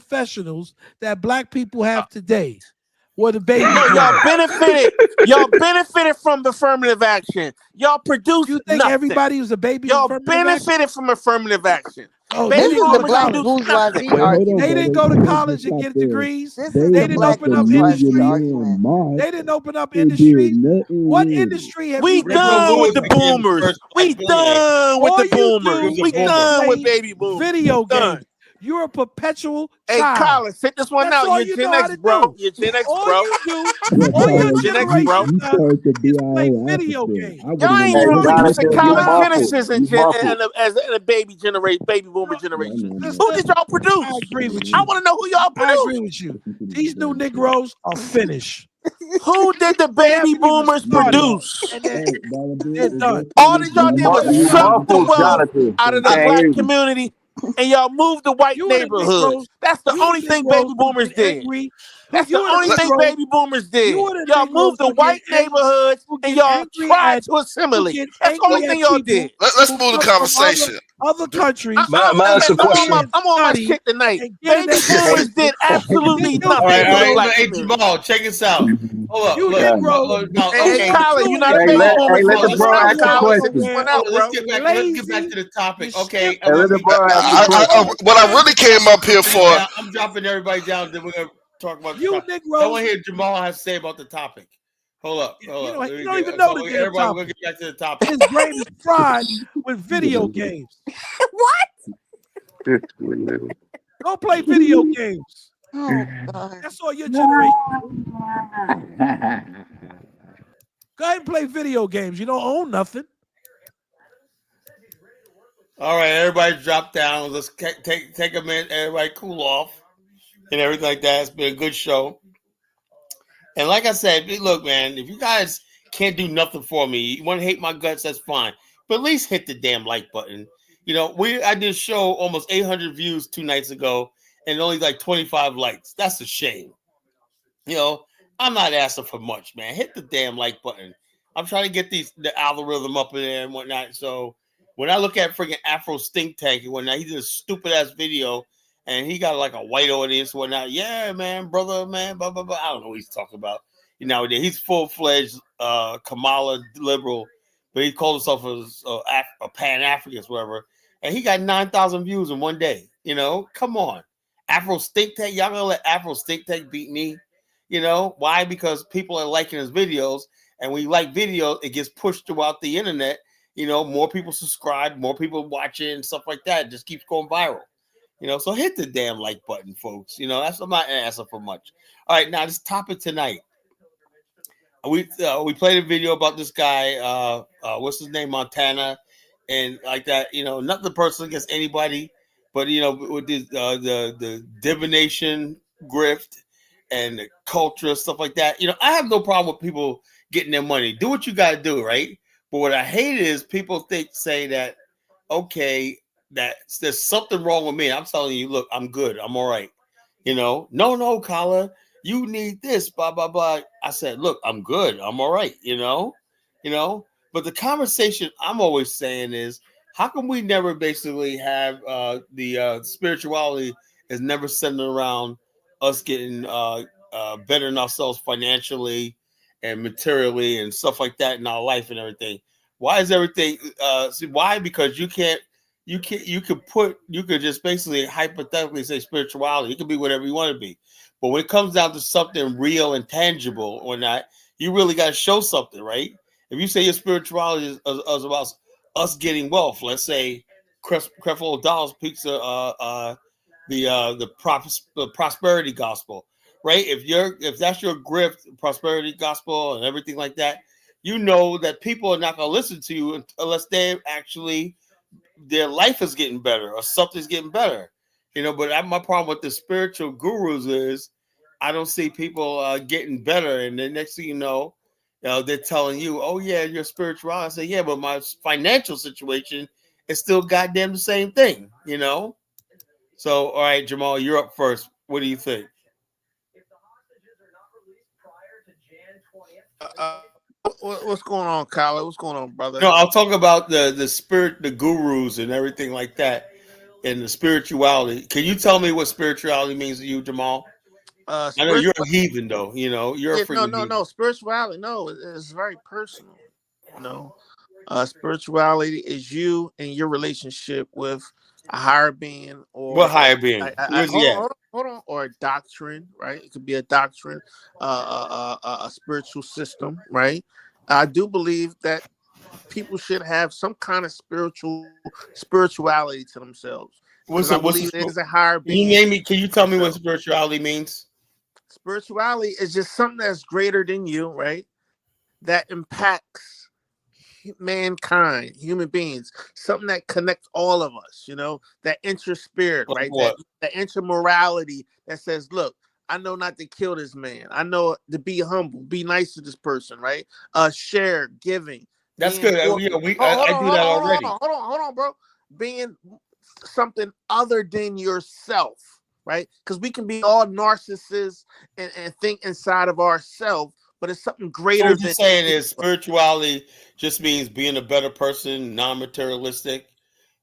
professionals that black people have today were the baby No, boomers. y'all benefited from affirmative action. Y'all produced You think nothing. everybody was a baby? Y'all affirmative action? benefited from affirmative action. Oh, This they is didn't go the to black college. bourgeoisie Wait, hold on, argument. They didn't brother. go to Let's college just and stop get there. degrees. This They is They the didn't black got open the up bourgeoisie Million industries. argument. Man March. They didn't open up They did industries. nothing What with it. industry have We you Rick ever done Lewis with the opened up? became the boomers. first We black billionaire. done with All the you boomers. He was do a We is boomer. done with play baby boomers. video Done. games. You're a perpetual Hey, child. Colin, sit this one That's out. all You're you Gen know how X, to bro. do. You're Gen X, All bro. you do, Yeah, all your You're Tyler, Gen X, generation bro. you does started to be is our play whole video African. games. I would Y'all have ain't never Hey, even guessed really that missing Jonathan, from you college you. muffled. Genesis and You Gen muffled. as a baby generation, baby boomer No, Yeah, I generation. know, man. Who sister, did y'all I produce? agree with I you. want to know who y'all I agree produced. with you. Listen to this These new dumb shit. Negroes are finished. Who did the They baby haven't even boomers started, Nah, produce? and they're, hey, Dollar they're Bill, is done. that All finished that y'all now? did You was They're You started done. suck to the muffled, get wealth Jonathan. out of We the can't black hear you. community, and y'all moved the white You want a neighborhoods. Negro? That's the You only thing baby Negroes would boomers get did. angry. That's You the are the only thing Negroes. baby boomers did. You are the Y'all Negroes moved to who get white neighborhoods who and get y'all angry tried at to assimilate. get That's the only angry thing at y'all people did. Let's who move the come from conversation. other countries May I ask a Listen, question? I'm on my study shit tonight. and get an Baby Hey, boomers did education. Then absolutely you All right, nothing all for the right. Negroes, black Hey, community. Jamal, check this out. Hold up. you Look. Negroes, No, Hey, okay. Kyler, you're you not a hey, baby let boomer, Negroes let so the just bro let ask a Kyler are sit this question. one somewhere out, Let's bro. get back. Let's get back lazy, to the topic. Okay, Hey, I'm let gonna the be bro back. ask a question. What I really came up here for. Yeah, I'm dropping everybody down. Then we're gonna talk about the you topic. I Negroes, want to hear Jamal has to say about the topic. Hold up. you know, Let you me don't even get, know so the damn everybody, we'll topic. get back to the topic. His brain is fried with video games. Go play video games. Oh God. That's all your generation. Go ahead and play video games. You don't own nothing. All right, everybody drop down. Let's take a minute. Everybody cool off and everything like that. It's been a good show. And like I said, look, man, if you guys can't do nothing for me, you want to hate my guts, that's fine. But at least hit the damn like button. You know, I did a show almost 800 views 2 nights ago and only like 25 likes. That's a shame. You know, I'm not asking for much, man. Hit the damn like button. I'm trying to get the algorithm up in there and whatnot. So when I look at freaking Afro Stink Tank and whatnot, he did a stupid ass video and he got like a white audience and whatnot. Yeah, man, brother, man, blah, blah, blah. I don't know what he's talking about. You know, he's full-fledged Kamala liberal, but he called himself a Pan-Africanist, whatever. And he got 9,000 views in one day. You know, come on. Afro Stink Tank, y'all gonna let Afro Stink Tank beat me? You know, why? Because people are liking his videos, and when you like videos, it gets pushed throughout the internet. You know, more people subscribe, more people watch it, and stuff like that. It just keeps going viral. You know, so hit the damn like button, folks. You know, I'm not asking for much. All right, now this topic tonight. We played a video about this guy. What's his name, Montana, and like that. You know, nothing personal against anybody, but you know, with the divination, grift, and the culture stuff like that. You know, I have no problem with people getting their money. Do what you got to do, right? But what I hate is people say that okay, that there's something wrong with me. I'm telling you, look, I'm good. I'm all right. You know, no, Kala, you need this, blah, blah, blah. I said, look, I'm good. I'm all right, you know. But the conversation I'm always saying is, how come we never basically have the spirituality is never centered around us getting bettering ourselves financially and materially and stuff like that in our life and everything? Why is everything why? Because you could just basically hypothetically say spirituality. It could be whatever you want to be. But when it comes down to something real and tangible or not, you really got to show something, right? If you say your spirituality is about us getting wealth, let's say Creflo Dolls speaks the prosperity gospel, right? If that's your grift, prosperity gospel and everything like that, you know that people are not going to listen to you unless they actually their life is getting better or something's getting better, you know. But my problem with the spiritual gurus is I don't see people getting better, and the next thing you know, they're telling you, "Oh yeah, you're spiritual." I say, "Yeah, but my financial situation is still goddamn the same thing," you know. So, all right, Jamal, you're up first. What do you think? What's going on, Kyler? What's going on, brother? No, I'll talk about the spirit, the gurus, and everything like that, and the spirituality. Can you tell me what spirituality means to you, Jamal? I know you're a heathen, though. You know, you're a freaking heathen. No. Spirituality, no, it's very personal. You know, spirituality is you and your relationship with a higher being, What higher being? hold on, or a doctrine, right? It could be a doctrine, a spiritual system, right? I do believe that people should have some kind of spirituality to themselves because I believe there's a higher being. Can you tell me what spirituality means? Spirituality is just something that's greater than you, right? That impacts mankind, human beings, something that connects all of us, you know, that inter-spirit, right? That inter-morality that says, look, I know not to kill this man. I know to be humble, be nice to this person, right? Share, giving. That's good. I do that already. Hold on, bro. Being something other than yourself, right? Because we can be all narcissists and think inside of ourselves, but it's something So greater what you're than saying is spirituality just means being a better person, non-materialistic,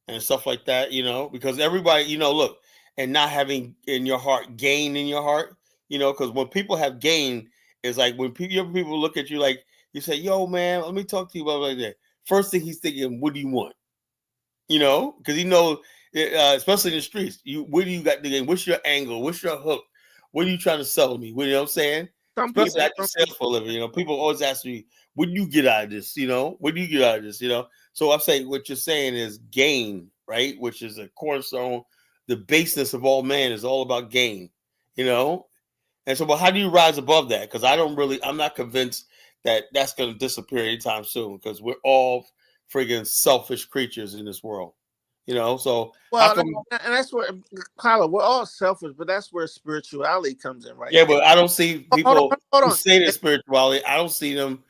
and stuff like that, because everybody, look, and not having in your heart gain in your heart, because when people have gain, it's like when people look at you like you say, "Yo, man, let me talk to you about like that." First thing he's thinking, "What do you want?" Because especially in the streets, what do you got to gain? What's your angle? What's your hook? What are you trying to sell me? You know what I'm saying? some Especially people. I do sales for a living. People always ask me, "What do you get out of this?" What do you get out of this? So I'm saying what you're saying is gain, right? Which is a cornerstone. The baseness of all man is all about gain. And so, but how do you rise above that? Because I'm not convinced that that's going to disappear anytime soon. Because we're all friggin' selfish creatures in this world. So how Well, come? and that's where, Kyla, we're all selfish, but that's where spirituality comes in, right Yeah, there. but I don't see Hold on, people hold who on. say their spirituality. I don't see them.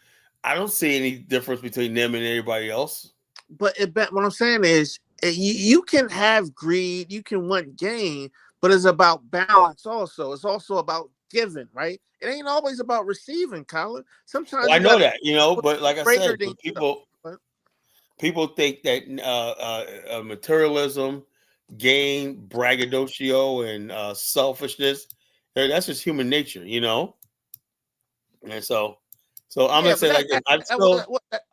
I don't see any difference between them and everybody else. But what I'm saying is, you can have greed, you can want gain, but it's about balance also. It's also about giving, right? It ain't always about receiving, Kyla. Sometimes Well, I you know got that, but like I greater said, than but yourself. people think that materialism, gain, braggadocio, and selfishness, that's just human nature, And so I'm gonna Yeah, but say like this. I'm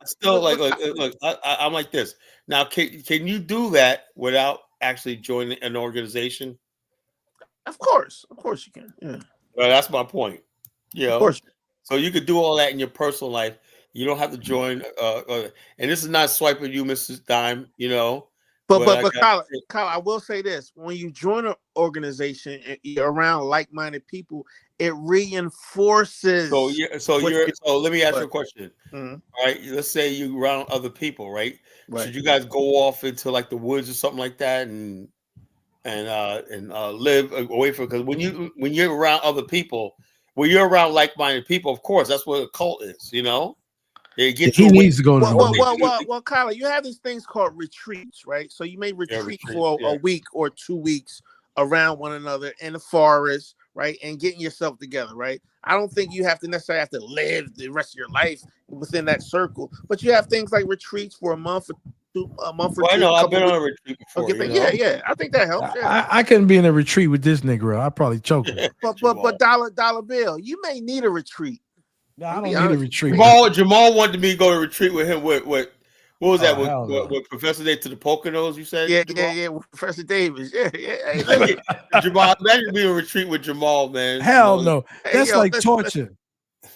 still like look. I'm like this. Now, can you do that without actually joining an organization? of course you can. Yeah, Well, that's my point. of course. So you could do all that in your personal life. You don't have to join. And this is not swiping you, Mrs. Dime. But But I got Kyle, I will say this: when you join an organization and you're around like-minded people, it reinforces so what you're you're so let me ask you doing. a question. Mhm. All right, let's say you around other people, right? Right. Should you guys go off into like the woods or something like that and live away from? Because when you're around other people, when you're around like-minded people, of course, that's what a cult is. They get you He away needs to go to from the what they woods. do. Kyle, you have these things called retreats, right? So you may Yeah, retreat retreat. for Yeah. a week or 2 weeks around one another in the forest, right? And getting yourself together, right? I don't think you have to necessarily have to live the rest of your life within that circle, but you have things like retreats for a month or Well, I two, know a I've couple been of on weeks. a retreat before. Okay, yeah, I think that helps. Yeah. I couldn't be in a retreat with this nigga. I'd probably choke him. But dollar bill, you may need a retreat. No, I Be don't need a honest. retreat. Jamal wanted me to go to retreat with him. What was that? Oh, hell no. With Professor Day to the Poconos? You said, Yeah, Jamal? with Professor Davis. Yeah. Hey, listen. Jamal, imagine being a retreat with Jamal, man. Hell no. Hey, That's yo, like listen, torture.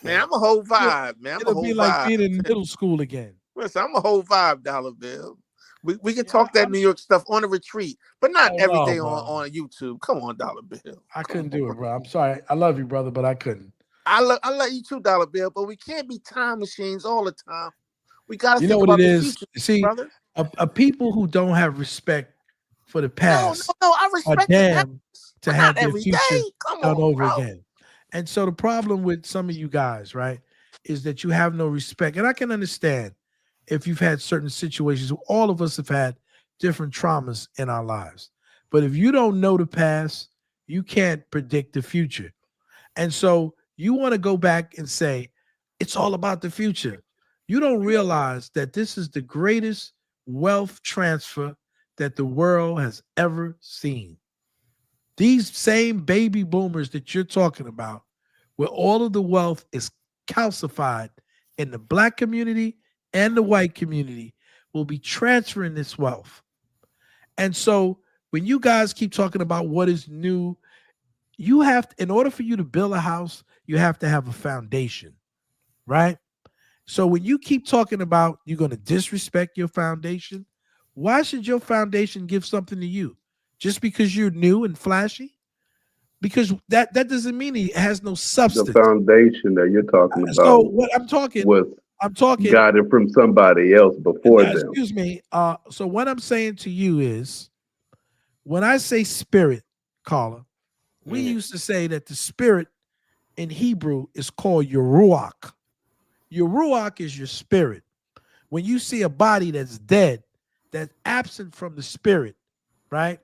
man, I'm a whole vibe, man. I'm a It'll be whole like vibe. being in middle school again. Listen, I'm a whole vibe, dollar bill. We can talk that New York stuff on a retreat, but not every day on YouTube. Come on, dollar bill. I couldn't do it, bro. I'm sorry. I love you, brother, but I couldn't. I love you too, dollar bill, but we can't be time machines all the time. We got to You know think what it about the is? future, See, brother. a people who don't have respect for the past No, I are respect the past, damned to but have not their every future day. Come done on, over bro. again. And so the problem with some of you guys, right, is that you have no respect. And I can understand if you've had certain situations. All of us have had different traumas in our lives. But if you don't know the past, you can't predict the future. And so you want to go back and say, it's all about the future. You don't realize that this is the greatest wealth transfer that the world has ever seen. These same baby boomers that you're talking about, where all of the wealth is calcified in the black community and the white community, will be transferring this wealth. And so when you guys keep talking about what is new, you have to, in order for you to build a house, you have to have a foundation, right? So when you keep talking about you're going to disrespect your foundation, why should your foundation give something to you? Just because you're new and flashy? Because that doesn't mean it has no The substance. foundation that you're talking So about what I'm talking, was got it from somebody else before them. excuse me. So what I'm saying to you is, when I say spirit, caller, we used to say that the spirit in Hebrew is called your ruach. Your ruach is your spirit. When you see a body that's dead, that's absent from the spirit, right?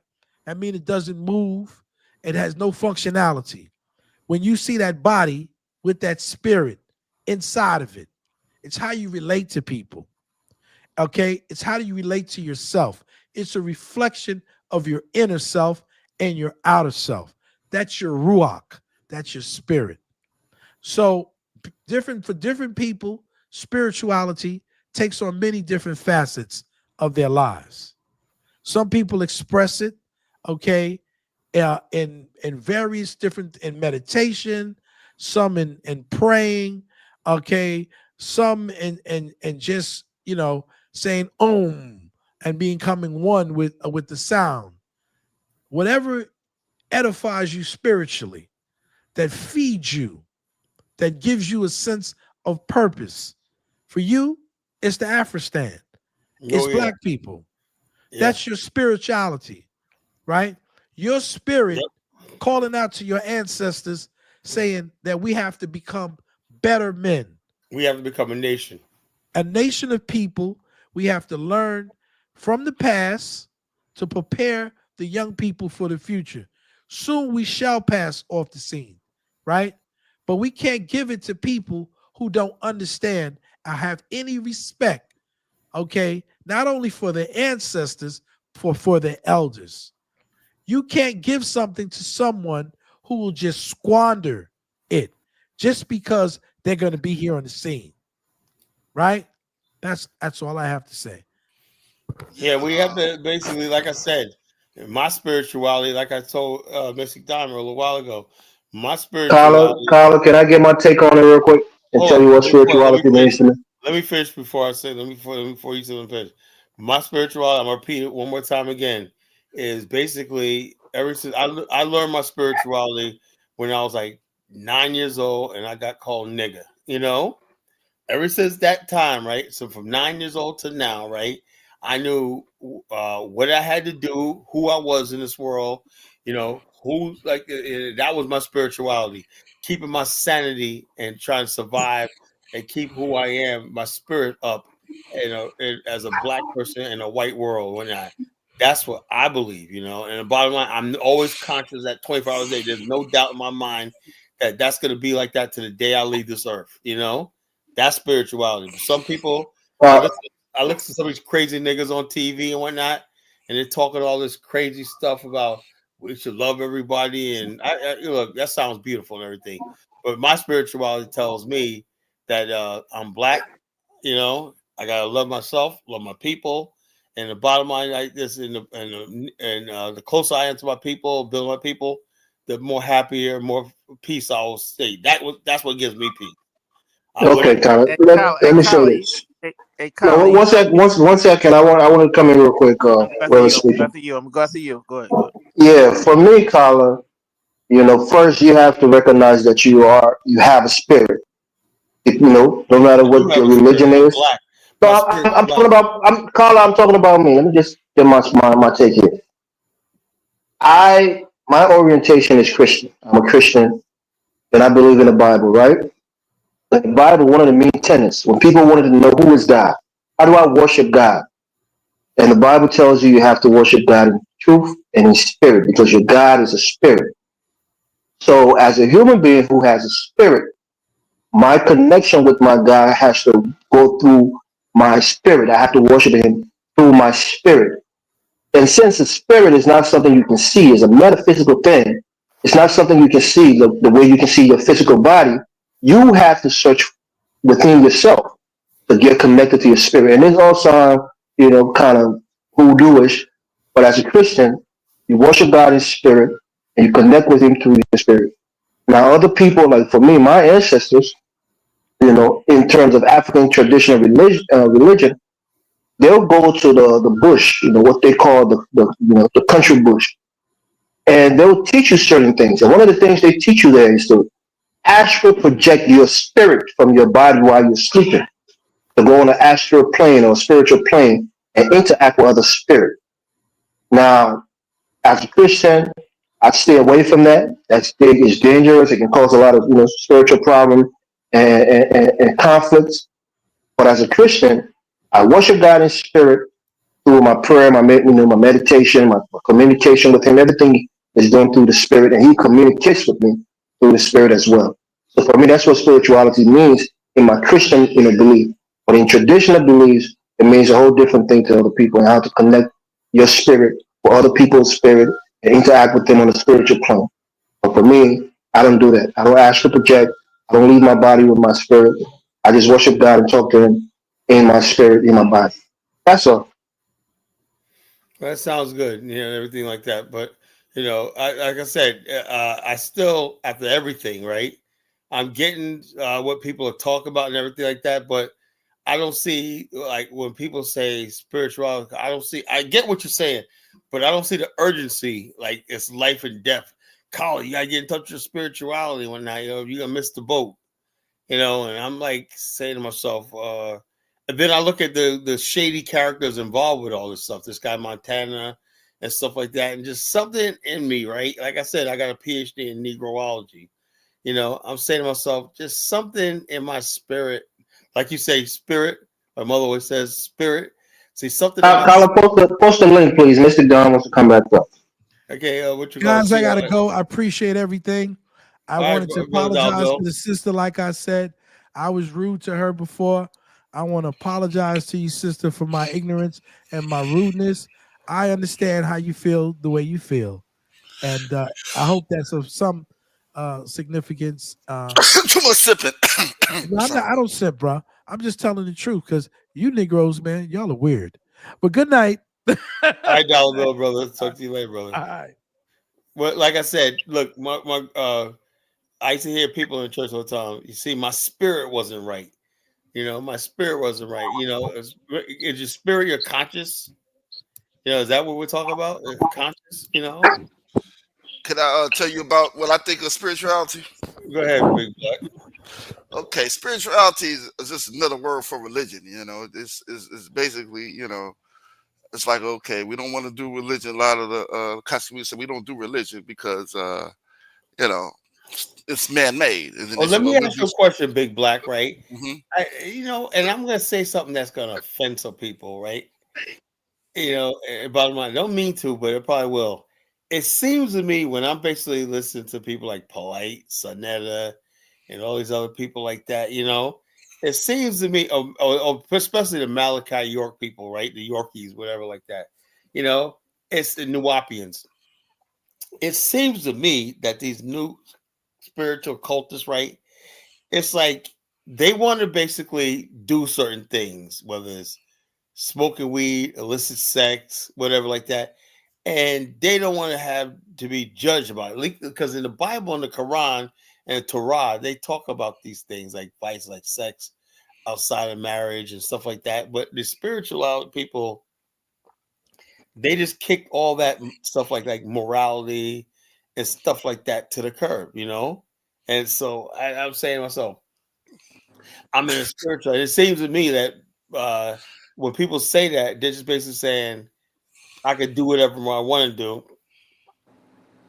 I mean, it doesn't move. it has no functionality. When you see that body with that spirit inside of it, it's how you relate to people. Okay, it's how do you relate to yourself. It's a reflection of your inner self and your outer self. That's your ruach. That's your spirit. So different for different people, spirituality takes on many different facets of their lives. Some people express it, okay, in various different in meditation, some in praying, okay, some in just saying Om and becoming one with the sound. Whatever edifies you spiritually, that feeds you, that gives you a sense of purpose. For you, it's the Afristan. It's Oh yeah. black people. Yeah. That's your spirituality, right? Your spirit Yep. calling out to your ancestors saying that we have to become better men. We have to become a nation. A nation of people. We have to learn from the past to prepare the young people for the future. Soon we shall pass off the scene, right? But we can't give it to people who don't understand or have any respect, okay? Not only for their ancestors, for their elders. You can't give something to someone who will just squander it just because they're going to be here on the scene, right? That's all I have to say. Yeah, we have to basically, like I said, my spirituality, like I told Mystic Diamond a little while ago, my spirituality. Carla, can I get my take on it real quick and tell Hold you on, what spirituality means to me? let me finish before I say. Before you say let me finish. My spirituality, I'm gonna repeat it one more time again, is basically ever since I learned my spirituality when I was like 9 years old, and I got called nigga. Ever since that time, right? So from 9 years old to now, right? I knew what I had to do, who I was in this world, who that was my spirituality, keeping my sanity and trying to survive and keep who I am, my spirit up, as a black person in a white world. That's what I believe, And the bottom line, I'm always conscious that 24 hours a day. There's no doubt in my mind that that's going to be like that to the day I leave this earth, That's spirituality. But some people, I listen to some of these crazy niggas on TV and whatnot, and they're talking all this crazy stuff about we should love everybody. And look, that sounds beautiful and everything. But my spirituality tells me that I'm black, I gotta love myself, love my people. And the bottom line, like this, the closer I am to my people, build my people, the more happier, more peace I will stay. That's what gives me peace. Okay, Carla. Hey, Let me say Kyle, this. hey, No, Kyle, one second. I want to come in real quick. I'm Whoever's speaking. I'm going after you. Go ahead. Yeah, for me, Carla, first you have to recognize that you have a spirit. No matter what your religion is. Black. So I'm talking about, Carla, I'm talking about me. Let me just get my take here. My orientation is Christian. I'm a Christian, and I believe in the Bible, right? The Bible, one of the main tenets, when people wanted to know who is God, how do I worship God? And the Bible tells you have to worship God in truth and in spirit because your God is a spirit. So as a human being who has a spirit, my connection with my God has to go through my spirit. I have to worship him through my spirit. And since the spirit is not something you can see, it's a metaphysical thing, it's not something you can see the way you can see your physical body, you have to search within yourself to get connected to your spirit. And this all sounds, kind of hoodoo-ish, but as a Christian, you worship God in spirit and you connect with him through your spirit. Now, other people, like for me, my ancestors, in terms of African traditional religion, they'll go to the bush, what they call the country bush, and they'll teach you certain things. And one of the things they teach you there is to astral project your spirit from your body while you're sleeping, to go on an astral plane or a spiritual plane and interact with other spirit. Now, as a Christian, I'd stay away from that. It's dangerous. It can cause a lot of spiritual problems and conflicts. But as a Christian, I worship God in spirit through my prayer, my meditation, my communication with him, everything is done through the spirit, and he communicates with me through the spirit as well. So for me, that's what spirituality means in my Christian belief. But in traditional beliefs, it means a whole different thing to other people, and how to connect your spirit with other people's spirit and interact with them on a spiritual plane. But for me, I don't do that. I don't astral project. I don't leave my body with my spirit. I just worship God and talk to him in my spirit, in my body. That's all. That sounds good, everything like that. But like I said, I still after everything, right? I'm getting what people are talking about and everything like that, but I don't see like when people say spirituality. I don't see. I get what you're saying, but I don't see the urgency. Like it's life and death. Colin, you gotta get in touch with your spirituality one night. You're gonna miss the boat. And I'm like saying to myself, and then I look at the shady characters involved with all this stuff, this guy Montana and stuff like that, and just something in me, right? Like I said, I got a PhD in Negroology. I'm saying to myself, just something in my spirit, like you say, spirit. My mother always says spirit. See something in my Colin, post the link, please. Mr. Don wants to come back up. Okay, what you gonna Guys, I see? gotta go. I appreciate everything. I All right, wanted to brother apologize Dalville. to the sister. Like I said, I was rude to her before. I want to apologize to you, sister, for my ignorance and my rudeness. I understand how you feel the way you feel, and I hope that's of some significance. Too much sipping. No, I don't sip, bro. I'm just telling the truth because you Negroes, man, y'all are weird. But good night. All right, Dalville, brother. Talk to you later, brother. All right. Well, like I said, look, I used to hear people in church all the time. You see, my spirit wasn't right. My spirit wasn't right. Is your spirit your conscious? Is that what we're talking about? Conscious? Can I tell you about what I think of spirituality? Go ahead, Big Black. Okay, spirituality is just another word for religion. This is basically, it's like, okay, we don't want to do religion. A lot of the countries say we don't do religion because, you know, it's man-made. And then Oh, they say, let well, me we'll ask do. you a question, Big Black. Right? Mhm. And I'm gonna say something that's gonna offend some people, right? Bottom line, I don't mean to, but it probably will. It seems to me when I'm basically listening to people like Polite, Sonetta, and all these other people like that, it seems to me, especially the Malachi York people, right? The Yorkies, whatever, like that. It's the Nuwapians. It seems to me that these new spiritual cultists, right? It's like they want to basically do certain things, whether it's smoking weed, illicit sex, whatever like that. And they don't want to have to be judged about it. Because in the Bible and the Quran and Torah, they talk about these things like vice, like sex outside of marriage and stuff like that. But the spiritual people, they just kick all that stuff like morality and stuff like that to the curb. And so I'm saying to myself, I'm in a spiritual. It seems to me that when people say that, they're just basically saying, I can do whatever I want to do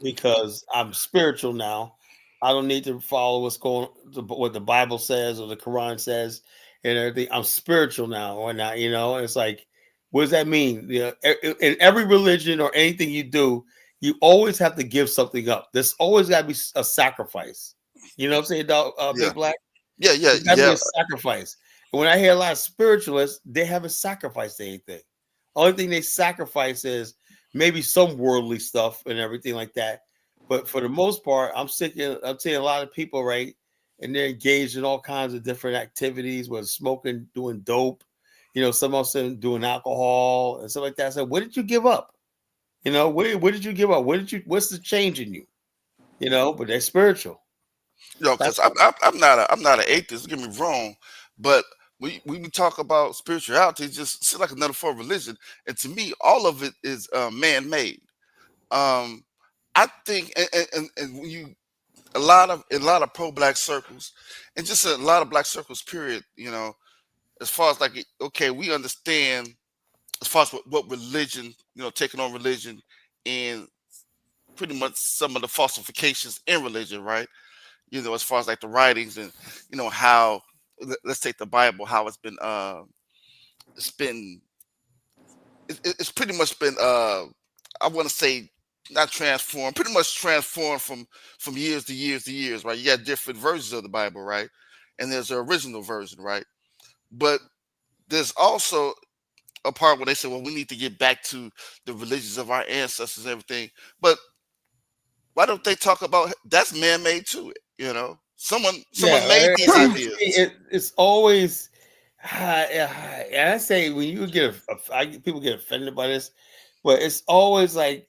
because I'm spiritual now. I don't need to follow what the Bible says or the Quran says and everything. I'm spiritual now or not, And it's like, what does that mean? In every religion or anything you do, you always have to give something up. There's always got to be a sacrifice. You know what I'm saying, Yeah, Big Black? yeah, yeah, There's got to be yeah. a sacrifice. And when I hear a lot of spiritualists, they haven't sacrificed anything. Only thing they sacrifice is maybe some worldly stuff and everything like that. But for the most part, I'm seeing a lot of people, right? And they're engaged in all kinds of different activities, whether smoking, doing dope, some else doing alcohol and stuff like that. So what did you give up? What did you give up? What's the change in you? But they're spiritual. Because I'm not an atheist. Don't get me wrong, but when we talk about spirituality, it just seems like another form of religion. And to me, all of it is man-made. Um, I think, and when you in a lot of pro-black circles, and just a lot of black circles, period. As far as like, okay, we understand as far as what religion, taking on religion, and pretty much some of the falsifications in religion, right? As far as like the writings and how let's take the Bible, how it's been it's pretty much been I want to say not transformed, pretty much transformed from years to years to years, right? You got different versions of the Bible, right? And there's the original version, right? But there's also a part where they say, well, we need to get back to the religions of our ancestors and everything. But why don't they talk about that's man-made too? Someone Yeah, made these ideas. it's always. And I say when you get people get offended by this, but it's always like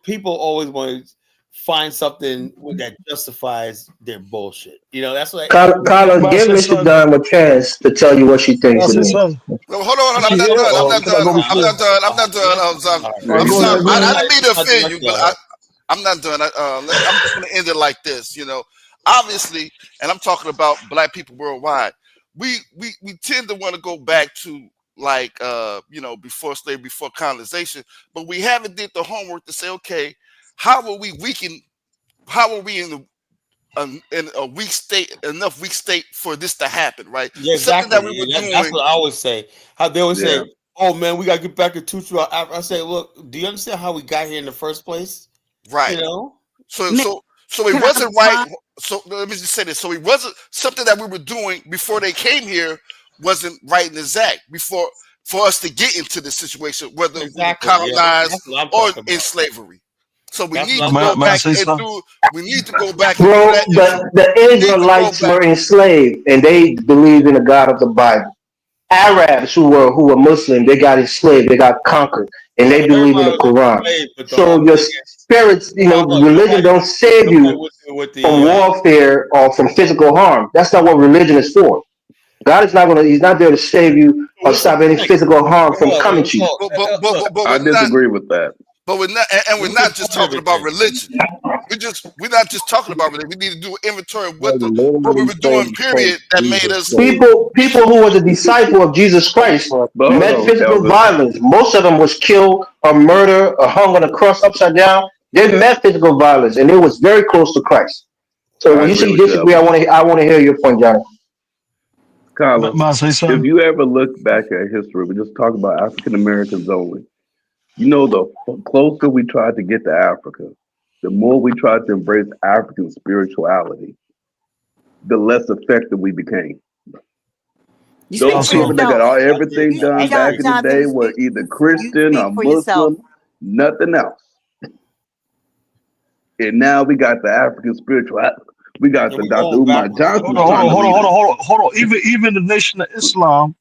people always want to find something that justifies their bullshit. That's what. Carla, But I give say Mr. son. Dime a chance to tell you what she I thinks it say means. son. No, hold on, Is I'm she not here done. I'm or not can I done. go I'm before? not done. I'm not done. All right, I'm go sorry. ahead. Go I ahead. didn't mean to offend you, but I'm not done. I'm just going to end it like this. Obviously, and I'm talking about Black people worldwide. We tend to want to go back to like before slavery, before colonization, but we haven't did the homework to say, okay, how were we weakened? How are we in a weak state, enough weak state for this to happen, right? Yeah, Something that exactly. we were That's doing, what I always say. How they always Yeah. say, "Oh man, we got to get back into true." I say, look, do you understand how we got here in the first place? right? You know, So Ma- it Can I wasn't right. respond? So let me just say this. So it wasn't something that we were doing before they came here wasn't right and exact before for us to get into this situation, whether we were exactly. Yeah, colonized that's what I'm or talking in about. slavery. So we That's need what to I'm go talking May I back say and something? do. We need to go back and do Bro, that. the We need to go Israelites back. were enslaved and they believed in the God of the Bible. Arabs who were Muslim, they got enslaved, they got conquered, and Yeah, they believe in everybody the was Quran. enslaved, but the whole So your thing is, spirits, religion nobody, don't save nobody you with from the warfare or from physical harm. That's not what religion is for. God is not gonna. He's not there to save you or listen, stop any Frank, physical harm from hold on, coming to you. look, But I we're not. disagree with that. But we're not, and we're what's the not just point of talking it about then? religion. We're not just talking about religion. We need to do an inventory of Well, what we literally were doing. saying quote Period. That made Jesus us. Christ. People who was a disciple of Jesus Christ But hold met on, physical Elder. violence. Most of them was killed or murdered or hung on a cross upside down. They met physical violence, and it was very close to Christ. So I when you agree say with you, disagree, Elder. I want to hear your point, Johnny. Carla, May I say if something? you ever look back at history, we just talk about African Americans only. The closer we tried to get to Africa, the more we tried to embrace African spirituality, the less effective we became. You speak Those for Also, people that got yourself. everything You, done back in the Jonathan, day were either you Christian speak or for yourself. Muslim, nothing else. And now we got the African spirituality. We got And the we're Dr. going Umar backwards. hold Johnson's on, hold trying on, to hold on, lead hold on, us. hold on, hold on. Even the Nation of Islam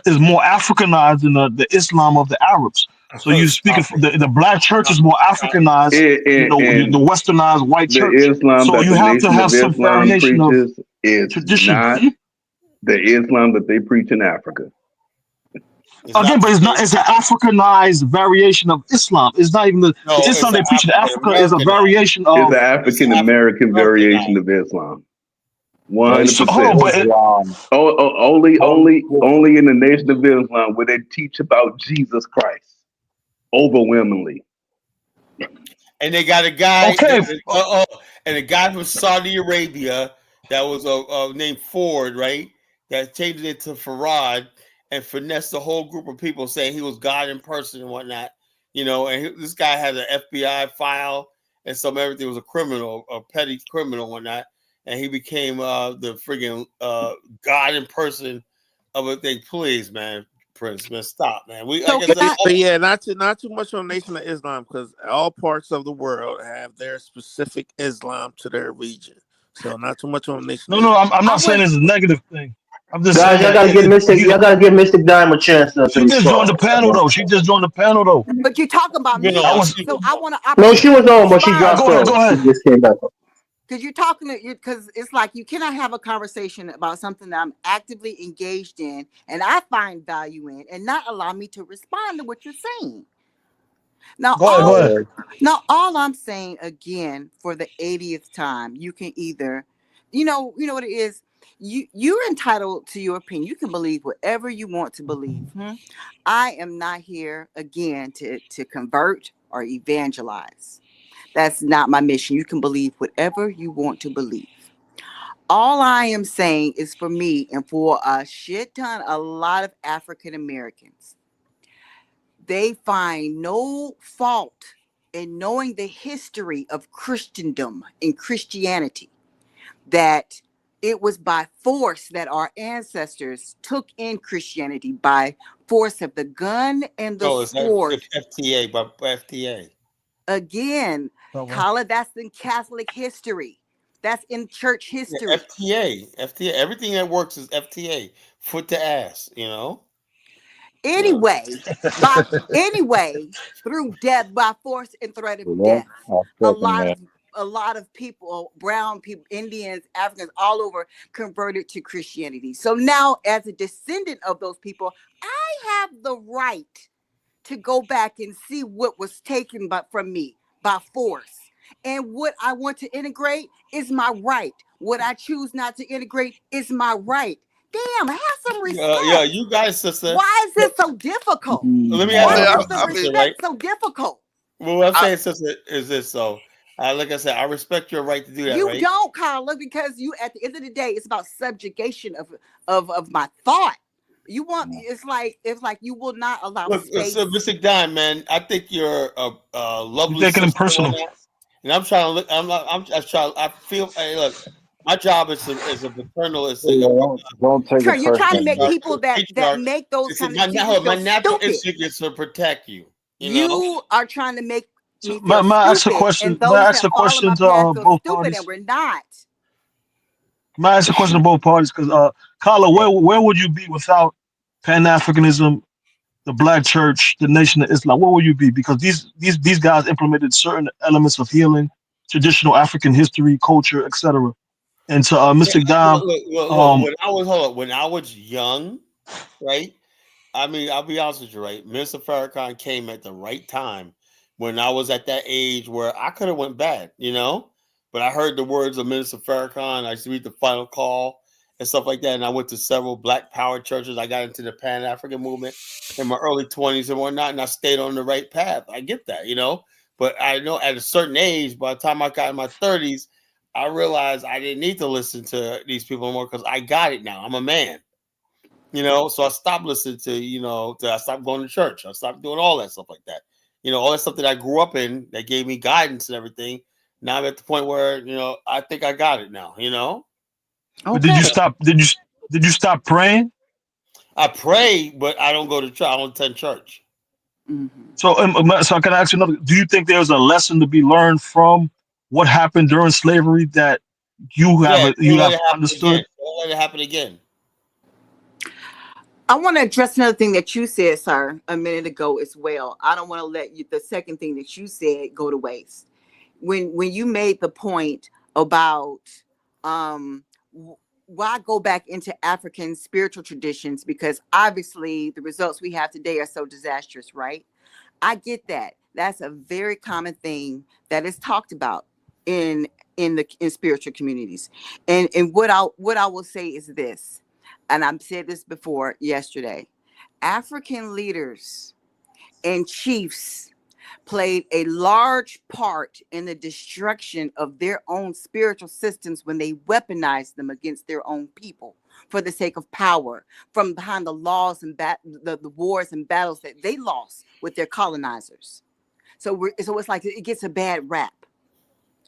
is more Africanized than the Islam of the Arabs. So you speaking Stop for it. the black church is more Stop it. Africanized than the And westernized white the church. Islam So that you the have to Nation have of some Islam variation of preaches is tradition. not the Islam that they preach in Africa. It's Again, not the but it's not. same. It's an Africanized variation of Islam. It's not even the No, it's Islam an they preach in African Africa is a American. variation It's an of. It's African African American variation Americanized. of Islam. So hold 100%. on, but Only in the Nation of Islam where they teach about Jesus Christ overwhelmingly. And they got a guy, okay, and a guy from Saudi Arabia that was named Ford, right? That changed it to Farad and finessed the whole group of people, saying he was God in person and whatnot. This guy had an FBI file and some everything was a criminal, a petty criminal, and whatnot. And he became the friggin' God in person of a thing. Please, man, Prince, man, stop, man. We So like I can said, I? But yeah, not too much on Nation of Islam because all parts of the world have their specific Islam to their region. So not too much on Nation of no, Islam. I'm I not saying was. it's a negative thing. I'm just Guys, saying that y'all gotta give Mystic Dime a chance to she just joined respond. the panel though. She just joined the panel though. But you're talking about you I me, know, was she so was I want an No, she opportunity was to on, but she all right. respond. dropped Go ahead, off. go She ahead. just came back. Because you're talking to you, because it's like you cannot have a conversation about something that I'm actively engaged in and I find value in and not allow me to respond to what you're saying. Now Go ahead, go all ahead. now all I'm saying again for the 80th time, you can either, you know what it is. You're entitled to your opinion. You can believe whatever you want to believe. I am not here again to convert or evangelize. That's not my mission. You can believe whatever you want to believe. All I am saying is for me and for a lot of African Americans, they find no fault and knowing the history of Christendom and Christianity, that it was by force that our ancestors took in Christianity, by force of the gun and the No, it's sword. FTA, but FTA. Again, Oh, well. Kala, that's in Catholic history. That's in church Yeah, history. FTA. Everything that works is FTA, foot to ass. You know. Anyway, through death, by force and threat of Well, death, I a second lot that. of people, brown people, Indians, Africans, all over, converted to Christianity. So now, as a descendant of those people, I have the right to go back and see what was taken from me by force. And what I want to integrate is my right. What I choose not to integrate is my right. Damn, have some respect. Yeah, you guys, sister. Why is this so difficult? Let me ask Why you a is question, the I mean, sister. Right. respect so difficult? Well, what I'm I, saying, sister, is this. So, like I said, I respect your right to do that. You Right. don't, Carla, because you, at the end of the day, it's about subjugation of my thought. You want, it's like you will not allow Look, space. so Mr. Don, man, I think you're a You're lovely taking it sister on personal. that. And I'm trying to look. I'm trying. I feel. Hey, look, my job is a paternalistic, Don't take it You're trying to personal. make people that patriarch. make those It's kind of people my feel natural stupid. instinct is to protect you. You know. You are trying to make So, me feel may I ask a stupid, question? and May I those ask a that follow my question to path feel both stupid, and parties? we're not. May I ask a question to both parties? Because, Carla, where would you be without Pan Africanism, the Black Church, the Nation of Islam? Where would you be? Because these guys implemented certain elements of healing, traditional African history, culture, etc. And to Yeah, Mr. Dom, look. When I was young, right? I mean, I'll be honest with you, right? Minister Farrakhan came at the right time when I was at that age where I could have went bad, you know. But I heard the words of Minister Farrakhan. I used to read the Final Call and stuff like that. And I went to several Black Power churches. I got into the Pan African movement in my early 20s and whatnot, and I stayed on the right path. I get that, you know. But I know at a certain age, by the time I got in my 30s, I realized I didn't need to listen to these people anymore because I got it now. I'm a man. You know, so I stopped listening to, I stopped going to church. I stopped doing all that stuff like that. You know, all that stuff that I grew up in that gave me guidance and everything. Now I'm at the point where, I think I got it now, but did Okay. you stop? Did you stop praying? I pray, but I don't go to church. I don't attend church. So can I ask you another? Do you think there's a lesson to be learned from what happened during slavery that you Yeah, don't let have it happen understood? again. Don't let it happen again. I want to address another thing that you said, sir, a minute ago as well. I don't want to let the second thing that you said go to waste. When you made the point about why go back into African spiritual traditions, because obviously the results we have today are so disastrous, right? I get that. That's a very common thing that is talked about in spiritual communities. And what I will say is this, and I've said this before yesterday. African leaders and chiefs played a large part in the destruction of their own spiritual systems when they weaponized them against their own people for the sake of power, from behind the laws and the wars and battles that they lost with their colonizers. So it's like it gets a bad rap.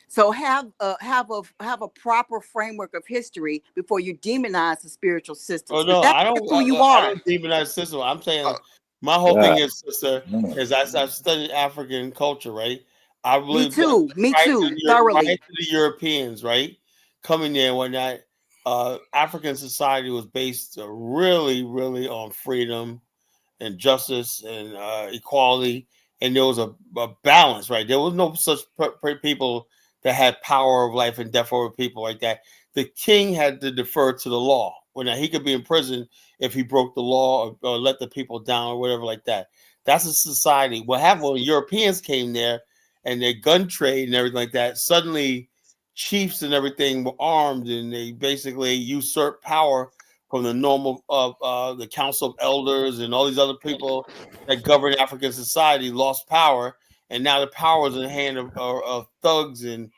So have a proper framework of history before you demonize the spiritual Oh systems, because no, that's I don't. who you I are. don't demonize system. I'm saying uh, my whole Yeah. thing is, sister, is I've studied African culture, right? I Me believe too. Me too. prior Thoroughly. to the Europeans, right, coming there and whatnot, African society was based really, really on freedom and justice and equality, and there was a balance, right? There was no such people that had power of life and death over people like that. The king had to defer to the law. Well, now he could be in prison if he broke the law or let the people down or whatever like that. That's a society. What happened when Europeans came there and their gun trade and everything like that? Suddenly, chiefs and everything were armed and they basically usurped power from the normal the council of elders and all these other people that govern African society lost power, and now the power is in the hand of thugs and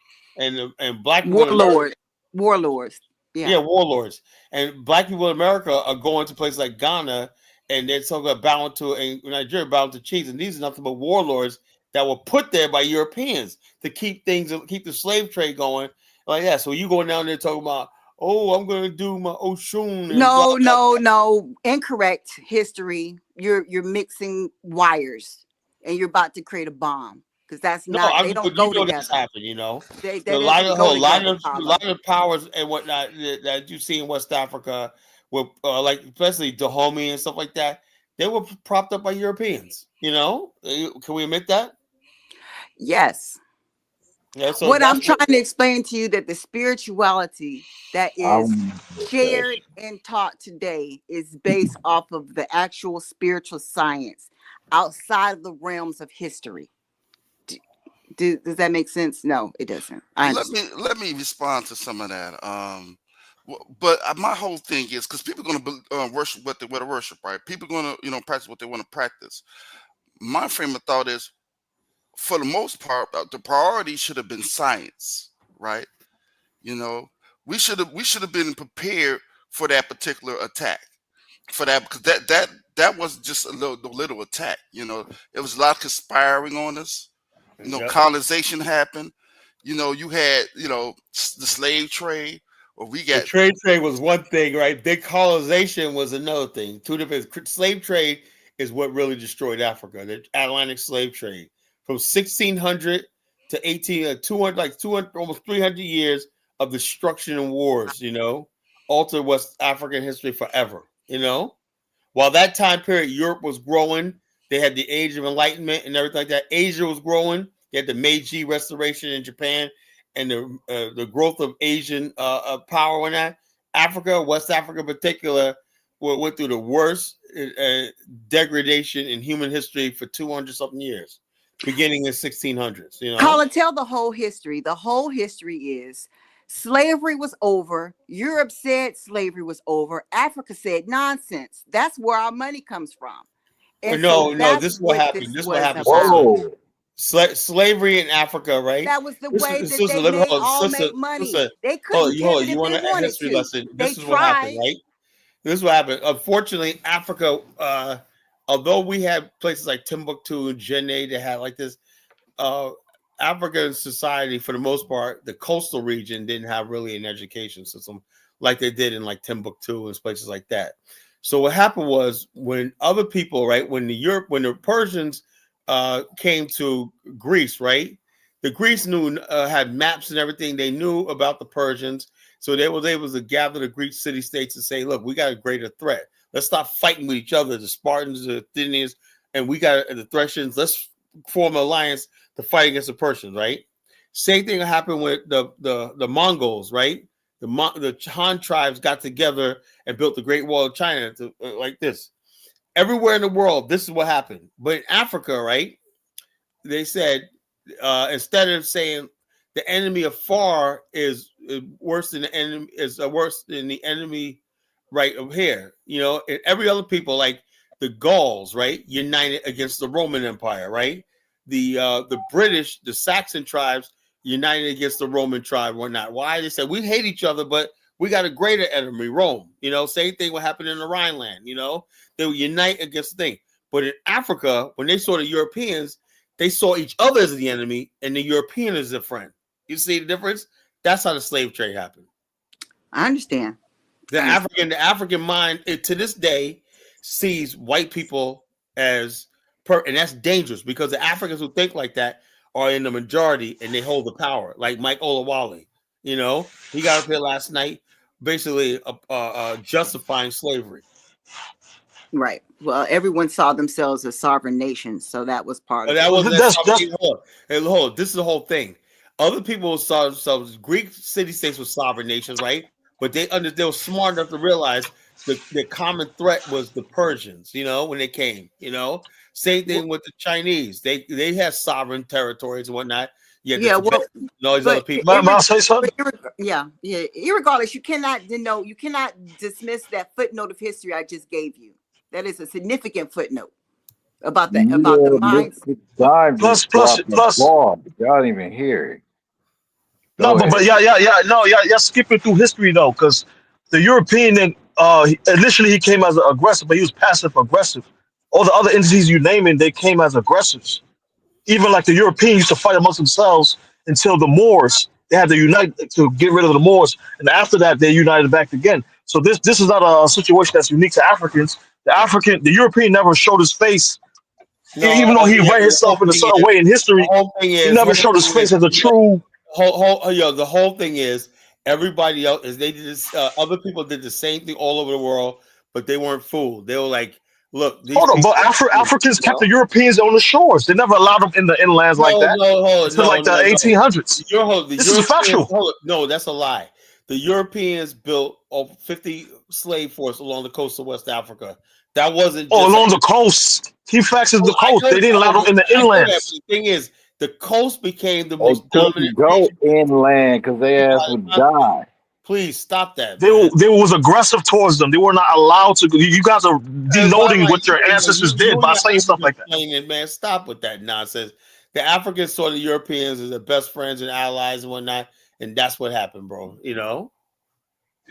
black people in America. Warlords. Yeah. Yeah, warlords. And black people in America are going to places like Ghana and they're talking about bound to and Nigeria bound to chiefs, and these are nothing but warlords that were put there by Europeans to keep the slave trade going like that. So you going down there talking about, oh, I'm going to do my Oshun and blah, blah, blah. No, incorrect history. You're mixing wires, and you're about to create a bomb because that's No, not. They don't go together. That's happened. They a lot of powers and whatnot that you see in West Africa, with like especially Dahomey and stuff like that, they were propped up by Europeans. Can we admit that? Yes. Yeah, so what I'm trying to explain to you that the spirituality that is shared and taught today is based off of the actual spiritual science outside of the realms of history. Does that make sense? No, it doesn't. Let me respond to some of that. But my whole thing is because people are going to worship what they want to worship, right? People are going to practice what they want to practice. My frame of thought is, for the most part, the priority should have been science, right? We should have been prepared for that particular attack, because that was just a little attack. It was a lot of conspiring on us. Colonization happened. You had the slave trade, or we got the trade was one thing, right? Big colonization was another thing. Two different. Slave trade is what really destroyed Africa. The Atlantic slave trade. From 1600 to 200, almost 300 years of destruction and wars, altered West African history forever, While that time period, Europe was growing. They had the Age of Enlightenment and everything like that. Asia was growing. They had the Meiji Restoration in Japan and the growth of Asian power in that. Africa, West Africa in particular, went through the worst degradation in human history for 200-something years. Beginning in 1600s, Colin, tell the whole history. The whole history is slavery was over. Europe said slavery was over. Africa said nonsense. That's where our money comes from. And no, this is what happened. This is what happened. Whoa. Slavery in Africa, right? That was the way that they make money. They couldn't give it if they wanted to. Lesson. This is what happened, right? This is what happened. Unfortunately, Africa, although we had places like Timbuktu and Djenné that had like this, African society, for the most part, the coastal region didn't have really an education system like they did in like Timbuktu and places like that. So what happened was when other people, right, when the Persians came to Greece, right, the Greeks had maps and everything. They knew about the Persians. So they was able to gather the Greek city-states and say, look, we got a greater threat. Let's stop fighting with each other, the Spartans, the Athenians, and we got the Thracians. Let's form an alliance to fight against the Persians, right? Same thing happened with the Mongols, right? The Han tribes got together and built the Great Wall of China like this. Everywhere in the world, this is what happened. But in Africa, right, they said, instead of saying the enemy afar is worse than the enemy right over here, and every other people, like the Gauls, right, united against the Roman Empire, right? The British, the Saxon tribes united against the Roman tribe, whatnot. Why? They said we hate each other, but we got a greater enemy, Rome. Same thing what happened in the Rhineland. They would unite against the thing. But in Africa, when they saw the Europeans, they saw each other as the enemy and the European as a friend. You see the difference? That's how the slave trade happened. I understand. The African mind to this day sees white people as and that's dangerous because the Africans who think like that are in the majority and they hold the power. Like Mike Olawale, he got up here last night, basically justifying slavery. Right. Well, everyone saw themselves as sovereign nations, so that was part of it. Hold on. This is the whole thing. Other people saw themselves, Greek city-states were sovereign nations, right? But they were smart enough to realize the common threat was the Persians, when they came, Same thing with the Chinese. They had sovereign territories and whatnot. Other people. Irregardless, you cannot dismiss that footnote of history I just gave you. That is a significant footnote about the minds. Plus, y'all didn't even hear it. You're skipping through history though, because the European initially he came as an aggressor, but he was passive aggressive. All the other entities you naming, they came as aggressors. even like the Europeans used to fight amongst themselves until the Moors. They had to unite to get rid of the Moors, and after that, they united back again. So this is not a situation that's unique to Africans. The European never showed his face, even though he ran himself in a certain way in history. He never showed his face as a true. The whole thing is everybody else is they did this. Other people did the same thing all over the world, but they weren't fooled. They were like, "Look, these Hold on, but Africans kept the Europeans on the shores. They never allowed them in the inlands like that until like the 1800s. This is factual. No, that's a lie. The Europeans built a 50 slave force along the coast of West Africa. That wasn't just along the coast. Key facts is the coast. They didn't allow them in the inlands. The thing is, the coast became the most dominant. Go inland because their ass would die. Please stop that. They was aggressive towards them. They were not allowed to. You guys are denoting what your ancestors did by saying stuff like that. Man, stop with that nonsense. The Africans saw the Europeans as their best friends and allies and whatnot, and that's what happened, bro. You know.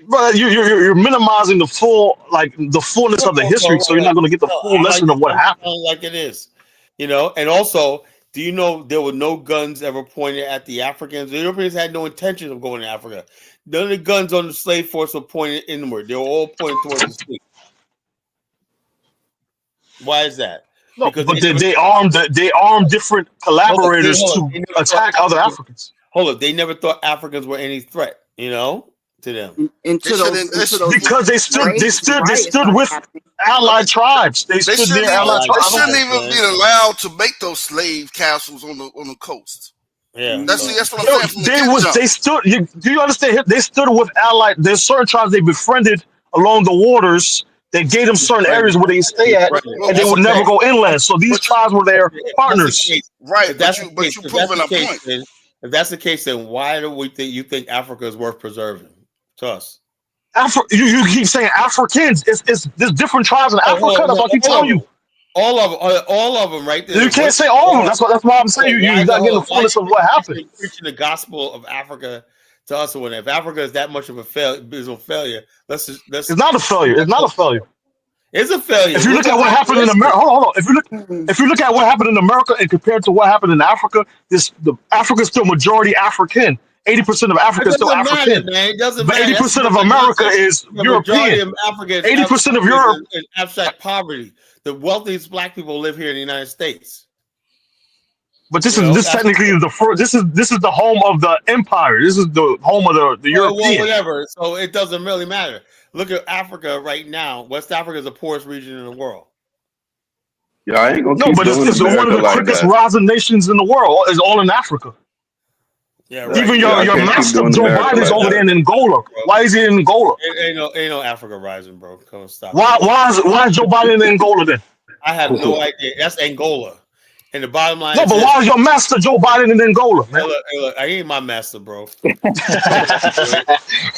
But you're minimizing the fullness of the history, so you're not going to get the full lesson of what happened. Like it is, you know. And also, do you know there were no guns ever pointed at the Africans? The Europeans had no intention of going to Africa. None of the guns on the slave force were pointed inward. They were all pointed towards the sea. Why is that? No, because they armed different collaborators to attack other Africans. Hold up, they never thought Africans were any threat, you know, to them. Because they stood with allied tribes. They shouldn't even be allowed to make those slave castles on the coast. Yeah, that's what I'm saying. They stood. Do you understand? They stood with allied. There's certain tribes they befriended along the waters. They gave them certain areas where they stay at, and they would never go inland. So these tribes were their partners. Right, but you're proving a point. If that's the case, then why do we think you think Africa is worth preserving to us? You keep saying Africans. There's different tribes in Africa. That's what I keep telling you. All of them, right there. You can't say all of them. That's why I'm saying you're not getting the fullness of what happened. Preaching the gospel of Africa to us, or if Africa is that much of a failure, let's. It's not a failure. It's not a failure. It's a failure. If you look at what happened in America, hold on. If you look at what happened in America and compared to what happened in Africa, Africa is still majority African. 80% of Africa is still African. Man. It doesn't but matter. 80% of America is European. 80% of Europe in abstract poverty. The wealthiest black people live here in the United States. But this technically is the first. This is the home of the empire. This is the home of the European. Well, whatever. So it doesn't really matter. Look at Africa right now. West Africa is the poorest region in the world. Yeah, I ain't gonna. No, but it's one of the quickest rising nations in the world. Is all in Africa. Yeah, right. Even your master Joe Biden's over there in Angola. Why is he in Angola? Ain't no Africa rising, bro. Come on, stop. Why is Joe Biden in Angola then? I have no idea. That's Angola. And the bottom line. No, but why is your master Joe Biden in Angola, man? Hey, look, I ain't my master, bro.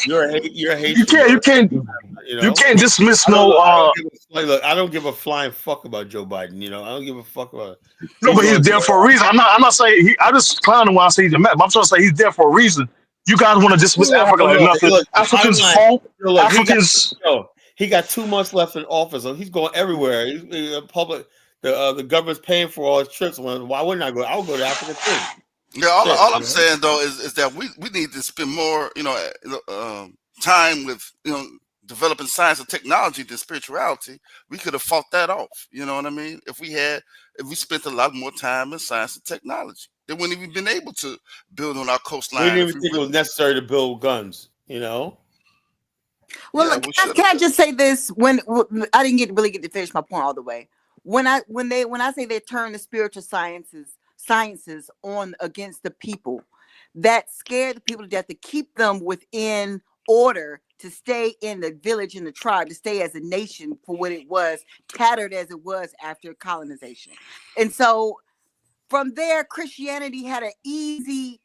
You're a hater. You can't dismiss no. Look, I don't give a flying fuck about Joe Biden. You know, I don't give a fuck about it. No, but he's there for a reason. I'm not saying I just clowning when I say he's a man. But I'm trying to say he's there for a reason. You guys want to dismiss Africa like nothing. Africans fault. Africans. He got 2 months left in office, so he's going everywhere. He's public. The government's paying for all his trips. Why wouldn't I go? I would go to Africa too. Yeah, all I'm saying though is that we need to spend more, time with developing science and technology than spirituality. We could have fought that off. You know what I mean? If we spent a lot more time in science and technology, they wouldn't even been able to build on our coastline. We didn't even think it was necessary to build guns. You know. Well, yeah, can I just say this? When I didn't really get to finish my point all the way. When I say they turn the spiritual sciences on against the people, that scared the people to death to keep them within order, to stay in the village and the tribe, to stay as a nation for what it was, tattered as it was after colonization. And so from there, Christianity had an easy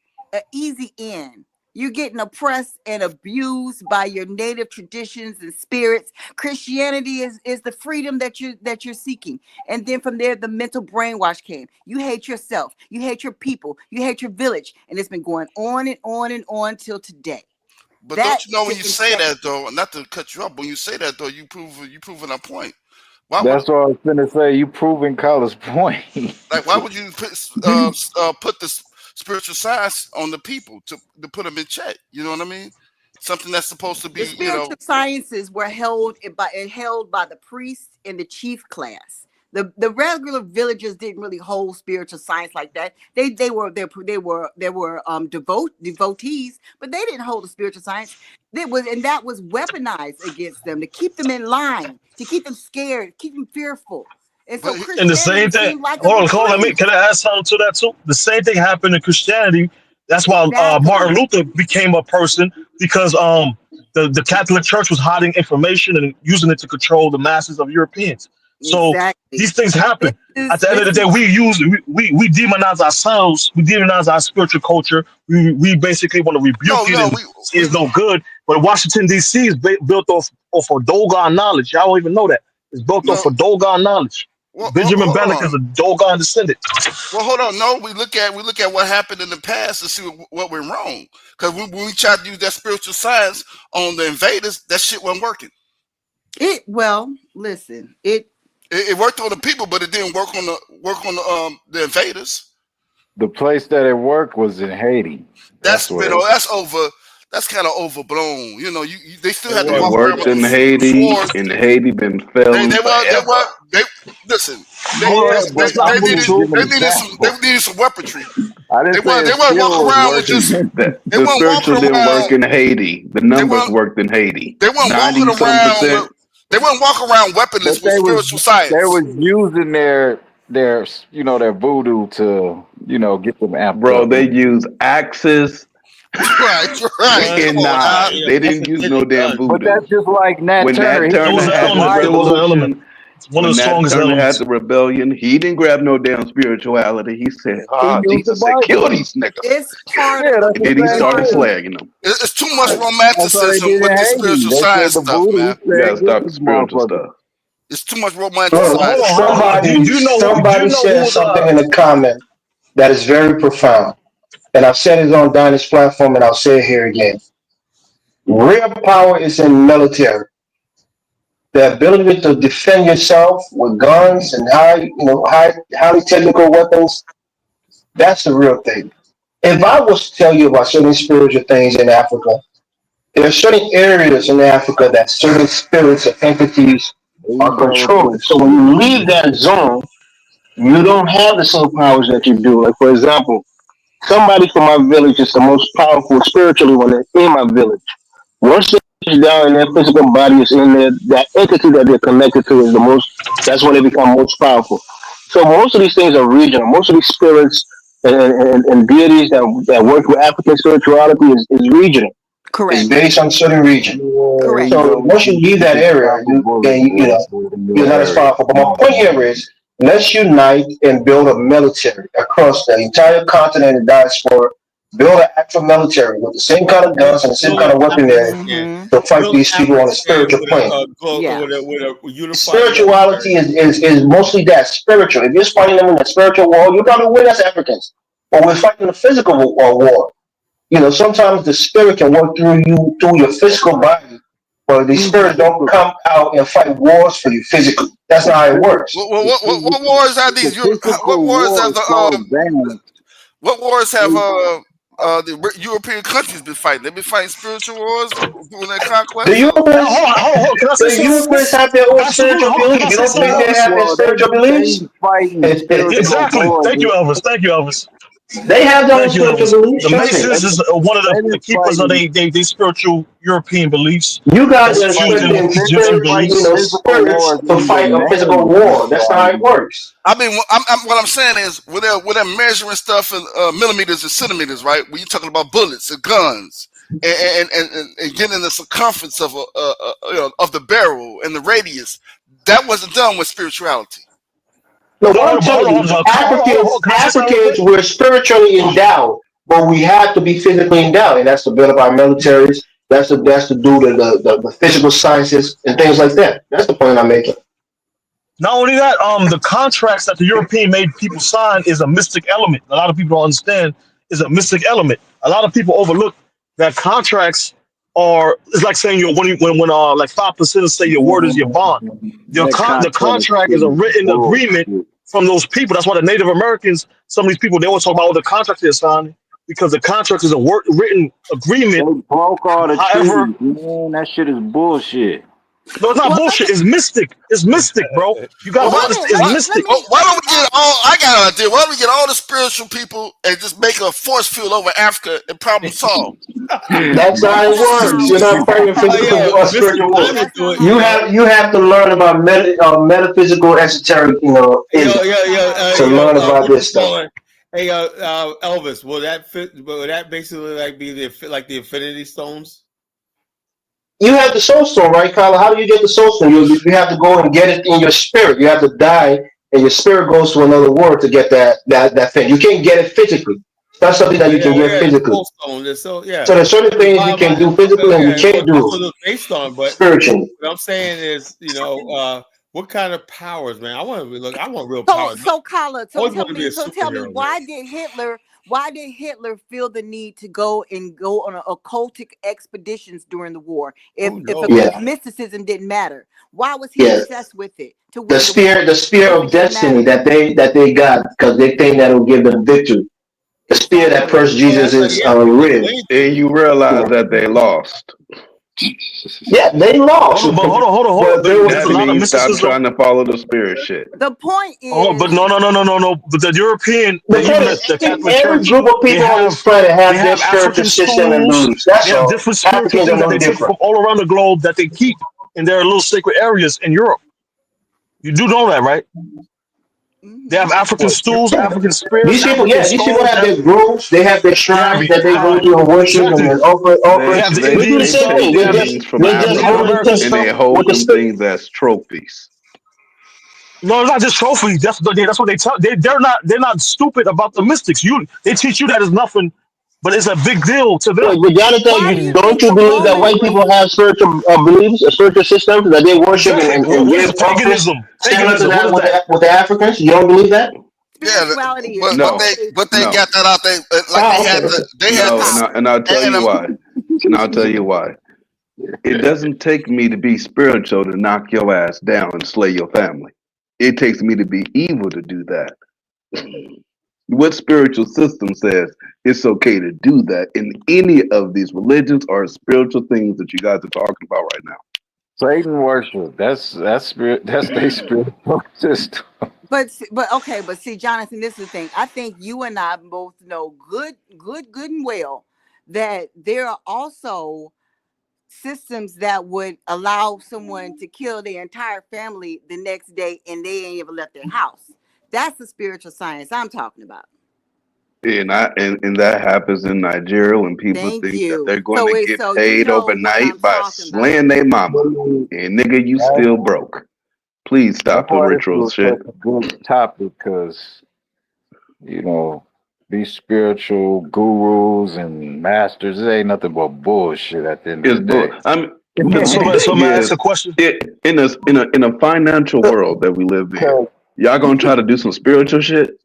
end. You're getting oppressed and abused by your native traditions and spirits. Christianity is the freedom that you're seeking. And then from there, the mental brainwash came. You hate yourself. You hate your people. You hate your village. And it's been going on and on and on till today. But don't you know when you say that though, not to cut you off, but when you say that though, you proving a point. Why would That's what I was gonna say. You proving Kyle's point. why would you put the spiritual science on the people to put them in check? You know what I mean? Something that's supposed to The be, spiritual sciences were held by the priests and the chief class. The regular villagers didn't really hold spiritual science like that. They were devotees, but they didn't hold the spiritual science. That was weaponized against them to keep them in line, to keep them scared, keep them fearful. And so And the same Christianity thing. seemed like a Hold on. reprieve. Can I add something to that too? The same thing happened in Christianity. That's why Martin Luther became a person, because the Catholic Church was hiding information and using it to control the masses of Europeans. So Exactly. these things happen. At the end of the day, we demonize ourselves. We demonize our spiritual culture. We basically want to rebuke it and say it's no good. But Washington D.C. is built off of Dogon knowledge. Y'all don't even know that. It's built off of Dogon knowledge. Benjamin Banneker is a Dogon descendant. Well, hold on. No, we look at what happened in the past to see what went wrong. Because when we tried to use that spiritual science on the invaders, that shit wasn't working. It worked on the people, but it didn't work on the invaders. The place that it worked was in Haiti. That's kind of overblown. You know, they still have to It walk around worked with in Haiti. swords. In Haiti, been failing forever. They needed some weaponry. I didn't say they weren't walking around with just. The spiritual didn't work in Haiti. The numbers worked in Haiti. They weren't walking around. They weren't walking around weaponless with spiritual science. They was using their voodoo to get them amped Bro, up. they use axes. Right. And they didn't use no damn voodoo. But that's just like Nat when Turner. Nat Turner had the revolution, one of the strongest had the rebellion, he didn't grab no damn spirituality. He said, Jesus said, kill these niggas. It's part of and then he started slagging them. It's too much romanticism with this spiritual science stuff, man. You gotta stop the spiritual stuff. It's too much romanticism. Somebody said something in the comment that is very profound. And I've said it on Dinah's platform, and I'll say it here again. Real power is in military. The ability to defend yourself with guns and highly technical weapons, that's the real thing. If I was to tell you about certain spiritual things in Africa, there are certain areas in Africa that certain spirits or entities are controlling. So when you leave that zone, you don't have the same powers that you do. Like, for example, somebody from my village is the most powerful spiritually when they're in my village. Once they're down and their physical body is in there, that entity that they're connected to is that's when they become most powerful. So most of these things are regional. Most of these spirits and deities that work with African spirituality is regional. Correct. It's based on certain region. Correct. So once you leave that area, you're not as powerful. But my point here is, let's unite and build a military across the entire continent and diaspora. Build an actual military with the same kind of guns and the same kind of weaponry to fight these people on a spiritual plane. Spirituality is mostly that, spiritual. If you're fighting them in the spiritual war, you probably win as Africans. Or we're fighting a physical war. Sometimes the spirit can work through you, through your physical body, but the spirit don't come out and fight wars for you physically. That's not how it works. What wars are these? What wars have the European countries been fighting? They've been fighting spiritual wars during their conquest. The Europeans have their own spiritual beliefs. You don't think they have their spiritual beliefs? Exactly. Thank you, Elvis. They have their own spiritual beliefs. The Masons is one of the keepers of their spiritual European beliefs. You guys are using spirits to fight a physical war. That's not how it works. I mean, what I'm saying is, when they're measuring stuff in millimeters and centimeters, right? When you're talking about bullets and guns and getting the circumference of the barrel and the radius, that wasn't done with spirituality. No, what I'm telling you, Africans were spiritually endowed, but we have to be physically endowed, and that's to build up our militaries. That's to do the physical sciences and things like that. That's the point I'm making. Not only that, the contracts that the European made people sign is a mystic element. A lot of people don't understand is a mystic element. A lot of people overlook that contracts or it's like saying when like 5% say your word is your bond. That The contract contract is a is written agreement bullshit. from those people. That's why the Native Americans, some of these people, they always talk about what the contract they're signing because the contract is a written agreement. They broke all the However, treaties, man. That shit is bullshit. no, it's not Well, bullshit. It's mystic. It's mystic, bro. You Well, gotta well, understand. It's mystic. why don't we get all? I got an idea. Why don't we get all the spiritual people and just make a force field over Africa and problem solved? That's how it That's not works. how You're it not works. praying physical yeah, or Mr. spiritual John war. would That's do not it, how it works. You have to learn about metaphysical, esoteric, Yo, Islam That's not how it to works. learn about what you this stuff. call it? Hey, Elvis, will that fit? Will that basically like be the Infinity Stones? You have the soul stone, right, Kyla? How do you get the soul stone? You have to go and get it in your spirit. You have to die, and your spirit goes to another world to get that thing. You can't get it physically. It's not something that you can get Yeah, the physically. Soul Stone. Yeah. So there's certain things you can do physically, and you Yeah, can't that's what do it's based on. But spiritually. what I'm saying is, what kind of powers, man? I want real powers. So Kyla, I always want to be a tell me, superhero, why man. did Hitler feel the need to go on occultic expeditions during the war? Who knows? Yeah, Mysticism didn't matter. Why was he yeah. obsessed with it to win the war? The spear If of it didn't destiny matter. that they got because they think that will give them victory. The spear that Exactly. pierced Jesus' rib. And you realize that they lost. Yeah, they lost. Hold on. But there was There's That a lot of means stop mysticism. trying to follow the spirit shit. The point Oh, but is, no. But the European, the even point is the Catholic every Church, group of they people on this have planet they have their have spiritual African system and schools. beliefs. They That's have all. different spiritual Africans are things that no they take different. from all around the globe that they keep in their little sacred areas in Europe. You do know that, right? They have African stools, African spears, African These people stones. have their groups. They have their They have shrines that they go to and worship and exactly. then offer They offerings. have the They We do Indian the they same stuff. thing. take They have the things from They they have just the Native Africa go American into and stuff. they with hold the them spirit. things as trophies. No, it's not just trophies. That's what they tell. They're not stupid about the mystics. They teach you that it's nothing, but it's a big deal to them. But Jonathan, why do you don't think you the believe that Romans white was people have spiritual beliefs, spiritual systems that they worship Exactly. and What is give it? offerings Paganism? similar to What that is that? with the Africans? You don't believe that? Yeah, spirituality is but No, always they no, got that out there. Like Oh, okay, okay. they had no, this, and I'll tell and you why. And I'll tell you why. It doesn't take me to be spiritual to knock your ass down and slay your family. It takes me to be evil to do that. What spiritual system says it's okay to do that in any of these religions or spiritual things that you guys are talking about right now? Satan worship. That's spirit. That's their spiritual system. but okay, but see, Jonathan, this is the thing. I think you and I both know good and well that there are also systems that would allow someone to kill their entire family the next day and they ain't ever left their house. That's the spiritual science I'm talking about. And that happens in Nigeria when people Thank think that you. they're going to get So you paid know what I'm overnight by talking about. slaying their mama. And nigga, you That's, still broke. Please that's stop the why this ritual was shit. such a good topic because these spiritual gurus and masters, it ain't nothing but bullshit at the end of Is the day. the So thing may I ask is, a question? in a financial world that we live in, y'all gonna try to do some spiritual shit?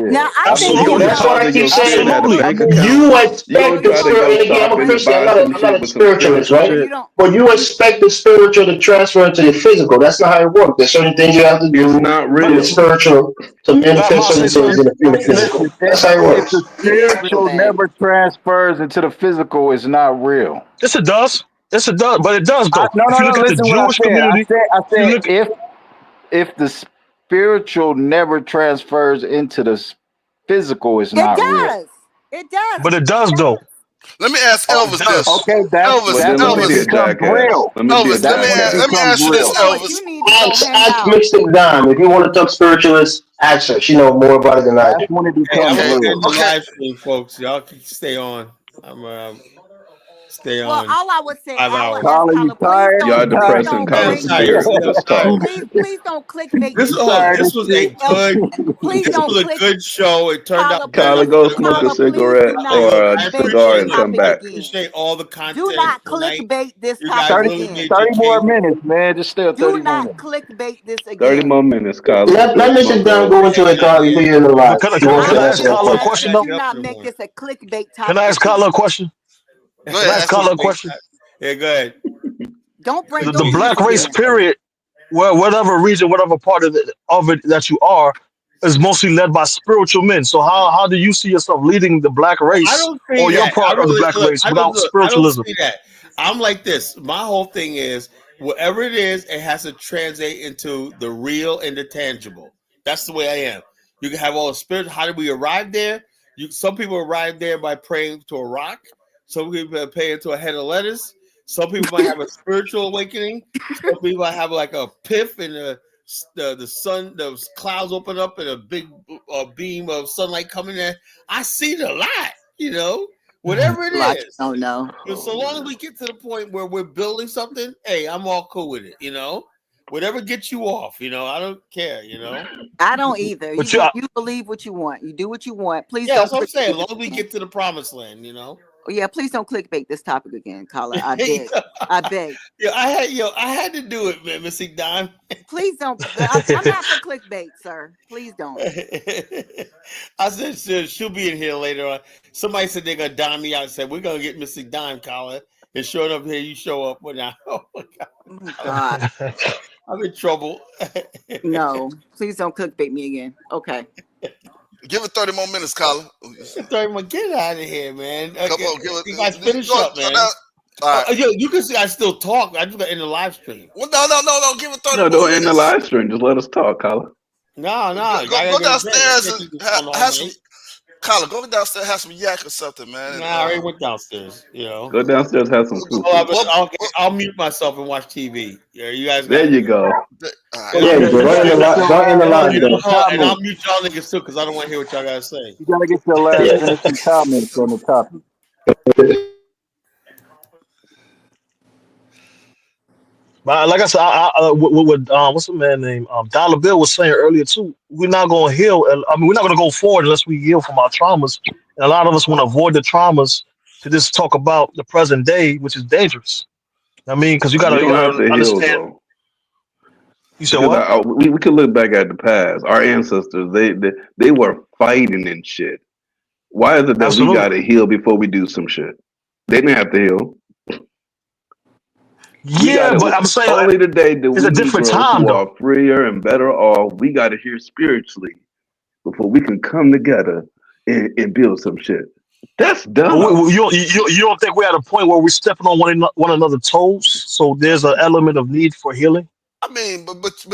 Now I think You you gonna Absolutely. That's what I deposit keep your spirit saying. at a Absolutely. bank account? You You gonna expect the try to spirit, go and again, stop I'm a and Christian. buy some I'm not shit a with some spiritualist, spiritual right? shit? But you expect the spiritual to transfer into the physical. That's not how it works. There's certain things you have to It's do not for the real. spiritual to May manifest I say certain things something? in the physical. Listen, That's how it if works. the it is real, spiritual man. never transfers into the physical, it's not real. Yes, it does. Yes, it does. But it does though. No, If no, you look no. at the Listen, what I Jewish said. community, I if you said look, if the spiritual never transfers into the physical, it's It not real. does. It does. but it does though. let me ask It Elvis does. this. Okay, Well, that's then let when me it be a becomes jackass. real. Let me be a Elvis, That's when it jackass. let me becomes ask you You this, real. know what? You Elvis. need to go hang Ask out. Mystic Dime. If you want to talk spiritualist, ask her. She knows more about it than I That's do. when it Hey, I'm becomes gonna Okay, real. end the okay. live stream, folks. Y'all can stay on. I'm stay Well, on all I would say, 5 hours. ask Carla, you Carla, tired? Y'all please depressing don't Yeah, I'm Carla's bring tired. spirit. Yeah, I'm Let's tired. talk. please don't clickbait This this. You tired of this was a shit? good Please this don't was a click. good show. It turned out Carla, better Kyla, please, than go I smoke a thought. Carla, please cigarette do not or a I clickbait cigar this appreciate and it. come topic I back. again. appreciate all the Do content not tonight. clickbait this You guys topic 30, really again. made your 30 more case. minutes, man. Just stay up Do 30 more not minutes. clickbait this 30 again. more minutes, Kyla. Go Let Mystic smoke Dime go into it, Carl. You Yeah. put you in the live. But can, I- She can, wants can to I I ask answer that Carla a suggest question. question I that though? you get up not in the make morning. this a clickbait Can I topic ask again. Carla a question? Go Can I ahead. ask Ask him. Carla a question? Yeah, go ahead. Don't The use black it race, then. period, whatever region, whatever part of it that you are, is mostly led by spiritual men. So how do you see yourself leading the black I race don't see or your that. I part of the really black look. race without I don't spiritualism? see that. I'm like this. My whole thing is whatever it is, it has to translate into the real and the tangible. That's the way I am. You can have all the spirit. How did we arrive there? Some people arrive there by praying to a rock. Some people are praying to a head of lettuce. Some people might have a spiritual awakening. Some people might have like a piff and the sun, the clouds open up and a big beam of sunlight coming in. I see it a lot, whatever it A lot you is. don't know. But so long as we get to the point where we're building something, hey, I'm all cool with it. Whatever gets you off, I don't care. I don't either. But You believe what you want. You do what you want. Please Yeah, don't that's what I'm saying. As clickbait long this as we again. get to the promised land. Oh, yeah, please don't clickbait this topic again, Carla. I beg. I beg. Yeah, I had to do it, man, Missy Dime. Please don't. I'm not for clickbait, sir. Please don't. I said she'll be in here later on. Somebody said they're gonna dime me out and said we're gonna get Missy Dime, Colin. And showing up here, you show up when oh my God. I'm in trouble. No, please don't clickbait me again. Okay. Give it 30 more minutes, Colin. 30 more, get out of here, man. Come on, give it. You guys finish up, man. All right. You can see I still talk. I do that in the live stream. Well, no. Give it 30 No, more don't minutes. end the live stream. Just let us talk, Colin. No. Go downstairs and have some. Colin, go downstairs, have some yak or something, man. Nah, I already went downstairs. Go downstairs, have some food. I'll mute myself and watch TV. Yeah, you guys. There you go. Yeah, don't end the live though. And I'll mute y'all niggas too because I don't want to hear what y'all gotta say. You gotta get your last finishing comments on the topic. But like I said, what's the man name? Dollar Bill was saying earlier too. We're not going to heal. We're not going to go forward unless we heal from our traumas. And a lot of us want to avoid the traumas to just talk about the present day, which is dangerous. Because you got to understand. Heal, you said what? We could look back at the past. Our ancestors, they were fighting and shit. Why is it that we got to heal before we do some shit? They didn't have to heal. But I'm saying only today that it's a different time, who though. are freer and better off. We got to hear spiritually before we can come together and build some shit. That's dumb. You don't think we're at a point where we're stepping on one another's toes? So there's an element of need for healing. I mean, but what's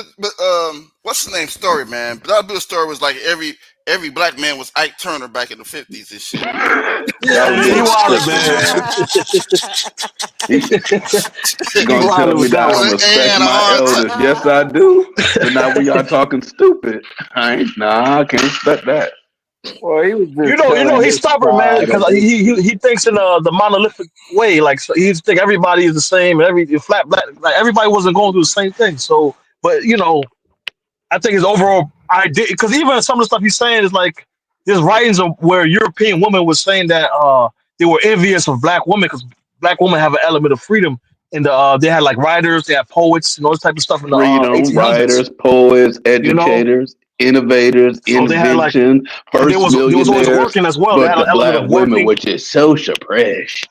the name story, man? Dollar Bill story was like every black man was Ike Turner back in the 50s and shit. He was, man. You gonna tell me that I respect my elders? Yes, I do. But now we are talking stupid. I can't respect that. Well, he was just he's stubborn, man, because he thinks in the monolithic way. Like, so he think everybody is the same, and flat black. Like, everybody wasn't going through the same thing. So, but I think his overall idea, because even some of the stuff he's saying is like there's writings of where European women was saying that they were envious of black women because black women have an element of freedom. And they had like writers, they had poets, and all this type of stuff in the freedom, 1800s. writers, poets, educators, innovators, so invention, first millionaires. They was always working as well. But the black women were just so suppressed.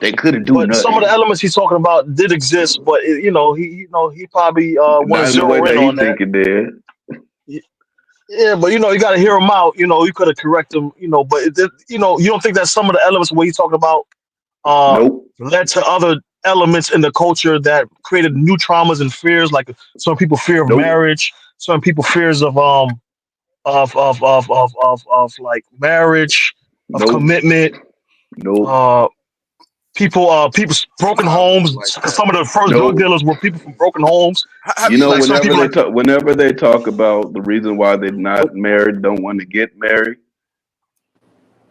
They couldn't do nothing. Some of the elements he's talking about did exist, but he probably want to zero in on that. Think it did. Yeah, but you got to hear him out. You could have corrected him. But you don't think that some of the elements where he's talking about led to other elements in the culture that created new traumas and fears. Like some people fear of marriage, some people fears of like marriage, of commitment. People's broken homes. Some of the first drug dealers were people from broken homes. Whenever they talk about the reason why they're not married, don't want to get married,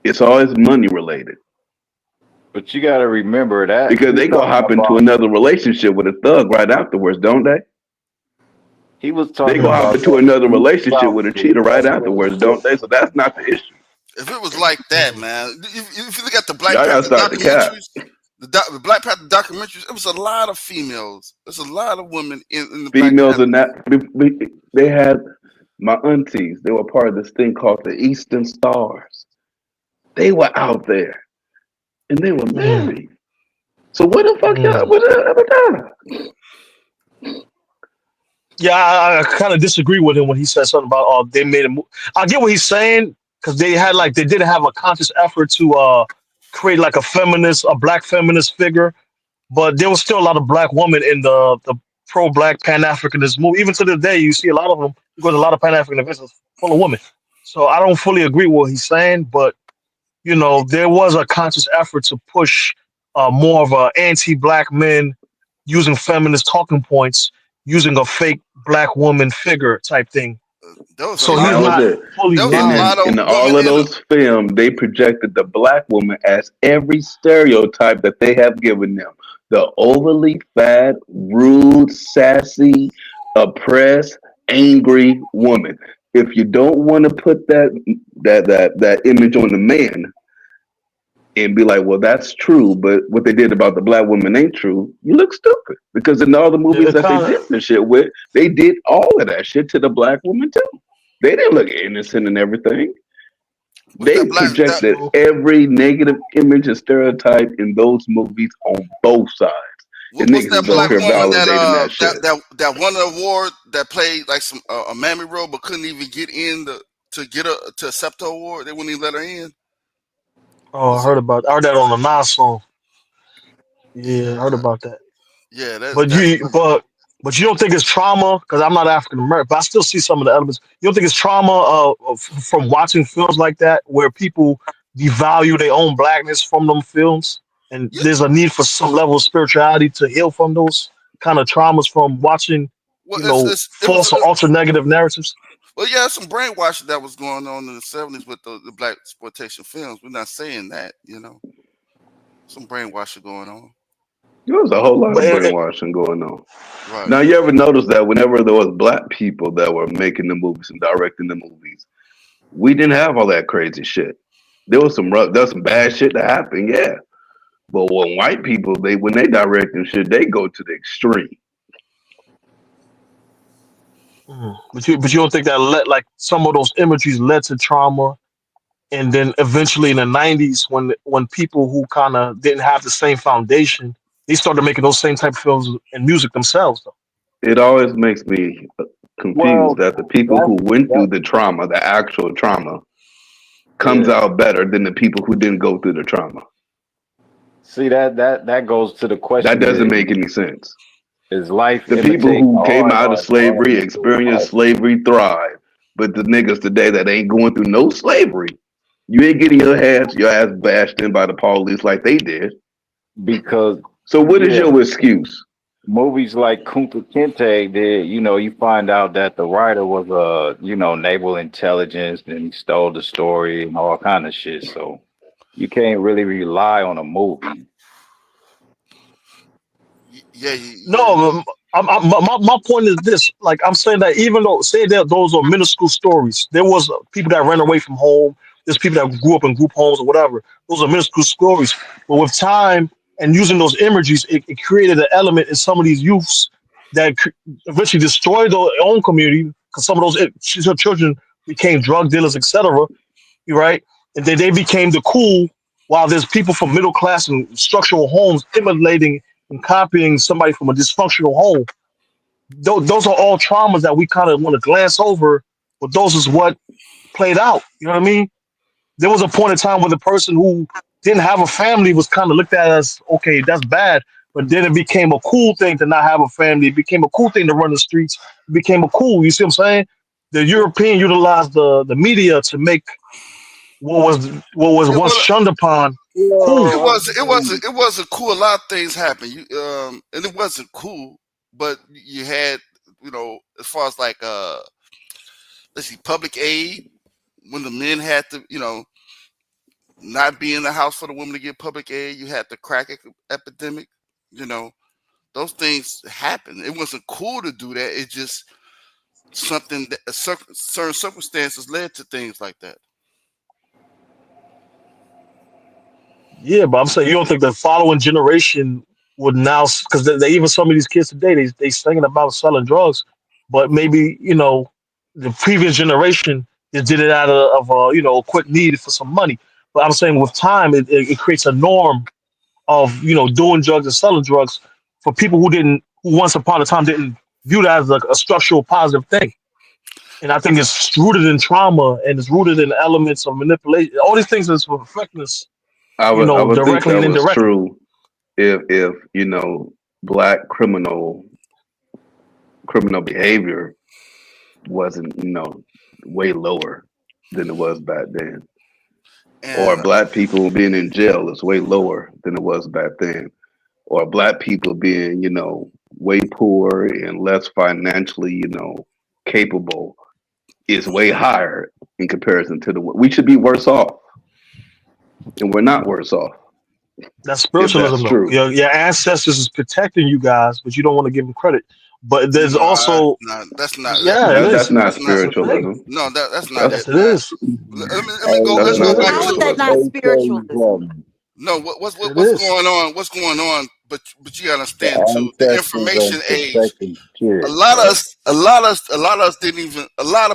it's always money related. But you got to remember that because they go hop into another relationship with a thug right afterwards, don't they? He was talking. They go hop into another relationship with a cheater right afterwards, don't they? So that's not the issue. If it was like that, man, if you look at the Black Panther documentaries, the Black Panther documentaries, it was a lot of females. There's a lot of women in the females in that. They had my aunties. They were part of this thing called the Eastern Stars. They were out there, and they were married. So what the fuck y'all Mm. would ever done? Yeah, I kind of disagree with him when he said something about they made a move. I get what he's saying because they didn't have a conscious effort to create like a black feminist figure, but there was still a lot of black women in the pro black Pan Africanist movement. Even to this day, you see a lot of them because a lot of Pan African events are full of women. So I don't fully agree with what he's saying, but there was a conscious effort to push more of a anti-black men using feminist talking points, using a fake black woman figure type thing. There was a So And lot he's that of was not it. fully there was a And lying. lot in of women all of in the those films, they projected the black woman as every stereotype that they have given them. The overly fat, rude, sassy, oppressed, angry woman. If you don't want to put that image on the man and be like, well, that's true, but what they did about the black woman ain't true, you look stupid. Because in all the Yeah, movies it that they kind did of. this shit with, they did all of that shit to the black woman too. They didn't look innocent and everything. what's They that black that projected every negative image and stereotype in those movies on both sides. And what's niggas that is up black here woman that validating that that shit. that that won an award that played like some a mammy role but couldn't even get in to get her to accept her award. They wouldn't even let her in. Oh, Was it? I heard that on the Nas song. Yeah, I heard about that. Yeah, But that you don't think it's trauma? Because I'm not African American, but I still see some of the elements. You don't think it's trauma from watching films like that, where people devalue their own blackness from them films, and yeah. there's a need for some level of spirituality to heal from those kind of traumas from watching, Well, it's it was false or ultra negative narratives. well, yeah, some brainwashing that was going on in the '70s with the black exploitation films. We're not saying that, some brainwashing going on. There was a whole lot But of brainwashing going on. Right. Now, you ever notice that whenever there was black people that were making the movies and directing the movies, we didn't have all that crazy shit. There was some bad shit that happened, yeah. But when white people, when they direct and shit, they go to the extreme. but you don't think that like some of those imageries led to trauma, and then eventually in the '90s, when people who kind of didn't have the same foundation, they started making those same type of films and music themselves, though. It always makes me confused Well, that the people that who went through that the trauma, the actual trauma, comes yeah. out better than the people who didn't go through the trauma. See that goes to the That question: doesn't make any sense. is life The people imitate who came art out or of is art slavery, imitate experienced life? slavery, thrive. But the niggas today that ain't going through no slavery, you ain't getting your ass bashed in by the police like they did. Because So what is yeah, your excuse? movies like Kunta Kinte did, you find out that the writer was naval intelligence and he stole the story and all kind of shit. So you can't really rely on a movie. Yeah, No, my point is this. Like I'm saying that even though say that those are minuscule stories, there was people that ran away from home. There's people that grew up in group homes or whatever. Those are minuscule stories. But with time and using those images, it created an element in some of these youths that eventually destroyed their own community because some of those children became drug dealers, etc. You right, and they became the cool, while there's people from middle class and structural homes emulating and copying somebody from a dysfunctional home. Those are all traumas that we kind of want to glance over, but those is what played out. You know what I mean? There was a point in time where the person who didn't have a family was kind of looked at as, okay, that's bad. But then it became a cool thing to not have a family. It became a cool thing to run the streets. It became a cool. You see what I'm saying? The European utilized the media to make what was yeah. once Well, shunned upon cool. it wasn't cool. A lot of things happened. And it wasn't cool, but you had as far as like let's see, public aid when the men had to not be in the house for the women to get public aid. You had the crack epidemic. You know those things happened. It wasn't cool to do that. It's just something that certain circumstances led to things like that. Yeah, but I'm saying you don't think the following generation would now, because they even some of these kids today they singing about selling drugs, but maybe the previous generation just did it out of a quick need for some money. But I'm saying with time it creates a norm of doing drugs and selling drugs for people who once upon a time didn't view that as like a structural positive thing. And I think it's rooted in trauma and it's rooted in elements of manipulation. All these things is affecting us, I would think directly that and was indirectly. true if black criminal behavior wasn't way lower than it was back then, or And black people being in jail is way lower than it was back then, or black people being way poor and less financially capable is way higher in comparison to we should be worse off, and we're not worse off That's if that's spiritualism, though. true. Your ancestors is protecting you guys, but you don't want to give them credit. But there's no, also, no, that's not it. yeah, it That's is. not That's not. That's the thing. spiritualism. No, that's not That's it, Yes, it man. is. Let me go. that's Let's not go back How is that to not spiritualism. spiritualism? no. It What's is. going on? What's going on? But you The understand too. The ancestors information ain't age. protecting shit, A lot of bro. us. A lot of us didn't even. A lot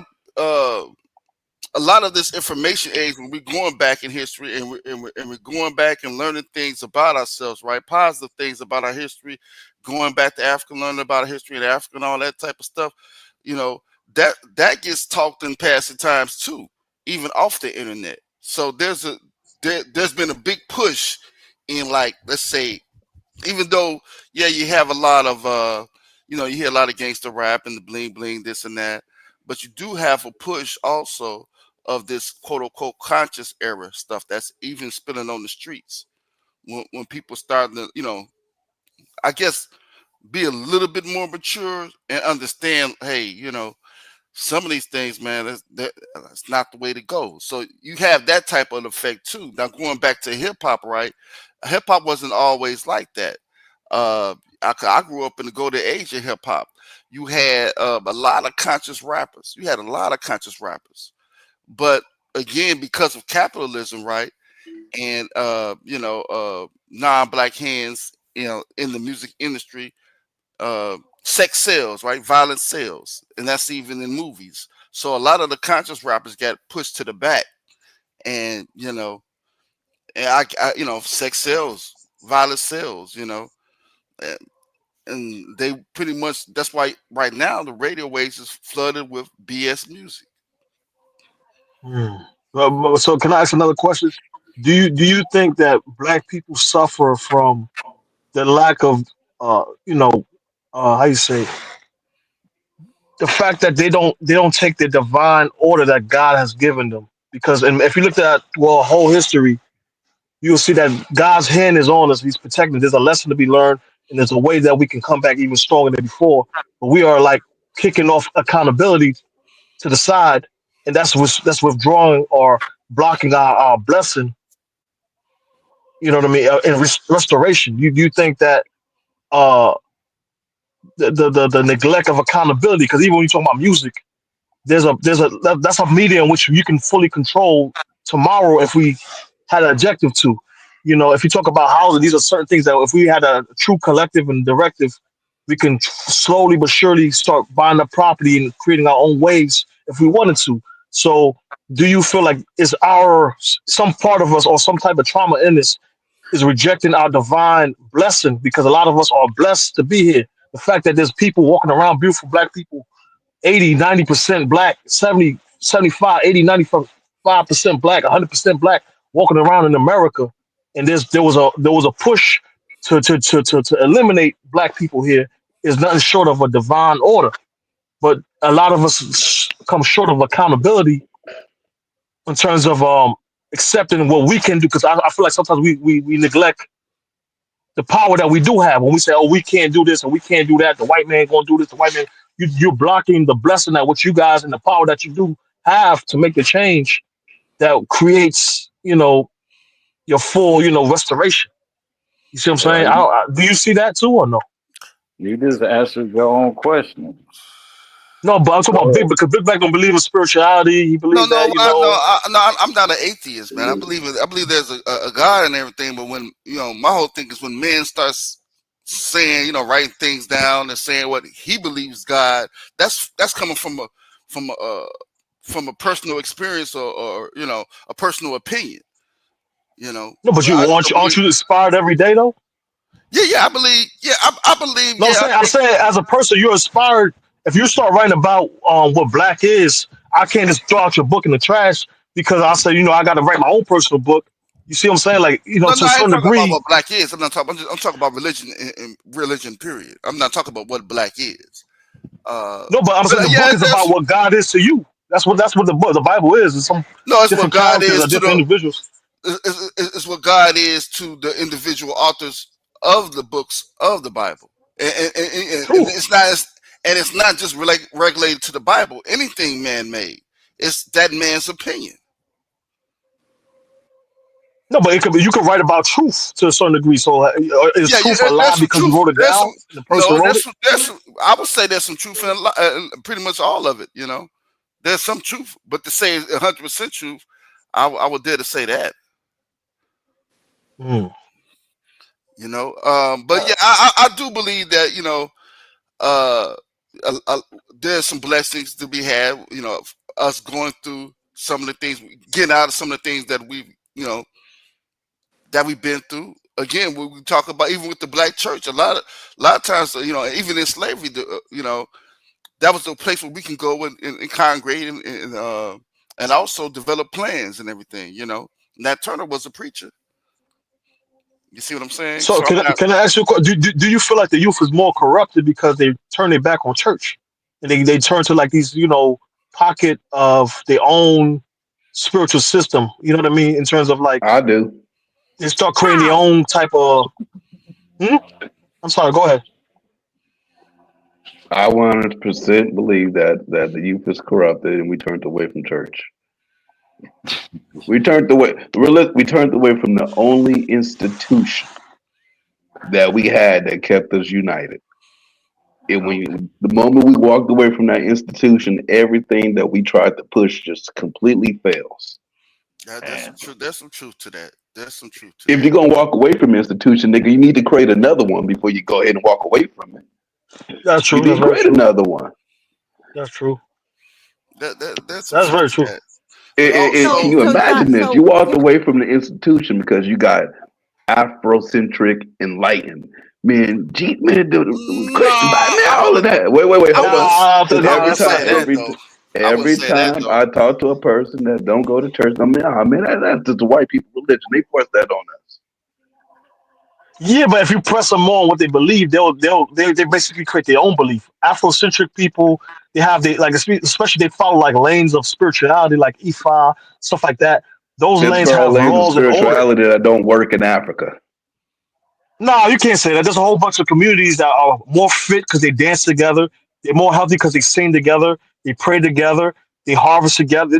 of this information age when we're going back in history and we're going back and learning things about ourselves, right? Positive things about our history, going back to Africa, learning about our history in Africa and all that type of stuff. You know, that gets talked in passing times too, even off the internet. So there's been a big push in, like, let's say, even though, yeah, you have a lot of you hear a lot of gangster rap and the bling bling, this and that, but you do have a push also of this quote unquote conscious era stuff that's even spilling on the streets when people start to, I guess, be a little bit more mature and understand, hey, some of these things, man, that's not the way to go. So you have that type of effect too. Now, going back to hip hop, right? Hip hop wasn't always like that. I grew up in the golden age of hip hop. You had a lot of conscious rappers. You had a lot of conscious rappers, but again, because of capitalism, right? And non-black hands, in the music industry, sex sells, right? Violence sells, and that's even in movies. So a lot of the conscious rappers got pushed to the back, and sex sells, violence sells, and, and they pretty much, that's why right now the radio waves is flooded with BS music. Hmm. So can I ask another question? Do you think that black people suffer from the lack of uh you know how you say, the fact that they don't take the divine order that God has given them? Because, and if you look at whole history, you'll see that God's hand is on us. He's protecting. There's a lesson to be learned, and there's a way that we can come back even stronger than before. But we are like kicking off accountability to the side, and that's withdrawing or blocking our blessing. You know what I mean? In restoration, you think that uh the neglect of accountability? Because even when you talk about music, that's a media in which you can fully control tomorrow if we had an objective to. If you talk about housing, these are certain things that if we had a true collective and directive, we can slowly but surely start buying up property and creating our own waves if we wanted to. So, do you feel like is some part of us or some type of trauma in this is rejecting our divine blessing, because a lot of us are blessed to be here? The fact that there's people walking around, beautiful black people, 80, 90% black, 70, 75, 80, 95% black, 100% black, walking around in America. And there was a push to eliminate black people here, is nothing short of a divine order. But a lot of us come short of accountability in terms of accepting what we can do. Because I feel like sometimes we neglect the power that we do have when we say, "Oh, we can't do this and we can't do that." The white man gonna do this. The white man, you're blocking the blessing that what you guys and the power that you do have to make the change that creates, your full, restoration. You see what I'm saying? Well, Do you see that too or no? you just answered your own question. No, but I'm talking about So, Big, because Big Black don't believe in spirituality. He No, believes no, that, I'm not an atheist, man. I believe there's a God and everything, but when, my whole thing is when men starts saying, writing things down and saying what he believes God, that's coming from a from a personal experience, or a personal opinion. You know, No, but but I still aren't believe. you inspired every day though? Yeah, I believe. Yeah, I believe. No, Yeah, I I'm think. saying as a person, you're inspired. If you start writing about what black is, I can't just throw out your book in the trash because I say, I got to write my own personal book. You see what I'm saying? Like, No, to no, a I ain't certain talking about degree. what black is. I'm talking about religion and religion. Period. I'm not talking about what black is. No, but I'm But saying the yeah, book is about that's what God is to you. That's what the Bible is. It's some no. It's what different God characters is or to different the. individuals. It's what God is to the individual authors of the books of the Bible, and True. it's not just regulated to the Bible. Anything man made, it's that man's opinion. No, but you could write about truth to a certain degree. So is Yeah, truth a lie there's some because you truth. wrote it There's some down and the person wrote it? I would say there's some truth in pretty much all of it. There's some truth, but to say 100% truth, I would dare to say that. Mm. But yeah, I do believe that uh, uh, uh, there's some blessings to be had. Us going through some of the things, getting out of some of the things that we've been through. Again, when we talk about even with the black church, a lot of times, even in slavery, that was the place where we can go and congregate and also develop plans and everything. Nat Turner was a preacher. You see what I'm saying? So So I'm not. can I ask you a question? Do you feel like the youth is more corrupted because they turn their back on church and they turn to like these pocket of their own spiritual system? You know what I mean? In terms of like I do. they start creating their How? own type of. Hmm? I'm sorry. Go ahead. I 100% believe that the youth is corrupted and we turned away from church. We turned away. We turned away from the only institution that we had that kept us united. And the moment we walked away from that institution, everything that we tried to push just completely fails. There's some truth. There's some truth to that. There's some truth to If that. you're gonna walk away from an institution, nigga, you need to create another one before you go ahead and walk away from it. That's You true. need That's to very create true. another one. That's true. There's some That's truth very to true. that. And, But and can So, also, you so John, imagine this? You so walked can away from the institution because you got Afrocentric enlightened. Man, man, Christian, man, no, all of that. Wait, I hold wouldn't. on. Because I every wouldn't time, say that though. I wouldn't every say that time though. I talk to a person that don't go to church, I mean, man, that's just a white people religion. They force that on us. Yeah, but if you press them on what they believe, they basically create their own belief. Afrocentric people, they have especially they follow like lanes of spirituality, like Ifa, stuff like that. Those There's lanes federal have lanes of laws and order. spirituality that don't work in Africa. No, you can't say that. There's a whole bunch of communities that are more fit because they dance together. They're more healthy because they sing together. They pray together. They harvest together.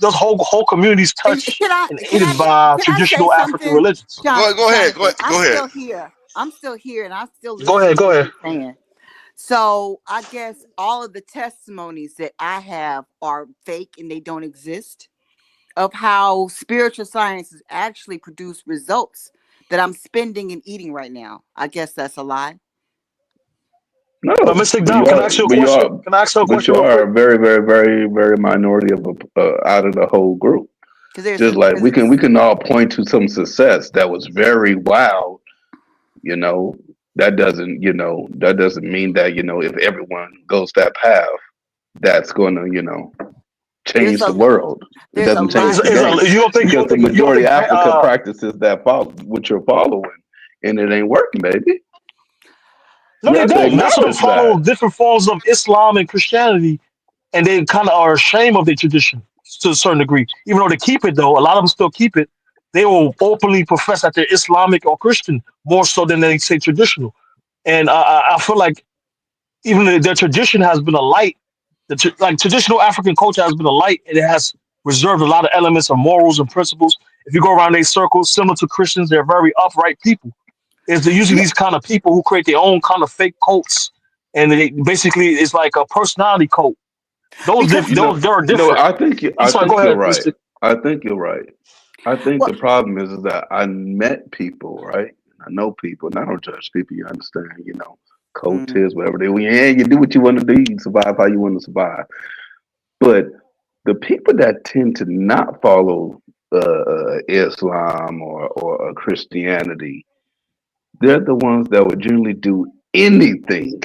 Those whole communities and touch and aided I by can I say traditional African something, religions. Go ahead. Jonathan? I'm Go ahead. still here. I'm still here, and I'm still Go ahead. listening to Go what ahead. you're saying. So I guess all of the testimonies that I have are fake and they don't exist. Of how spiritual sciences actually produce results that I'm spending and eating right now. I guess that's a lie. But No, Mr. Dom, can I ask you a question? Can I ask you a but question you real are quick? a very, very, very, very minority of out of the whole group. Because there's Just a like there's a we can all point to some success that was very wild, you know. That doesn't mean that if everyone goes that path, that's going to there's change the a world. It there's a doesn't lot. change the game You don't think because the you don't majority think of Africa practices that follow what you're following, and it ain't working, baby. no, You they have to don't. Most of them acknowledge that. follow different forms of Islam and Christianity, and they kind of are ashamed of their tradition to a certain degree. Even though they keep it, though, a lot of them still keep it. They will openly profess that they're Islamic or Christian more so than they say traditional. And I feel like even their tradition has been a light. Like traditional African culture has been a light, and it has reserved a lot of elements of morals and principles. If you go around these circles, similar to Christians, they're very upright people. Is they're usually Yeah, these kind of people who create their own kind of fake cults, and they basically it's like a personality cult. because They're different. I'm I sorry. Go think you're ahead, right. Mister. I think you're right. I think well, the problem is that I met people, right? I know people, and I don't judge people. You understand? mm, Cultists, whatever they. Yeah, you do what you want to do. You survive how you want to survive. But the people that tend to not follow Islam or Christianity, they're the ones that would generally do anything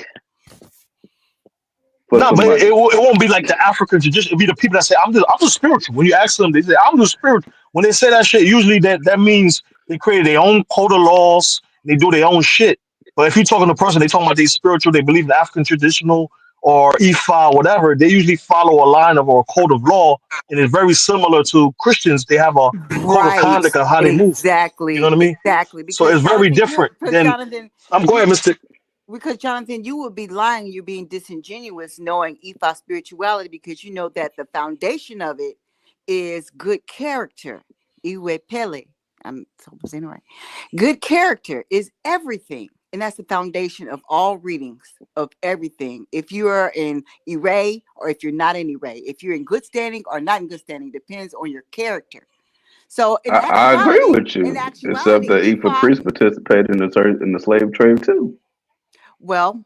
for No, some but money. it won't be like the African tradition. It'll be the people that say, I'm just spiritual. When you ask them, they say, I'm just spiritual. When they say that shit, usually that means they create their own code of laws, they do their own shit. But if you're talking to a person, they talking about they spiritual, they believe in the African traditional or Ifa, whatever, they usually follow a line of or a code of law. And it's very similar to Christians. They have a code of Right. conduct of how they move. You know Exactly. what I mean? Exactly. So Because it's very Jonathan, different than, go you ahead, Mr. because Jonathan, you would be lying. You're being disingenuous knowing Ifa spirituality because you know that the foundation of it is good character. Iwe Pele. I'm saying it right. Good character is everything. And that's the foundation of all readings of everything. If you are in Ire or if you're not in Ire, if you're in good standing or not in good standing, depends on your character. So I agree with in you, except actuality, the Ifa Ifa, priests participated in the slave trade too. well,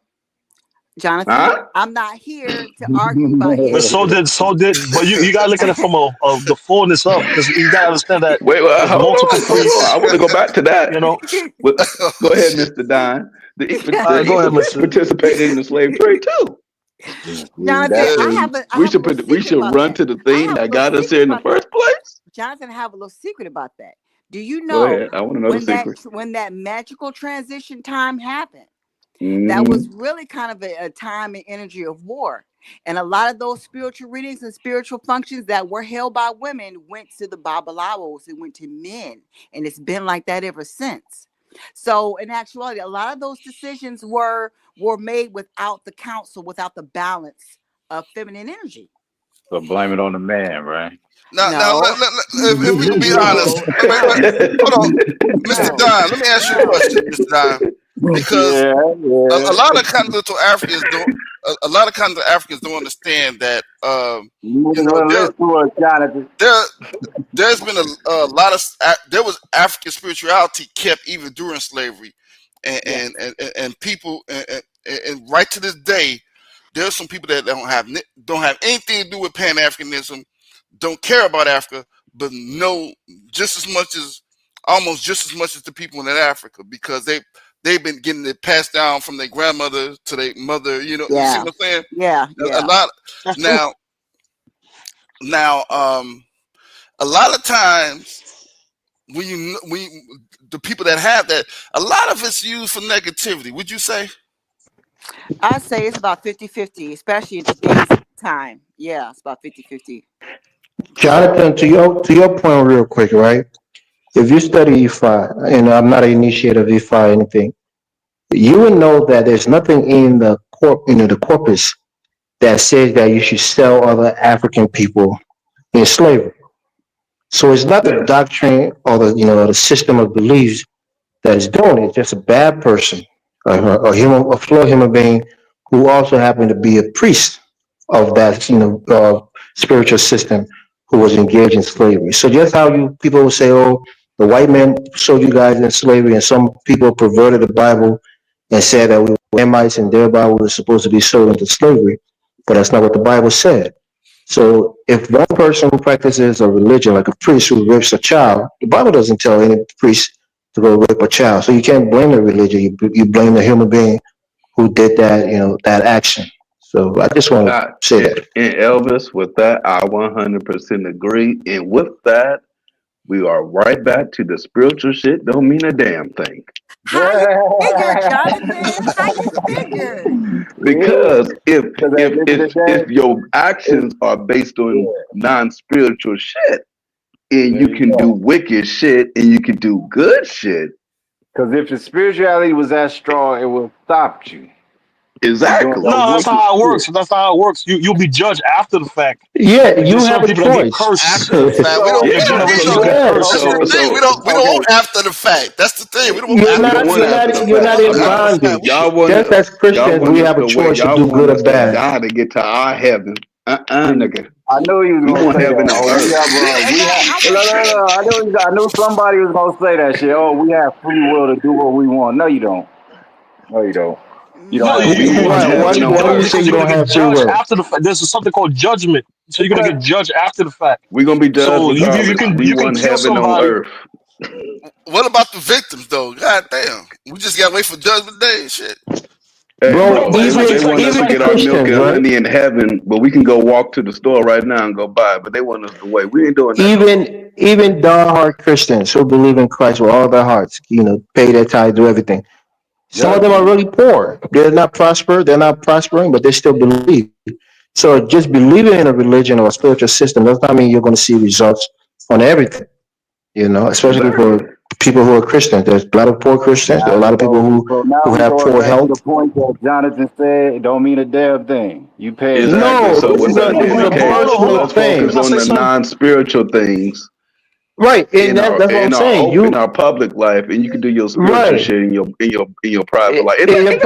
Jonathan, Huh? I'm not here to argue about But history. but you gotta look at it from the fullness up, because you gotta understand that Wait, there's multiple hold on. I priests, want to go back to that. you know. But go ahead, Mr. Don. The All right, go ahead, Ifa priests Mister. participated in the slave trade too. Jonathan, That's true. I We have a should little we secret should about run that. to the I thing have a that little got us secret here in the about that. first place. Jonathan, I have a little secret about that. Do you Go know ahead. I want to know the secret. when that magical transition time happened? That Hmm. was really kind of a time and energy of war. And a lot of those spiritual readings and spiritual functions that were held by women went to the Babalawos and went to men. And it's been like that ever since. So in actuality, a lot of those decisions were made without the counsel, without the balance of feminine energy. So blame it on the man, right? Now, No, if we can be honest, no, no, hold on, Mr. no, Don. Let me ask you a no. question, Mr. Don, because Yeah, a yeah. lot of continental Africans don't. A lot of continental Africans don't understand that. You You ain't know, gonna listen to us, Jonathan. there's been a lot of there was African spirituality kept even during slavery, and Yes. and people and right to this day, there's some people that don't have anything to do with Pan Africanism, don't care about Africa, but know just as much as almost just as much as the people in Africa because they've been getting it passed down from their grandmother to their mother. You see Yeah. what I'm saying? Yeah. A Yeah. lot That's true. now. A lot of times the people that have that, a lot of it's used for negativity. Would you say? I say it's about 50-50, especially in today's time. Yeah, it's about 50-50. Jonathan, to your point, real quick, right? If you study EFI, and I'm not an initiate of EFI or anything, you would know that there's nothing in the corpus that says that you should sell other African people in slavery. So it's not the doctrine or the system of beliefs that is doing it. It's just a bad person, a flawed human being who also happened to be a priest of that spiritual system who was engaged in slavery. So just how you people will say, oh, the white man sold you guys in slavery, and some people perverted the Bible and said that we were Hamites and thereby we were supposed to be sold into slavery, but that's not what the Bible said. So if one person practices a religion like a priest who rapes a child, the Bible doesn't tell any priest to go rape a child. So you can't blame the religion. You blame the human being who did that, that action. So I just want to say that. And Elvis, with that, I 100% agree. And with that, we are right back to the spiritual shit. Don't mean a damn thing. How you figure, Jonathan? How you figure? Because if Because at if the end of if the if day, your actions are based on yeah, non-spiritual shit, and there you you can do go. wicked shit and you can do good shit, Because if the spirituality was that strong, it would have stopped you from doing exactly. that No, that's not wicked how it shit. works. That's not how it works. You'll be judged after the fact. Yeah, Like you there's have certain a people that get choice. cursed. After the fact, we don't. Their Yeah. generations So get That's Yes. cursed. the so thing. so We don't Okay. want after the fact. That's the thing. We don't want You're after we the don't not want you're after not the you're fact. not fact. in After the fact, bondage. Y'all want Just as y'all Christians, want we us have a to wait. choice to Y'all do want good or us to bad. die to get to our heaven. See, Nigga. I knew he was We gonna want say that. heaven on Oh, earth. we And have. I No, want no, to no, say, no. I knew somebody was gonna say that shit. Oh, we have free will to do what we want. No, you don't. No, you don't. You don't No, have you, free you, will. you, Why what do you why do do you say because you you're don't gonna get have free judged will? after the fact. There's something called judgment. So you're gonna get Because judged after the fact. We're gonna be judged So you regardless. can We you can want kill heaven on somebody. earth. What about the victims though? God damn. We just gotta wait for Judgment Day and shit. Hey, Bro, No, bro, but it's they like want us to even get our milk Christians, and right? honey in heaven, but we can go walk to the store right now and go buy it. But they want us to wait. We ain't doing that no more. Even diehard Christians who believe in Christ with all their hearts, pay their tithes, do everything. Some of them are judgment. really poor. They're not prospering, but they still believe. So just believing in a religion or a spiritual system does not mean you're going to see results on everything. Especially Exactly. for people who are Christians. There's a lot of poor Christians. There are a Now, lot of people so now who we have going poor back to the health. point that Jonathan said. It don't mean a damn thing. You pay Exactly. No, attention. So this with is that this being is the a case, Hold personal on. let's focus Can thing, I on say the something? non-spiritual things right? And in our that's what I'm saying. in our public life, and you can do your spiritual Right shit in your private life. And in your private